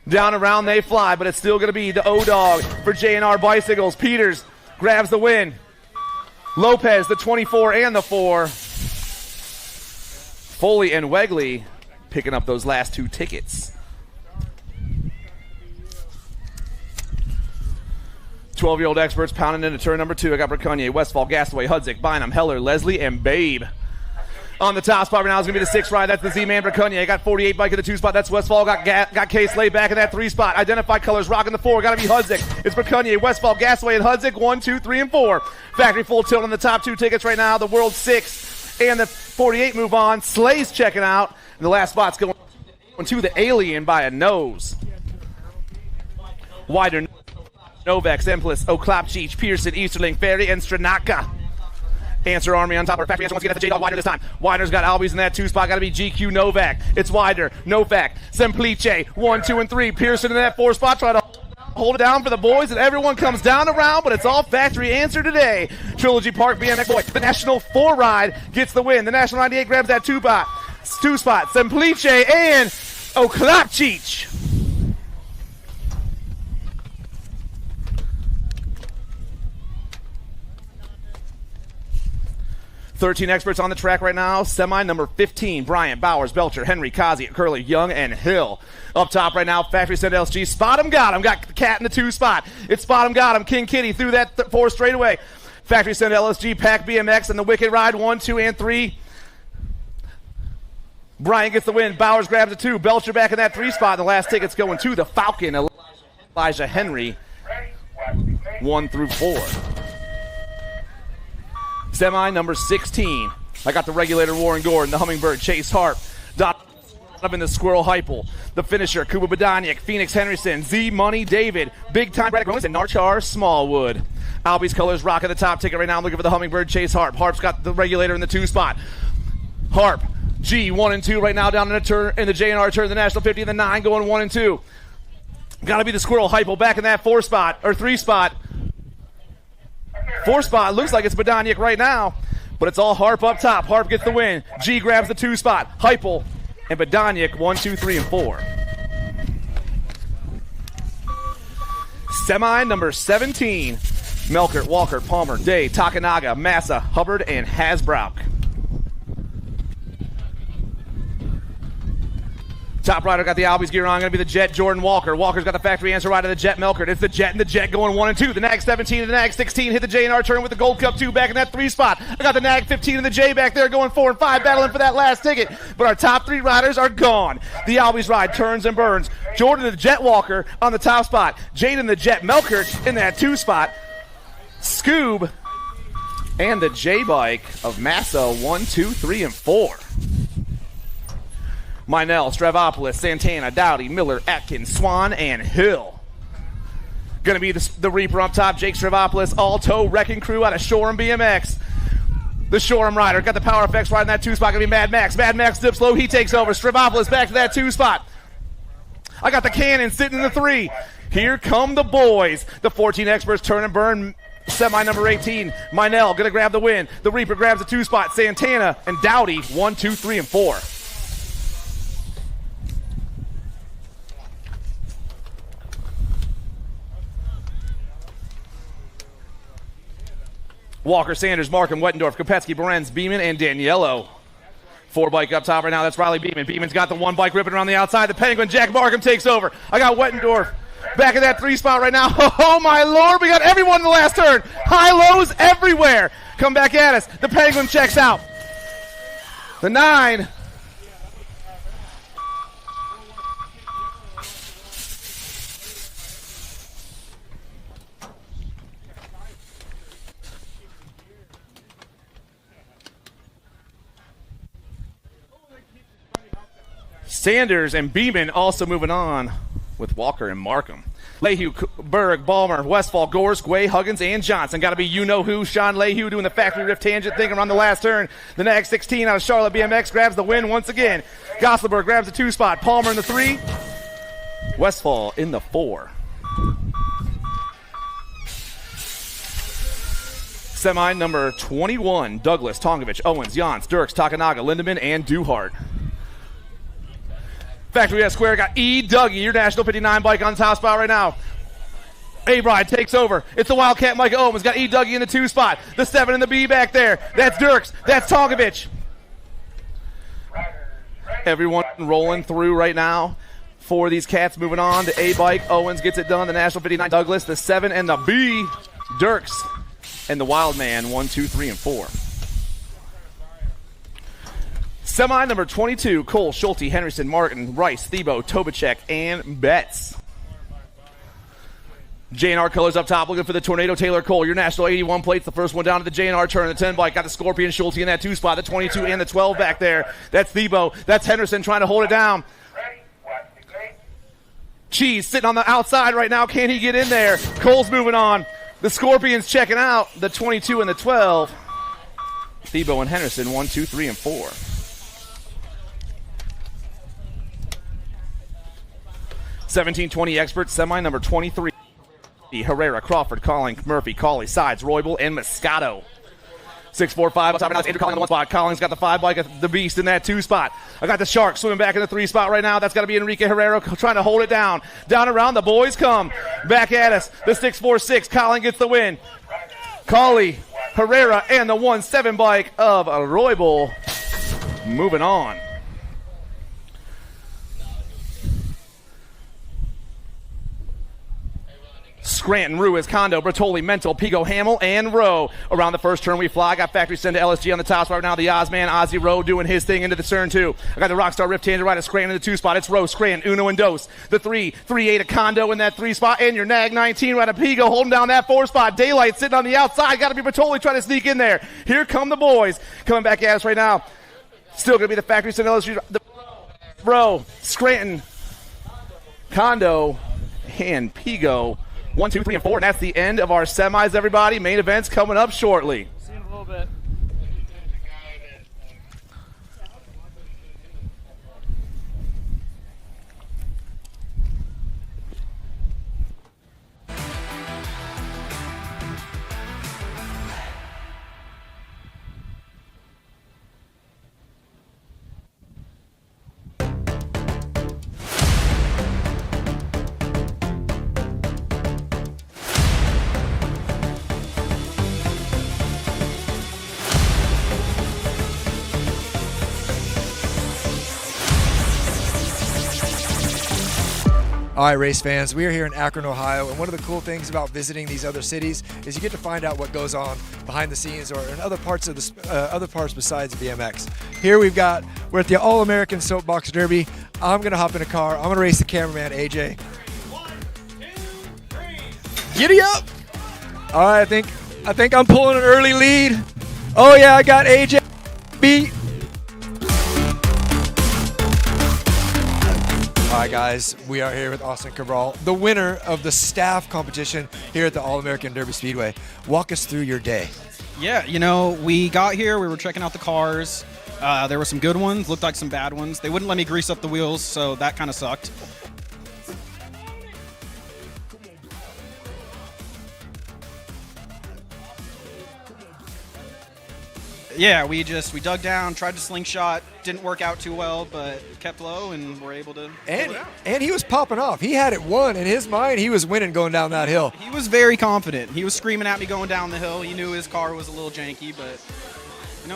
S16: Down around they fly, but it's still going to be the O-Dog for J&R Bicycles. Peters grabs the win. Lopez, the 24 and the 4. Foley and Wegley picking up those last 2 tickets. 12-year-old experts pounding into turn number 2. I got Bracunier, Westfall, Gasaway, Hudzik, Bynum, Heller, Leslie, and Babe. On the top spot right now is going to be the 6 ride. That's the Z-Man Bracunier. Got 48 bike in the 2 spot. That's Westfall. Got Case laid back in that 3 spot. Identified colors rocking the 4. Got to be Hudzik. It's Bracunier, Westfall, Gasaway, and Hudzik. 1, 2, 3, and 4. Factory full tilt on the top 2 tickets right now. The World 6 and the 48 move on. Slay's checking out. And the last spot's going to the Alien by a nose. Wider. Novak, Zemplis, Oklopchich, Pearson, Easterling, Ferry, and Stranaka. Answer Army on top. Or factory answer once again. That's the J-Dog Wider this time. Wider's got Albies in that 2 spot. Got to be GQ Novak. It's Wider, Novak, Semplice, 1, 2, and 3. Pearson in that 4 spot. Try to hold it down for the boys, and everyone comes down around, but it's all factory answer today. Trilogy Park BMX boy. The National 4 ride gets the win. The National 98 grabs that 2 spot. Semplice and Oklopchich. 13 experts on the track right now. Semi number 15, Bryant, Bowers, Belcher, Henry, Kazi, Curley, Young, and Hill. Up top right now, factory send LSG. Spot him, got him. Got the Cat in the 2 spot. It's spot him, got him. King Kitty through that 4 straightaway. Factory send LSG, Pack BMX, and the Wicked Ride, 1, 2, and 3. Bryant gets the win. Bowers grabs the 2. Belcher back in that 3 spot. And the last ticket's going to the Falcon, Elijah Henry, 1 through 4. Semi number 16. I got the Regulator Warren Gordon, the Hummingbird Chase Harp, Donovan the Squirrel Heupel, the Finisher Kuba Badaniak, Phoenix Henderson, Z Money David, Big Time Brad Gronis, and Narchar Smallwood. Albie's colors rocking the top ticket right now. I'm looking for the Hummingbird Chase Harp. Harp's got the Regulator in the 2 spot. Harp G 1 and 2 right now down in the J&R turn, the National 50 and the 9 going 1 and 2. Got to be the Squirrel Hypo back in that 4 spot, or 3 spot. 4 spot, looks like it's Badoniak right now, but it's all Harp up top. Harp gets the win. G grabs the 2 spot. Hypo and Badoniak 1, 2, 3, and 4. Semi number 17. Melkert, Walker, Palmer, Day, Takanaga, Massa, Hubbard, and Hasbrook. Top rider got the Albies gear on. Going to be the Jet, Jordan Walker. Walker's got the factory answer right of the Jet, Melkert. It's the Jet and the Jet going 1 and 2. The Nag 17 and the Nag 16 hit the J&R turn with the Gold Cup 2 back in that 3 spot. I got the Nag 15 and the J back there going 4 and 5, battling for that last ticket. But our top 3 riders are gone. The Albies ride turns and burns. Jordan and the Jet Walker on the top spot. Jaden and the Jet Melkert in that 2 spot. Scoob and the J-Bike of Massa 1, 2, 3, and 4. Minell, Stravopolis, Santana, Dowdy, Miller, Atkins, Swan, and Hill. Going to be the Reaper up top, Jake Stravopolis, Alto, Wrecking Crew out of Shoreham BMX. The Shoreham rider got the Power Effects right in that 2 spot. Going to be Mad Max. Mad Max dips low. He takes over. Stravopolis back to that 2 spot. I got the Cannon sitting in the 3. Here come the boys. The 14 experts turn and burn. Semi number 18. Minell going to grab the win. The Reaper grabs the 2 spot. Santana and Dowdy 1, 2, 3, and 4. Walker, Sanders, Markham, Wettendorf, Kopetsky, Berens, Beeman, and Daniello. 4 bike up top right now. That's Riley Beeman. Beeman's got the 1 bike ripping around the outside. The Penguin, Jack Markham takes over. I got Wettendorf back in that 3 spot right now. Oh, my Lord. We got everyone in the last turn. High lows everywhere. Come back at us. The Penguin checks out. The 9. Sanders and Beeman also moving on with Walker and Markham. Lehue, Berg, Balmer, Westfall, Gorse, Guay, Huggins, and Johnson. Got to be you-know-who. Sean Lehue doing the factory rift tangent thing around the last turn. The Nag 16 out of Charlotte BMX grabs the win once again. Gosselberg grabs the 2 spot. Palmer in the 3. Westfall in the 4. Semi number 21. Douglas, Tongovich, Owens, Jans, Dirks, Takanaga, Lindemann, and Duhart. Factory S Square got E. Dougie, your National 59 bike on the top spot right now. A-Bride takes over. It's the Wildcat Micah Owens. Got E. Dougie in the 2 spot. The 7 and the B back there. That's Dirks. That's Tongovich. Everyone rolling through right now for these cats moving on. The A-Bike, Owens gets it done. The National 59, Douglas. The 7 and the B, Dirks. And the Wildman, 1, 2, 3, and 4. Semi number 22, Cole, Schulte, Henderson, Martin, Rice, Thebo, Tobacek, and Betts. J&R colors up top, looking for the Tornado. Taylor Cole, your National 81 plates. The first one down to the J&R turn. The 10 bike got the Scorpion, Schulte in that 2 spot. The 22 and the 12 back there. That's Thebo. That's Henderson trying to hold it down. Cheese sitting on the outside right now. Can he get in there? Cole's moving on. The Scorpions checking out. The 22 and the 12. Thebo and Henderson, 1, 2, 3, and 4. $17.20 experts, semi number 23. Herrera, Crawford, Calling, Murphy, Cawley, Sides, Roybal, and Moscato. 6-4-5 on top of now. Andrew Collins on the 1 spot. Collins got the 5 bike of the Beast in that 2 spot. I got the Shark swimming back in the 3 spot right now. That's got to be Enrique Herrera trying to hold it down. Down around, the boys come back at us. The 6-4-6. Collins gets the win. Cawley, Herrera, and the 1-7 bike of Roybal moving on. Scranton, Ruiz, Kondo, Bertoli, Mental, Pigo, Hamill, and Rowe. Around the first turn we fly. Got factory send to LSG on the top spot right now. The Ozman, Ozzy Rowe doing his thing into the turn 2. I got the Rockstar Rift Tangent right at Scranton in the 2 spot. It's Rowe, Scranton, Uno, and Dose. The 3-8 of Kondo in that 3 spot. And your Nag 19 right at Pigo holding down that 4 spot. Daylight sitting on the outside. Got to be Bertoli trying to sneak in there. Here come the boys coming back at us right now. Still going to be the factory send to LSG. Rowe, Scranton, Kondo, and Pigo. 1, 2, 3, and 4, and that's the end of our semis, everybody. Main event's coming up shortly.
S13: See you in a little bit.
S5: All right, race fans, we are here in Akron, Ohio, and one of the cool things about visiting these other cities is you get to find out what goes on behind the scenes or in other parts of other parts besides BMX. Here we're at the All-American Soapbox Derby. I'm gonna hop in a car. I'm gonna race the cameraman AJ.
S2: 1, 2, 3.
S5: Giddy up! All right, I think I'm pulling an early lead. Oh yeah, I got AJ beat. All right, guys, we are here with Austin Cabral, the winner of the staff competition here at the All-American Derby Speedway. Walk us through your day.
S2: Yeah, we got here, we were checking out the cars. There were some good ones, looked like some bad ones. They wouldn't let me grease up the wheels, so that kind of sucked. Yeah, we dug down, tried to slingshot, didn't work out too well, but kept low and were able to pull it out.
S5: And he was popping off. He had it won. In his mind, he was winning going down that hill.
S2: He was very confident. He was screaming at me going down the hill. He knew his car was a little janky, but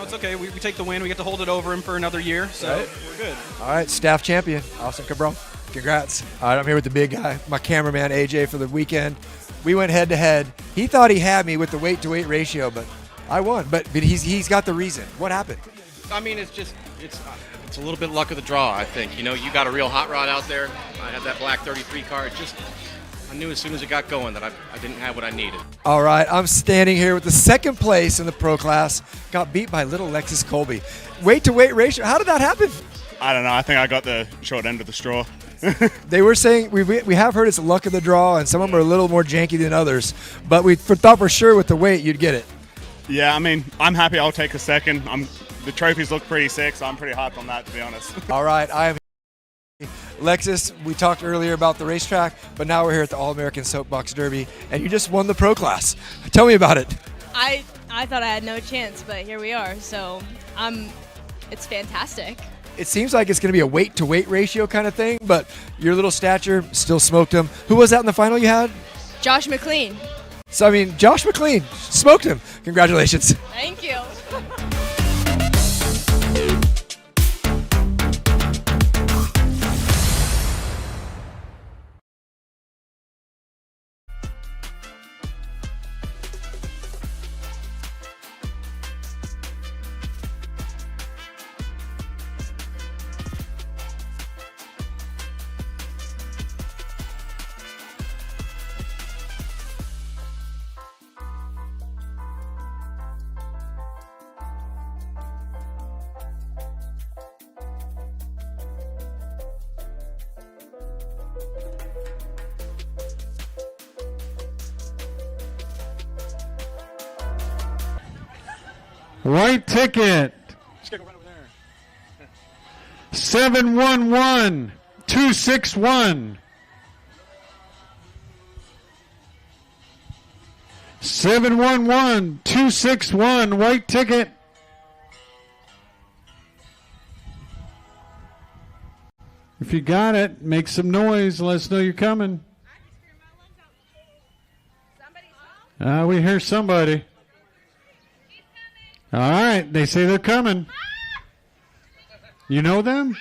S2: it's okay. We take the win. We get to hold it over him for another year, so
S5: Right.
S2: we're good.
S5: All right, staff champion, Austin Cabral. Congrats. All right, I'm here with the big guy, my cameraman AJ for the weekend. We went head to head. He thought he had me with the weight to weight ratio, but I won. But he's got the reason. What happened?
S17: I mean, it's a little bit luck of the draw, I think. You got a real hot rod out there. I had that black 33 car. I knew as soon as it got going that I didn't have what I needed.
S5: All right, I'm standing here with the second place in the pro class. Got beat by little Lexus Colby. Weight to weight ratio. How did that happen?
S15: I don't know. I think I got the short end of the straw.
S5: They were saying we have heard it's luck of the draw, and some of them are a little more janky than others. But we thought for sure with the weight you'd get it.
S15: Yeah, I mean, I'm happy I'll take a second. The trophies look pretty sick, so I'm pretty hyped on that, to be honest.
S5: All right, I am Lexus. We talked earlier about the racetrack, but now we're here at the All-American Soapbox Derby, and you just won the pro class. Tell me about it.
S7: I thought I had no chance, but here we are. So it's fantastic.
S5: It seems like it's going to be a weight to weight ratio kind of thing, but your little stature still smoked him. Who was that in the final you had?
S7: Josh McLean.
S5: So, I mean, Josh McLean smoked him. Congratulations.
S7: Thank you.
S8: White ticket. 711-261. 711-261. White ticket. If you got it, make some noise. Let us know you're coming. We hear somebody. All right, they say they're coming. You know them?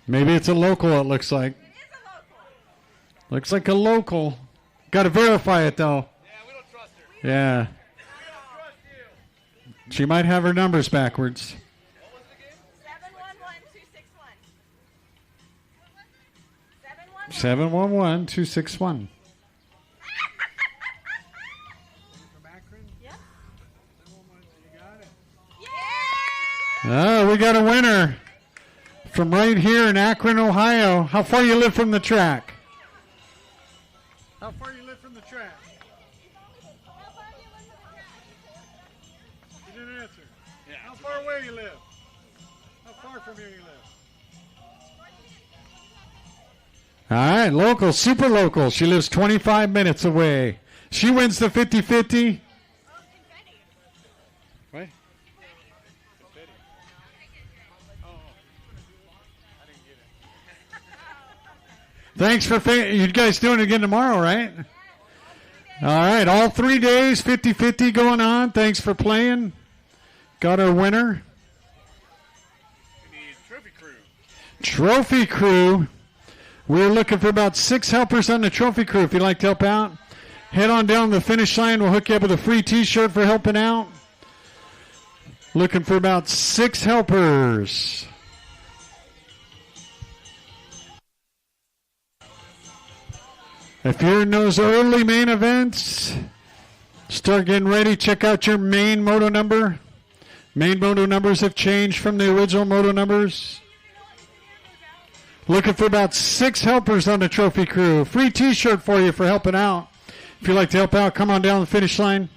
S8: Maybe it's a local, it looks like. Looks like a local. Got to verify it, though. Yeah, we don't trust her. Yeah. She might have her numbers backwards. 711-261. Oh, we got a winner from right here in Akron, Ohio. How far you live from the track? How far you live from the track? You didn't answer. Yeah. How far away you live? How far from here you live? All right, local, super local. She lives 25 minutes away. She wins the 50-50. What? Thanks for you guys doing it again tomorrow, right? All right, all 3 days, 50-50 going on. Thanks for playing. Got our winner. Trophy crew. We're looking for about 6 helpers on the trophy crew. If you'd like to help out, head on down the finish line. We'll hook you up with a free t-shirt for helping out. Looking for about 6 helpers. If you're in those early main events, start getting ready. Check out your main moto number. Main moto numbers have changed from the original moto numbers. Looking for about 6 helpers on the trophy crew. Free t-shirt for you for helping out. If you'd like to help out, come on down the finish line.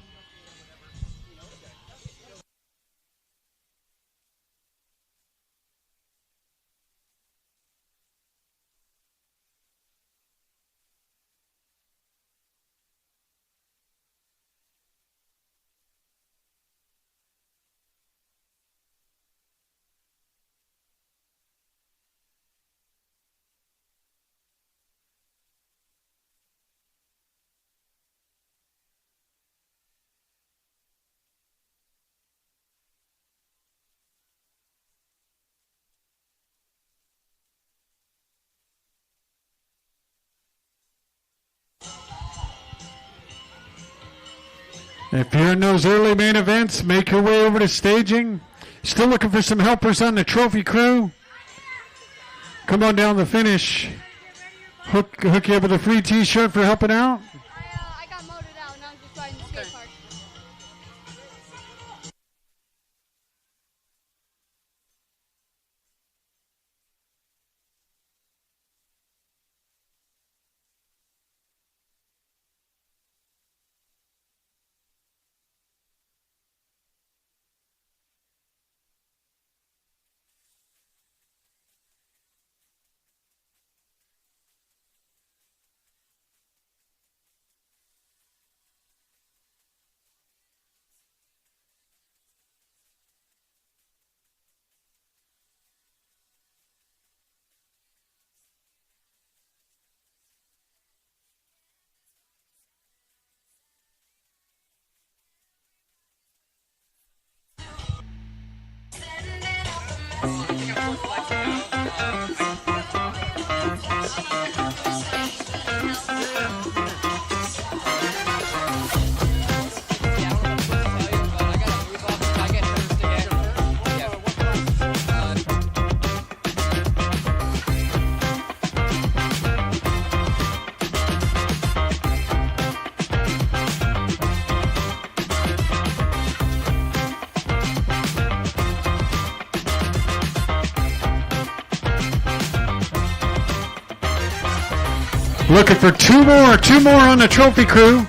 S8: If you're in those early main events, make your way over to staging. Still looking for some helpers on the trophy crew. Come on down the finish. Hook you up with a free t-shirt for helping out.
S9: I got motored out and I'm just riding the skate park.
S8: Looking for two more on the trophy crew.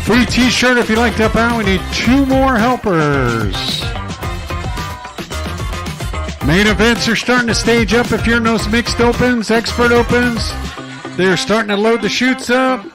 S8: Free t-shirt if you'd like to help out. We need 2 more helpers. Main events are starting to stage up. If you're in those mixed opens, expert opens, they're starting to load the chutes up.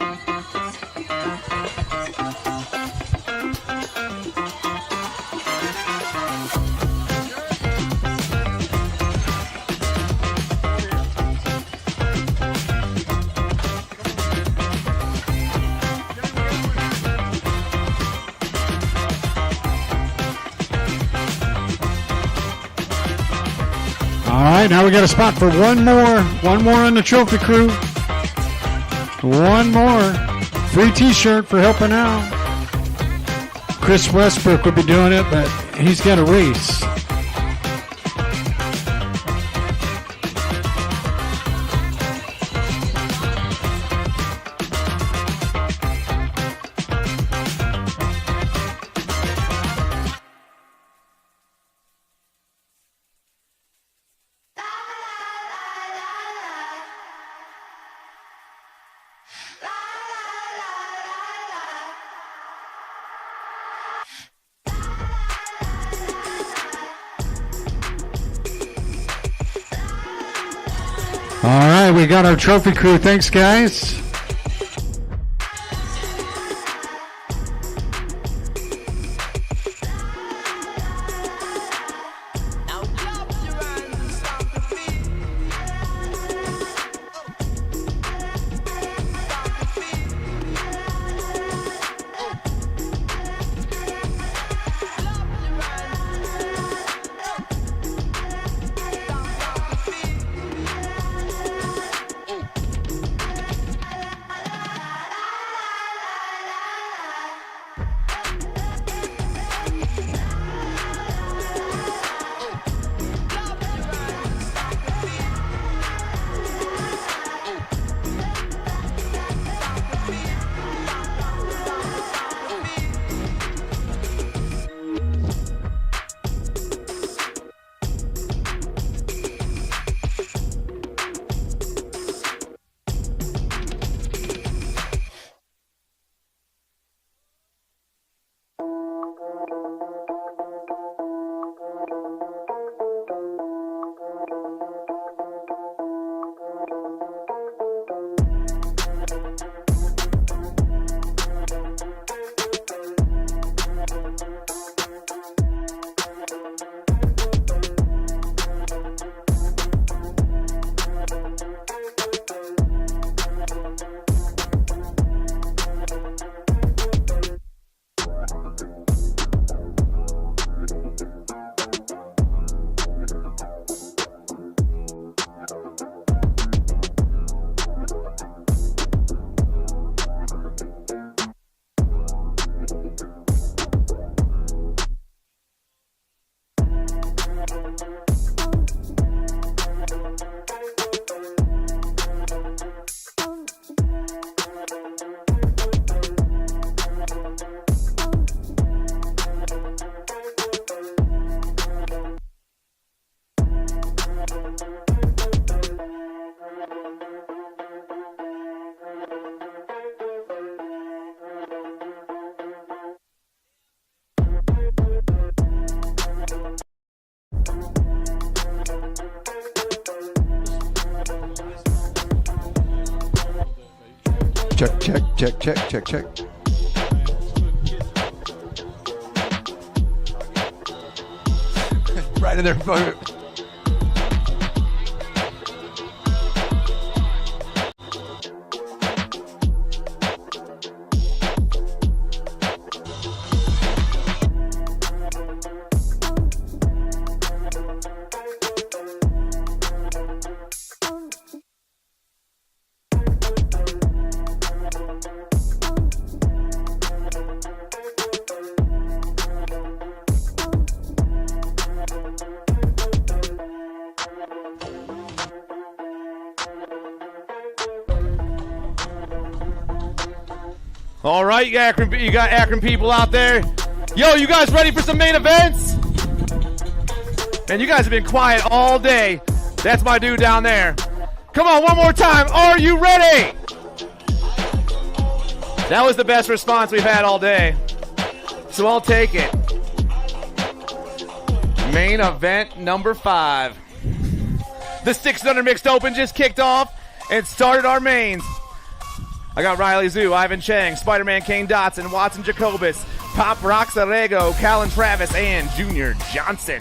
S8: All right, now we got a spot for one more on the trophy crew. One more free t-shirt for helping out. Chris Westbrook would be doing it, but he's got a race. All right, we got our trophy crew. Thanks, guys.
S5: Check, check, check, check, check, check. Right in there.
S16: All right, you got Akron people out there. Yo, you guys ready for some main events? And you guys have been quiet all day. That's my dude down there. Come on, one more time. Are you ready? That was the best response we've had all day. So I'll take it. Main event number 5. The 600 Mixed Open just kicked off and started our mains. I got Riley Zhu, Ivan Chang, Spider-Man Kane Dotson, Watson Jacobus, Pop Roxarego, Callan Travis, and Junior Johnson.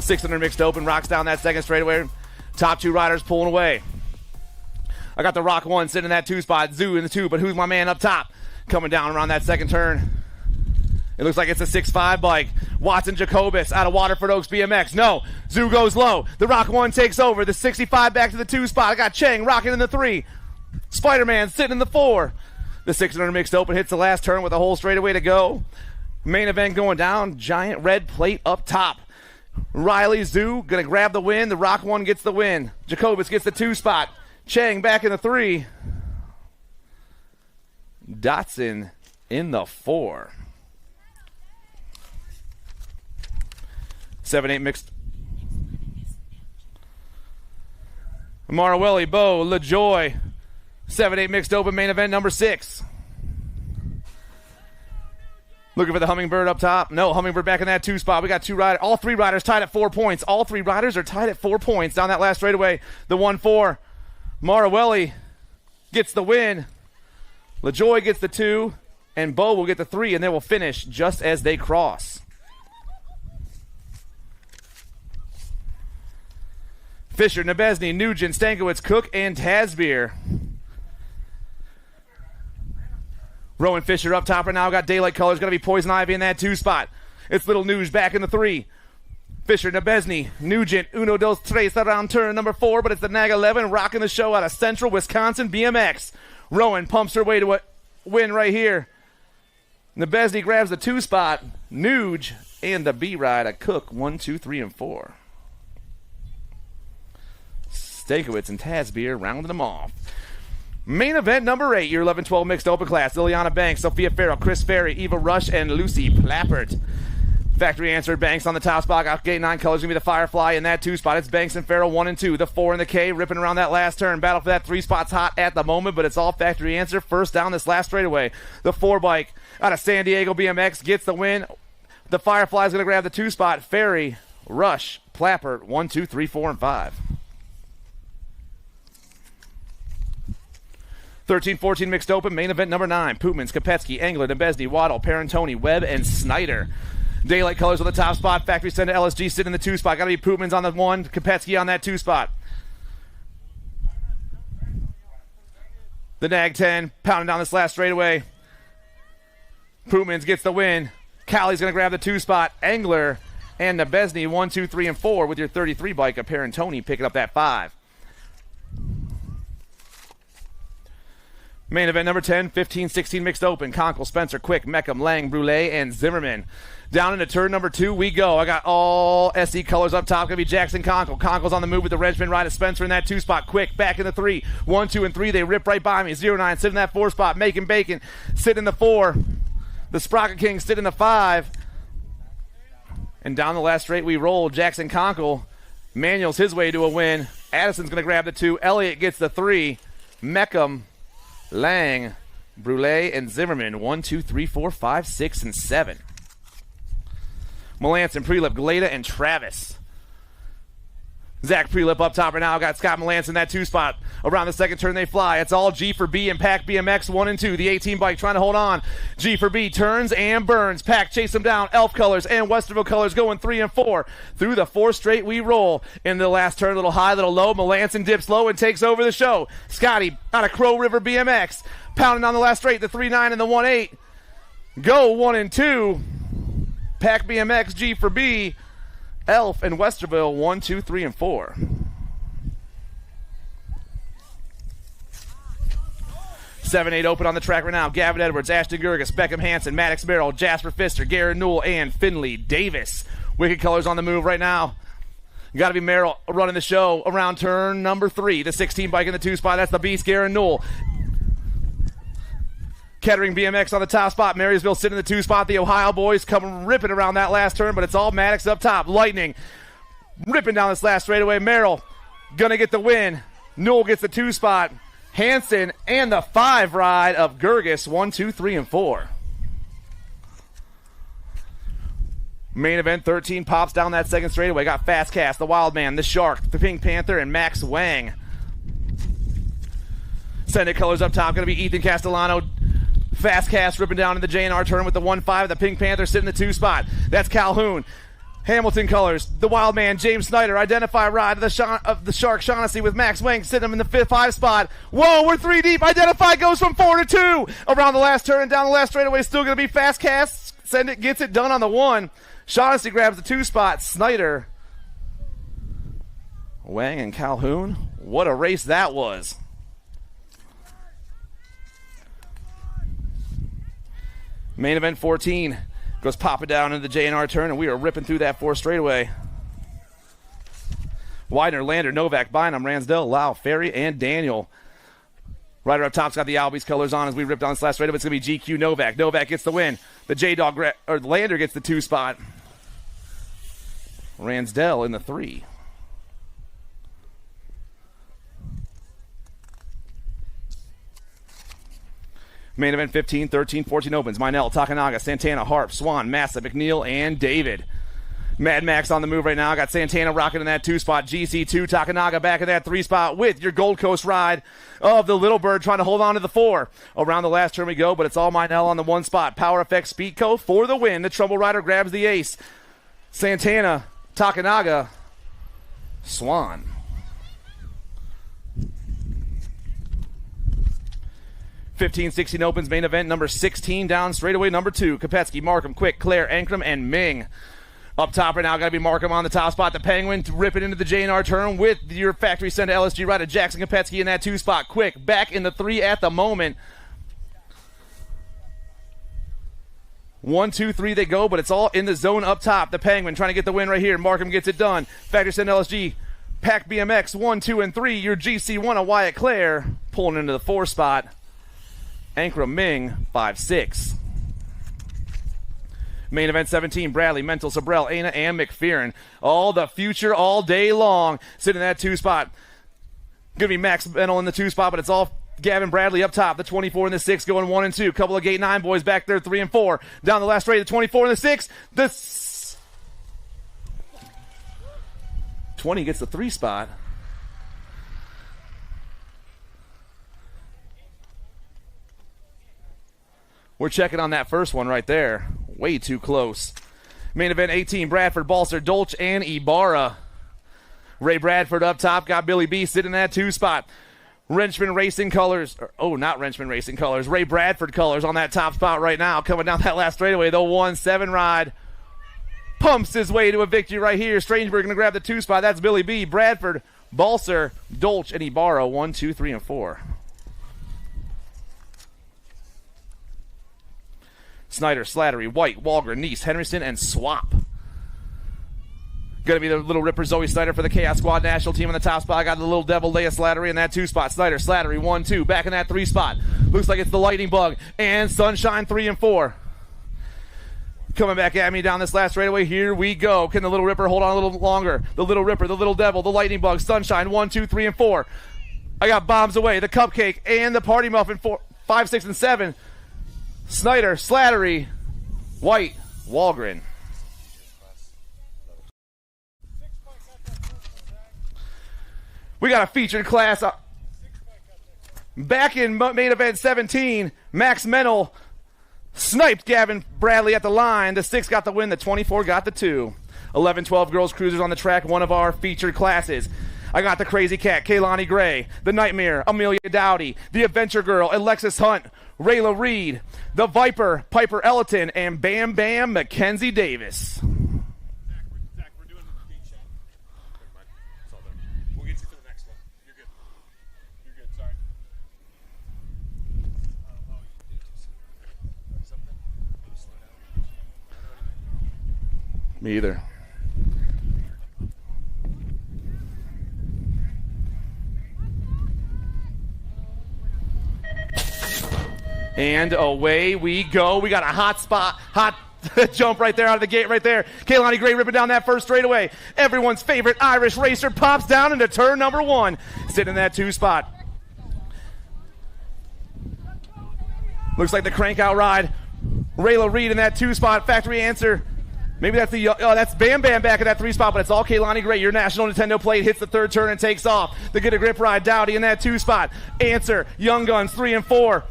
S16: 600 Mixed Open rocks down that second straightaway. Top 2 riders pulling away. I got the Rock 1 sitting in that 2 spot, Zhu in the 2, but who's my man up top? Coming down around that second turn. It looks like it's a 6'5 bike. Watson Jacobus out of Waterford Oaks BMX. No, Zhu goes low. The Rock 1 takes over. The 65 back to the 2 spot. I got Chang rocking in the 3. Spider-Man sitting in the 4. The 600 Mixed Open hits the last turn with a whole straightaway to go. Main event going down. Giant red plate up top. Riley Zhu going to grab the win. The Rock 1 gets the win. Jacobus gets the 2 spot. Chang back in the 3. Dotson in the 4. 7-8 mixed. Marawelli, Bo, LaJoy. 7-8 mixed open main event number 6. Looking for the Hummingbird up top. No, Hummingbird back in that 2 spot. We got 2 riders. All 3 riders tied at 4 points. All 3 riders are tied at 4 points down that last straightaway. The 1-4. Marawelli gets the win. LaJoy gets the 2. And Bo will get the 3. And they will finish just as they cross. Fisher, Nebesny, Nugent, Stankiewicz, Cook, and Tasbeer. Rowan Fisher up top right now. Got Daylight Colors. Going to be Poison Ivy in that 2 spot. It's Little Nuge back in the 3. Fisher, Nebesny, Nugent, Uno, Dos, Tres around turn number 4, but it's the Nag 11 rocking the show out of Central Wisconsin BMX. Rowan pumps her way to a win right here. Nebesny grabs the 2 spot. Nuge and the B-Ride, a Cook, 1, 2, 3, and 4. Stankiewicz and Tasbeer rounding them off. Main event number 8, your 11-12 mixed open class. Liliana Banks, Sophia Farrell, Chris Ferry, Eva Rush, and Lucy Plappert. Factory answer, Banks on the top spot. Got gate 9 colors, going to be the Firefly in that 2 spot. It's Banks and Farrell 1 and 2. The 4 and the K ripping around that last turn. Battle for that 3 spot's hot at the moment, but it's all factory answer. First down this last straightaway. The 4 bike out of San Diego BMX gets the win. The Firefly's going to grab the 2 spot. Ferry, Rush, Plappert, 1, 2, 3, 4, and 5. 13-14 mixed open, main event number 9. Pootman, Skopetsky, Engler, Nebesny, Waddle, Parentoni, Webb, and Snyder. Daylight Colors on the top spot. Factory Center LSG sitting in the 2 spot. Got to be Pootman's on the 1. Kopetsky on that 2 spot. The Nag 10 pounding down this last straightaway. Pootman's gets the win. Callie's going to grab the 2 spot. Engler and Nebesny 1, 2, 3, and 4 with your 33 bike of Parentoni picking up that 5. Main event number 10, 15-16 mixed open. Conkle, Spencer, Quick, Meckham, Lang, Brule, and Zimmerman. Down into turn number 2 we go. I got all SE colors up top. Going to be Jackson Conkle. Conkle's on the move with the Regiment ride of Spencer in that 2 spot. Quick back in the 3. 1, 2, and 3. They rip right by me. 0-9 sit in that 4 spot. Making Bacon sit in the 4. The Sprocket King sit in the 5. And down the last straight we roll. Jackson Conkle manuals his way to a win. Addison's going to grab the 2. Elliott gets the 3. Meckham, Lang, Brule, and Zimmerman. 1, 2, 3, 4, 5, 6, and 7. Melanson, Prelip, Glada, and Travis. Zach Prelip up top right now. Got Scott Melanson in that 2 spot. Around the second turn, they fly. It's all G for B and Pack BMX 1 and 2. The 18 bike trying to hold on. G for B turns and burns. Pack chase them down. Elf Colors and Westerville Colors going 3 and 4. Through the 4 straight, we roll. In the last turn, little high, little low. Melanson dips low and takes over the show. Scotty out of Crow River BMX. Pounding on the last straight, the 3-9 and the 1-8. Go 1 and 2. Pack BMX, G for B. Elf and Westerville 1, 2, 3, and 4. Seven, 8 open on the track right now. Gavin Edwards, Ashton Gurgis, Beckham Hansen, Maddox Merrill, Jasper Pfister, Garrett Newell, and Finley Davis. Wicked Colors on the move right now. Got to be Merrill running the show around turn number 3. The 16 bike in the 2 spot. That's the beast, Garrett Newell. Kettering BMX on the top spot. Marysville sitting in the 2 spot. The Ohio boys coming ripping around that last turn, but it's all Maddox up top. Lightning ripping down this last straightaway. Merrill gonna get the win. Newell gets the 2 spot. Hansen and the 5 ride of Gurgis 1, 2, 3, and 4. Main event 13 pops down that second straightaway. Got Fast Cast, the Wild Man, the Shark, the Pink Panther, and Max Wang. Send it Colors up top. Gonna be Ethan Castellano. Fast Cast ripping down in the J&R turn with the 1-5. The Pink Panther sitting in the 2 spot. That's Calhoun. Hamilton Colors, the Wild Man, James Snyder. Identify ride of the Shark Shaughnessy with Max Wang sitting him in the 5 spot. Whoa, we're 3 deep. Identify goes from 4 to 2. Around the last turn and down the last straightaway. Still going to be Fast Cast. Send it, gets it done on the 1. Shaughnessy grabs the 2 spot. Snyder. Wang and Calhoun. What a race that was. Main event 14 goes popping down into the J&R turn, and we are ripping through that 4 straightaway. Widener, Lander, Novak, Bynum, Ransdell, Lau, Ferry, and Daniel. Rider up top's got the Albies Colors on as we rip down this last straightaway. It's going to be GQ Novak. Novak gets the win. The J-Dog, or Lander gets the 2 spot. Ransdell in the 3. Main event 15, 13, 14 opens. Minell, Takanaga, Santana, Harp, Swan, Massa, McNeil, and David. Mad Max on the move right now. Got Santana rocking in that 2 spot. GC2, Takanaga back in that 3 spot with your Gold Coast ride of the Little Bird trying to hold on to the 4. Around the last turn we go, but it's all Minell on the 1 spot. Power Effects Speedco for the win. The Trumbull Rider grabs the ace. Santana, Takanaga, Swan. 15-16 opens, main event number 16 down straightaway number 2. Kopetsky, Markham, Quick, Claire, Ankrum, and Ming. Up top right now, got to be Markham on the top spot. The Penguin ripping into the J&R turn with your factory send to LSG rider Jackson Kopetsky in that 2 spot. Quick, back in the 3 at the moment. 1, 2, 3 they go, but it's all in the zone up top. The Penguin trying to get the win right here. Markham gets it done. Factory send to LSG. Pack BMX 1, 2, and 3. Your GC1 of Wyatt Clare pulling into the 4 spot. Ankrum Ming, 5-6. Main event 17, Bradley, Mental, Sabrell, Aina, and McPherson. All the future all day long. Sitting in that 2 spot. Gonna be Max Mental in the 2 spot, but it's all Gavin Bradley up top. The 24 and the 6 going 1 and 2. Couple of Gate 9 boys back there, 3 and 4. Down the last straight, the 24 and the 6. The 20 gets the 3 spot. We're checking on that first one right there. Way too close. Main event 18, Bradford, Balser, Dolch, and Ibarra. Ray Bradford up top, got Billy B sitting in that 2 spot. Wrenchman Racing Colors, not Wrenchman Racing Colors, Ray Bradford Colors on that top spot right now. Coming down that last straightaway, the 1-7 ride. Pumps his way to a victory right here. Strangeberg going to grab the 2 spot. That's Billy B, Bradford, Balser, Dolch, and Ibarra, 1, 2, 3, and 4. Snyder, Slattery, White, Walgren, Neese, Henderson, and Swap. Going to be the Little Ripper Zoe Snyder for the Chaos Squad national team on the top spot. Got the Little Devil Leia Slattery in that 2 spot. Snyder, Slattery, 1, 2. Back in that 3 spot. Looks like it's the Lightning Bug. And Sunshine, 3 and 4. Coming back at me down this last straightaway. Here we go. Can the Little Ripper hold on a little longer? The Little Ripper, the Little Devil, the Lightning Bug, Sunshine, 1, 2, 3, and 4. I got Bombs Away, the Cupcake, and the Party Muffin, 4, 5, 6, and 7. Snyder, Slattery, White, Walgren. We got a featured class back in main event 17. Max Mennel sniped Gavin Bradley at the line. The 6 got the win. The 24 got the 2. 11-12 girls cruisers on the track, one of our featured classes. I got the Crazy Cat, Kaylani Gray, the Nightmare, Amelia Dowdy, the Adventure Girl, Alexis Hunt, Rayla Reed, the Viper, Piper Ellerton, and Bam Bam Mackenzie Davis. Me either. And away we go. We got a hot jump right there out of the gate right there. Kaylani Gray ripping down that first straightaway. Everyone's favorite Irish racer pops down into turn number 1. Sitting in that 2 spot. Looks like the crank out ride. Rayla Reed in that 2 spot. Factory answer. Maybe that's that's Bam Bam back at that 3 spot, but it's all Kaylani Gray. Your national Nintendo plate hits the 3rd turn and takes off. The Get a Grip ride, Dowdy in that 2 spot. Answer, Young Guns 3 and 4.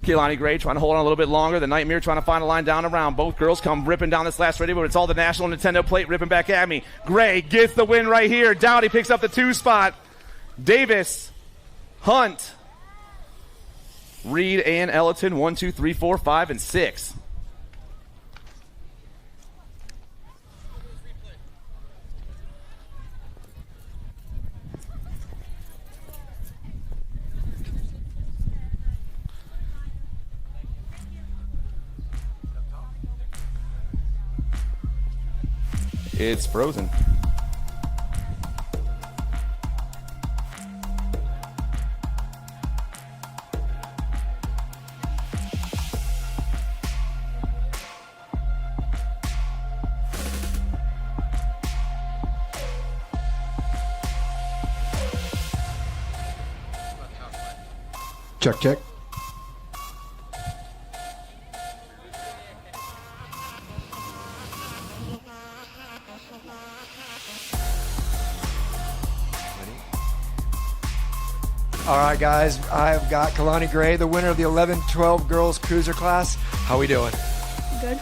S16: Kaylani Gray trying to hold on a little bit longer. The Nightmare trying to find a line down around. Both girls come ripping down this last radio, but it's all the national Nintendo plate ripping back at me. Gray gets the win right here. Dowdy picks up the 2 spot. Davis, Hunt, Reed, and Ellerton 1, 2, 3, 4, 5, and 6. It's frozen.
S5: Check, check. All right, guys, I've got Kalani Gray, the winner of the 11-12 girls cruiser class. How we doing?
S9: Good.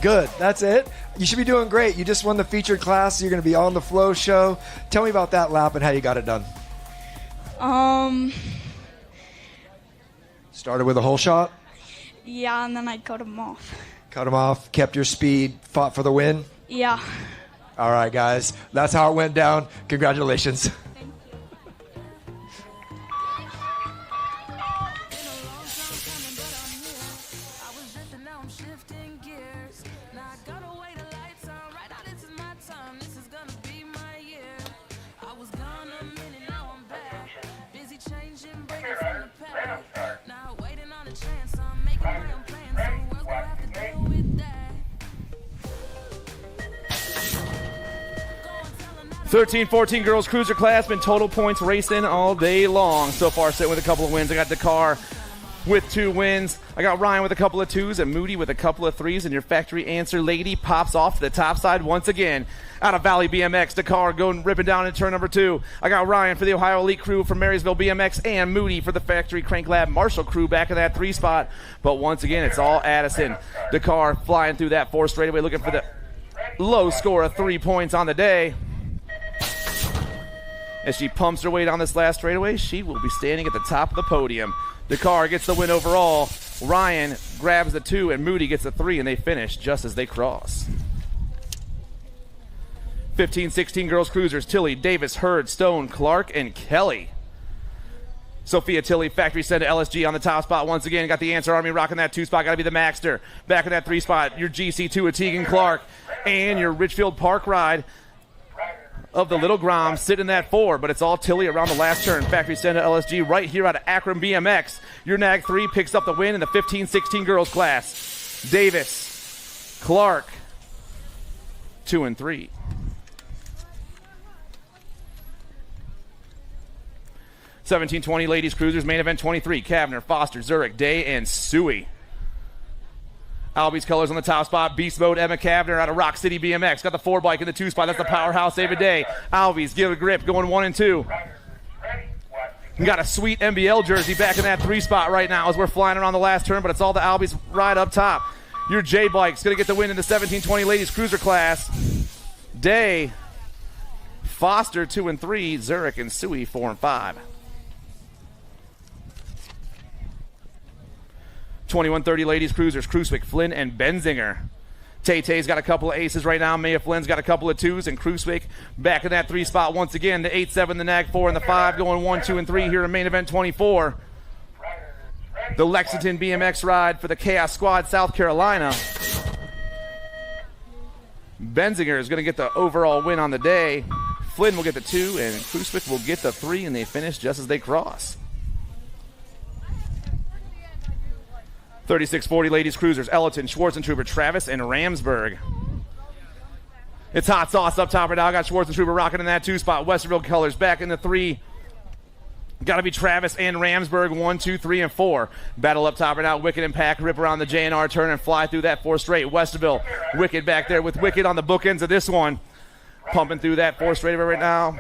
S5: Good. That's it. You should be doing great. You just won the featured class. You're going to be on the Flow show. Tell me about that lap and how you got it done. Started with a hole shot.
S9: Yeah, and then I cut him off.
S5: Cut him off. Kept your speed. Fought for the win.
S9: Yeah.
S5: All right, guys. That's how it went down. Congratulations.
S16: Thirteen, 14 girls cruiser class, been total points racing all day long. So far, sitting with a couple of wins. I got Dakar with 2 wins. I got Ryan with a couple of 2s and Moody with a couple of 3s. And your factory answer lady pops off to the top side once again. Out of Valley BMX, Dakar going ripping down in turn number 2. I got Ryan for the Ohio Elite crew from Marysville BMX and Moody for the factory Crank Lab Marshall crew back in that 3 spot. But once again, it's all Addison. Dakar flying through that 4 straightaway, looking for the low score of 3 points on the day. As she pumps her way down this last straightaway, she will be standing at the top of the podium. Dakar gets the win overall. Ryan grabs the 2 and Moody gets the 3, and they finish just as they cross. 15-16 girls cruisers, Tilly, Davis, Hurd, Stone, Clark, and Kelly. Sophia Tilly, factory send to LSG on the top spot once again. Got the Answer Army rocking that 2 spot. Got to be the Maxter. Back in that 3 spot, your GC2 of Tegan Clark. And your Richfield Park ride of the Little Grom sitting in that 4, but it's all Tilly around the last turn. Factory send to LSG right here out of Akron BMX. Your Nag 3 picks up the win in the 15-16 girls class. Davis, Clark, 2 and 3. (17-20) ladies cruisers, main event 23. Kavner, Foster, Zurich, Day, and Suey. Albie's colors on the top spot. Beast Mode, Emma Kavner out of Rock City BMX. Got the 4 bike in the 2 spot. That's the powerhouse David Day. Albie's give a grip going 1 and 2. We got a sweet NBL jersey back in that 3 spot right now as we're flying around the last turn, but it's all the Albie's ride up top. Your J bike's going to get the win in the 1720 ladies cruiser class. Day, Foster 2 and 3, Zurich and Suey 4 and 5. 2130 ladies cruisers, Kruiswijk, Flynn, and Benzinger. Tay-Tay's got a couple of aces right now. Maya Flynn's got a couple of 2s, and Kruiswijk back in that 3 spot once again. The 8-7, the Nag 4, and the 5 going 1, 2, and 3 here in main event 24. The Lexington BMX ride for the Chaos Squad, South Carolina. Benzinger is going to get the overall win on the day. Flynn will get the 2, and Kruiswijk will get the 3, and they finish just as they cross. 3640 ladies cruisers, Ellerton, Schwarzentrooper, Travis, and Ramsburg. It's hot sauce up top right now. I got Schwarzentrooper rocking in that 2 spot. Westerville colors back in the 3. Got to be Travis and Ramsburg, 1, 2, 3, and 4. Battle up top right now. Wicked and Pack rip around the J&R turn and fly through that 4 straight. Westerville, Wicked back there with Wicked on the bookends of this one. Pumping through that 4 straight right now.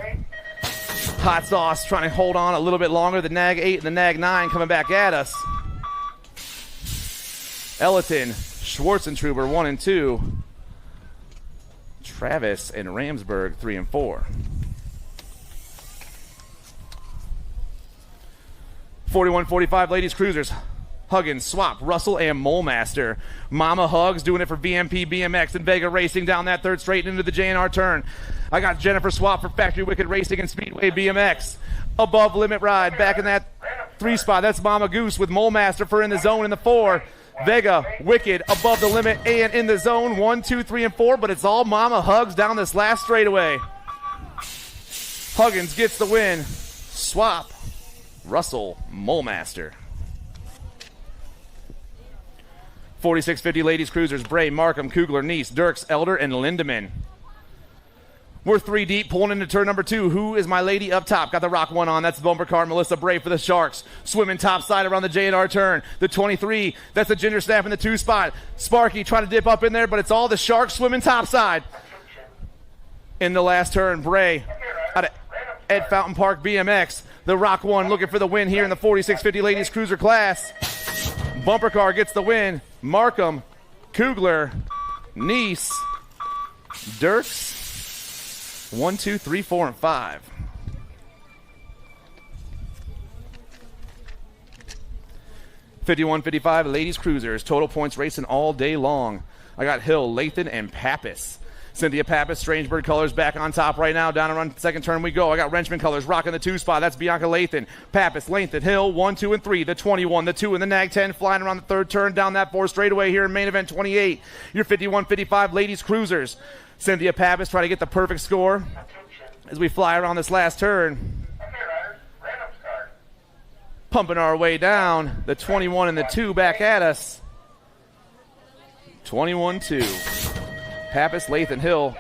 S16: Hot sauce trying to hold on a little bit longer. The Nag 8 and the Nag 9 coming back at us. Ellerton, Schwarzentrooper 1 and 2. Travis and Ramsburg 3 and 4. 4145 ladies cruisers, Huggins, Swap, Russell, and Molemaster. Mama Hugs doing it for VMP BMX and Vega Racing down that 3rd straight into the J&R turn. I got Jennifer Swap for Factory Wicked Racing and Speedway BMX. Above limit ride back in that 3 spot. That's Mama Goose with Molemaster for in the zone in the 4. Vega, Wicked, above the limit and in the zone. 1, 2, 3, and 4, but it's all Mama Hugs down this last straightaway. Huggins gets the win. Swap, Russell, Molemaster. 4650 ladies cruisers, Bray, Markham, Kugler, Nice, Dirks, Elder, and Lindemann. We're 3 deep, pulling into turn number 2. Who is my lady up top? Got the rock 1 on. That's the bumper car. Melissa Bray for the Sharks. Swimming top side around the J&R turn. The 23, that's the Ginger Snap in the 2 spot. Sparky trying to dip up in there, but it's all the Sharks swimming top side. In the last turn, Bray out of Ed Fountain Park BMX. The rock 1 looking for the win here in the 4650 ladies cruiser class. Bumper car gets the win. Markham, Kugler, Nice, Dirks. 1, 2, 3, 4, and 5. $51.55 ladies cruisers. Total points racing all day long. I got Hill, Lathan, and Pappas. Cynthia Pappas, Strangebird colors back on top right now. Down around 2nd turn we go. I got Wrenchman colors rocking the 2 spot. That's Bianca Lathan. Pappas, Lathan, Hill, 1, 2, and 3. The 21, the 2, and the Nag 10 flying around the 3rd turn down that 4 straightaway here in main event 28. Your 51.55 ladies cruisers. Cynthia Pappas trying to get the perfect score as we fly around this last turn. Pumping our way down. The 21 and the 2 back at us. 21-2. Pappas, Lathan, Hill.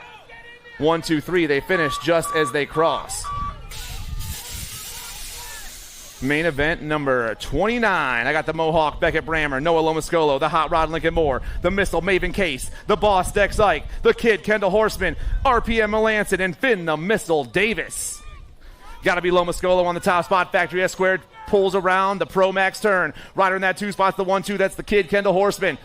S16: 1, 2, 3. They finish just as they cross. Main event number 29. I got the Mohawk, Beckett Brammer, Noah Lomascolo, the Hot Rod Lincoln Moore, the Missile Maven Case, the Boss Dex Ike, the Kid Kendall Horseman, RPM Melanson, and Finn the Missile Davis. Got to be Lomascolo on the top spot. Factory S squared pulls around the Pro Max turn. Rider in that 2 spot's the 1-2. That's the Kid Kendall Horseman.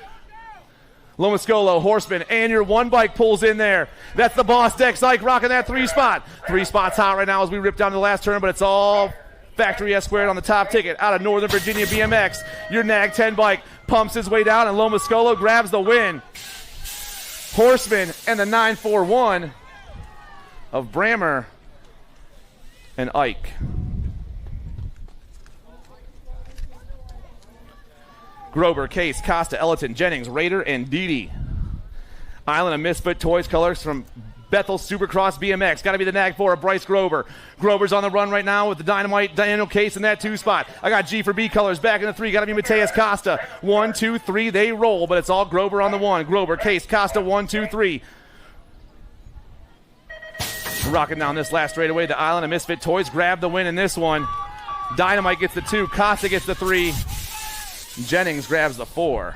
S16: Lomascolo, Horseman, and your 1 bike pulls in there. That's the Boss Dex Ike rocking that 3 spot. 3 spots hot right now as we rip down to the last turn, but it's all Factory S squared on the top ticket out of Northern Virginia BMX. Your Nag 10 bike pumps his way down, and Lomascolo grabs the win. Horseman and the 941 of Brammer and Ike. Grober, Case, Costa, Ellerton, Jennings, Raider, and Didi. Island of Misfit Toys colors from Bethel Supercross BMX. Got to be the Nag 4 of Bryce Grover. Grover's on the run right now with the Dynamite Daniel Case in that 2 spot. I got G for B colors back in the 3. Got to be Mateus Costa. 1, 2, 3. They roll, but it's all Grover on the 1. Grover, Case, Costa, 1, 2, 3. Rocking down this last straightaway. The Island of Misfit Toys grab the win in this one. Dynamite gets the 2. Costa gets the 3. Jennings grabs the 4.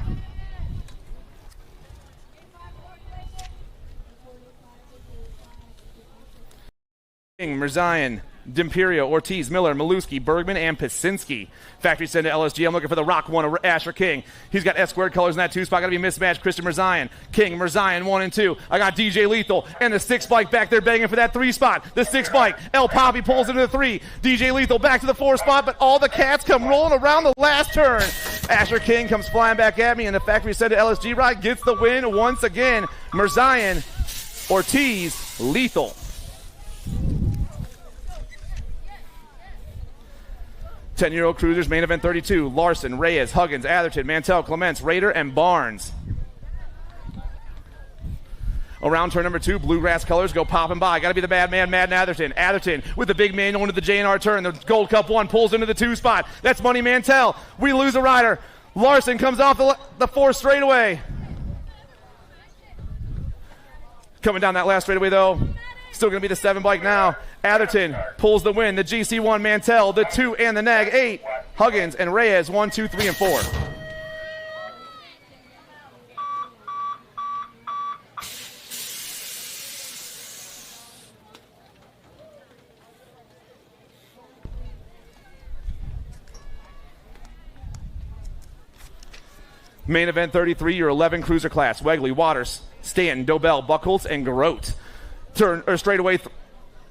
S16: King, Mirzayan, D'Imperio, Ortiz, Miller, Maluski, Bergman, and Pasinski. Factory send to LSG. I'm looking for the Rock 1, Asher King. He's got S-squared colors in that 2 spot. Got to be mismatched. Christian Mirzayan. King, Mirzayan, 1 and 2. I got DJ Lethal and the 6 bike back there begging for that 3 spot. The 6 bike. El Poppy pulls into the 3. DJ Lethal back to the 4 spot, but all the cats come rolling around the last turn. Asher King comes flying back at me, and the factory send to LSG ride gets the win once again. Mirzayan, Ortiz, Lethal. 10-year-old cruisers, main event 32. Larson, Reyes, Huggins, Atherton, Mantell, Clements, Rader, and Barnes. Around turn number 2, bluegrass colors go popping by. Got to be the bad man, Madden Atherton. Atherton with the big manual into the J&R turn. The Gold Cup 1 pulls into the 2 spot. That's Money Mantell. We lose a rider. Larson comes off the 4 straightaway. Coming down that last straightaway, though. Still going to be the 7 bike now. Atherton pulls the win. The GC1, Mantell, the 2, and the Nag 8. Huggins and Reyes, 1, 2, 3, and 4. Main event 33, your 11 cruiser class. Wegley, Waters, Stanton, Dobell, Buckholz, and Grote. Turn or straightaway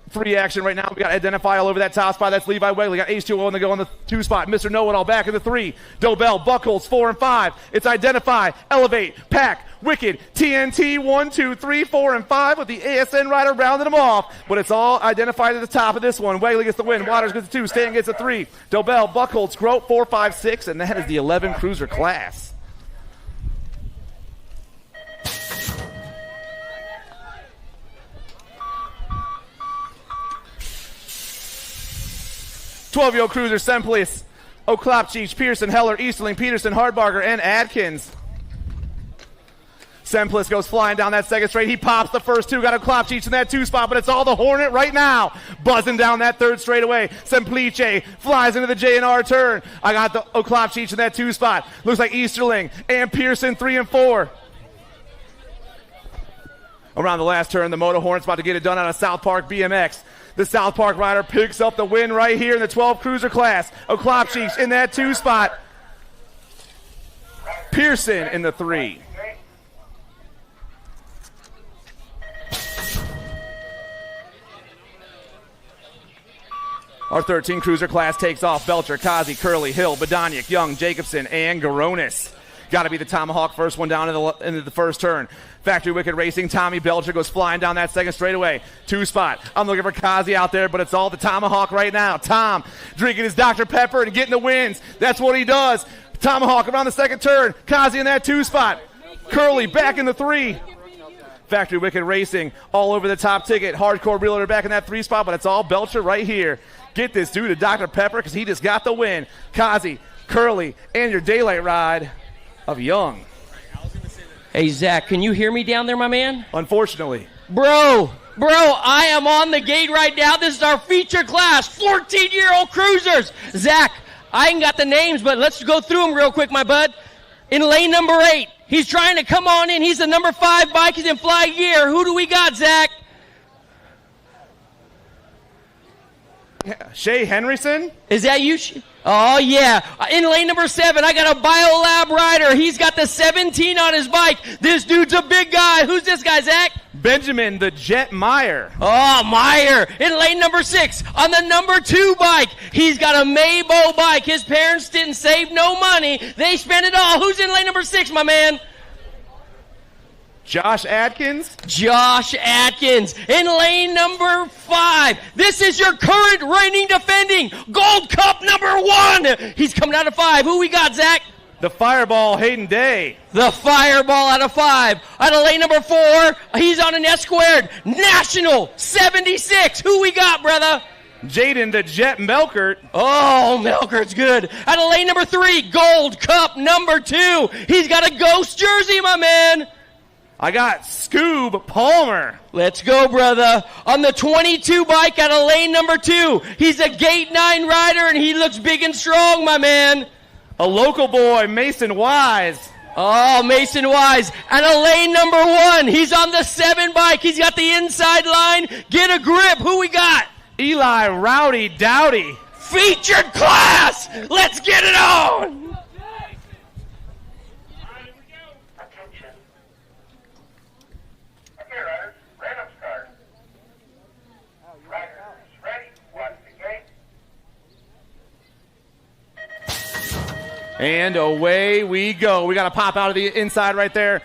S16: 3 action right now. We got Identify all over that top spot. That's Levi Wegley. Got Ace 2-0 on the go on the 2 spot. Mr. Know-It-All back in the 3. Dobell, Buckholz, 4 and 5. It's Identify, Elevate, Pack, Wicked, TNT, 1, 2, 3, 4, and 5 with the ASN rider rounding them off. But it's all Identified at the top of this one. Wegley gets the win. Waters gets the 2. Stanton gets the 3. Dobell, Buckholz, Grote, 4, 5, 6. And that is the 11 cruiser class. 12-year-old cruiser, Semplice, Oklopchich, Pearson, Heller, Easterling, Peterson, Hardbarger, and Adkins. Semplice goes flying down that second straight. He pops the first 2. Got Oklopchich in that 2 spot, but it's all the Hornet right now. Buzzing down that 3rd straightaway. Semplice flies into the J&R turn. I got the Oklopchich in that 2 spot. Looks like Easterling and Pearson, 3 and 4. Around the last turn, the Moto Hornet's about to get it done out of South Park BMX. The South Park rider picks up the win right here in the 12 cruiser class. Oklopchich in that 2 spot. Pearson in the 3. Our 13 cruiser class takes off. Belcher, Kazi, Curley, Hill, Badoniak, Young, Jacobson, and Garonis. Got to be the Tomahawk first one down into the first turn. Factory Wicked Racing, Tommy Belcher goes flying down that second straightaway. 2 spot. I'm looking for Kazi out there, but it's all the Tomahawk right now. Tom drinking his Dr. Pepper and getting the wins. That's what he does. Tomahawk around the second turn. Kazi in that 2 spot. Curley back in the 3. Factory Wicked Racing all over the top ticket. Hardcore Realtor back in that 3 spot, but it's all Belcher right here. Get this dude a Dr. Pepper because he just got the win. Kazi, Curley, and your daylight ride of Young.
S6: Hey, Zach, can you hear me down there, my man?
S16: Unfortunately.
S6: Bro, I am on the gate right now. This is our feature class, 14-year-old cruisers. Zach, I ain't got the names, but let's go through them real quick, my bud. In lane number 8, he's trying to come on in. He's the number 5 bike. He's in fly gear. Who do we got, Zach?
S16: Shay Henryson?
S6: Is that you? Oh, yeah. In lane number 7, I got a BioLab rider. He's got the 17 on his bike. This dude's a big guy. Who's this guy, Zach?
S16: Benjamin the Jet Meyer.
S6: Oh, Meyer. In lane number 6, on the number 2 bike, he's got a Maybo bike. His parents didn't save no money. They spent it all. Who's in lane number 6, my man?
S16: Josh Atkins?
S6: Josh Atkins in lane number 5. This is your current reigning defending Gold Cup number 1. He's coming out of 5. Who we got, Zach?
S16: The Fireball Hayden Day.
S6: The Fireball out of 5. Out of lane number 4, he's on an S-squared. National 76. Who we got, brother?
S16: Jaden the Jet Melkert.
S6: Oh, Melkert's good. Out of lane number 3, Gold Cup number 2. He's got a ghost jersey, my man.
S16: I got Scoob Palmer.
S6: Let's go, brother. On the 22 bike out of lane number 2. He's a gate 9 rider, and he looks big and strong, my man.
S16: A local boy, Mason Wise.
S6: Oh, Mason Wise. Out of lane number 1. He's on the 7 bike. He's got the inside line. Get a grip. Who we got?
S16: Eli Rowdy Dowdy.
S6: Featured class! Let's get it on!
S11: Attention. Okay, riders, random start. Riders, ready, watch the gate.
S16: And away we go. We got to pop out of the inside right there.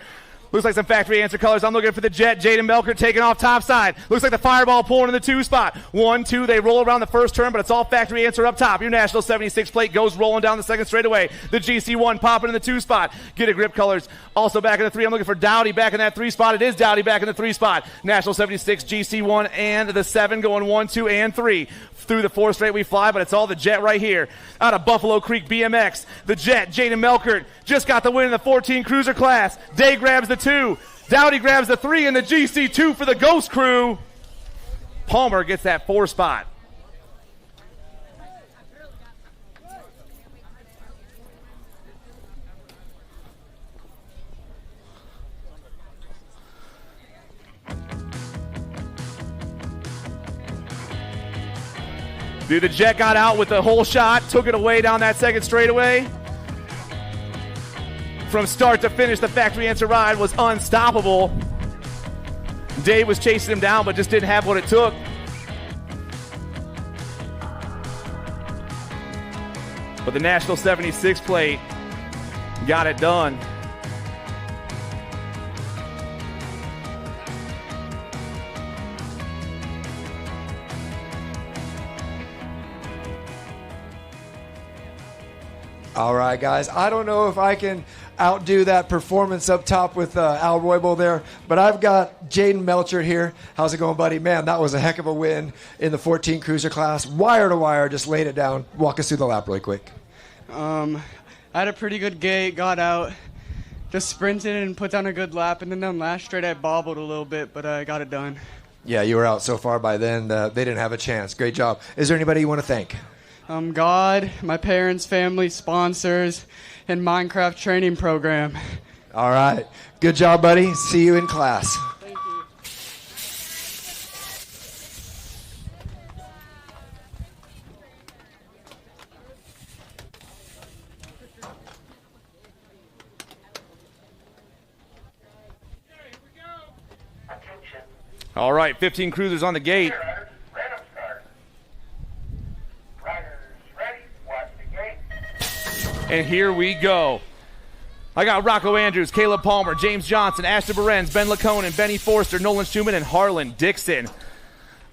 S16: Looks like some factory answer colors. I'm looking for the Jet. Jaden Melkert taking off top side. Looks like the Fireball pulling in the 2 spot. 1, 2. They roll around the first turn, but it's all factory answer up top. Your National 76 plate goes rolling down the second straightaway. The GC1 popping in the 2 spot. Get a grip colors. Also back in the 3. I'm looking for Dowdy back in that 3 spot. It is Dowdy back in the 3 spot. National 76, GC1, and the 7 going 1, 2, and 3. Through the 4 straight we fly, but it's all the Jet right here. Out of Buffalo Creek BMX, the Jet, Jaden Melkert, just got the win in the 14 cruiser class. Day grabs the 2. Dowdy grabs the 3 in the GC2 for the Ghost Crew. Palmer gets that 4 spot. Dude, the Jet got out with the whole shot, took it away down that second straightaway. From start to finish, the factory answer ride was unstoppable. Dave was chasing him down, but just didn't have what it took. But the National 76 plate got it done.
S5: All right, guys. I don't know if I can outdo that performance up top with Al Roybal there, but I've got Jaden Melchert here. How's it going, buddy? Man, that was a heck of a win in the 14 cruiser class. Wire to wire, just laid it down. Walk us through the lap really quick.
S10: I had a pretty good gate, got out, just sprinted and put down a good lap, and then down last straight I bobbled a little bit, but I got it done.
S5: Yeah, you were out so far by then. They didn't have a chance. Great job. Is there anybody you want to thank?
S10: God, my parents, family, sponsors, and Minecraft training program.
S5: All right. Good job, buddy. See you in class.
S10: Thank you.
S16: All right, 15 cruisers on the gate.
S11: Random start. Riders, ready, watch the gate.
S16: And here we go. I got Rocco Andrews, Caleb Palmer, James Johnson, Ashton Behrens, Ben Laconin, Benny Forster, Nolan Schumann, and Harlan Dixon.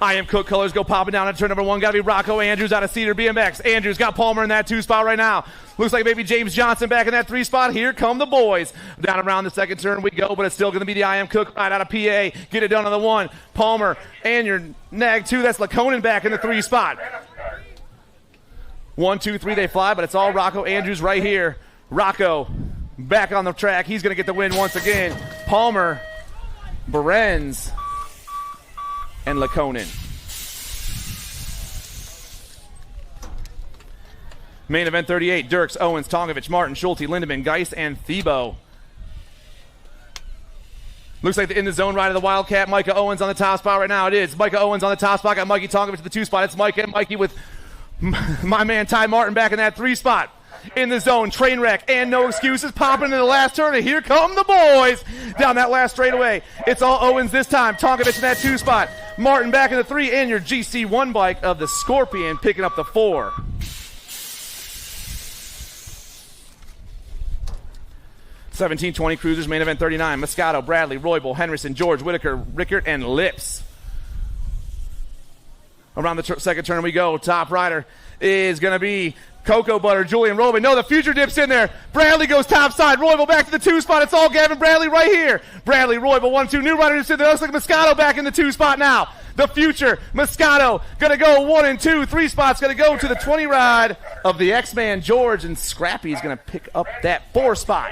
S16: I Am Cook colors go popping down at turn number 1. Got to be Rocco Andrews out of Cedar BMX. Andrews got Palmer in that 2 spot right now. Looks like maybe James Johnson back in that 3 spot. Here come the boys. Down around the second turn we go, but it's still going to be the I Am Cook ride out of PA. Get it done on the 1. Palmer and your nag 2. That's Laconin back in the 3 spot. 1, 2, 3 they fly, but it's all Rocco Andrews right here. Rocco back on the track. He's going to get the win once again. Palmer, Behrens, and Laconin. Main event 38, Dirks, Owens, Tongovich, Martin, Schulte, Lindemann, Geist, and Thiebaud. Looks like the in the zone ride of the Wildcat. Micah Owens on the top spot right now. It is Micah Owens on the top spot. Got Mikey Tongovich to the 2 spot. It's Micah and Mikey with my man Ty Martin back in that 3 spot. In the zone, train wreck, and no excuses, popping into the last turn, and here come the boys down that last straightaway. It's all Owens this time. Tonkovich in that 2 spot. Martin back in the 3, and your GC1 bike of the Scorpion picking up the 4. $17-20 cruisers, main event 39. Moscato, Bradley, Roybal, Henderson, George, Whitaker, Rickert, and Lips. Around the second turn we go. Top rider is going to be Cocoa Butter, Julian Roybal. No, the future dips in there. Bradley goes top side. Roybal back to the 2 spot. It's all Gavin Bradley right here. Bradley, Roybal, 1, 2. New rider dips in there. Looks like Moscato back in the 2 spot now. The future, Moscato, going to go 1 and 2. 3 spots going to go to the 20 ride of the X-Man George. And Scrappy's going to pick up that 4 spot.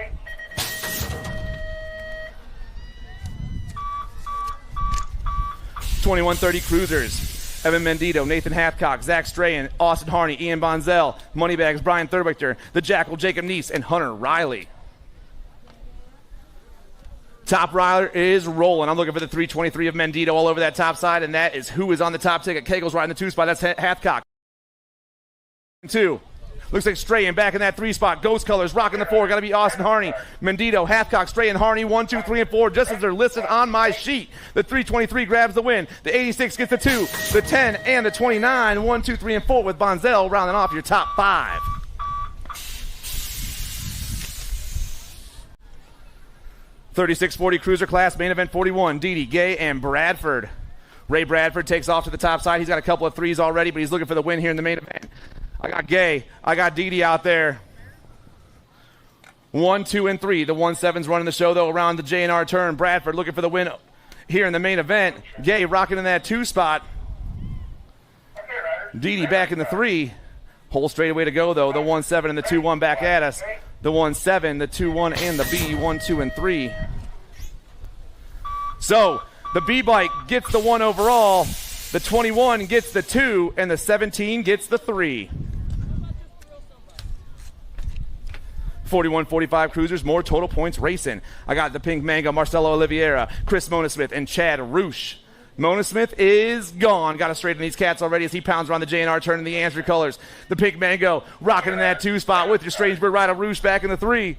S16: $21-30 cruisers. Evan Mendito, Nathan Hathcock, Zach Strahan, Austin Harney, Ian Bonzel, Moneybags, Brian Thurbichter, the Jackal, Jacob Neese, and Hunter Riley. Top rider is rolling. I'm looking for the 323 of Mendito all over that top side, and that is who is on the top ticket. Kegel's riding the 2 spot. That's Hathcock. 2. Looks like Strahan back in that 3 spot. Ghost Colors rocking the 4. Got to be Austin Harney. Mendito, Hathcock, Strahan, Harney, 1, 2, 3, and 4, just as they're listed on my sheet. The 323 grabs the win. The 86 gets the 2. The 10 and the 29. 1, 2, 3, and 4 with Bonzel rounding off your top 5. $36.40 cruiser class, main event 41. Didi, Gay, and Bradford. Ray Bradford takes off to the top side. He's got a couple of 3s already, but he's looking for the win here in the main event. I got Gay. I got Didi out there. 1, 2, and 3. The 1-7's running the show, though, around the J&R turn. Bradford looking for the win here in the main event. Gay rocking in that 2 spot. Didi back in the 3. Whole straightaway to go, though. The 1-7 and the 2-1 back at us. The 1-7, the 2-1, and the B, 1, 2, and 3. So, the B bike gets the 1 overall. The 21 gets the 2, and the 17 gets the 3. 41-45 cruisers, more total points racing. I got the Pink Mango, Marcelo Oliveira, Chris Monosmith, and Chad Roosh. Monosmith is gone. Got to straighten these cats already as he pounds around the J&R turn in the answer colors. The Pink Mango rocking in that 2 spot with your Strangebird rider Roosh back in the 3.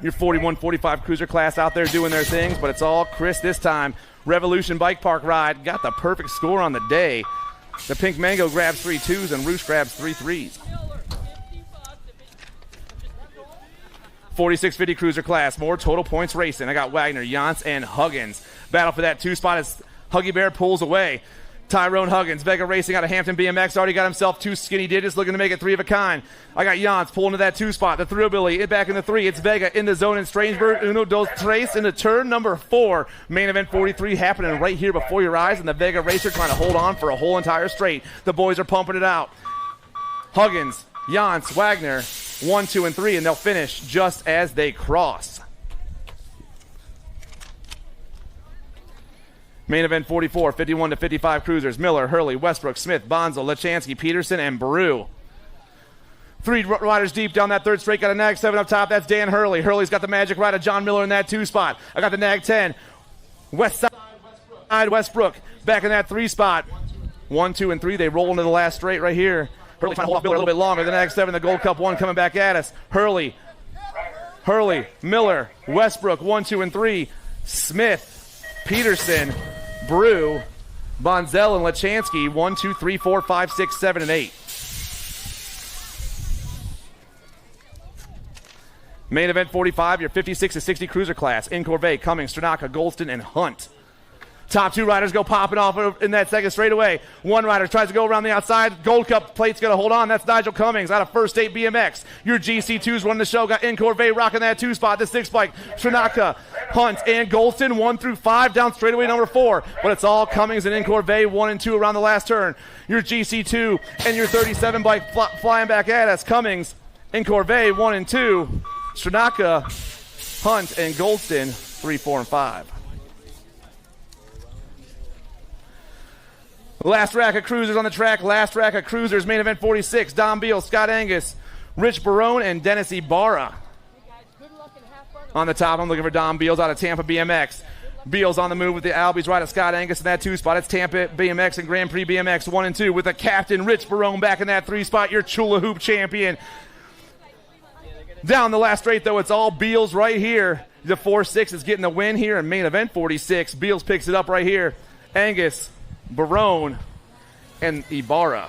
S16: Your 41-45 cruiser class out there doing their things, but it's all Chris this time. Revolution Bike Park ride got the perfect score on the day. The Pink Mango grabs 3 2s and Roosh grabs 3 3s. 46-50 cruiser class, more total points racing. I got Wagner, Yance, and Huggins. Battle for that 2 spot as Huggy Bear pulls away. Tyrone Huggins, Vega Racing out of Hampton BMX, already got himself 2 skinny digits, looking to make it 3 of a kind. I got Yance pulling to that 2 spot. The Thrillbilly back in the 3. It's Vega in the zone and Strangebird. Uno, dos, tres into turn number 4. Main event 43 happening right here before your eyes, and the Vega Racer trying to hold on for a whole entire straight. The boys are pumping it out. Huggins, Yance, Wagner, 1, 2, and 3, and they'll finish just as they cross. Main event 44, 51-55 cruisers. Miller, Hurley, Westbrook, Smith, Bonzo, Lechansky, Peterson, and Baru. 3 riders deep down that 3rd straight. Got a Nag 7 up top. That's Dan Hurley. Hurley's got the magic rider, John Miller, in that 2 spot. I got the Nag 10. West side, Westbrook back in that 3 spot. 1, 2, and 3. They roll into the last straight right here. Hurley trying to hold off Miller a little bit longer. The Nag 7, the Gold Cup 1 coming back at us. Hurley, Miller, Westbrook, 1, 2, and 3. Smith, Peterson, Brew, Bonzel, and Lechansky, 1, 2, 3, 4, 5, 6, 7, and 8. Main event 45, your 56-60 cruiser class. In Corvée, Cummings, Stranaka, Golston, and Hunt. Top 2 riders go popping off in that second straightaway. 1 rider tries to go around the outside. Gold Cup plate's going to hold on. That's Nigel Cummings out of First State BMX. Your GC2's running the show. Got In Corvée rocking that 2 spot. The 6 bike. Stranaka, Hunt, and Golston 1 through 5 down straightaway number 4. But it's all Cummings and In Corvée 1 and 2 around the last turn. Your GC2 and your 37 bike flying back at us. Cummings, In Corvée 1 and 2. Stranaka, Hunt, and Golston 3, 4, and 5. Last rack of cruisers on the track. Last rack of cruisers. Main event 46. Don Beal, Scott Angus, Rich Barone, and Dennis Ibarra. On the top, I'm looking for Don Beals out of Tampa BMX. Beals on the move with the Albies right at Scott Angus in that 2 spot. It's Tampa BMX and Grand Prix BMX 1 and 2 with the captain Rich Barone back in that 3 spot. Your Chula Hoop champion. Down the last straight, though, it's all Beals right here. The 4-6 is getting the win here in main event 46. Beals picks it up right here. Angus, Barone, and Ibarra.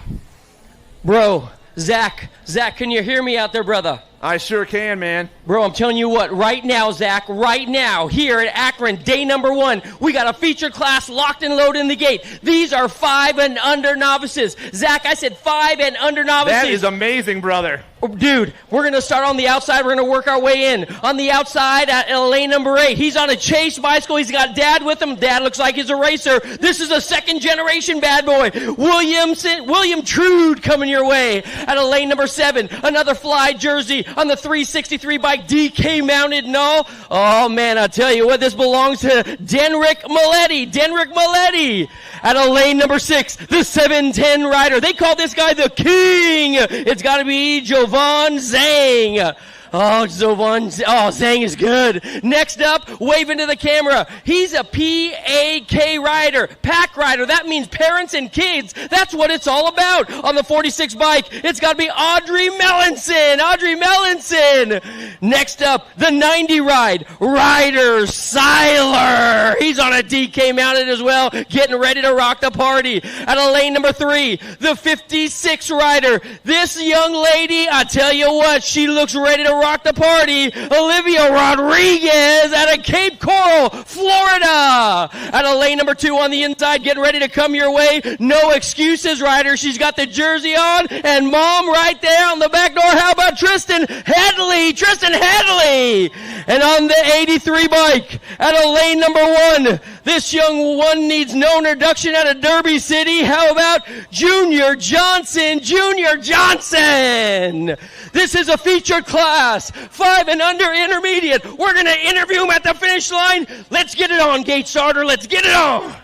S6: Bro, Zach, can you hear me out there, brother?
S16: I sure can, man.
S6: Bro, I'm telling you what, right now, Zach, right now, here at Akron, day number 1, we got a feature class locked and loaded in the gate. These are 5 and under novices. Zach, I said 5 and under novices.
S16: That is amazing, brother.
S6: Dude, we're going to start on the outside. We're going to work our way in. On the outside at lane number 8, he's on a Chase bicycle. He's got Dad with him. Dad looks like he's a racer. This is a second-generation bad boy. William Trude coming your way. At a lane number 7, another Fly jersey on the 363 bike, DK mounted. No. Oh, man, I'll tell you what, this belongs to Denrick Maletti. At a lane number 6, the 710 rider. They call this guy the King. It's got to be Jovan Zhang. Oh, Zhang is good. Next up, waving to the camera. He's a PAK rider, pack rider. That means parents and kids. That's what it's all about. On the 46 bike, it's got to be Audrey Mellinson. Audrey Mellinson. Next up, the 90 ride, Ryder Seiler. He's on a DK mounted as well, getting ready to rock the party. Out of lane number 3, the 56 rider. This young lady, I tell you what, she looks ready to rock the party. Olivia Rodriguez out of Cape Coral, Florida. Out of lane number 2 on the inside, getting ready to come your way. No excuses, rider. She's got the jersey on, and mom right there on the back door. How about Tristan Headley? Tristan Headley. And on the 83 bike, out of lane number 1, this young one needs no introduction out of Derby City. How about Junior Johnson? Junior Johnson. This is a featured class, 5 and under intermediate. We're going to interview him at the finish line. Let's get it on, gate starter. Let's get it on.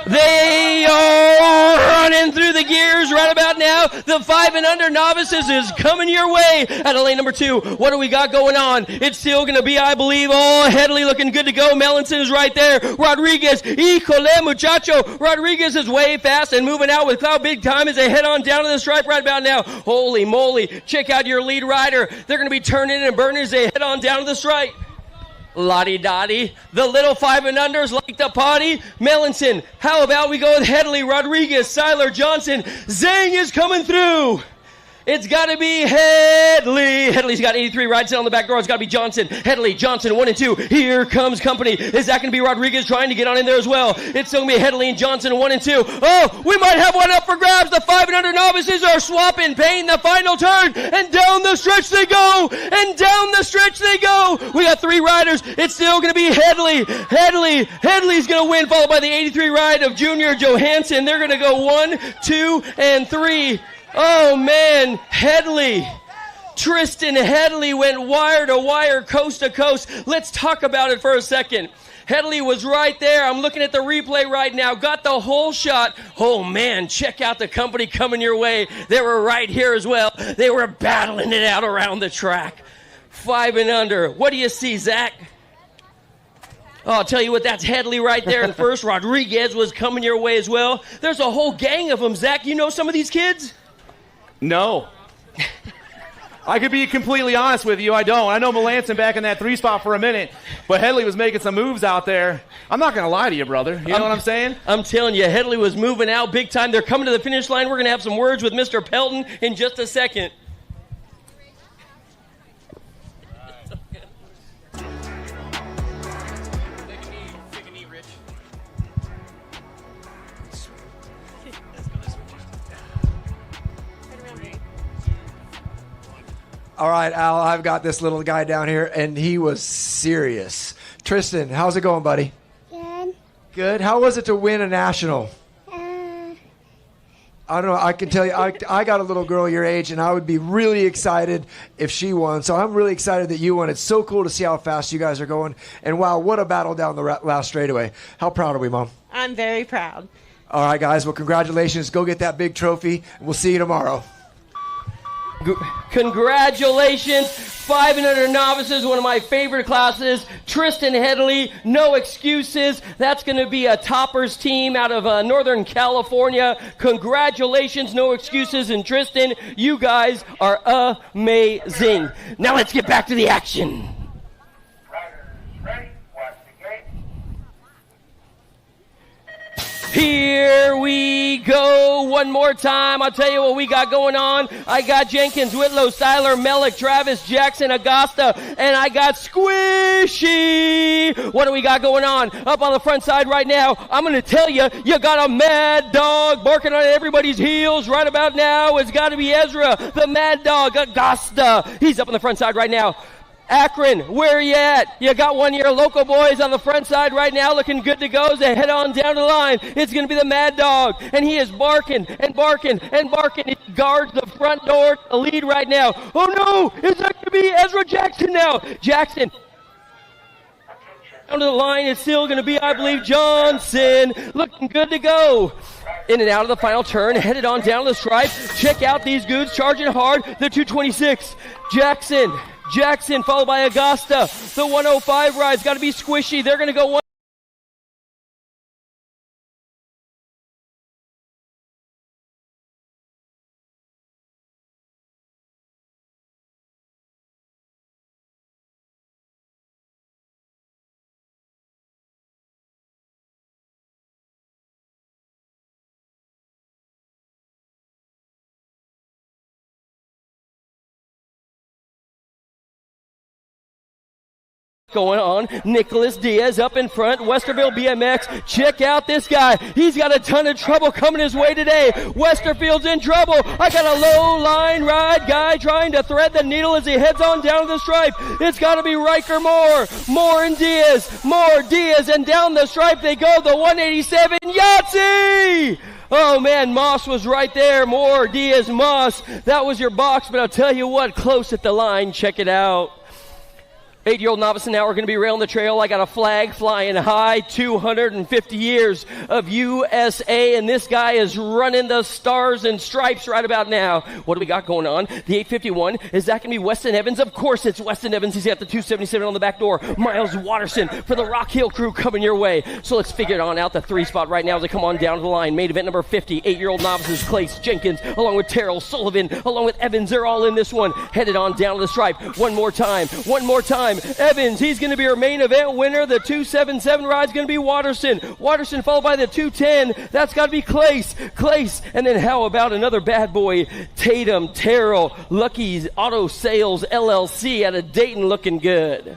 S6: They are running through the gears right about now. The 5 and under novices is coming your way. Out of lane number 2, what do we got going on? It's still going to be, I believe, Headley looking good to go. Mellinson is right there. Rodriguez, híjole, muchacho. Rodriguez is way fast and moving out with Cloud big time as they head on down to the stripe right about now. Holy moly. Check out your lead rider. They're going to be turning and burning as they head on down to the stripe. Lottie-dottie. The little 5 and unders like the potty. Mellinson. How about we go with Headley, Rodriguez, Seiler, Johnson. Zhang is coming through. It's got to be Headley. Headley's got 83 rides in on the back door. It's got to be Johnson. Headley, Johnson, 1 and 2. Here comes company. Is that going to be Rodriguez trying to get on in there as well? It's going to be Headley and Johnson, 1 and 2. Oh, we might have one up for grabs. The 5 and under novices are swapping pain. The final turn. And down the stretch they go. And down the stretch they go. We got 3 riders. It's still going to be Headley. Headley's going to win, followed by the 83 ride of Junior Johansson. They're going to go 1, 2, and 3. Oh, man, Headley. Tristan Headley went wire to wire, coast to coast. Let's talk about it for a second. Headley was right there. I'm looking at the replay right now. Got the whole shot. Oh, man, check out the company coming your way. They were right here as well. They were battling it out around the track. 5 and under. What do you see, Zach? Oh, I'll tell you what, that's Headley right there in first. Rodriguez was coming your way as well. There's a whole gang of them, Zach. You know some of these kids?
S16: No. I could be completely honest with you, I don't. I know Melanson back in that 3 spot for a minute, but Headley was making some moves out there. I'm not going to lie to you, brother. You know what I'm saying?
S6: I'm telling you, Headley was moving out big time. They're coming to the finish line. We're going to have some words with Mr. Pelton in just a second.
S5: All right, Al, I've got this little guy down here, and he was serious. Tristan, how's it going, buddy?
S9: Good.
S5: Good. How was it to win a national? I don't know. I can tell you, I got a little girl your age, and I would be really excited if she won. So I'm really excited that you won. It's so cool to see how fast you guys are going. And wow, what a battle down the last straightaway. How proud are we, Mom?
S4: I'm very proud.
S5: All right, guys. Well, congratulations. Go get that big trophy. We'll see you tomorrow.
S6: Congratulations, 5 and under novices, one of my favorite classes. Tristan Headley, no excuses. That's going to be a toppers team out of Northern California. Congratulations, no excuses. And Tristan, you guys are amazing. Now let's get back to the action. Here we go one more time. I'll tell you what we got going on. I got Jenkins, Whitlow, Styler, Mellick, Travis, Jackson, Augusta, and I got Squishy. What do we got going on? Up on the front side right now, I'm going to tell you, you got a mad dog barking on everybody's heels right about now. It's got to be Ezra, the mad dog, Augusta. He's up on the front side right now. Akron, where are you at? You got one of your local boys on the front side right now looking good to go as they head on down the line. It's going to be the Mad Dog, and he is barking and barking and barking. He guards the front door to the lead right now. Oh, no! Is that going to be Ezra Jackson now? Jackson. Down to the line, it's still going to be, I believe, Johnson. Looking good to go. In and out of the final turn, headed on down the stripe. Check out these goods, charging hard. The 226. Jackson, followed by Augusta. The 105 ride's got to be squishy. They're going to go one. Going on, Nicholas Diaz up in front, Westerville BMX. Check out this guy. He's got a ton of trouble coming his way today. Westerfield's in trouble. I got a low line ride guy trying to thread the needle as he heads on down the stripe. It's got to be Riker Moore and Diaz, and down the stripe they go. The 187 Yahtzee! Oh man, Moss was right there. Moore, Diaz, Moss. That was your box, but I'll tell you what, close at the line. Check it out. 8-year-old novice, and now we're going to be railing the trail. I got a flag flying high, 250 years of USA, and this guy is running the stars and stripes right about now. What do we got going on? The 851, is that going to be Weston Evans? Of course it's Weston Evans. He's got the 277 on the back door. Miles Watterson for the Rock Hill crew coming your way. So let's figure it on out the 3 spot right now as they come on down to the line. Main event number 50, 8-year-old novices, Clace Jenkins, along with Terrell Sullivan, along with Evans. They're all in this one. Headed on down to the stripe. One more time. Evans, he's going to be our main event winner. The 277 ride's going to be Watterson, followed by the 210. That's got to be Clace. And then how about another bad boy, Tatum Terrell, Lucky's Auto Sales LLC out of Dayton, looking good.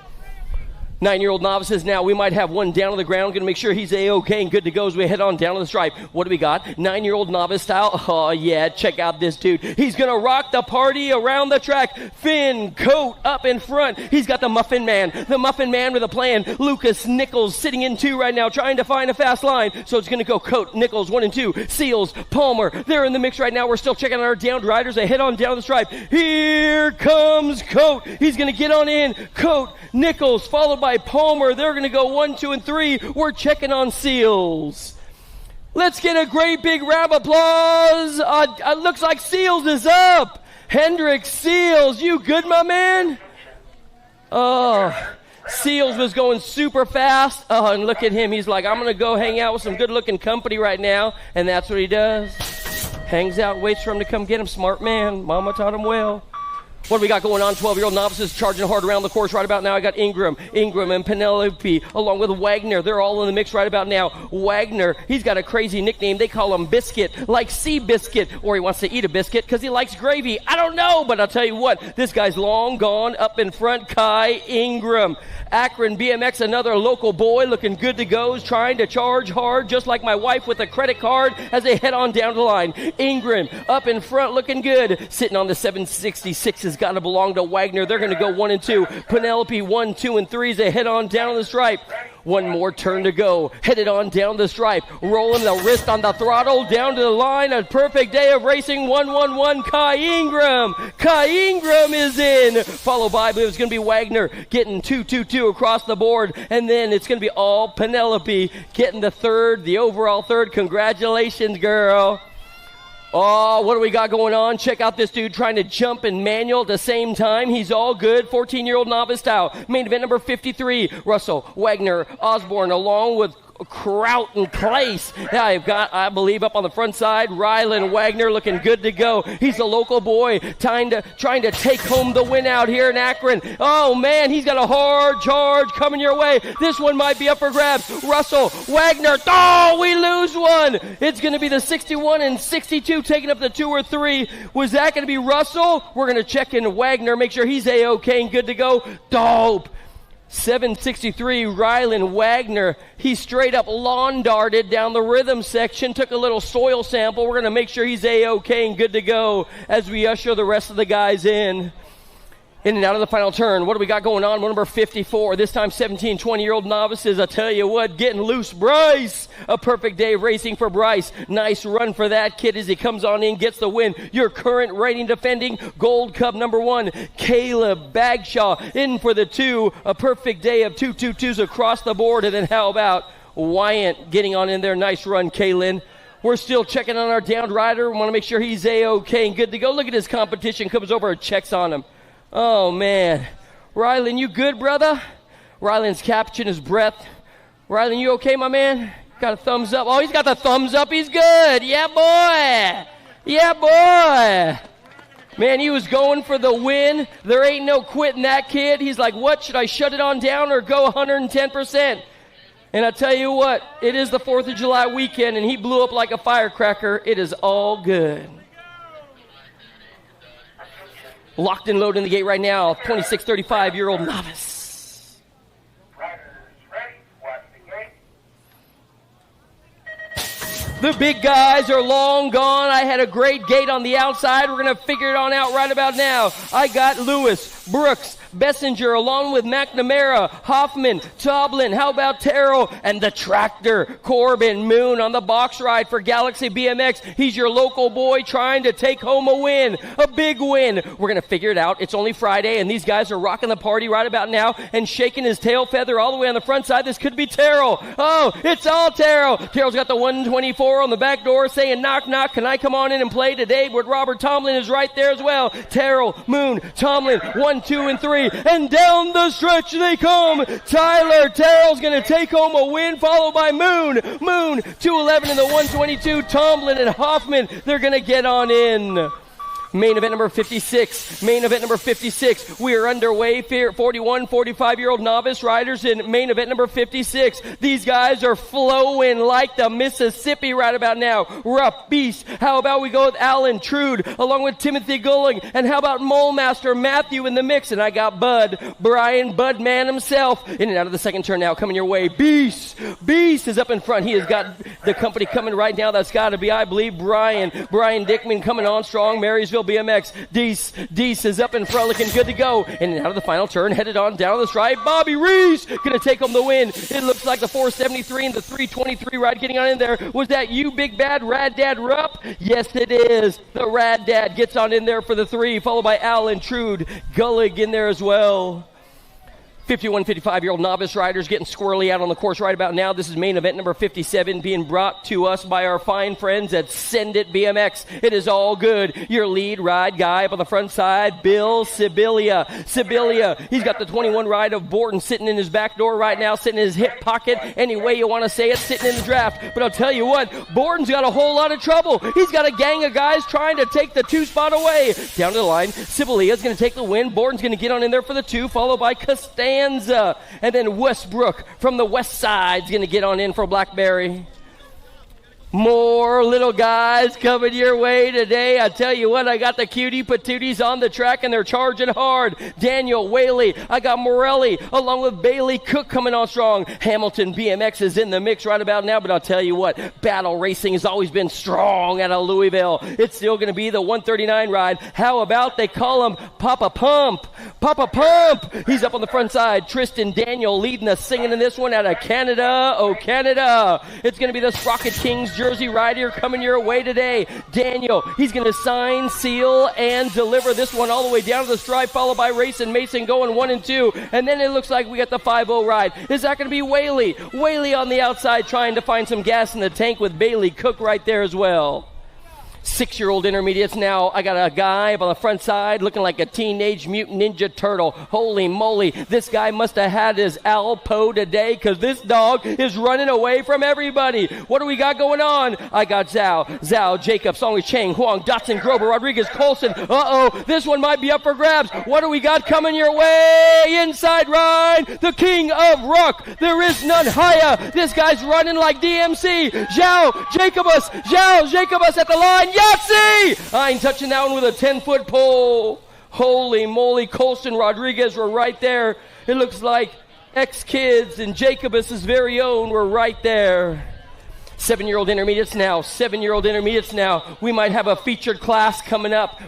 S6: 9-year-old novices now. We might have one down on the ground. Going to make sure he's A-OK and good to go as we head on down to the stripe. What do we got? 9-year-old novice style. Oh, yeah. Check out this dude. He's going to rock the party around the track. Finn Coat up in front. He's got the Muffin Man with a plan. Lucas Nichols sitting in 2 right now, trying to find a fast line. So it's going to go Coat, Nichols, 1 and 2. Seals, Palmer. They're in the mix right now. We're still checking out our downed riders. They head on down the stripe. Here comes Coat. He's going to get on in. Coat, Nichols, followed by Palmer. They're going to go 1, 2, and 3. We're checking on Seals. Let's get a great big round of applause. Looks like Seals is up. Hendrick Seals, you good, my man? Oh, Seals was going super fast. Oh, and look at him. He's like, I'm going to go hang out with some good-looking company right now. And that's what he does. Hangs out, waits for him to come get him. Smart man. Mama taught him well. What do we got going on? 12-year-old novices charging hard around the course right about now. I got Ingram and Penelope along with Wagner. They're all in the mix right about now. Wagner, he's got a crazy nickname. They call him Biscuit, like Sea Biscuit, or he wants to eat a biscuit because he likes gravy. I don't know, but I'll tell you what, this guy's long gone. Up in front, Kai Ingram. Akron BMX, another local boy looking good to go, is trying to charge hard just like my wife with a credit card as they head on down the line. Ingram up in front looking good. Sitting on the 766 has got to belong to Wagner. They're going to go 1 and 2. Penelope 1, 2, and 3 as they head on down the stripe. One more turn to go. Headed on down the stripe. Rolling the wrist on the throttle. Down to the line. A perfect day of racing. 1-1-1. Kai Ingram. Kai Ingram is in. Followed by, I believe it's going to be Wagner getting 2-2-2 across the board. And then it's going to be all Penelope getting the third, the overall third. Congratulations, girl. Oh, what do we got going on? Check out this dude trying to jump and manual at the same time. He's all good. 14-year-old novice style. Main event number 53. Russell, Wagner, Osborne, along with Kraut and Clace. Now I've got, I believe, up on the front side, Rylan Wagner looking good to go. He's a local boy trying to take home the win out here in Akron. Oh, man, he's got a hard charge coming your way. This one might be up for grabs. Russell, Wagner. Oh, we lose one. It's going to be the 61 and 62 taking up the 2 or 3. Was that going to be Russell? We're going to check in Wagner, make sure he's A-OK and good to go. Dope. 763, Rylan Wagner. He straight up lawn darted down the rhythm section, took a little soil sample. We're going to make sure he's A-OK and good to go as we usher the rest of the guys in. In and out of the final turn. What do we got going on? Number 54. This time 17, 20-year-old novices. I tell you what, getting loose. Bryce. A perfect day of racing for Bryce. Nice run for that kid as he comes on in, gets the win. Your current reigning defending Gold Cup number 1, Caleb Bagshaw, in for the 2. A perfect day of 2-2-2s across the board. And then how about Wyant getting on in there? Nice run, Kaylin. We're still checking on our downed rider. We want to make sure he's A-OK and good to go. Look at his competition. Comes over and checks on him. Oh, man. Rylan, you good, brother? Rylan's catching his breath. Rylan, you okay, my man? Got a thumbs up. Oh, he's got the thumbs up. He's good. Yeah, boy. Yeah, boy. Man, he was going for the win. There ain't no quitting that kid. He's like, what? Should I shut it on down or go 110%? And I tell you what, it is the 4th of July weekend, and he blew up like a firecracker. It is all good. Locked and loaded in the gate right now, 26, 35-year-old novice. The big guys are long gone. I had a great gate on the outside. We're going to figure it on out right about now. I got Lewis, Brooks, Bessinger, along with McNamara, Hoffman, Toblin, how about Terrell, and the tractor, Corbin Moon on the box ride for Galaxy BMX. He's your local boy trying to take home a win, a big win. We're going to figure it out. It's only Friday, and these guys are rocking the party right about now and shaking his tail feather all the way on the front side. This could be Terrell. Oh, it's all Terrell. Terrell's got the 124 on the back door saying, knock, knock, can I come on in and play today? But Robert Tomlin is right there as well. Terrell, Moon, Tomlin, 1, 2, and 3. And down the stretch they come. Tyler Terrell's going to take home a win, followed by Moon. Moon, 211 in the 122. Tomlin and Hoffman, they're going to get on in. Main event number 56. Main event number 56. We are underway. 41, 45-year-old novice riders in main event number 56. These guys are flowing like the Mississippi right about now. Rough beast. How about we go with Alan Trude along with Timothy Gulling? And how about Mole Master Matthew in the mix? And I got Bud, Brian Budman himself. In and out of the second turn now, coming your way. Beast. Beast is up in front. He has got the company coming right now. That's got to be, I believe, Brian Dickman coming on strong. Marysville BMX. Deese is up and front, looking good to go. And out of the final turn, headed on down the stride. Bobby Reese going to take home the win. It looks like the 473 and the 323 ride getting on in there. Was that you, Big Bad Rad Dad Rupp? Yes, it is. The Rad Dad gets on in there for the 3, followed by Alan Trude. Gullig in there as well. 51, 55-year-old novice riders getting squirrely out on the course right about now. This is main event number 57 being brought to us by our fine friends at Send It BMX. It is all good. Your lead ride guy up on the front side, Bill Sibilia. He's got the 21 ride of Borton sitting in his back door right now, sitting in his hip pocket. Any way you want to say it, sitting in the draft. But I'll tell you what, Borton's got a whole lot of trouble. He's got a gang of guys trying to take the 2 spot away. Down to the line, Sibilia's going to take the win. Borton's going to get on in there for the 2, followed by Costanza. And then Westbrook from the west side is going to get on in for Blackberry. More little guys coming your way today. I tell you what, I got the cutie patooties on the track, and they're charging hard. Daniel Whaley, I got Morelli, along with Bailey Cook coming on strong. Hamilton BMX is in the mix right about now, but I'll tell you what, battle racing has always been strong out of Louisville. It's still going to be the 139 ride. How about they call him Papa Pump? Papa Pump! He's up on the front side. Tristan Daniel leading us, singing in this one out of Canada. Oh, Canada! It's going to be the Sprocket Kings Jersey rider coming your way today. Daniel, he's going to sign, seal, and deliver this one all the way down to the stride, followed by Rayson Mason going 1 and 2. And then it looks like we got the 5-0 ride. Is that going to be Whaley? Whaley on the outside trying to find some gas in the tank with Bailey Cook right there as well. 6-year-old intermediates now. I got a guy up on the front side looking like a teenage mutant ninja turtle. Holy moly, this guy must have had his Alpo today, because this dog is running away from everybody. What do we got going on? I got Zhao, Jacobs, Song Chang, Huang, Dotson, Grover, Rodriguez, Colson. This one might be up for grabs. What do we got coming your way? Inside ride, the king of rock. There is none higher. This guy's running like DMC. Zhao Jacobus at the line. Yahtzee! I ain't touching that one with a 10-foot pole. Holy moly, Colson, Rodriguez were right there. It looks like X-Kids and Jacobus's very own were right there. 7-year-old intermediates now. We might have a featured class coming up.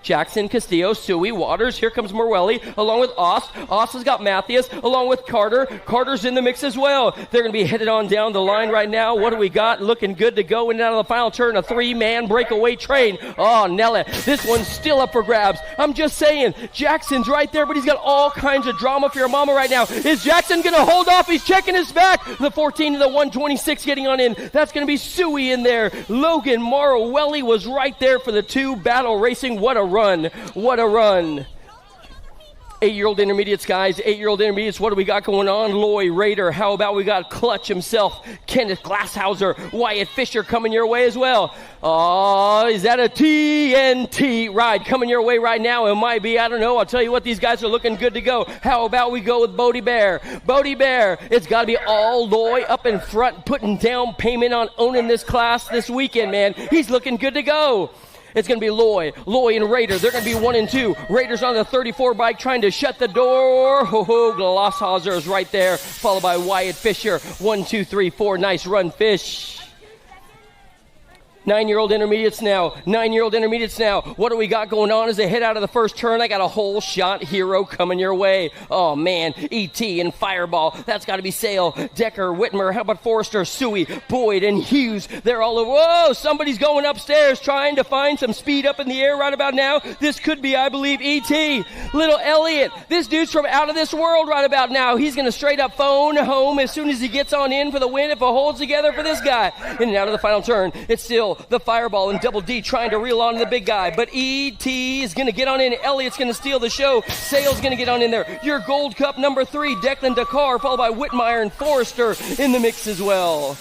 S6: Jackson, Castillo, Suey, Waters. Here comes Morelli along with Ost. Ost has got Matthias along with Carter. Carter's in the mix as well. They're going to be headed on down the line right now. What do we got? Looking good to go in and out of the final turn. A 3-man breakaway train. Oh, Nella. This one's still up for grabs. I'm just saying. Jackson's right there, but he's got all kinds of drama for your mama right now. Is Jackson going to hold off? He's checking his back. The 14 to the 126 getting on in. That's going to be Suey in there. Logan Morelli was right there for the 2 battle racing. What a run. What a run. 8-year-old intermediates, guys. 8-year-old intermediates. What do we got going on? Loy Raider. How about we got Clutch himself? Kenneth Glasshauser. Wyatt Fisher coming your way as well. Oh, is that a TNT ride coming your way right now? It might be. I don't know. I'll tell you what, these guys are looking good to go. How about we go with Bodie Bear? Bodie Bear. It's got to be all Loy up in front, putting down payment on owning this class this weekend, man. He's looking good to go. It's going to be Loy and Raider. They're going to be 1 and 2. Raiders on the 34 bike trying to shut the door. Glasshauser is right there, followed by Wyatt Fisher. 1, 2, 3, 4. Nice run, Fish. 9-year-old intermediates now. 9-year-old intermediates now. What do we got going on as they head out of the first turn? I got a whole shot hero coming your way. Oh, man. E.T. and Fireball. That's got to be Sale. Decker, Whitmer. How about Forrester, Suey, Boyd, and Hughes? They're all over. Whoa, somebody's going upstairs trying to find some speed up in the air right about now. This could be, I believe, E.T. Little Elliot. This dude's from out of this world right about now. He's going to straight up phone home as soon as he gets on in for the win if it holds together for this guy. In and out of the final turn. It's still the Fireball and Double D trying to reel on the big guy, but E.T. is going to get on in. Elliott's going to steal the show. Sale's going to get on in there. Your Gold Cup number 3, Declan Dakar, followed by Whitmire and Forrester in the mix as well.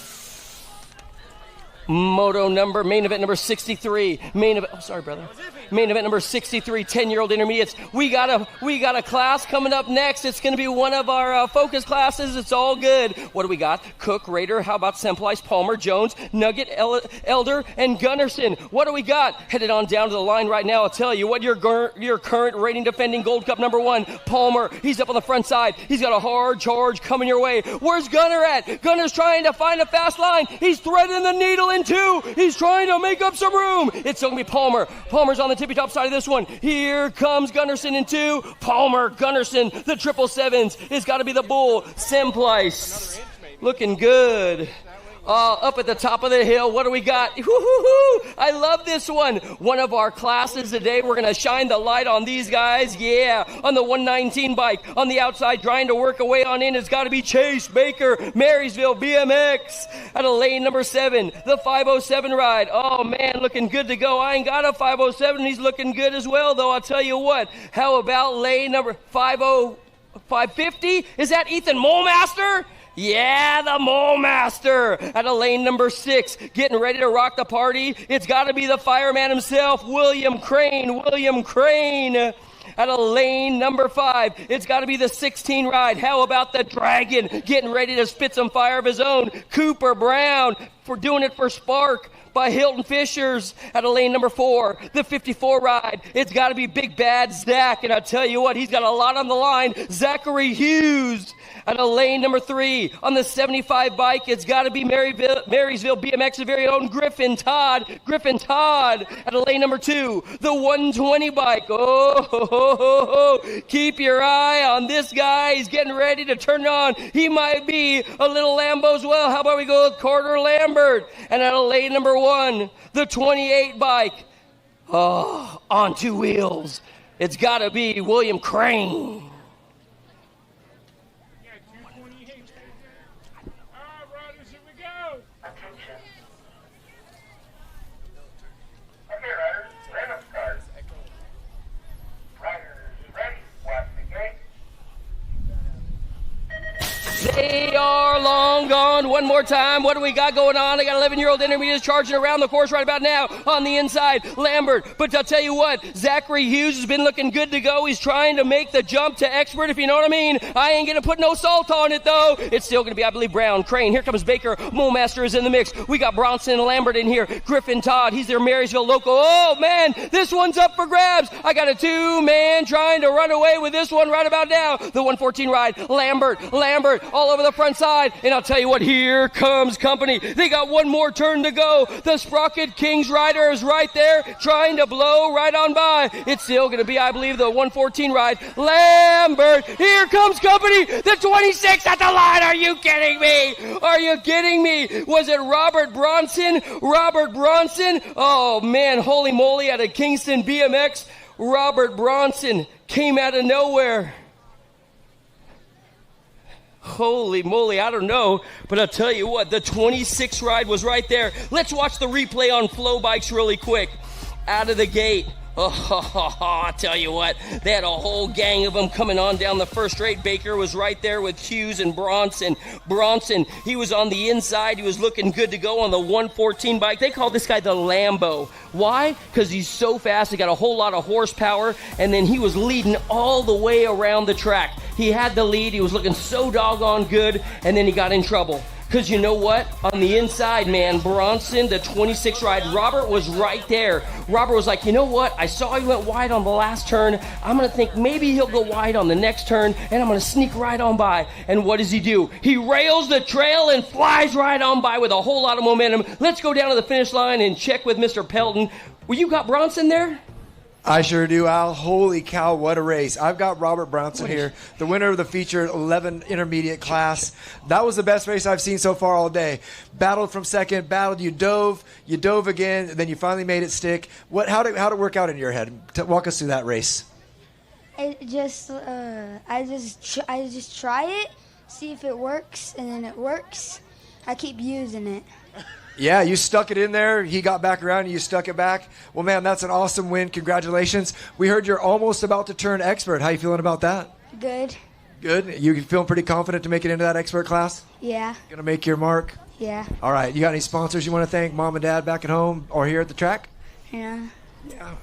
S6: Main event number 63. Main event number 63, 10-year-old intermediates. We got a class coming up next. It's going to be one of our focus classes. It's all good. What do we got? Cook, Raider. How about Semplice, Palmer, Jones, Nugget, Elder, and Gunnarsson? What do we got? Headed on down to the line right now. I'll tell you what, your current rating defending Gold Cup number 1, Palmer. He's up on the front side. He's got a hard charge coming your way. Where's Gunnar at? Gunner's trying to find a fast line. He's threading the needle in 2. He's trying to make up some room. It's going to be Palmer. Palmer's on the tippy top side of this one. Here comes Gunnarsson in 2. Palmer, Gunnarsson, the 777s. It's got to be the bull. Semplice. Looking good. Up at the top of the hill, what do we got? I love this one. One of our classes today, we're going to shine the light on these guys. Yeah, on the 119 bike. On the outside, trying to work away on in, it's got to be Chase Baker, Marysville BMX. Out of lane number 7, the 507 ride. Oh, man, looking good to go. I ain't got a 507. He's looking good as well, though. I'll tell you what. How about lane number 550? Is that Ethan Molemaster? Yeah, the Mole Master at a lane number 6, getting ready to rock the party. It's got to be the fireman himself, William Crane. At a lane number 5, it's got to be the 16 ride. How about the Dragon getting ready to spit some fire of his own? Cooper Brown for doing it for Spark by Hilton Fishers. At a lane number 4, the 54 ride. It's got to be Big Bad Zach, and I tell you what, he's got a lot on the line. Zachary Hughes. At a lane number 3, on the 75 bike, it's got to be Marysville BMX's very own Griffin Todd. At a lane number 2, the 120 bike. Keep your eye on this guy. He's getting ready to turn it on. He might be a little Lambo as well. How about we go with Carter Lambert? And at a lane number 1, the 28 bike. On 2 wheels. It's got to be William Crane. They are long gone. One more time. What do we got going on? I got 11-year-old intermediates charging around the course right about now. On the inside, Lambert. But I'll tell you what, Zachary Hughes has been looking good to go. He's trying to make the jump to expert, if you know what I mean. I ain't going to put no salt on it, though. It's still going to be, I believe, Brown, Crane. Here comes Baker. Molemaster is in the mix. We got Bronson and Lambert in here. Griffin Todd, he's their Marysville local. Oh, man, this one's up for grabs. I got a 2-man trying to run away with this one right about now. The 114 ride, Lambert. all over the front side. And I'll tell you what, here comes company. They got one more turn to go. The Sprocket Kings rider is right there trying to blow right on by. It's still going to be, I believe, the 114 ride. Lambert, here comes company. The 26 at the line. Are you kidding me? Are you kidding me? Was it Robert Bronson? Robert Bronson? Oh, man, holy moly, out of Kingston BMX. Robert Bronson came out of nowhere. Holy moly, I don't know, but I'll tell you what, the 26 ride was right there. Let's watch the replay on Flow Bikes really quick. Out of the gate. Oh, I'll tell you what, they had a whole gang of them coming on down the first straight. Baker was right there with Hughes and Bronson. Bronson, he was on the inside. He was looking good to go on the 114 bike. They call this guy the Lambo. Why? Because he's so fast. He got a whole lot of horsepower, and then he was leading all the way around the track. He had the lead. He was looking so doggone good, and then he got in trouble. Because you know what? On the inside, man, Bronson, the 26 ride, Robert was right there. Robert was like, you know what? I saw he went wide on the last turn. I'm going to think maybe he'll go wide on the next turn, and I'm going to sneak right on by. And what does he do? He rails the trail and flies right on by with a whole lot of momentum. Let's go down to the finish line and check with Mr. Pelton. Well, you got Bronson there?
S5: I sure do, Al. Holy cow, what a race. I've got Robert Bronson here, the winner of the featured 11 intermediate class. That was the best race I've seen so far all day. Battled from second, you dove again, and then you finally made it stick. How'd it work out in your head? Walk us through that race.
S9: I just try it, see if it works, and then it works. I keep using it.
S5: Yeah, you stuck it in there. He got back around and you stuck it back. Well, man, that's an awesome win. Congratulations. We heard you're almost about to turn expert. How you feeling about that?
S9: Good.
S5: Good. You feeling pretty confident to make it into that expert class?
S9: Yeah.
S5: Gonna make your mark?
S9: Yeah.
S5: All right. You got any sponsors you want to thank? Mom and Dad back at home or here at the track?
S9: Yeah.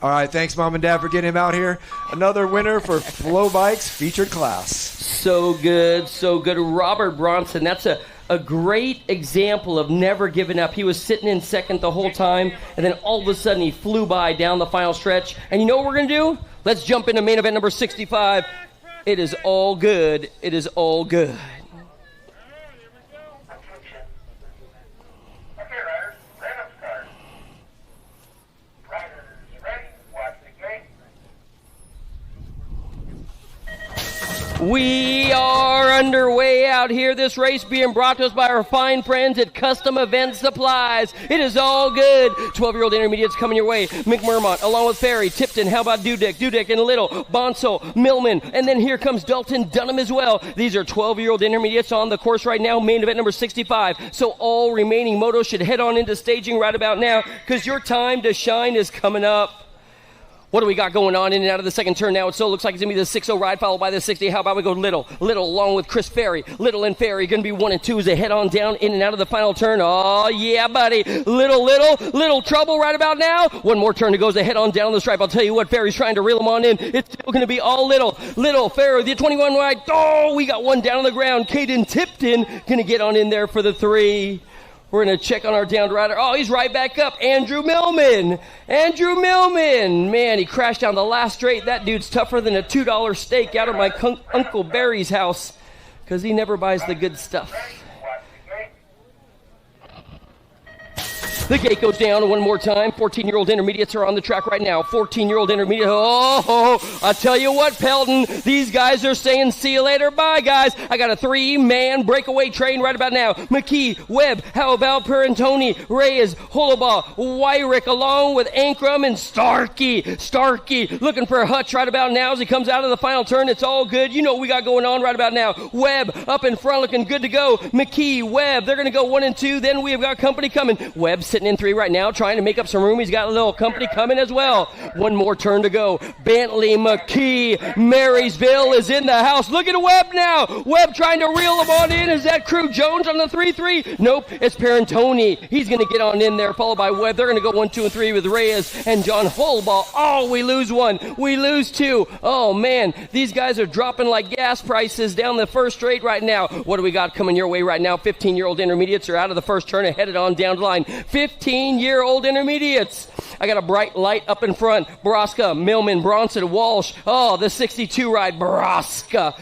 S5: All right. Thanks, Mom and Dad, for getting him out here. Another winner for Flow Bikes featured class.
S6: So good, so good. Robert Bronson, that's a great example of never giving up. He was sitting in second the whole time, and then all of a sudden he flew by down the final stretch. And you know what we're going to do? Let's jump into main event number 65. It is all good. It is all good. We are underway out here. This race being brought to us by our fine friends at Custom Event Supplies. It is all good. 12-year-old intermediates coming your way. McMurmont along with Ferry, Tipton, how about Dudek and Little, Bonso, Millman, and then here comes Dalton Dunham as well. These are 12-year-old intermediates on the course right now, main event number 65. So all remaining motos should head on into staging right about now because your time to shine is coming up. What do we got going on in and out of the second turn now? It still looks like it's going to be the 6-0 ride followed by the 60. How about we go Little along with Chris Ferry. Little and Ferry going to be 1 and 2 as they head on down in and out of the final turn. Oh, yeah, buddy. Little trouble right about now. One more turn to go as they head on down the stripe. I'll tell you what, Ferry's trying to reel them on in. It's still going to be all Little, Ferry, the 21 ride. Oh, we got one down on the ground. Caden Tipton going to get on in there for the 3. We're going to check on our downed rider. Oh, he's right back up. Andrew Millman. Man, he crashed down the last straight. That dude's tougher than a $2 steak out of my Uncle Barry's house because he never buys the good stuff. The gate goes down one more time. 14-year-old intermediates are on the track right now. 14-year-old intermediate. Oh, I tell you what, Pelton, these guys are saying see you later. Bye, guys. I got a 3-man breakaway train right about now. McKee, Webb, how about Perantoni, Reyes, Holobaugh, Wyrick, along with Ankrum and Starkey looking for a hutch right about now as he comes out of the final turn. It's all good. You know what we got going on right about now. Webb up in front looking good to go. McKee, Webb, they're going to go 1 and 2. Then we have got company coming. Webb sitting in 3 right now, trying to make up some room. He's got a little company coming as well. One more turn to go. Bentley, McKee, Marysville is in the house. Look at Webb now. Webb trying to reel them on in. Is that Crew Jones on the 3-3? Nope, it's Perantoni. He's going to get on in there, followed by Webb. They're going to go 1, 2, and 3 with Reyes and John Holball. Oh, we lose 1. We lose 2. Oh, man, these guys are dropping like gas prices down the first straight right now. What do we got coming your way right now? 15-year-old intermediates are out of the first turn and headed on down the line. 15-year-old intermediates. I got a bright light up in front. Broska, Millman, Bronson, Walsh. Oh, the 62 ride. Broska,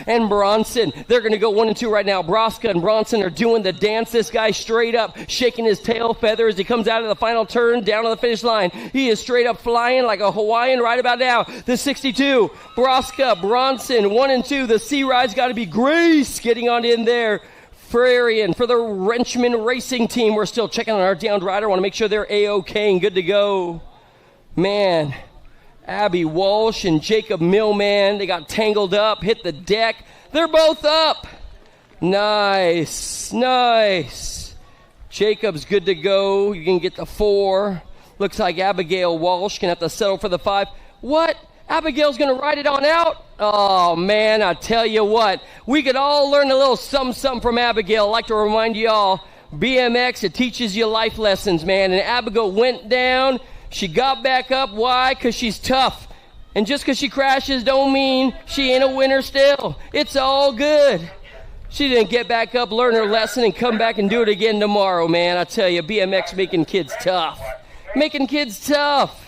S6: and Bronson. They're going to go 1 and 2 right now. Broska and Bronson are doing the dance. This guy straight up shaking his tail feather as he comes out of the final turn down to the finish line. He is straight up flying like a Hawaiian right about now. The 62, Broska, Bronson, 1 and 2. The C ride's got to be Grace getting on in there. Frarian for the Wrenchman Racing Team. We're still checking on our downed rider. Want to make sure they're A-OK and good to go. Man, Abby Walsh and Jacob Millman, they got tangled up, hit the deck. They're both up. Nice. Jacob's good to go. You can get the 4. Looks like Abigail Walsh can have to settle for the 5. What? Abigail's going to ride it on out? Oh, man, I tell you what. We could all learn a little something from Abigail. I'd like to remind you all, BMX, it teaches you life lessons, man. And Abigail went down. She got back up. Why? Because she's tough. And just because she crashes don't mean she ain't a winner still. It's all good. She didn't get back up, learn her lesson, and come back and do it again tomorrow, man. I tell you, BMX making kids tough.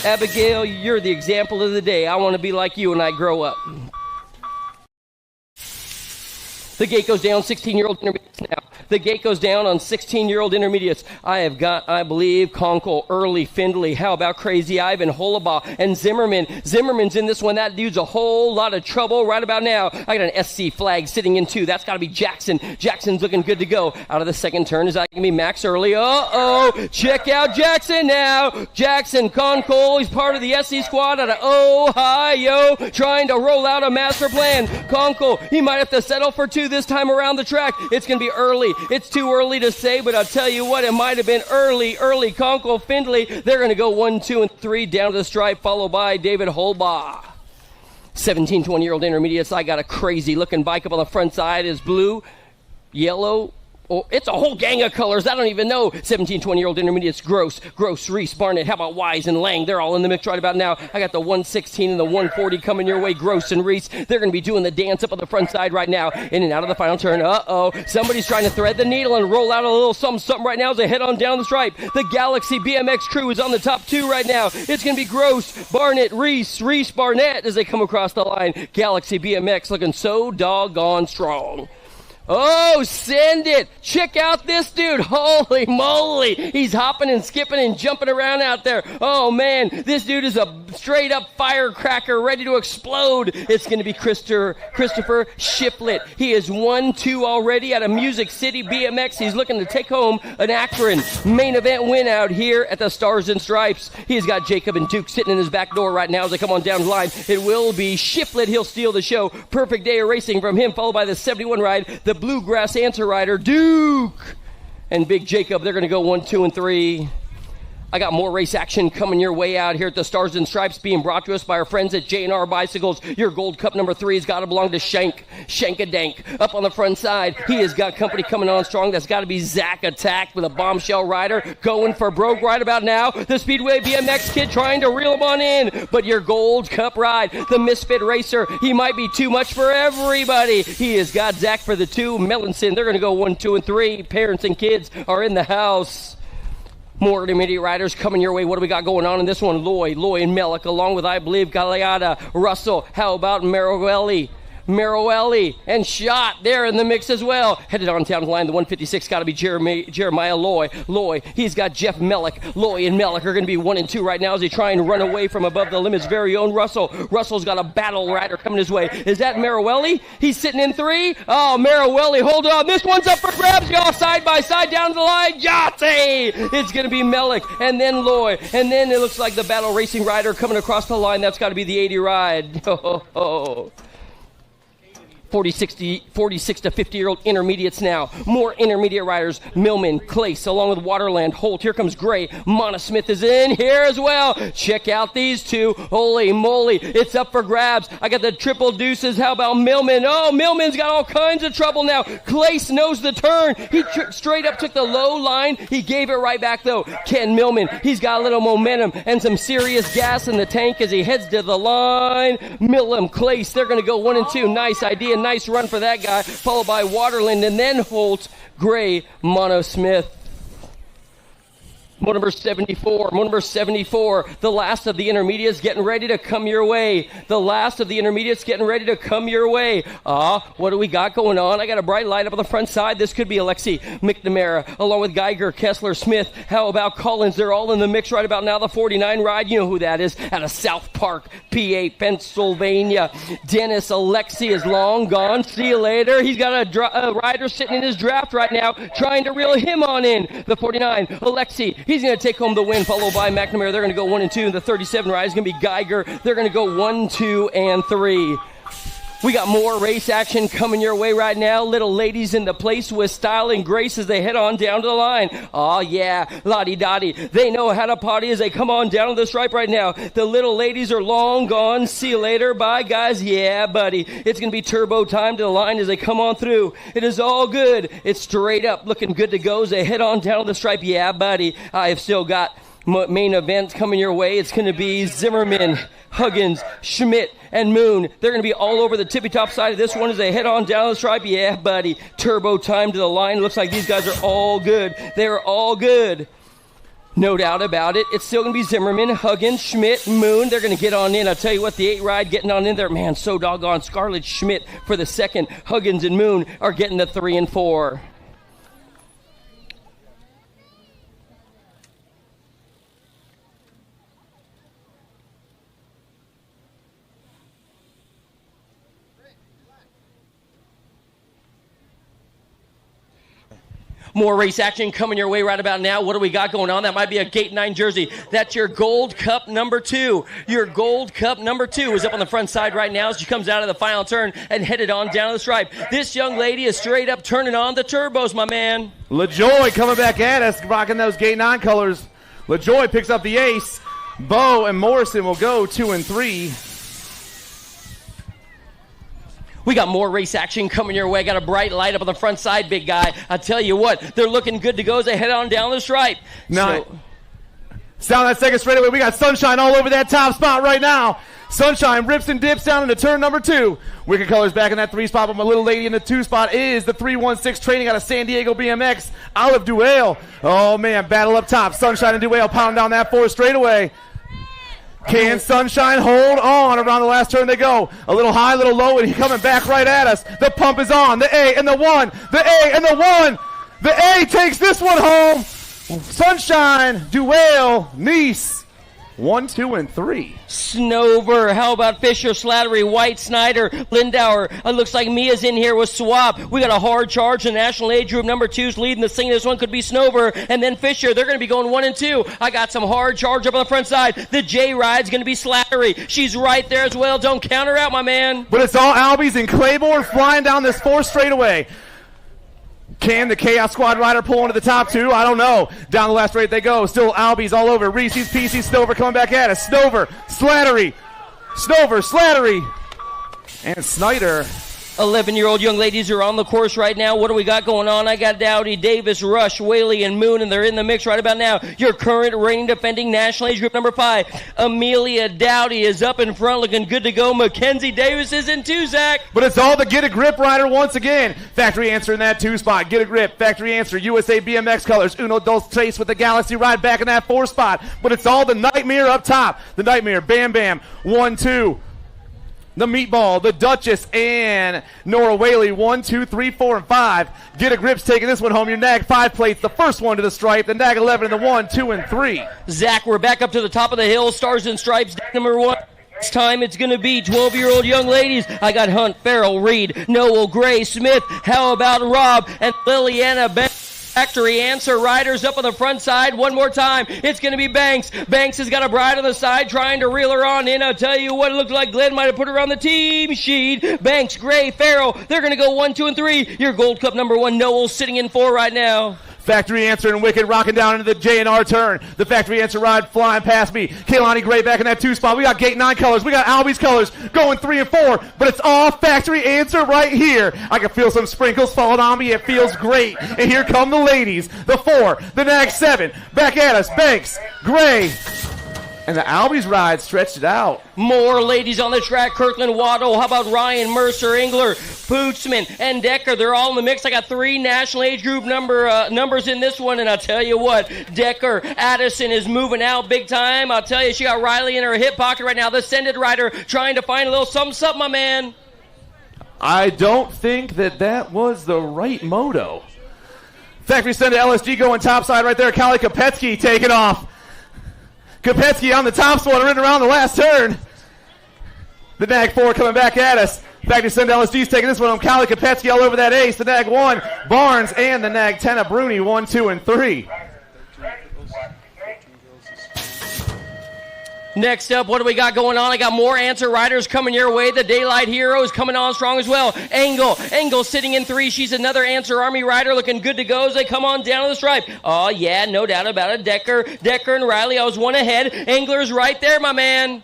S6: Abigail, you're the example of the day. I want to be like you when I grow up. The gate goes down, 16-year-old intermediates now. The gate goes down on 16-year-old intermediates. I have got, I believe, Conkle, Early, Findlay. How about Crazy Ivan, Holabaugh, and Zimmerman? Zimmerman's in this one. That dude's a whole lot of trouble right about now. I got an SC flag sitting in 2. That's got to be Jackson. Jackson's looking good to go. Out of the second turn, is that going to be Max Early? Uh-oh. Check out Jackson now. Jackson Conkle, he's part of the SC squad out of Ohio, trying to roll out a master plan. Conkle, he might have to settle for 2 this time around the track. It's going to be Early. It's too early to say, but I'll tell you what, it might have been early. Conkle, Findlay, they're going to go 1, 2, and 3 down to the stripe, followed by David Holbaugh. 17, 20-year-old intermediates. I got a crazy-looking bike up on the front side. Is blue, yellow. Oh, it's a whole gang of colors. I don't even know. 17, 20-year-old intermediates. Gross, Reese, Barnett. How about Wise and Lang? They're all in the mix right about now. I got the 116 and the 140 coming your way. Gross and Reese. They're going to be doing the dance up on the front side right now. In and out of the final turn. Uh-oh. Somebody's trying to thread the needle and roll out a little something right now as they head on down the stripe. The Galaxy BMX crew is on the top 2 right now. It's going to be Gross, Barnett, Reese, Barnett as they come across the line. Galaxy BMX looking so doggone strong. Oh, send it. Check out this dude. Holy moly. He's hopping and skipping and jumping around out there. Oh, man. This dude is a straight-up firecracker ready to explode. It's going to be Christopher Shiflett. He is 1-2 already out of Music City BMX. He's looking to take home an Akron main event win out here at the Stars and Stripes. He's got Jacob and Duke sitting in his back door right now as they come on down the line. It will be Shiflett. He'll steal the show. Perfect day of racing from him, followed by the 71 ride. The Bluegrass answer rider, Duke, and Big Jacob. They're going to go 1, 2, and 3. I got more race action coming your way out here at the Stars and Stripes, being brought to us by our friends at J&R Bicycles. Your Gold Cup number 3 has got to belong to Shankadank. Up on the front side, he has got company coming on strong. That's got to be Zach Attack with a bombshell rider going for broke right about now. The Speedway BMX kid trying to reel him on in, but your Gold Cup ride, the Misfit Racer, he might be too much for everybody. He has got Zach for the 2. Melanson, they're going to go 1, 2, and 3. Parents and kids are in the house. More intermediate riders coming your way. What do we got going on in this one? Loy and Mellick, along with, I believe, Galeata, Russell. How about Merowelli and Shot there in the mix as well. Headed on down the line, the 156 got to be Jeremiah Loy. He's got Jeff Mellick. Loy and Mellick are going to be 1 and 2 right now as they try and run away from above the limit's very own Russell. Russell's got a battle rider coming his way. Is that Merowelli? He's sitting in 3. Oh, Merowelli, hold on. This one's up for grabs, y'all, side by side down the line. Yahtzee! It's going to be Mellick and then Loy. And then it looks like the battle racing rider coming across the line. That's got to be the 80 ride. 46 to 50-year-old intermediates now. More intermediate riders. Millman, Clace, along with Waterland, Holt. Here comes Gray. Mona Smith is in here as well. Check out these 2. Holy moly. It's up for grabs. I got the triple deuces. How about Millman? Oh, Millman's got all kinds of trouble now. Clace knows the turn. He straight up took the low line. He gave it right back, though. Ken Millman, he's got a little momentum and some serious gas in the tank as he heads to the line. Millum, Clace, they're going to go 1 and 2. Nice idea. Nice run for that guy, followed by Waterland and then Holt. Gray, Mono Smith. Moto number 74, the last of the intermediates getting ready to come your way. What do we got going on? I got a bright light up on the front side. This could be Alexi McNamara, along with Geiger, Kessler, Smith. How about Collins? They're all in the mix right about now. The 49 ride, you know who that is, out of South Park, PA, Pennsylvania. Dennis Alexi is long gone. See you later. He's got a rider sitting in his draft right now, trying to reel him on in. The 49, Alexi. He's going to take home the win, followed by McNamara. They're going to go 1 and 2. And the 37 ride is going to be Geiger. They're going to go 1, 2, and 3. We got more race action coming your way right now. Little ladies in the place with style and grace as they head on down to the line. Oh, yeah, lottie-dottie. They know how to party as they come on down to the stripe right now. The little ladies are long gone. See you later. Bye, guys. Yeah, buddy. It's going to be turbo time to the line as they come on through. It is all good. It's straight up looking good to go as they head on down to the stripe. Yeah, buddy. I have still got main event coming your way. It's going to be Zimmerman, Huggins, Schmidt, and Moon. They're going to be all over the tippy-top side of this one as they head on down the stripe. Yeah, buddy. Turbo time to the line. Looks like these guys are all good. They're all good. No doubt about it. It's still going to be Zimmerman, Huggins, Schmidt, Moon. They're going to get on in. I'll tell you what, the 8 ride getting on in there. Man, so doggone. Scarlett Schmidt for the second. Huggins and Moon are getting the 3 and 4. More race action coming your way right about now. What do we got going on? That might be a Gate 9 jersey. That's your Gold Cup number 2. Your Gold Cup number 2 is up on the front side right now as she comes out of the final turn and headed on down the stripe. This young lady is straight up turning on the turbos, my man.
S16: LaJoy coming back at us, rocking those Gate 9 colors. LaJoy picks up the ace. Bo and Morrison will go 2 and 3.
S6: We got more race action coming your way. Got a bright light up on the front side, big guy. I tell you what, they're looking good to go as they head on down the stripe.
S16: Down that second straightaway, we got Sunshine all over that top spot right now. Sunshine rips and dips down into turn number 2. Wicked Colors back in that 3 spot, but my little lady in the 2 spot is the 316 training out of San Diego BMX, Olive Duale. Oh, man, battle up top. Sunshine and Duale pound down that 4 straightaway. Can Sunshine hold on? Around the last turn they go. A little high, a little low, and he's coming back right at us. The pump is on. The A and the 1. The A and the 1. The A takes this one home. Sunshine, Duale, Nice. 1, 2, and 3.
S6: Snover. How about Fisher, Slattery, White, Snyder, Lindauer? It looks like Mia's in here with Swap. We got a hard charge. The national age group number 2's leading the thing. This one could be Snover and then Fisher. They're going to be going 1 and 2. I got some hard charge up on the front side. The J ride's going to be Slattery. She's right there as well. Don't count her out, my man.
S16: But it's all Albies and Claiborne flying down this 4 straightaway. Can the Chaos Squad rider pull into the top 2? I don't know. Down the last straight they go. Still Albies all over. Reese's Pieces, Snover coming back at us. Snover, Slattery, and Snyder.
S6: 11-year-old young ladies are on the course right now. What do we got going on? I got Dowdy, Davis, Rush, Whaley, and Moon, and they're in the mix right about now. Your current reigning defending national age group number 5, Amelia Dowdy, is up in front looking good to go. Mackenzie Davis is in 2, Zach.
S16: But it's all the Get a Grip rider once again. Factory Answer in that 2 spot. Get a Grip. Factory Answer. USA BMX colors. Uno Dos Tres with the Galaxy ride back in that 4 spot. But it's all the Nightmare up top. The Nightmare. Bam Bam. 1, 2. The Meatball, the Duchess, and Nora Whaley, 1, 2, 3, 4, and 5. Get a Grip's taking this one home. Your Nag 5 plates, the first one to the stripe. The Nag 11 and the 1, 2, and 3.
S6: Zach, we're back up to the top of the hill. Stars and Stripes, number 1. This time it's going to be 12-year-old young ladies. I got Hunt, Farrell, Reed, Noel, Gray, Smith. How about Rob and Liliana Banks? Factory Answer riders up on the front side. One more time. It's going to be Banks. Banks has got a bride on the side trying to reel her on in. I'll tell you what, it looked like Glenn might have put her on the team sheet. Banks, Gray, Farrell. They're going to go 1, 2, and 3. Your Gold Cup number 1, Noel, sitting in 4 right now.
S16: Factory Answer and Wicked rocking down into the J&R turn. The Factory Answer ride flying past me. Kaylani Gray back in that 2 spot. We got Gate 9 colors. We got Albie's colors going 3 and 4. But it's all Factory Answer right here. I can feel some sprinkles falling on me. It feels great. And here come the ladies. The 4, the Nag 7. Back at us. Banks, Gray, and the Albies ride stretched it out.
S6: More ladies on the track. Kirkland Waddle. How about Ryan Mercer Engler? Pootsman, and Decker. They're all in the mix. I got 3 national age group numbers in this one, and I'll tell you what, Decker, Addison is moving out big time. I'll tell you, she got Riley in her hip pocket right now. The Ascended rider trying to find a little something, my man.
S16: I don't think that was the right moto. Factory Ascended LSG going topside right there. Kali Kopetsky taking off. Kopetsky on the top spot, running around the last turn. The Nag 4 coming back at us. Factory Ascended LSG's taking this one on. Kali Kopetsky all over that ace. The Nag 1, Barnes, and the Nag 10 of Bruni, 1, 2, and 3.
S6: Next up, what do we got going on? I got more answer riders coming your way. The Daylight Hero is coming on strong as well. Engel sitting in 3. She's another Answer Army rider looking good to go as they come on down to the stripe. Oh, yeah, no doubt about it. Decker and Riley, I was one ahead. Engler's right there, my man.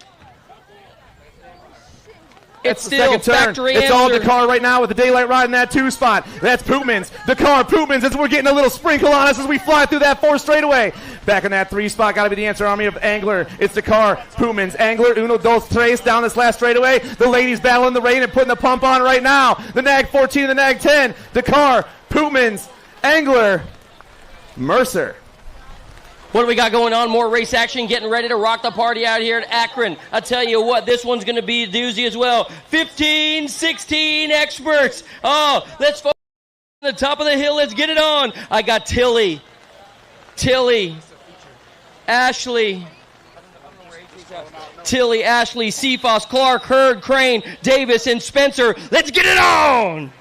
S6: It's still factory
S16: It's
S6: answer.
S16: all Dakar right now with the Daylight riding that 2 spot. That's Pootmans. Dakar, Pootmans, as we're getting a little sprinkle on us as we fly through that 4 straightaway. Back in that 3 spot, got to be the Answer Army of Angler. It's Dakar, Pootmans, Angler, Uno, Dos, Tres down this last straightaway. The ladies battling the rain and putting the pump on right now. The Nag 14 and the Nag 10. Dakar, Pootmans, Angler, Mercer.
S6: What do we got going on? More race action, getting ready to rock the party out here at Akron. I tell you what, this one's going to be a doozy as well. 15, 16 experts. Oh, let's focus on the top of the hill. Let's get it on. I got Tilly, Ashley, Cephas, Clark, Hurd, Crane, Davis, and Spencer. Let's get it on.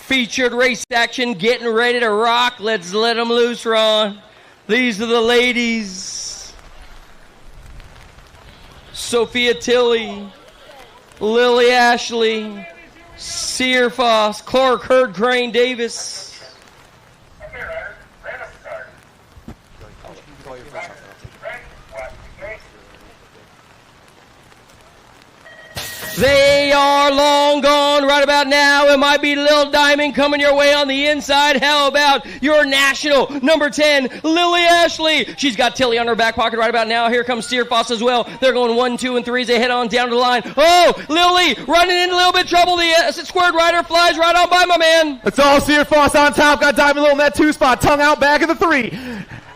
S6: Featured race action, getting ready to rock. Let's let them loose, Ron. These are the ladies. Sophia Tilly, Lily Ashley, Sear Foss, Clark, Hurd, Crane, Davis. They are long gone right about now. It might be Lil Diamond coming your way on the inside. How about your national number 10, Lily Ashley? She's got Tilly on her back pocket right about now. Here comes Sear Foss as well. They're going 1, 2, and 3 as they head on down to the line. Oh, Lily running into a little bit of trouble. The squared rider flies right on by, my man.
S16: It's all Sear Foss on top. Got Diamond Lil in that 2 spot. Tongue out back in the 3.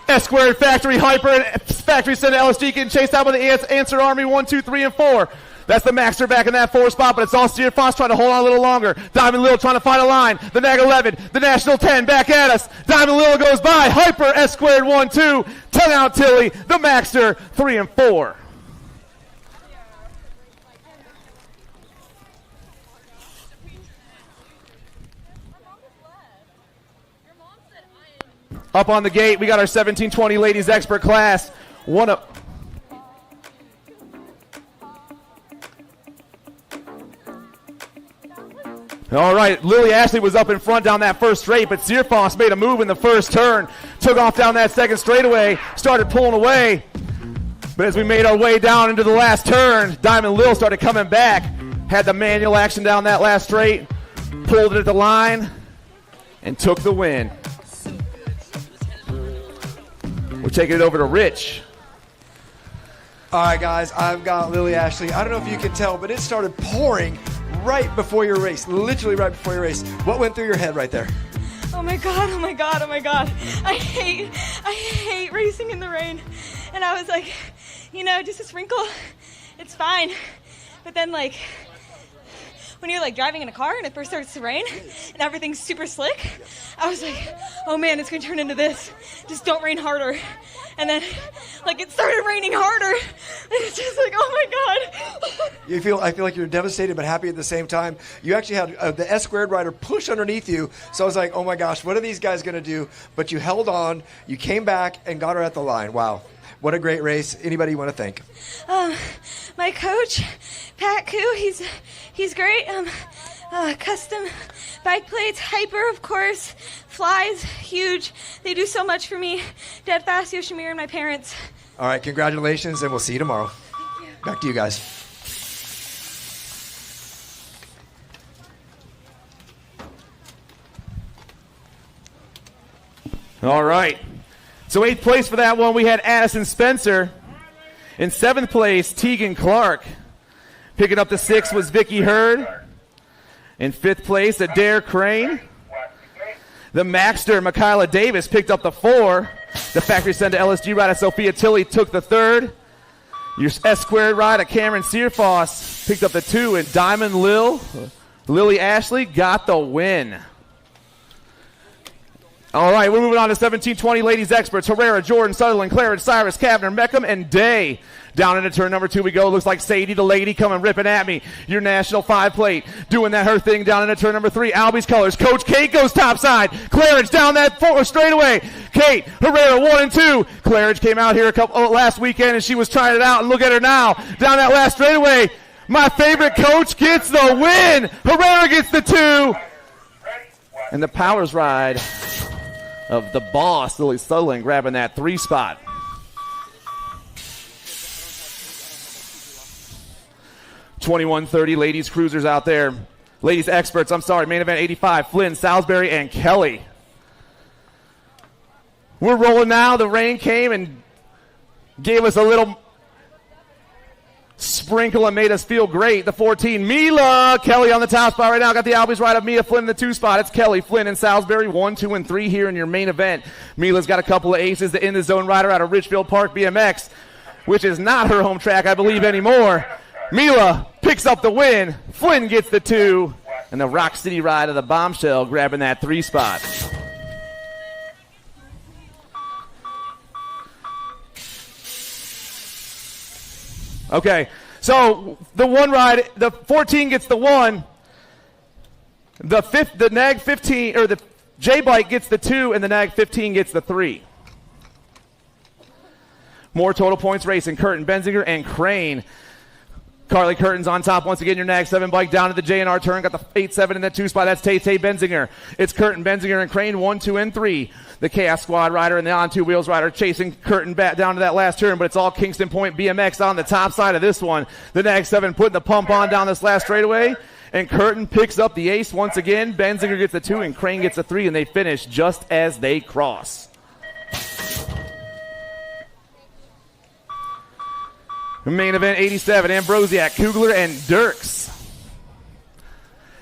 S16: S-squared, Factory, Hyper, and Factory Ascended LSG getting chased out by the Answer Army 1, 2, 3, and 4. That's the Maxter back in that 4 spot, but it's all Sear Foss trying to hold on a little longer. Diamond Lil trying to find a line. The Nag 11, the National 10 back at us. Diamond Lil goes by. Hyper, S-squared, 1, 2. Tongue out Tilly, the Maxter, 3 and 4. Up on the gate, we got our 1720 ladies expert class. One up. All right, Lily Ashley was up in front down that first straight, but Sear Foss made a move in the first turn. Took off down that second straightaway, started pulling away. But as we made our way down into the last turn, Diamond Lil started coming back. Had the manual action down that last straight, pulled it at the line, and took the win. We're taking it over to Rich.
S5: All right, guys, I've got Lily Ashley. I don't know if you can tell, but it started pouring right before your race, literally right before your race. What went through your head right there?
S4: Oh my God, oh my God, oh my God. I hate racing in the rain. And I was like, you know, just a sprinkle, it's fine. But then like, when you're like driving in a car and it first starts to rain and everything's super slick, I was like, oh man, it's gonna turn into this. Just don't rain harder. And then like it started raining harder. And it's just like, oh my God.
S5: I feel like you're devastated but happy at the same time. You actually had the S-squared rider push underneath you. So I was like, oh my gosh, what are these guys gonna do? But you held on, you came back and got her at the line. Wow. What a great race. Anybody you want to thank?
S4: My coach, Pat Koo, he's great. Custom bike plates, Hyper, of course, Flies, huge. They do so much for me. Dad Fast, Yoshimir, and my parents.
S5: All right, congratulations, and we'll see you tomorrow. Back to you guys.
S16: All right. So 8th place for that one, we had Addison Spencer. In 7th place, Tegan Clark. Picking up the 6 was Vicky Hurd. In 5th place, Adair Crane. The Maxter, Michaela Davis, picked up the 4. The Factory Center LSG rider, Sophia Tilley, took the 3rd. Your S-squared rider, Cameron Searfoss, picked up the 2. And Diamond Lily Ashley got the win. All right, we're moving on to 1720 ladies experts. Herrera, Jordan, Sutherland, Clarence, Cyrus, Kavner, Meckham, and Day. Down into turn number 2 we go. Looks like Sadie, the lady, coming ripping at me. Your national 5 plate. Doing that her thing down into turn number 3. Albie's colors. Coach Kate goes topside. Clarence down that 4 straightaway. Kate, Herrera 1 and 2. Clarence came out here last weekend and she was trying it out. And look at her now. Down that last straightaway. My favorite coach gets the win. Herrera gets the 2. And the powers ride of the boss, Lily Sutherland, grabbing that 3 spot. .21:30 ladies cruisers out there. Ladies experts, main event 85, Flynn, Salisbury, and Kelly. We're rolling now. The rain came and gave us a little sprinkle and made us feel great. The 14, Mila. Kelly on the top spot right now. Got the Albies right of Mia Flynn in the 2 spot. It's Kelly, Flynn, and Salisbury 1, 2, and 3 here in your main event. Mila's got a couple of aces. The in the zone rider out of Richfield Park BMX, which is not her home track, I believe, anymore. Mila picks up the win. Flynn gets the 2. And the Rock City ride of the Bombshell grabbing that 3 spot. Okay, so the 1 ride, the 14 gets the 1. The nag 15, or the J-Bike gets the 2, and the nag 15 gets the 3. More total points racing. Curtin, Benzinger, and Crane. Carly Curtin's on top once again. Your nag 7 bike down to the J&R turn. Got the 8-7 in that 2 spot. That's Tay Benzinger. It's Curtin, Benzinger, and Crane 1, 2, and 3. The Chaos Squad rider and the on 2 wheels rider chasing Curtin back down to that last turn, but it's all Kingston Point BMX on the top side of this one. The nag 7 putting the pump on down this last straightaway, and Curtin picks up the ace once again. Benzinger gets the 2, and Crane gets the 3, and they finish just as they cross. Main event 87, Ambrosiak, Kugler, and Dirks.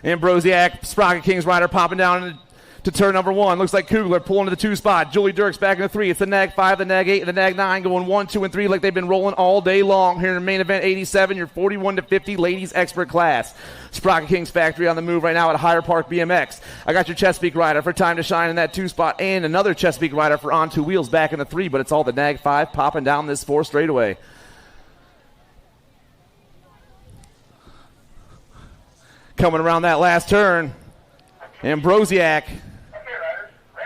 S16: Ambrosiak, Sprocket Kings rider popping down to turn number 1. Looks like Kugler pulling to the 2 spot. Julie Dirks back in the 3. It's the nag 5, the nag 8, and the nag 9 going 1, 2, and 3 like they've been rolling all day long here in main event 87, your 41 to 50 ladies expert class. Sprocket Kings factory on the move right now at Hyder Park BMX. I got your Chesapeake rider for Time to Shine in that 2 spot, and another Chesapeake rider for On 2 Wheels back in the 3, but it's all the nag 5 popping down this 4 straightaway. Coming around that last turn, Ambrosiak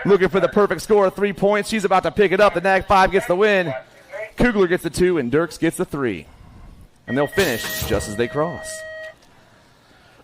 S16: looking for the perfect score of 3 points. She's about to pick it up. The nag 5 gets the win. Kugler gets the 2, and Dirks gets the 3. And they'll finish just as they cross.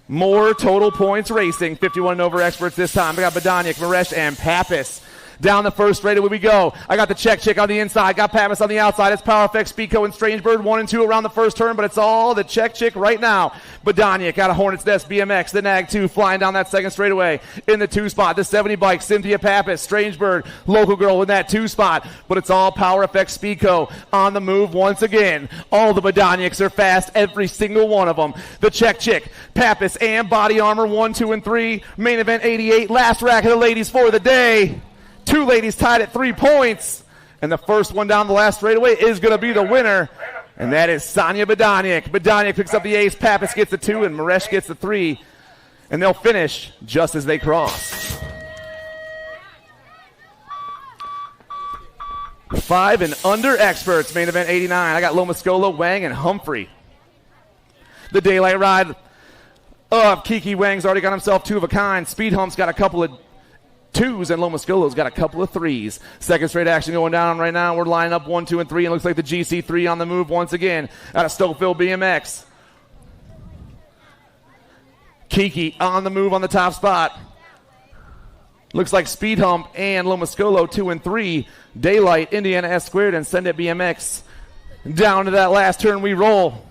S16: More total points racing. 51 and over experts this time. We got Badaniak, Maresh, and Pappas. Down the first straightaway we go. I got the check on the inside. Got Pappas on the outside. It's Power Effects, Speedco, and Strangebird 1 and 2 around the first turn, but it's all the check right now. Badaniak out of Hornets Nest BMX. The nag 2 flying down that second straightaway. In the 2 spot, the 70 bike, Cynthia Pappas, Strangebird, local girl in that 2 spot, but it's all Power Effects, Speedco on the move once again. All the Badaniaks are fast, every single one of them. The check, Pappas, and Body Armor 1, 2, and 3. Main event 88, last rack of the ladies for the day. 2 ladies tied at 3 points. And the first one down the last straightaway is going to be the winner. And that is Sonia Badaniak. Badaniak picks up the ace. Pappas gets the 2, and Maresh gets the 3. And they'll finish just as they cross. 5 and under experts. Main event 89. I got Lomascola, Wang, and Humphrey. The daylight ride of Kiki Wang's already got himself 2 of a kind. Speed Hump's got a couple of 2s, and Lomascolo's got a couple of 3s. Second straight action going down right now. We're lining up 1, 2, and 3, and looks like the GC3 on the move once again out of Stokeville BMX. Kiki on the move on the top spot. Looks like Speed Hump and Lomascolo 2 and 3. Daylight, Indiana S Squared, and Send It BMX. Down to that last turn we roll.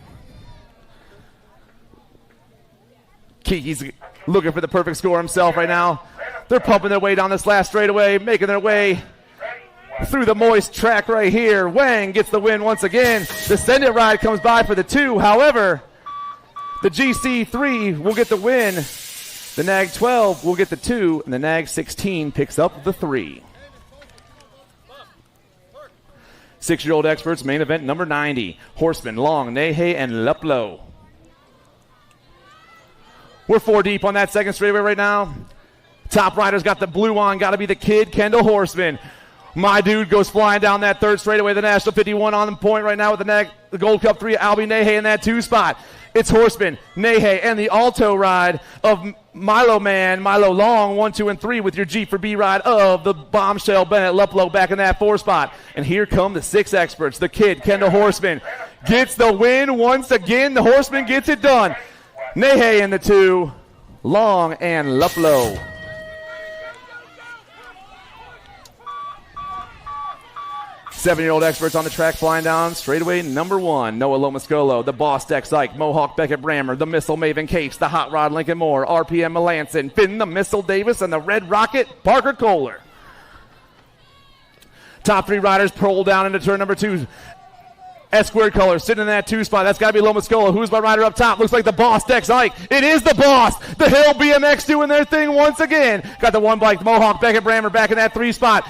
S16: Kiki's looking for the perfect score himself right now. They're pumping their way down this last straightaway, making their way through the moist track right here. Wang gets the win once again. The Send It ride comes by for the 2. However, the GC3 will get the win. The Nag 12 will get the 2, and the Nag 16 picks up the 3. 6-year-old experts, main event number 90. Horseman, Long, Nehe, and Luplo. We're 4 deep on that second straightaway right now. Top rider's got the blue on, got to be the kid, Kendall Horseman. My dude goes flying down that third straightaway. The National 51 on the point right now with the Gold Cup 3, Albie Nehe in that 2 spot. It's Horseman, Nehe, and the Alto ride of Milo Long, 1, 2, and 3 with your G for B ride of the Bombshell Bennett Luplo back in that 4 spot. And here come the 6 experts. The kid, Kendall Horseman, gets the win once again. The Horseman gets it done. Nehe in the 2, Long and Luplo. Seven-year-old experts on the track flying down straightaway number 1. Noah Lomascolo, the Boss Dex Ike, Mohawk Beckett Brammer, the Missile Maven Case, the Hot Rod Lincoln Moore, RPM Melanson, Finn the Missile Davis, and the Red Rocket Parker Kohler. Top 3 riders roll down into turn number 2. S-squared color sitting in that 2 spot. That's got to be Lomascolo. Who's my rider up top? Looks like the Boss Dex Ike. It is the Boss. The Hill BMX doing their thing once again. Got the one bike, Mohawk Beckett Brammer back in that 3 spot.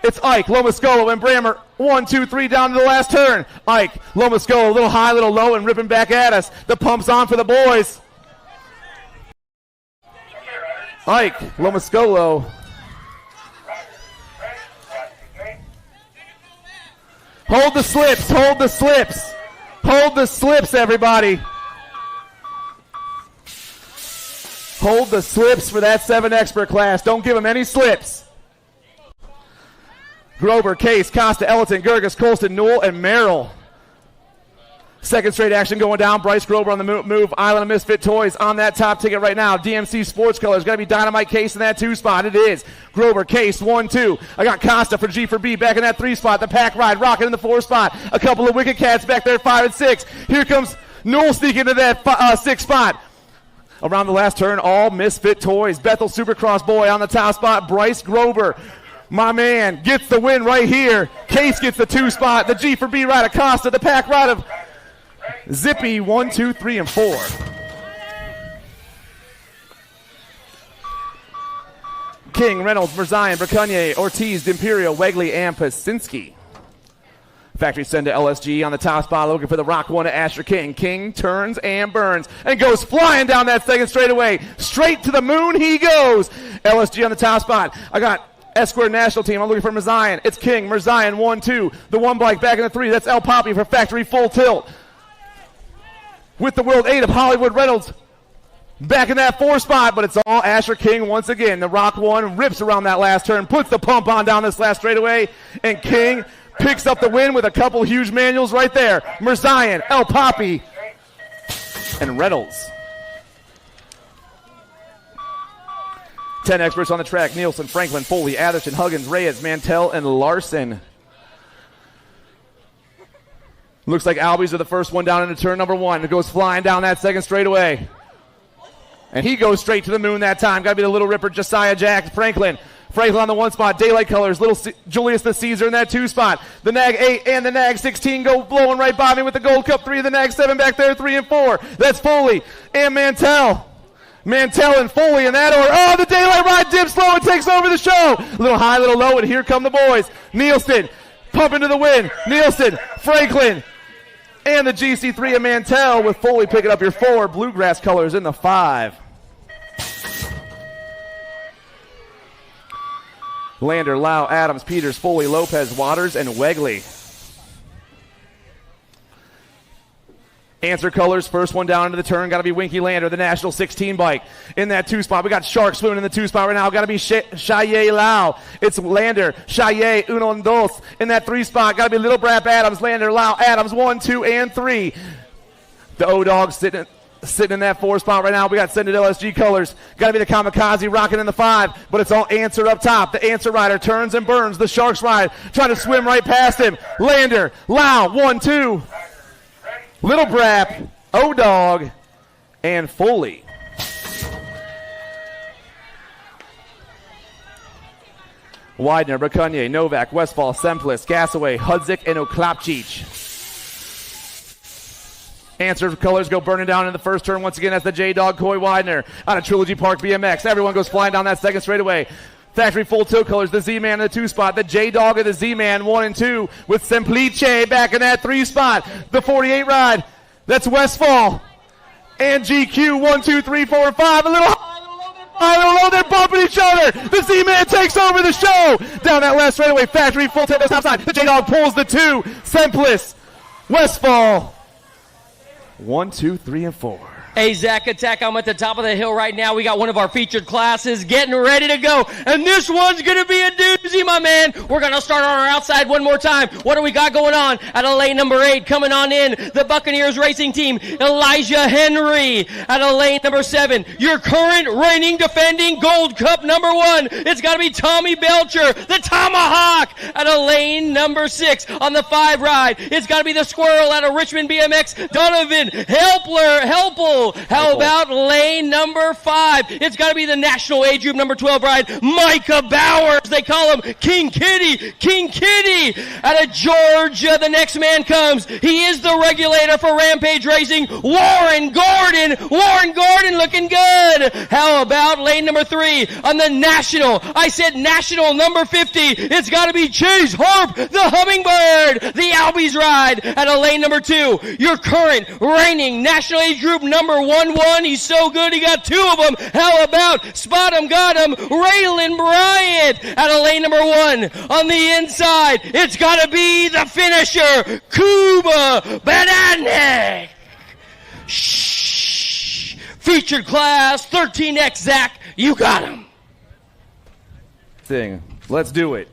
S16: It's Ike, Lomascolo, and Brammer. 1, 2, 3 down to the last turn. Ike, Lomascolo, a little high, a little low, and ripping back at us. The pump's on for the boys. Ike, Lomascolo. Hold the slips, hold the slips. Hold the slips, everybody. Hold the slips for that 7 expert class. Don't give them any slips. Grover, Case, Costa, Ellerton, Gerges, Colston, Newell, and Merrill. Second straight action going down. Bryce Grover on the move. Island of Misfit Toys on that top ticket right now. DMC Sports Colors. Got to be Dynamite Case in that 2 spot. It is. Grover, Case, 1, 2. I got Costa for G for B back in that 3 spot. The Pack Ride, Rocket in the 4 spot. A couple of Wicked Cats back there, 5 and 6. Here comes Newell sneaking into that 6 spot. Around the last turn, all Misfit Toys. Bethel Supercross Boy on the top spot. Bryce Grover. My man gets the win right here. Case gets the 2 spot. The G for B ride of Costa. The Pack ride of Zippy, 1, 2, 3, and 4. King, Reynolds, Merzion, Braconier, Ortiz, D'Imperio, Wegley, and Pasinski. Factory send to LSG on the top spot, looking for the Rock 1 to Asher King. King turns and burns and goes flying down that second straightaway. Straight to the moon he goes. LSG on the top spot. I got S-Square National Team. I'm looking for Merzion. It's King, Merzion, 1, 2. The 1 bike back in the 3. That's El Poppy for Factory Full Tilt. With the World 8 of Hollywood Reynolds. Back in that 4 spot, but it's all Asher King once again. The Rock 1 rips around that last turn, puts the pump on down this last straightaway, and King picks up the win with a couple huge manuals right there. Merzion, El Poppy, and Reynolds. 10 experts on the track. Nielsen, Franklin, Foley, Atherton, Huggins, Reyes, Mantell, and Larson. Looks like Albies are the first one down into turn number 1. It goes flying down that second straightaway. And he goes straight to the moon that time. Got to be the Little Ripper, Josiah Jack, Franklin. Franklin on the 1 spot. Daylight Colors, Julius the Caesar in that 2 spot. The Nag 8 and the Nag 16 go blowing right by me with the Gold Cup 3. The Nag 7 back there, 3 and 4. That's Foley and Mantell. Mantell and Foley in that order. Oh, the Daylight Ride dips low and takes over the show. A little high, a little low, and here come the boys. Nielsen pumping to the win. Nielsen, Franklin, and the GC3 of Mantell with Foley picking up your 4. Bluegrass Colors in the 5. Lander, Lau, Adams, Peters, Foley, Lopez, Waters, and Wegley. Answer Colors, first one down into the turn. Got to be Winky Lander, the National 16 bike. In that 2 spot, we got Shark Swoon in the 2 spot right now. Got to be Shaye Lau. It's Lander, Shaye, Uno, and Dos. In that 3 spot, got to be Little Brap Adams, Lander, Lau, Adams, 1, 2, and 3. The O-Dog sitting in that 4 spot right now. We got Send It LSG Colors. Got to be the Kamikaze rocking in the 5, but it's all Answer up top. The Answer rider turns and burns. The Sharks ride, trying to swim right past him. Lander, Lau, 1, 2. Little Brap, O-Dog, and Foley. Widener, Brakunye, Novak, Westfall, Semplis, Gasaway, Hudzik, and Oklapchich. Answer colors go burning down in the first turn once again as the J-Dog Coy Widener out of Trilogy Park BMX. Everyone goes flying down that second straightaway. Factory full tilt colors, the Z-Man in the 2 spot, the J-Dog of the Z-Man 1 and 2 with Semplice back in that 3 spot. The 48 ride, that's Westfall and GQ 1, 2, 3, 4, and 5. A little high, they're bumping each other. The Z-Man takes over the show. Down that last straightaway, Factory full tilt top side. The J-Dog pulls the 2. Semplis, Westfall. 1, 2, 3, and 4.
S6: Hey, Zach Attack, I'm at the top of the hill right now. We got one of our featured classes getting ready to go. And this one's going to be a doozy, my man. We're going to start on our outside one more time. What do we got going on? Out of lane number 8, coming on in, the Buccaneers Racing Team, Elijah Henry. Out of lane number 7, your current reigning defending Gold Cup number 1. It's got to be Tommy Belcher, the Tomahawk. Out of lane number 6, on the 5 ride, it's got to be the Squirrel out of Richmond BMX, Donovan Helpel. How about lane number 5? It's got to be the national age group number 12 ride, Micah Bowers. They call him King Kitty. King Kitty. Out of Georgia, the next man comes. He is the regulator for Rampage Racing, Warren Gordon. Warren Gordon looking good. How about lane number 3 on the national? I said national number 50. It's got to be Chase Harp, the Hummingbird. The Albies ride. Out of lane number 2, your current reigning national age group number 1-1. He's so good, he got 2 of them. How about Spot him, got him, Raylan Bryant. Out of lane number 1 on the inside, it's got to be the finisher, Kuba Bananek. Shh. Featured class 13X, Zach, you got him.
S16: Thing. Let's do it.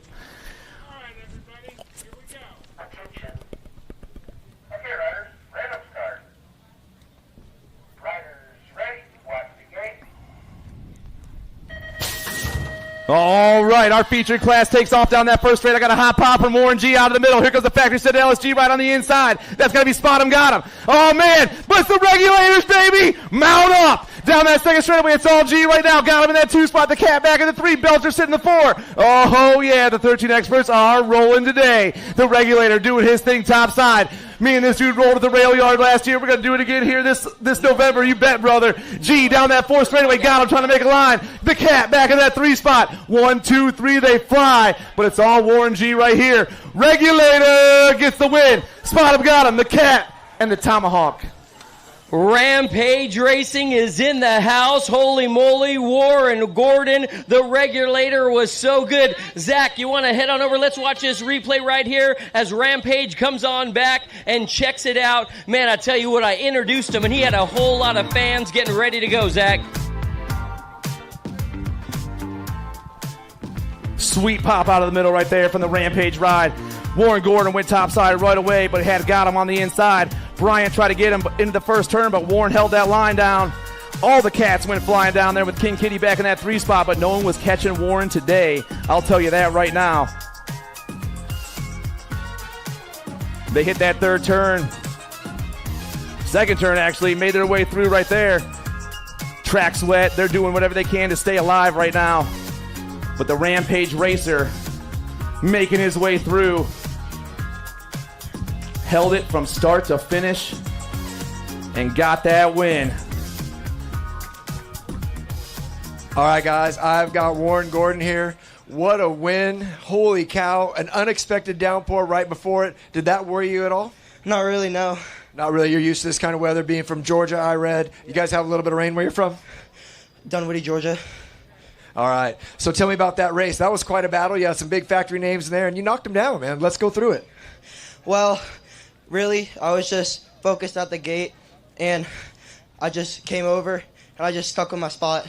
S16: All right, our featured class takes off down that first straight. I got a hot pop from Warren G out of the middle. Here comes the factory set LSG right on the inside. That's going to be Spot him, got him. Oh, man, but it's the regulators, baby. Mount up. Down that second straightaway, it's all G right now. Got him in that 2 spot. The Cat back in the 3. Belcher sitting in the 4. Oh, yeah, the 13 experts are rolling today. The regulator doing his thing top side. Me and this dude rolled at the rail yard last year. We're going to do it again here this November. You bet, brother. G down that 4th straightaway. Got him trying to make a line. The Cat back in that 3 spot. 1, 2, 3, they fly. But it's all Warren G right here. Regulator gets the win. Spot him, got him. The Cat and the Tomahawk.
S6: Rampage Racing is in the house. Holy moly, Warren Gordon, the regulator was so good. Zach, you want to head on over? Let's watch this replay right here as Rampage comes on back and checks it out. Man, I tell you what, I introduced him, and he had a whole lot of fans getting ready to go, Zach.
S16: Sweet pop out of the middle right there from the Rampage ride. Warren Gordon went topside right away, but had got him on the inside. Bryant tried to get him into the first turn, but Warren held that line down. All the Cats went flying down there with King Kitty back in that 3 spot, but no one was catching Warren today. I'll tell you that right now. They hit that 3rd turn. 2nd turn, actually, made their way through right there. Track's wet. They're doing whatever they can to stay alive right now. But the Rampage Racer making his way through. Held it from start to finish and got that win.
S5: All right, guys, I've got Warren Gordon here. What a win. Holy cow. An unexpected downpour right before it. Did that worry you at all?
S12: Not really, no.
S5: Not really. You're used to this kind of weather, being from Georgia, I read. You guys have a little bit of rain where you're from?
S12: Dunwoody, Georgia.
S5: All right. So tell me about that race. That was quite a battle. You had some big factory names in there, and you knocked them down, man. Let's go through it.
S12: Well, really, I was just focused at the gate, and I just came over, and I just stuck with my spot.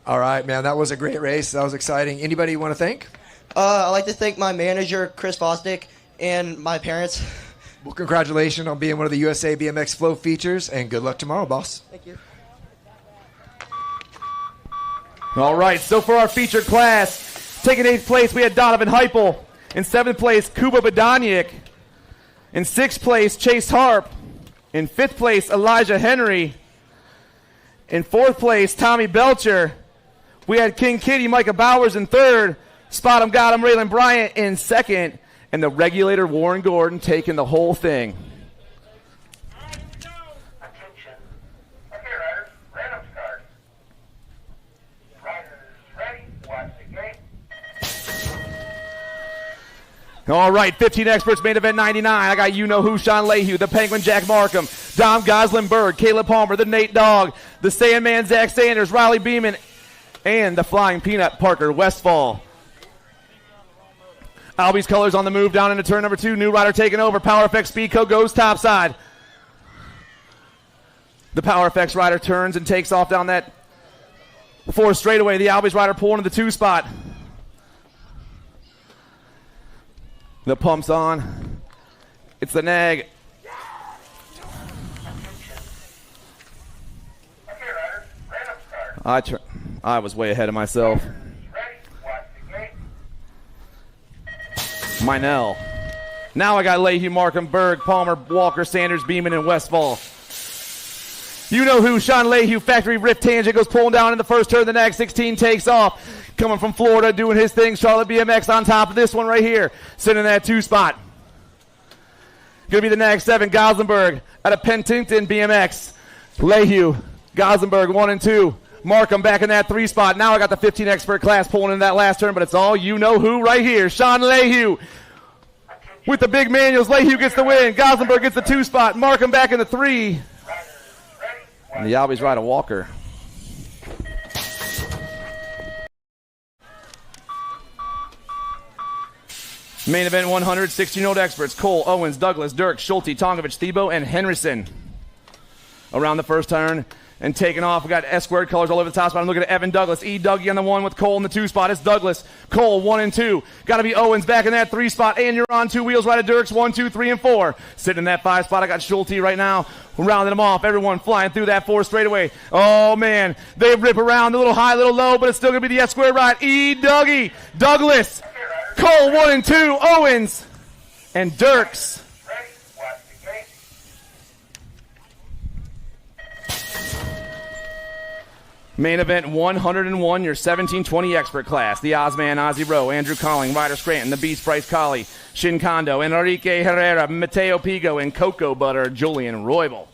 S5: All right, man. That was a great race. That was exciting. Anybody you want to thank?
S12: I'd like to thank my manager, Chris Bostic, and my parents.
S5: Well, congratulations on being one of the USA BMX Flow features, and good luck tomorrow, boss.
S12: Thank you.
S16: All right, so for our featured class, taking 8th place, we had Donovan Heupel. In 7th place, Kuba Badaniak. In 6th place, Chase Harp. In 5th place, Elijah Henry. In 4th place, Tommy Belcher. We had King Kitty, Micah Bowers in 3rd. Spot him, got him. Raylan Bryant in second. And the regulator, Warren Gordon, taking the whole thing. All right, 15 experts, main event 99. I got you-know-who, Sean Layhew, the Penguin, Jack Markham, Dom Goslinberg, Caleb Palmer, the Nate Dogg, the Sandman, Zach Sanders, Riley Beeman, and the Flying Peanut, Parker Westfall. Albie's colors on the move down into turn number 2. New rider taking over. Power Effects Speedco goes topside. The Power Effects rider turns and takes off down that 4 straightaway. The Albie's rider pulling to the 2 spot. The pump's on. It's the nag. I was way ahead of myself. Minell. Now I got Leahy, Markham, Berg, Palmer, Walker, Sanders, Beeman, and Westfall. You know who, Sean Layhew, factory rift tangent, goes pulling down in the first turn. The nag 16 takes off. Coming from Florida, doing his thing. Charlotte BMX on top of this one right here. Sitting in that 2 spot. Going to be the nag 7, Goslinberg, out of Penticton BMX. Layhew, Goslinberg, 1 and 2. Markham back in that 3 spot. Now I got the 15 expert class pulling in that last turn, but it's all you know who right here. Sean Layhew with the big manuals. Layhew gets the win. Goslinberg gets the 2 spot. Markham back in the 3. And the Albies ride a Walker. Main event 100, 16-year-old experts. Cole, Owens, Douglas, Dirk, Schulte, Tongovich, Thiebaud, and Henderson. Around the first turn and taking off. We got S-squared colors all over the top spot. I'm looking at Evan Douglas. E. Dougie on the 1 with Cole in the 2 spot. It's Douglas. Cole, 1 and 2. Got to be Owens back in that 3 spot. And you're on 2 wheels right at Dirks. 1, 2, 3, and 4. Sitting in that 5 spot. I got Schulte right now. Rounding them off. Everyone flying through that 4 straightaway. Oh, man. They rip around a little high, a little low, but it's still going to be the S-squared ride. E. Dougie. Douglas. Cole, 1 and 2. Owens. And Dirks. Main event 101, your 1720 expert class. The Ozman, Ozzy Rowe, Andrew Colling, Ryder Scranton, the Beast Price Collie, Shin Kondo, Enrique Herrera, Mateo Pigo, and Cocoa Butter, Julian Roybal.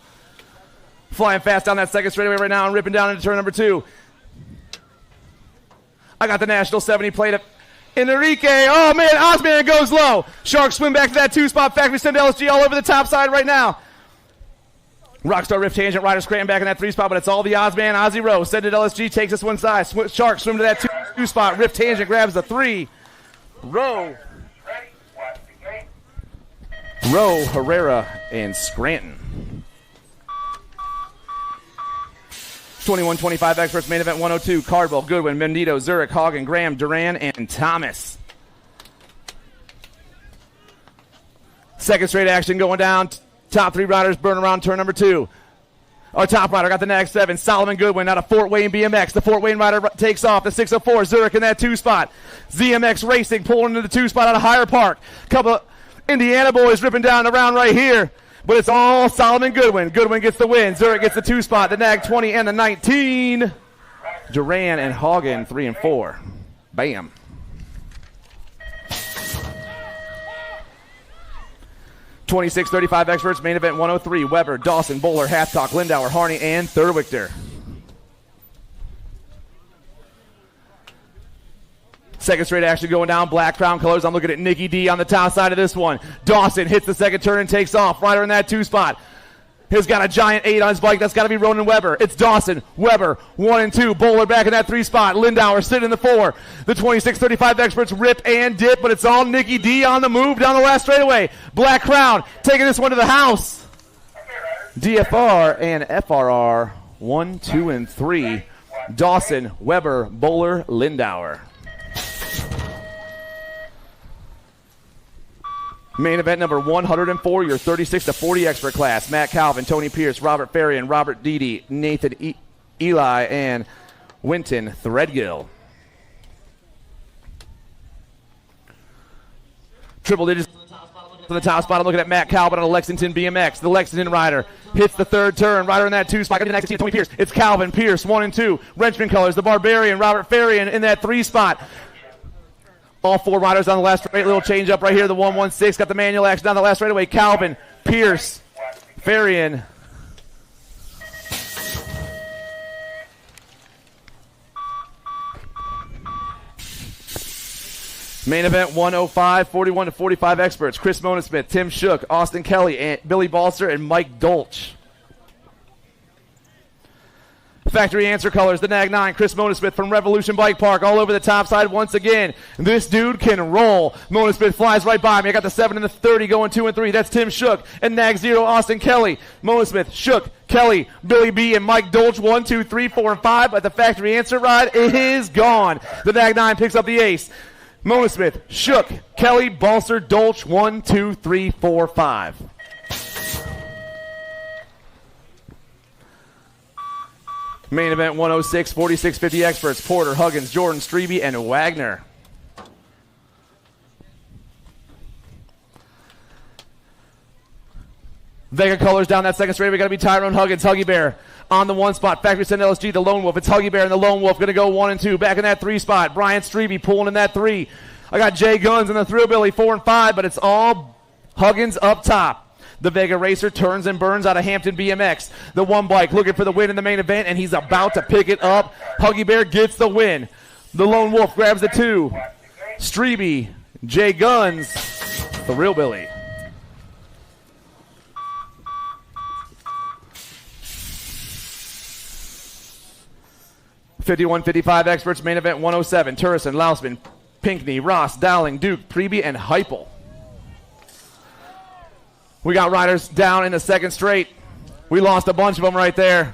S16: Flying fast down that second straightaway right now and ripping down into turn number 2. I got the National 70 plate of Enrique. Oh, man, Ozman goes low. Sharks swim back to that 2 spot. Factory send LSG all over the top side right now. Rockstar Rift Tangent, Ryder Scranton back in that 3 spot, but it's all the Ozman, Ozzy Rowe. Send it LSG, takes this one side. Sharks swim to that 2 spot. Rift Tangent grabs the 3. Rowe, Herrera, and Scranton. 21-25 experts, main event 102. Cardwell, Goodwin, Mendito, Zurich, Hagen, Graham, Duran, and Thomas. Second straight action going down. Top 3 riders burn around turn number 2. Our top rider got the nag 7, Solomon Goodwin out of Fort Wayne BMX. The Fort Wayne rider takes off. The 604, Zurich in that 2 spot. ZMX Racing pulling into the 2 spot out of Higher Park. Couple of Indiana boys ripping down around right here. But it's all Solomon Goodwin. Goodwin gets the win. Zurich gets the 2 spot. The nag 20 and the 19. Duran and Hagen 3 and 4. Bam. (26-35) experts, main event 103. Weber, Dawson, Bowler, Hathcock, Lindauer, Harney, and Thurwichter. Second straight action going down. Black Crown colors. I'm looking at Nikki D on the top side of this one. Dawson hits the second turn and takes off. Rider in that 2 spot. He's got a giant 8 on his bike. That's got to be Ronan Weber. It's Dawson, Weber, 1 and 2. Bowler back in that 3 spot. Lindauer sitting in the 4. The 26-35 experts rip and dip, but it's all Nikki D on the move down the last straightaway. Black Crown taking this one to the house. DFR and FRR 1, 2, and 3. Dawson, Weber, Bowler, Lindauer. Main event number 104, your 36-40 expert class. Matt Calvin, Tony Pierce, Robert Ferry, and Robert Deedy, Nathan Eli, and Winton Threadgill. Triple digits to the top spot. I'm looking at Matt Calvin on a Lexington BMX. The Lexington rider hits the 3rd turn. Rider in that 2 spot. Next to Tony Pierce. It's Calvin Pierce, 1 and 2. Wrenchman colors. The Barbarian, Robert Ferry in that 3 spot. All 4 riders on the last straight. Little change up right here. The 116 got the manual action down the last straightaway. Calvin, Pierce, Farian. Main event 105, 41 to 45 experts. Chris Monesmith, Tim Shook, Austin Kelly, and Billy Balser, and Mike Dolch. Factory answer colors, the Nag 9, Chris Monesmith from Revolution Bike Park, all over the top side once again. This dude can roll. Monesmith flies right by me. I got the 7 and the 30 going 2 and 3. That's Tim Shook and Nag 0, Austin Kelly. Monesmith, Shook, Kelly, Billy B, and Mike Dolch, 1, 2, 3, 4, and 5. But the factory answer ride is gone. The Nag 9 picks up the ace. Monesmith, Shook, Kelly, Balser, Dolch, 1, 2, 3, 4, 5. Main event 106, 46, 50 experts. Porter, Huggins, Jordan, Strebe, and Wagner. Vega colors down that second straight. We got to be Tyrone Huggins, Huggy Bear on the 1 spot. Factory Send LSG, the Lone Wolf. It's Huggy Bear and the Lone Wolf going to go 1 and 2. Back in that 3 spot. Brian Strebe pulling in that 3. I got Jay Guns and the Thrillbilly 4 and 5, but it's all Huggins up top. The Vega Racer turns and burns out of Hampton BMX. The 1 bike looking for the win in the main event, and he's about to pick it up. Huggy Bear gets the win. The Lone Wolf grabs the 2. Strebe, Jay Guns, the Real Billy. (51-55) experts, main event 107. Turrison, Lausman, Pinkney, Ross, Dowling, Duke, Preby, and Heupel. We got riders down in the second straight. We lost a bunch of them right there.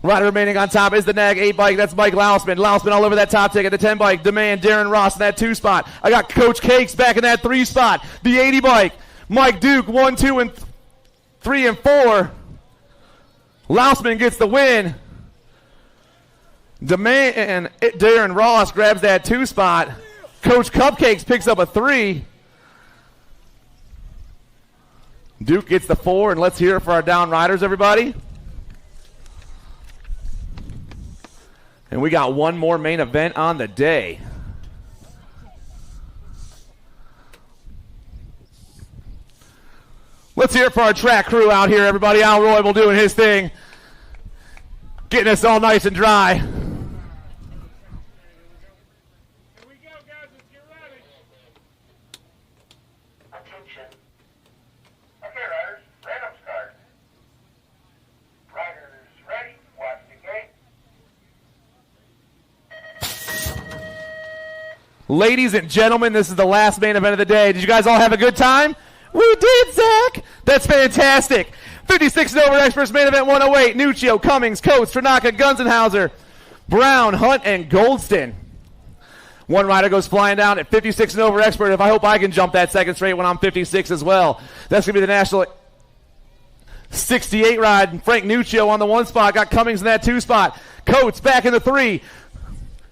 S16: Rider remaining on top is the Nag 8 bike. That's Mike Lausman. Lausman all over that top ticket. The 10 bike, Demand, Darren Ross in that 2 spot. I got Coach Cakes back in that 3 spot. The 80 bike, Mike Duke, 1, 2, and 3, and 4. Lausman gets the win. Demand and Darren Ross grabs that 2 spot. Coach Cupcakes picks up a 3. Duke gets the 4, and let's hear it for our down riders, everybody. And we got one more main event on the day. Let's hear it for our track crew out here, everybody. Al Roybal doing his thing, getting us all nice and dry. Ladies and gentlemen, this is the last main event of the day. Did you guys all have a good time? We did, Zach. That's fantastic. 56 and over experts, main event 108. Nuccio, Cummings, Coates, Tranaka, Gunzenhauser, Brown, Hunt, and Goldston. One rider goes flying down at 56 and over expert. If I hope I can jump that second straight when I'm 56 as well. That's going to be the national 68 ride. Frank Nuccio on the 1 spot. Got Cummings in that 2 spot. Coates back in the 3.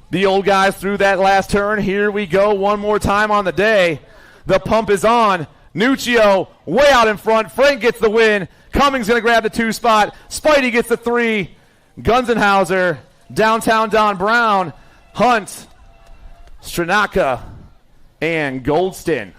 S16: The old guys through that last turn. Here we go one more time on the day. The pump is on. Nuccio way out in front. Frank gets the win. Cummings going to grab the 2 spot. Spidey gets the 3. Gunzenhauser, Downtown Don Brown, Hunt, Stranaka, and Goldston.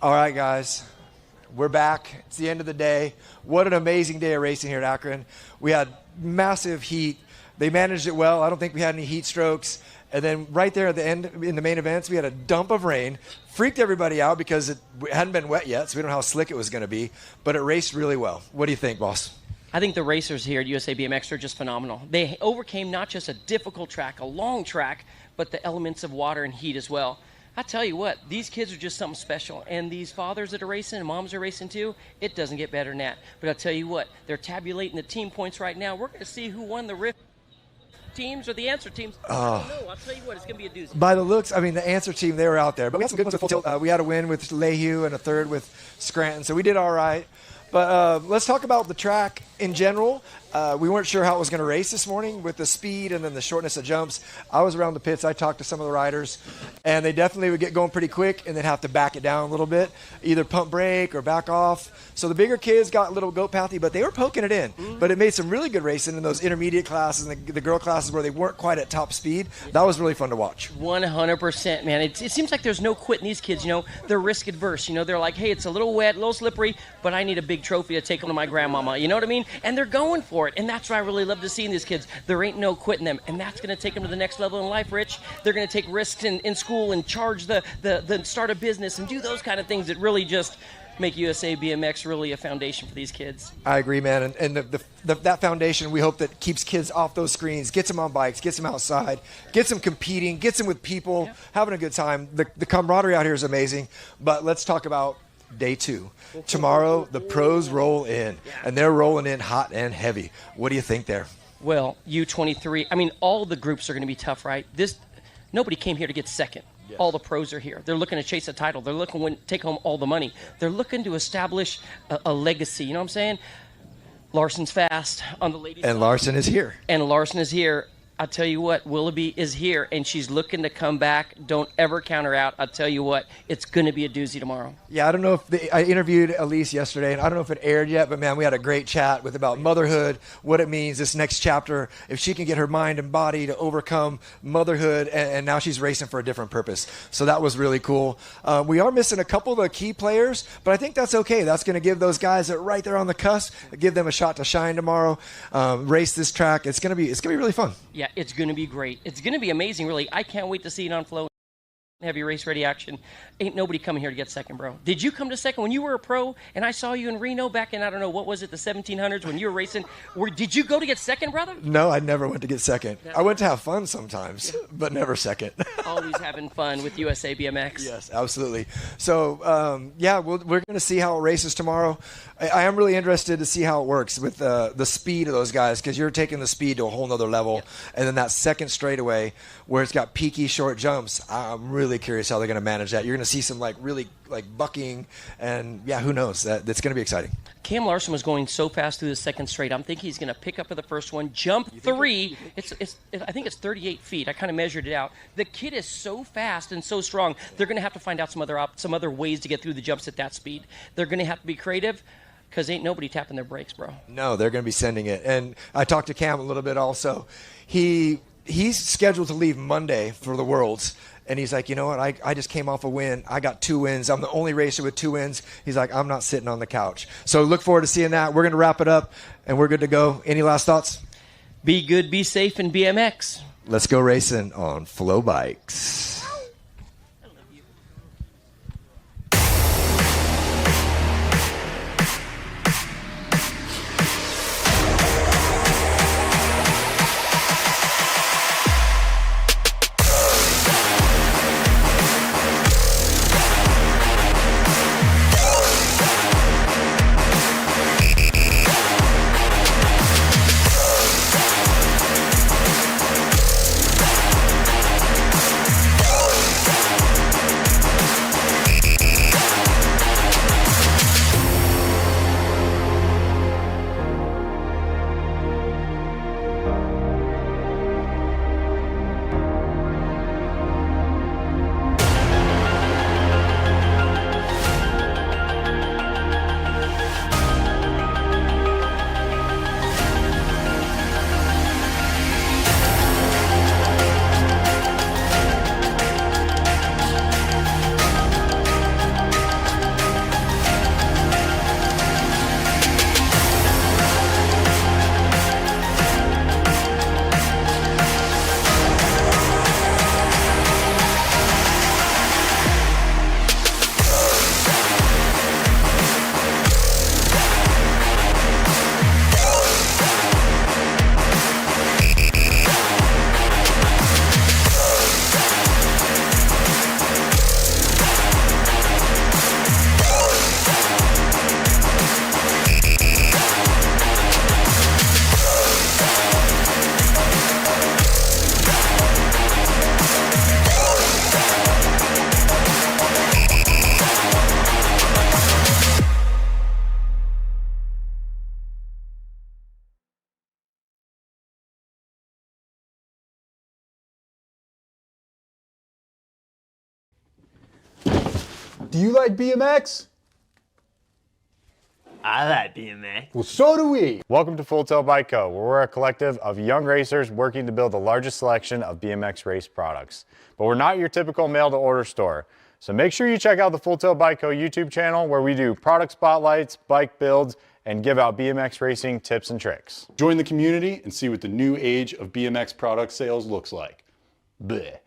S5: All right, guys, we're back. It's the end of the day. What an amazing day of racing here at Akron. We had massive heat. They managed it well. I don't think we had any heat strokes. And then right there at the end, in the main events, we had a dump of rain. Freaked everybody out because it hadn't been wet yet, so we don't know how slick it was going to be. But it raced really well. What do you think, boss?
S6: I think the racers here at USA BMX are just phenomenal. They overcame not just a difficult track, a long track, but the elements of water and heat as well. I tell you what, these kids are just something special. And these fathers that are racing and moms are racing too, it doesn't get better than that. But I'll tell you what, they're tabulating the team points right now. We're going to see who won the Rift teams or the answer teams. I don't know. I'll tell you what, it's going to be a doozy.
S5: By the looks, I mean, the answer team, they were out there. But we had some good ones with Full Tilt. We had a win with Lehue and a third with Scranton, so we did all right. But let's talk about the track in general. We weren't sure how it was going to race this morning with the speed and then the shortness of jumps. I was around the pits. I talked to some of the riders, and they definitely would get going pretty quick and then have to back it down a little bit, either pump brake or back off. So the bigger kids got a little goat pathy, but they were poking it in. But it made some really good racing in those intermediate classes and the girl classes where they weren't quite at top speed. That was really fun to watch.
S6: 100%, man. It seems like there's no quitting these kids. They're risk adverse. They're like, hey, it's a little wet, a little slippery, but I need a big trophy to take home to my grandmama. You know what I mean? And they're going for it. And that's what I really love to see in these kids. There ain't no quitting them. And that's going to take them to the next level in life, Rich. They're going to take risks in school and charge the start a business and do those kind of things that really just make USA BMX really a foundation for these kids.
S5: I agree, man. And that foundation, we hope that keeps kids off those screens, gets them on bikes, gets them outside, gets them competing, gets them with people, having a good time. The camaraderie out here is amazing. But let's talk about day 2. Tomorrow, the pros roll in, and they're rolling in hot and heavy. What do you think there?
S6: Well, U23, all the groups are going to be tough, right? Nobody came here to get second. Yes. All the pros are here. They're looking to chase a title. They're looking to take home all the money. They're looking to establish a legacy. You know what I'm saying? Larson's fast on the ladies'
S5: And
S6: side.
S5: Larson is here.
S6: And Larson is here. I'll tell you what, Willoughby is here, and she's looking to come back. Don't ever count her out. I'll tell you what, it's going to be a doozy tomorrow.
S5: Yeah, I don't know if I interviewed Elise yesterday, and I don't know if it aired yet, but man, we had a great chat about motherhood, what it means, this next chapter, if she can get her mind and body to overcome motherhood, and now she's racing for a different purpose. So that was really cool. We are missing a couple of the key players, but I think that's okay. That's going to give those guys that are right there on the cusp, give them a shot to shine tomorrow, race this track. It's going to be really fun.
S6: Yeah, it's going to be great. It's going to be amazing, really. I can't wait to see it on Flow. Heavy race ready action. Ain't nobody coming here to get second, bro. Did you come to second when you were a pro and I saw you in Reno back in, I don't know, what was it, the 1700s when you were racing? Did you go to get second, brother?
S5: No, I never went to get second. I went to have fun sometimes, but never second.
S6: Always having fun with USA BMX.
S5: Yes, absolutely. So, we're going to see how it races tomorrow. I am really interested to see how it works with the speed of those guys, because you're taking the speed to a whole nother level. Yep. And then that second straightaway where it's got peaky short jumps, I'm really curious how they're going to manage that. You're going to see some really bucking, and who knows? That's going to be exciting.
S6: Cam Larson was going so fast through the second straight. I'm thinking he's going to pick up for the first one, jump 3. I think it's 38 feet. I kind of measured it out. The kid is so fast and so strong. They're going to have to find out some other ways to get through the jumps at that speed. They're going to have to be creative, because ain't nobody tapping their brakes, bro.
S5: No, they're going to be sending it. And I talked to Cam a little bit also. He's scheduled to leave Monday for the Worlds. And he's like, you know what? I just came off a win. I got 2 wins. I'm the only racer with 2 wins. He's like, I'm not sitting on the couch. So look forward to seeing that. We're going to wrap it up, and we're good to go. Any last thoughts?
S6: Be good, be safe, and BMX.
S5: Let's go racing on Flow Bikes.
S3: Do you like BMX?
S14: I like BMX.
S3: Well, so do we.
S23: Welcome to Full Tilt Bike Co., where we're a collective of young racers working to build the largest selection of BMX race products. But we're not your typical mail-to-order store. So make sure you check out the Full Tilt Bike Co. YouTube channel, where we do product spotlights, bike builds, and give out BMX racing tips and tricks.
S1: Join the community and see what the new age of BMX product sales looks like. Bleh.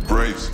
S19: Brace.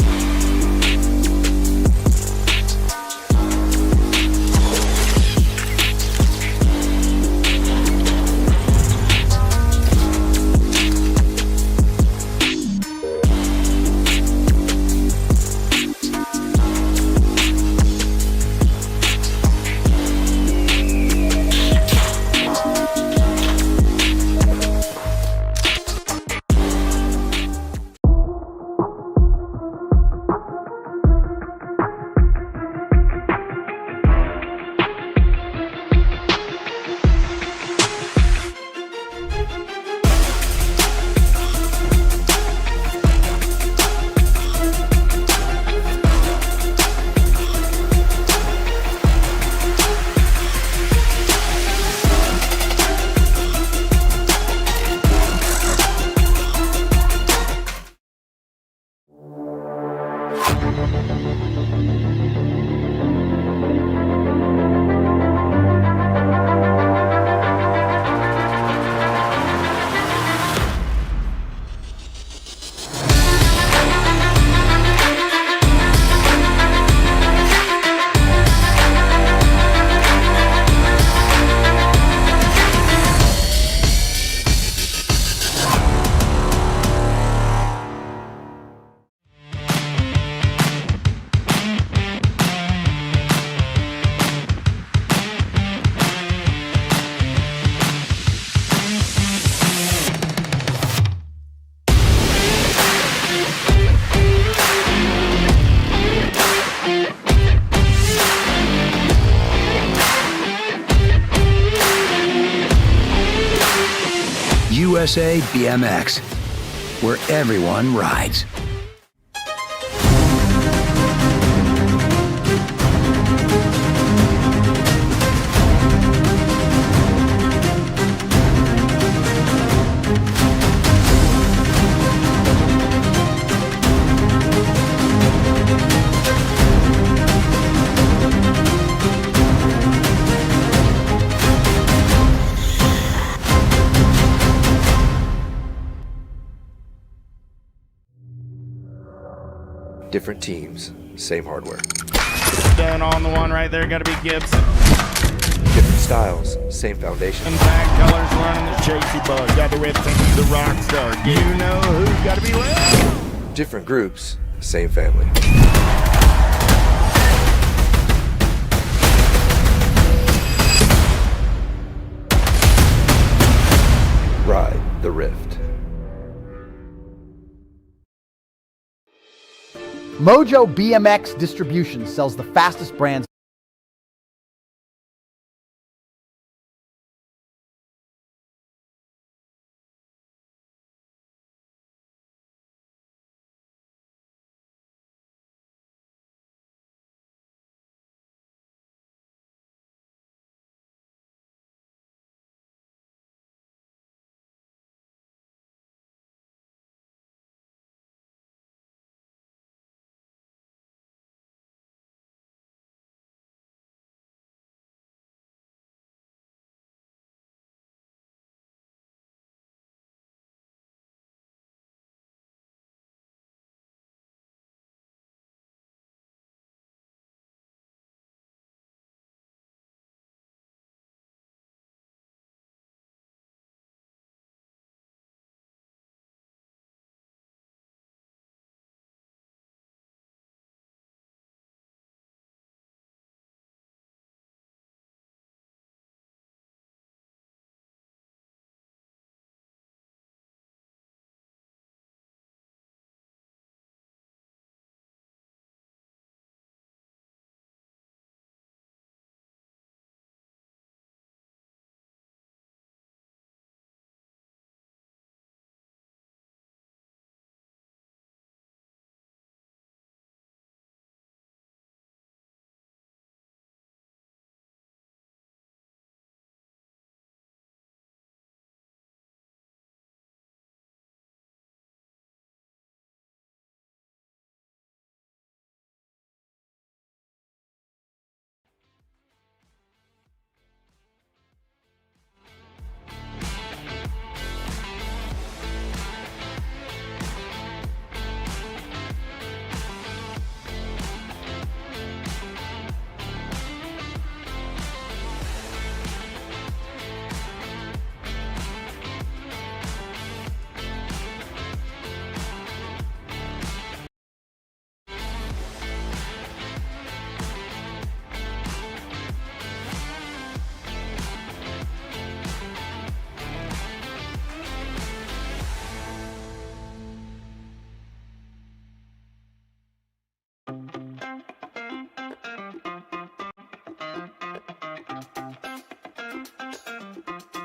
S22: USA BMX, where everyone rides.
S18: Different teams, same hardware.
S16: Done on the one right there, gotta be Gibson.
S18: Different styles, same foundation.
S16: Impact colors running the Chasey Bug. Got the red thing, the rock star. You know who's gotta be left.
S18: Different groups, same family. Ride the Rift.
S20: Mojo BMX Distribution sells the fastest brands
S13: Bye.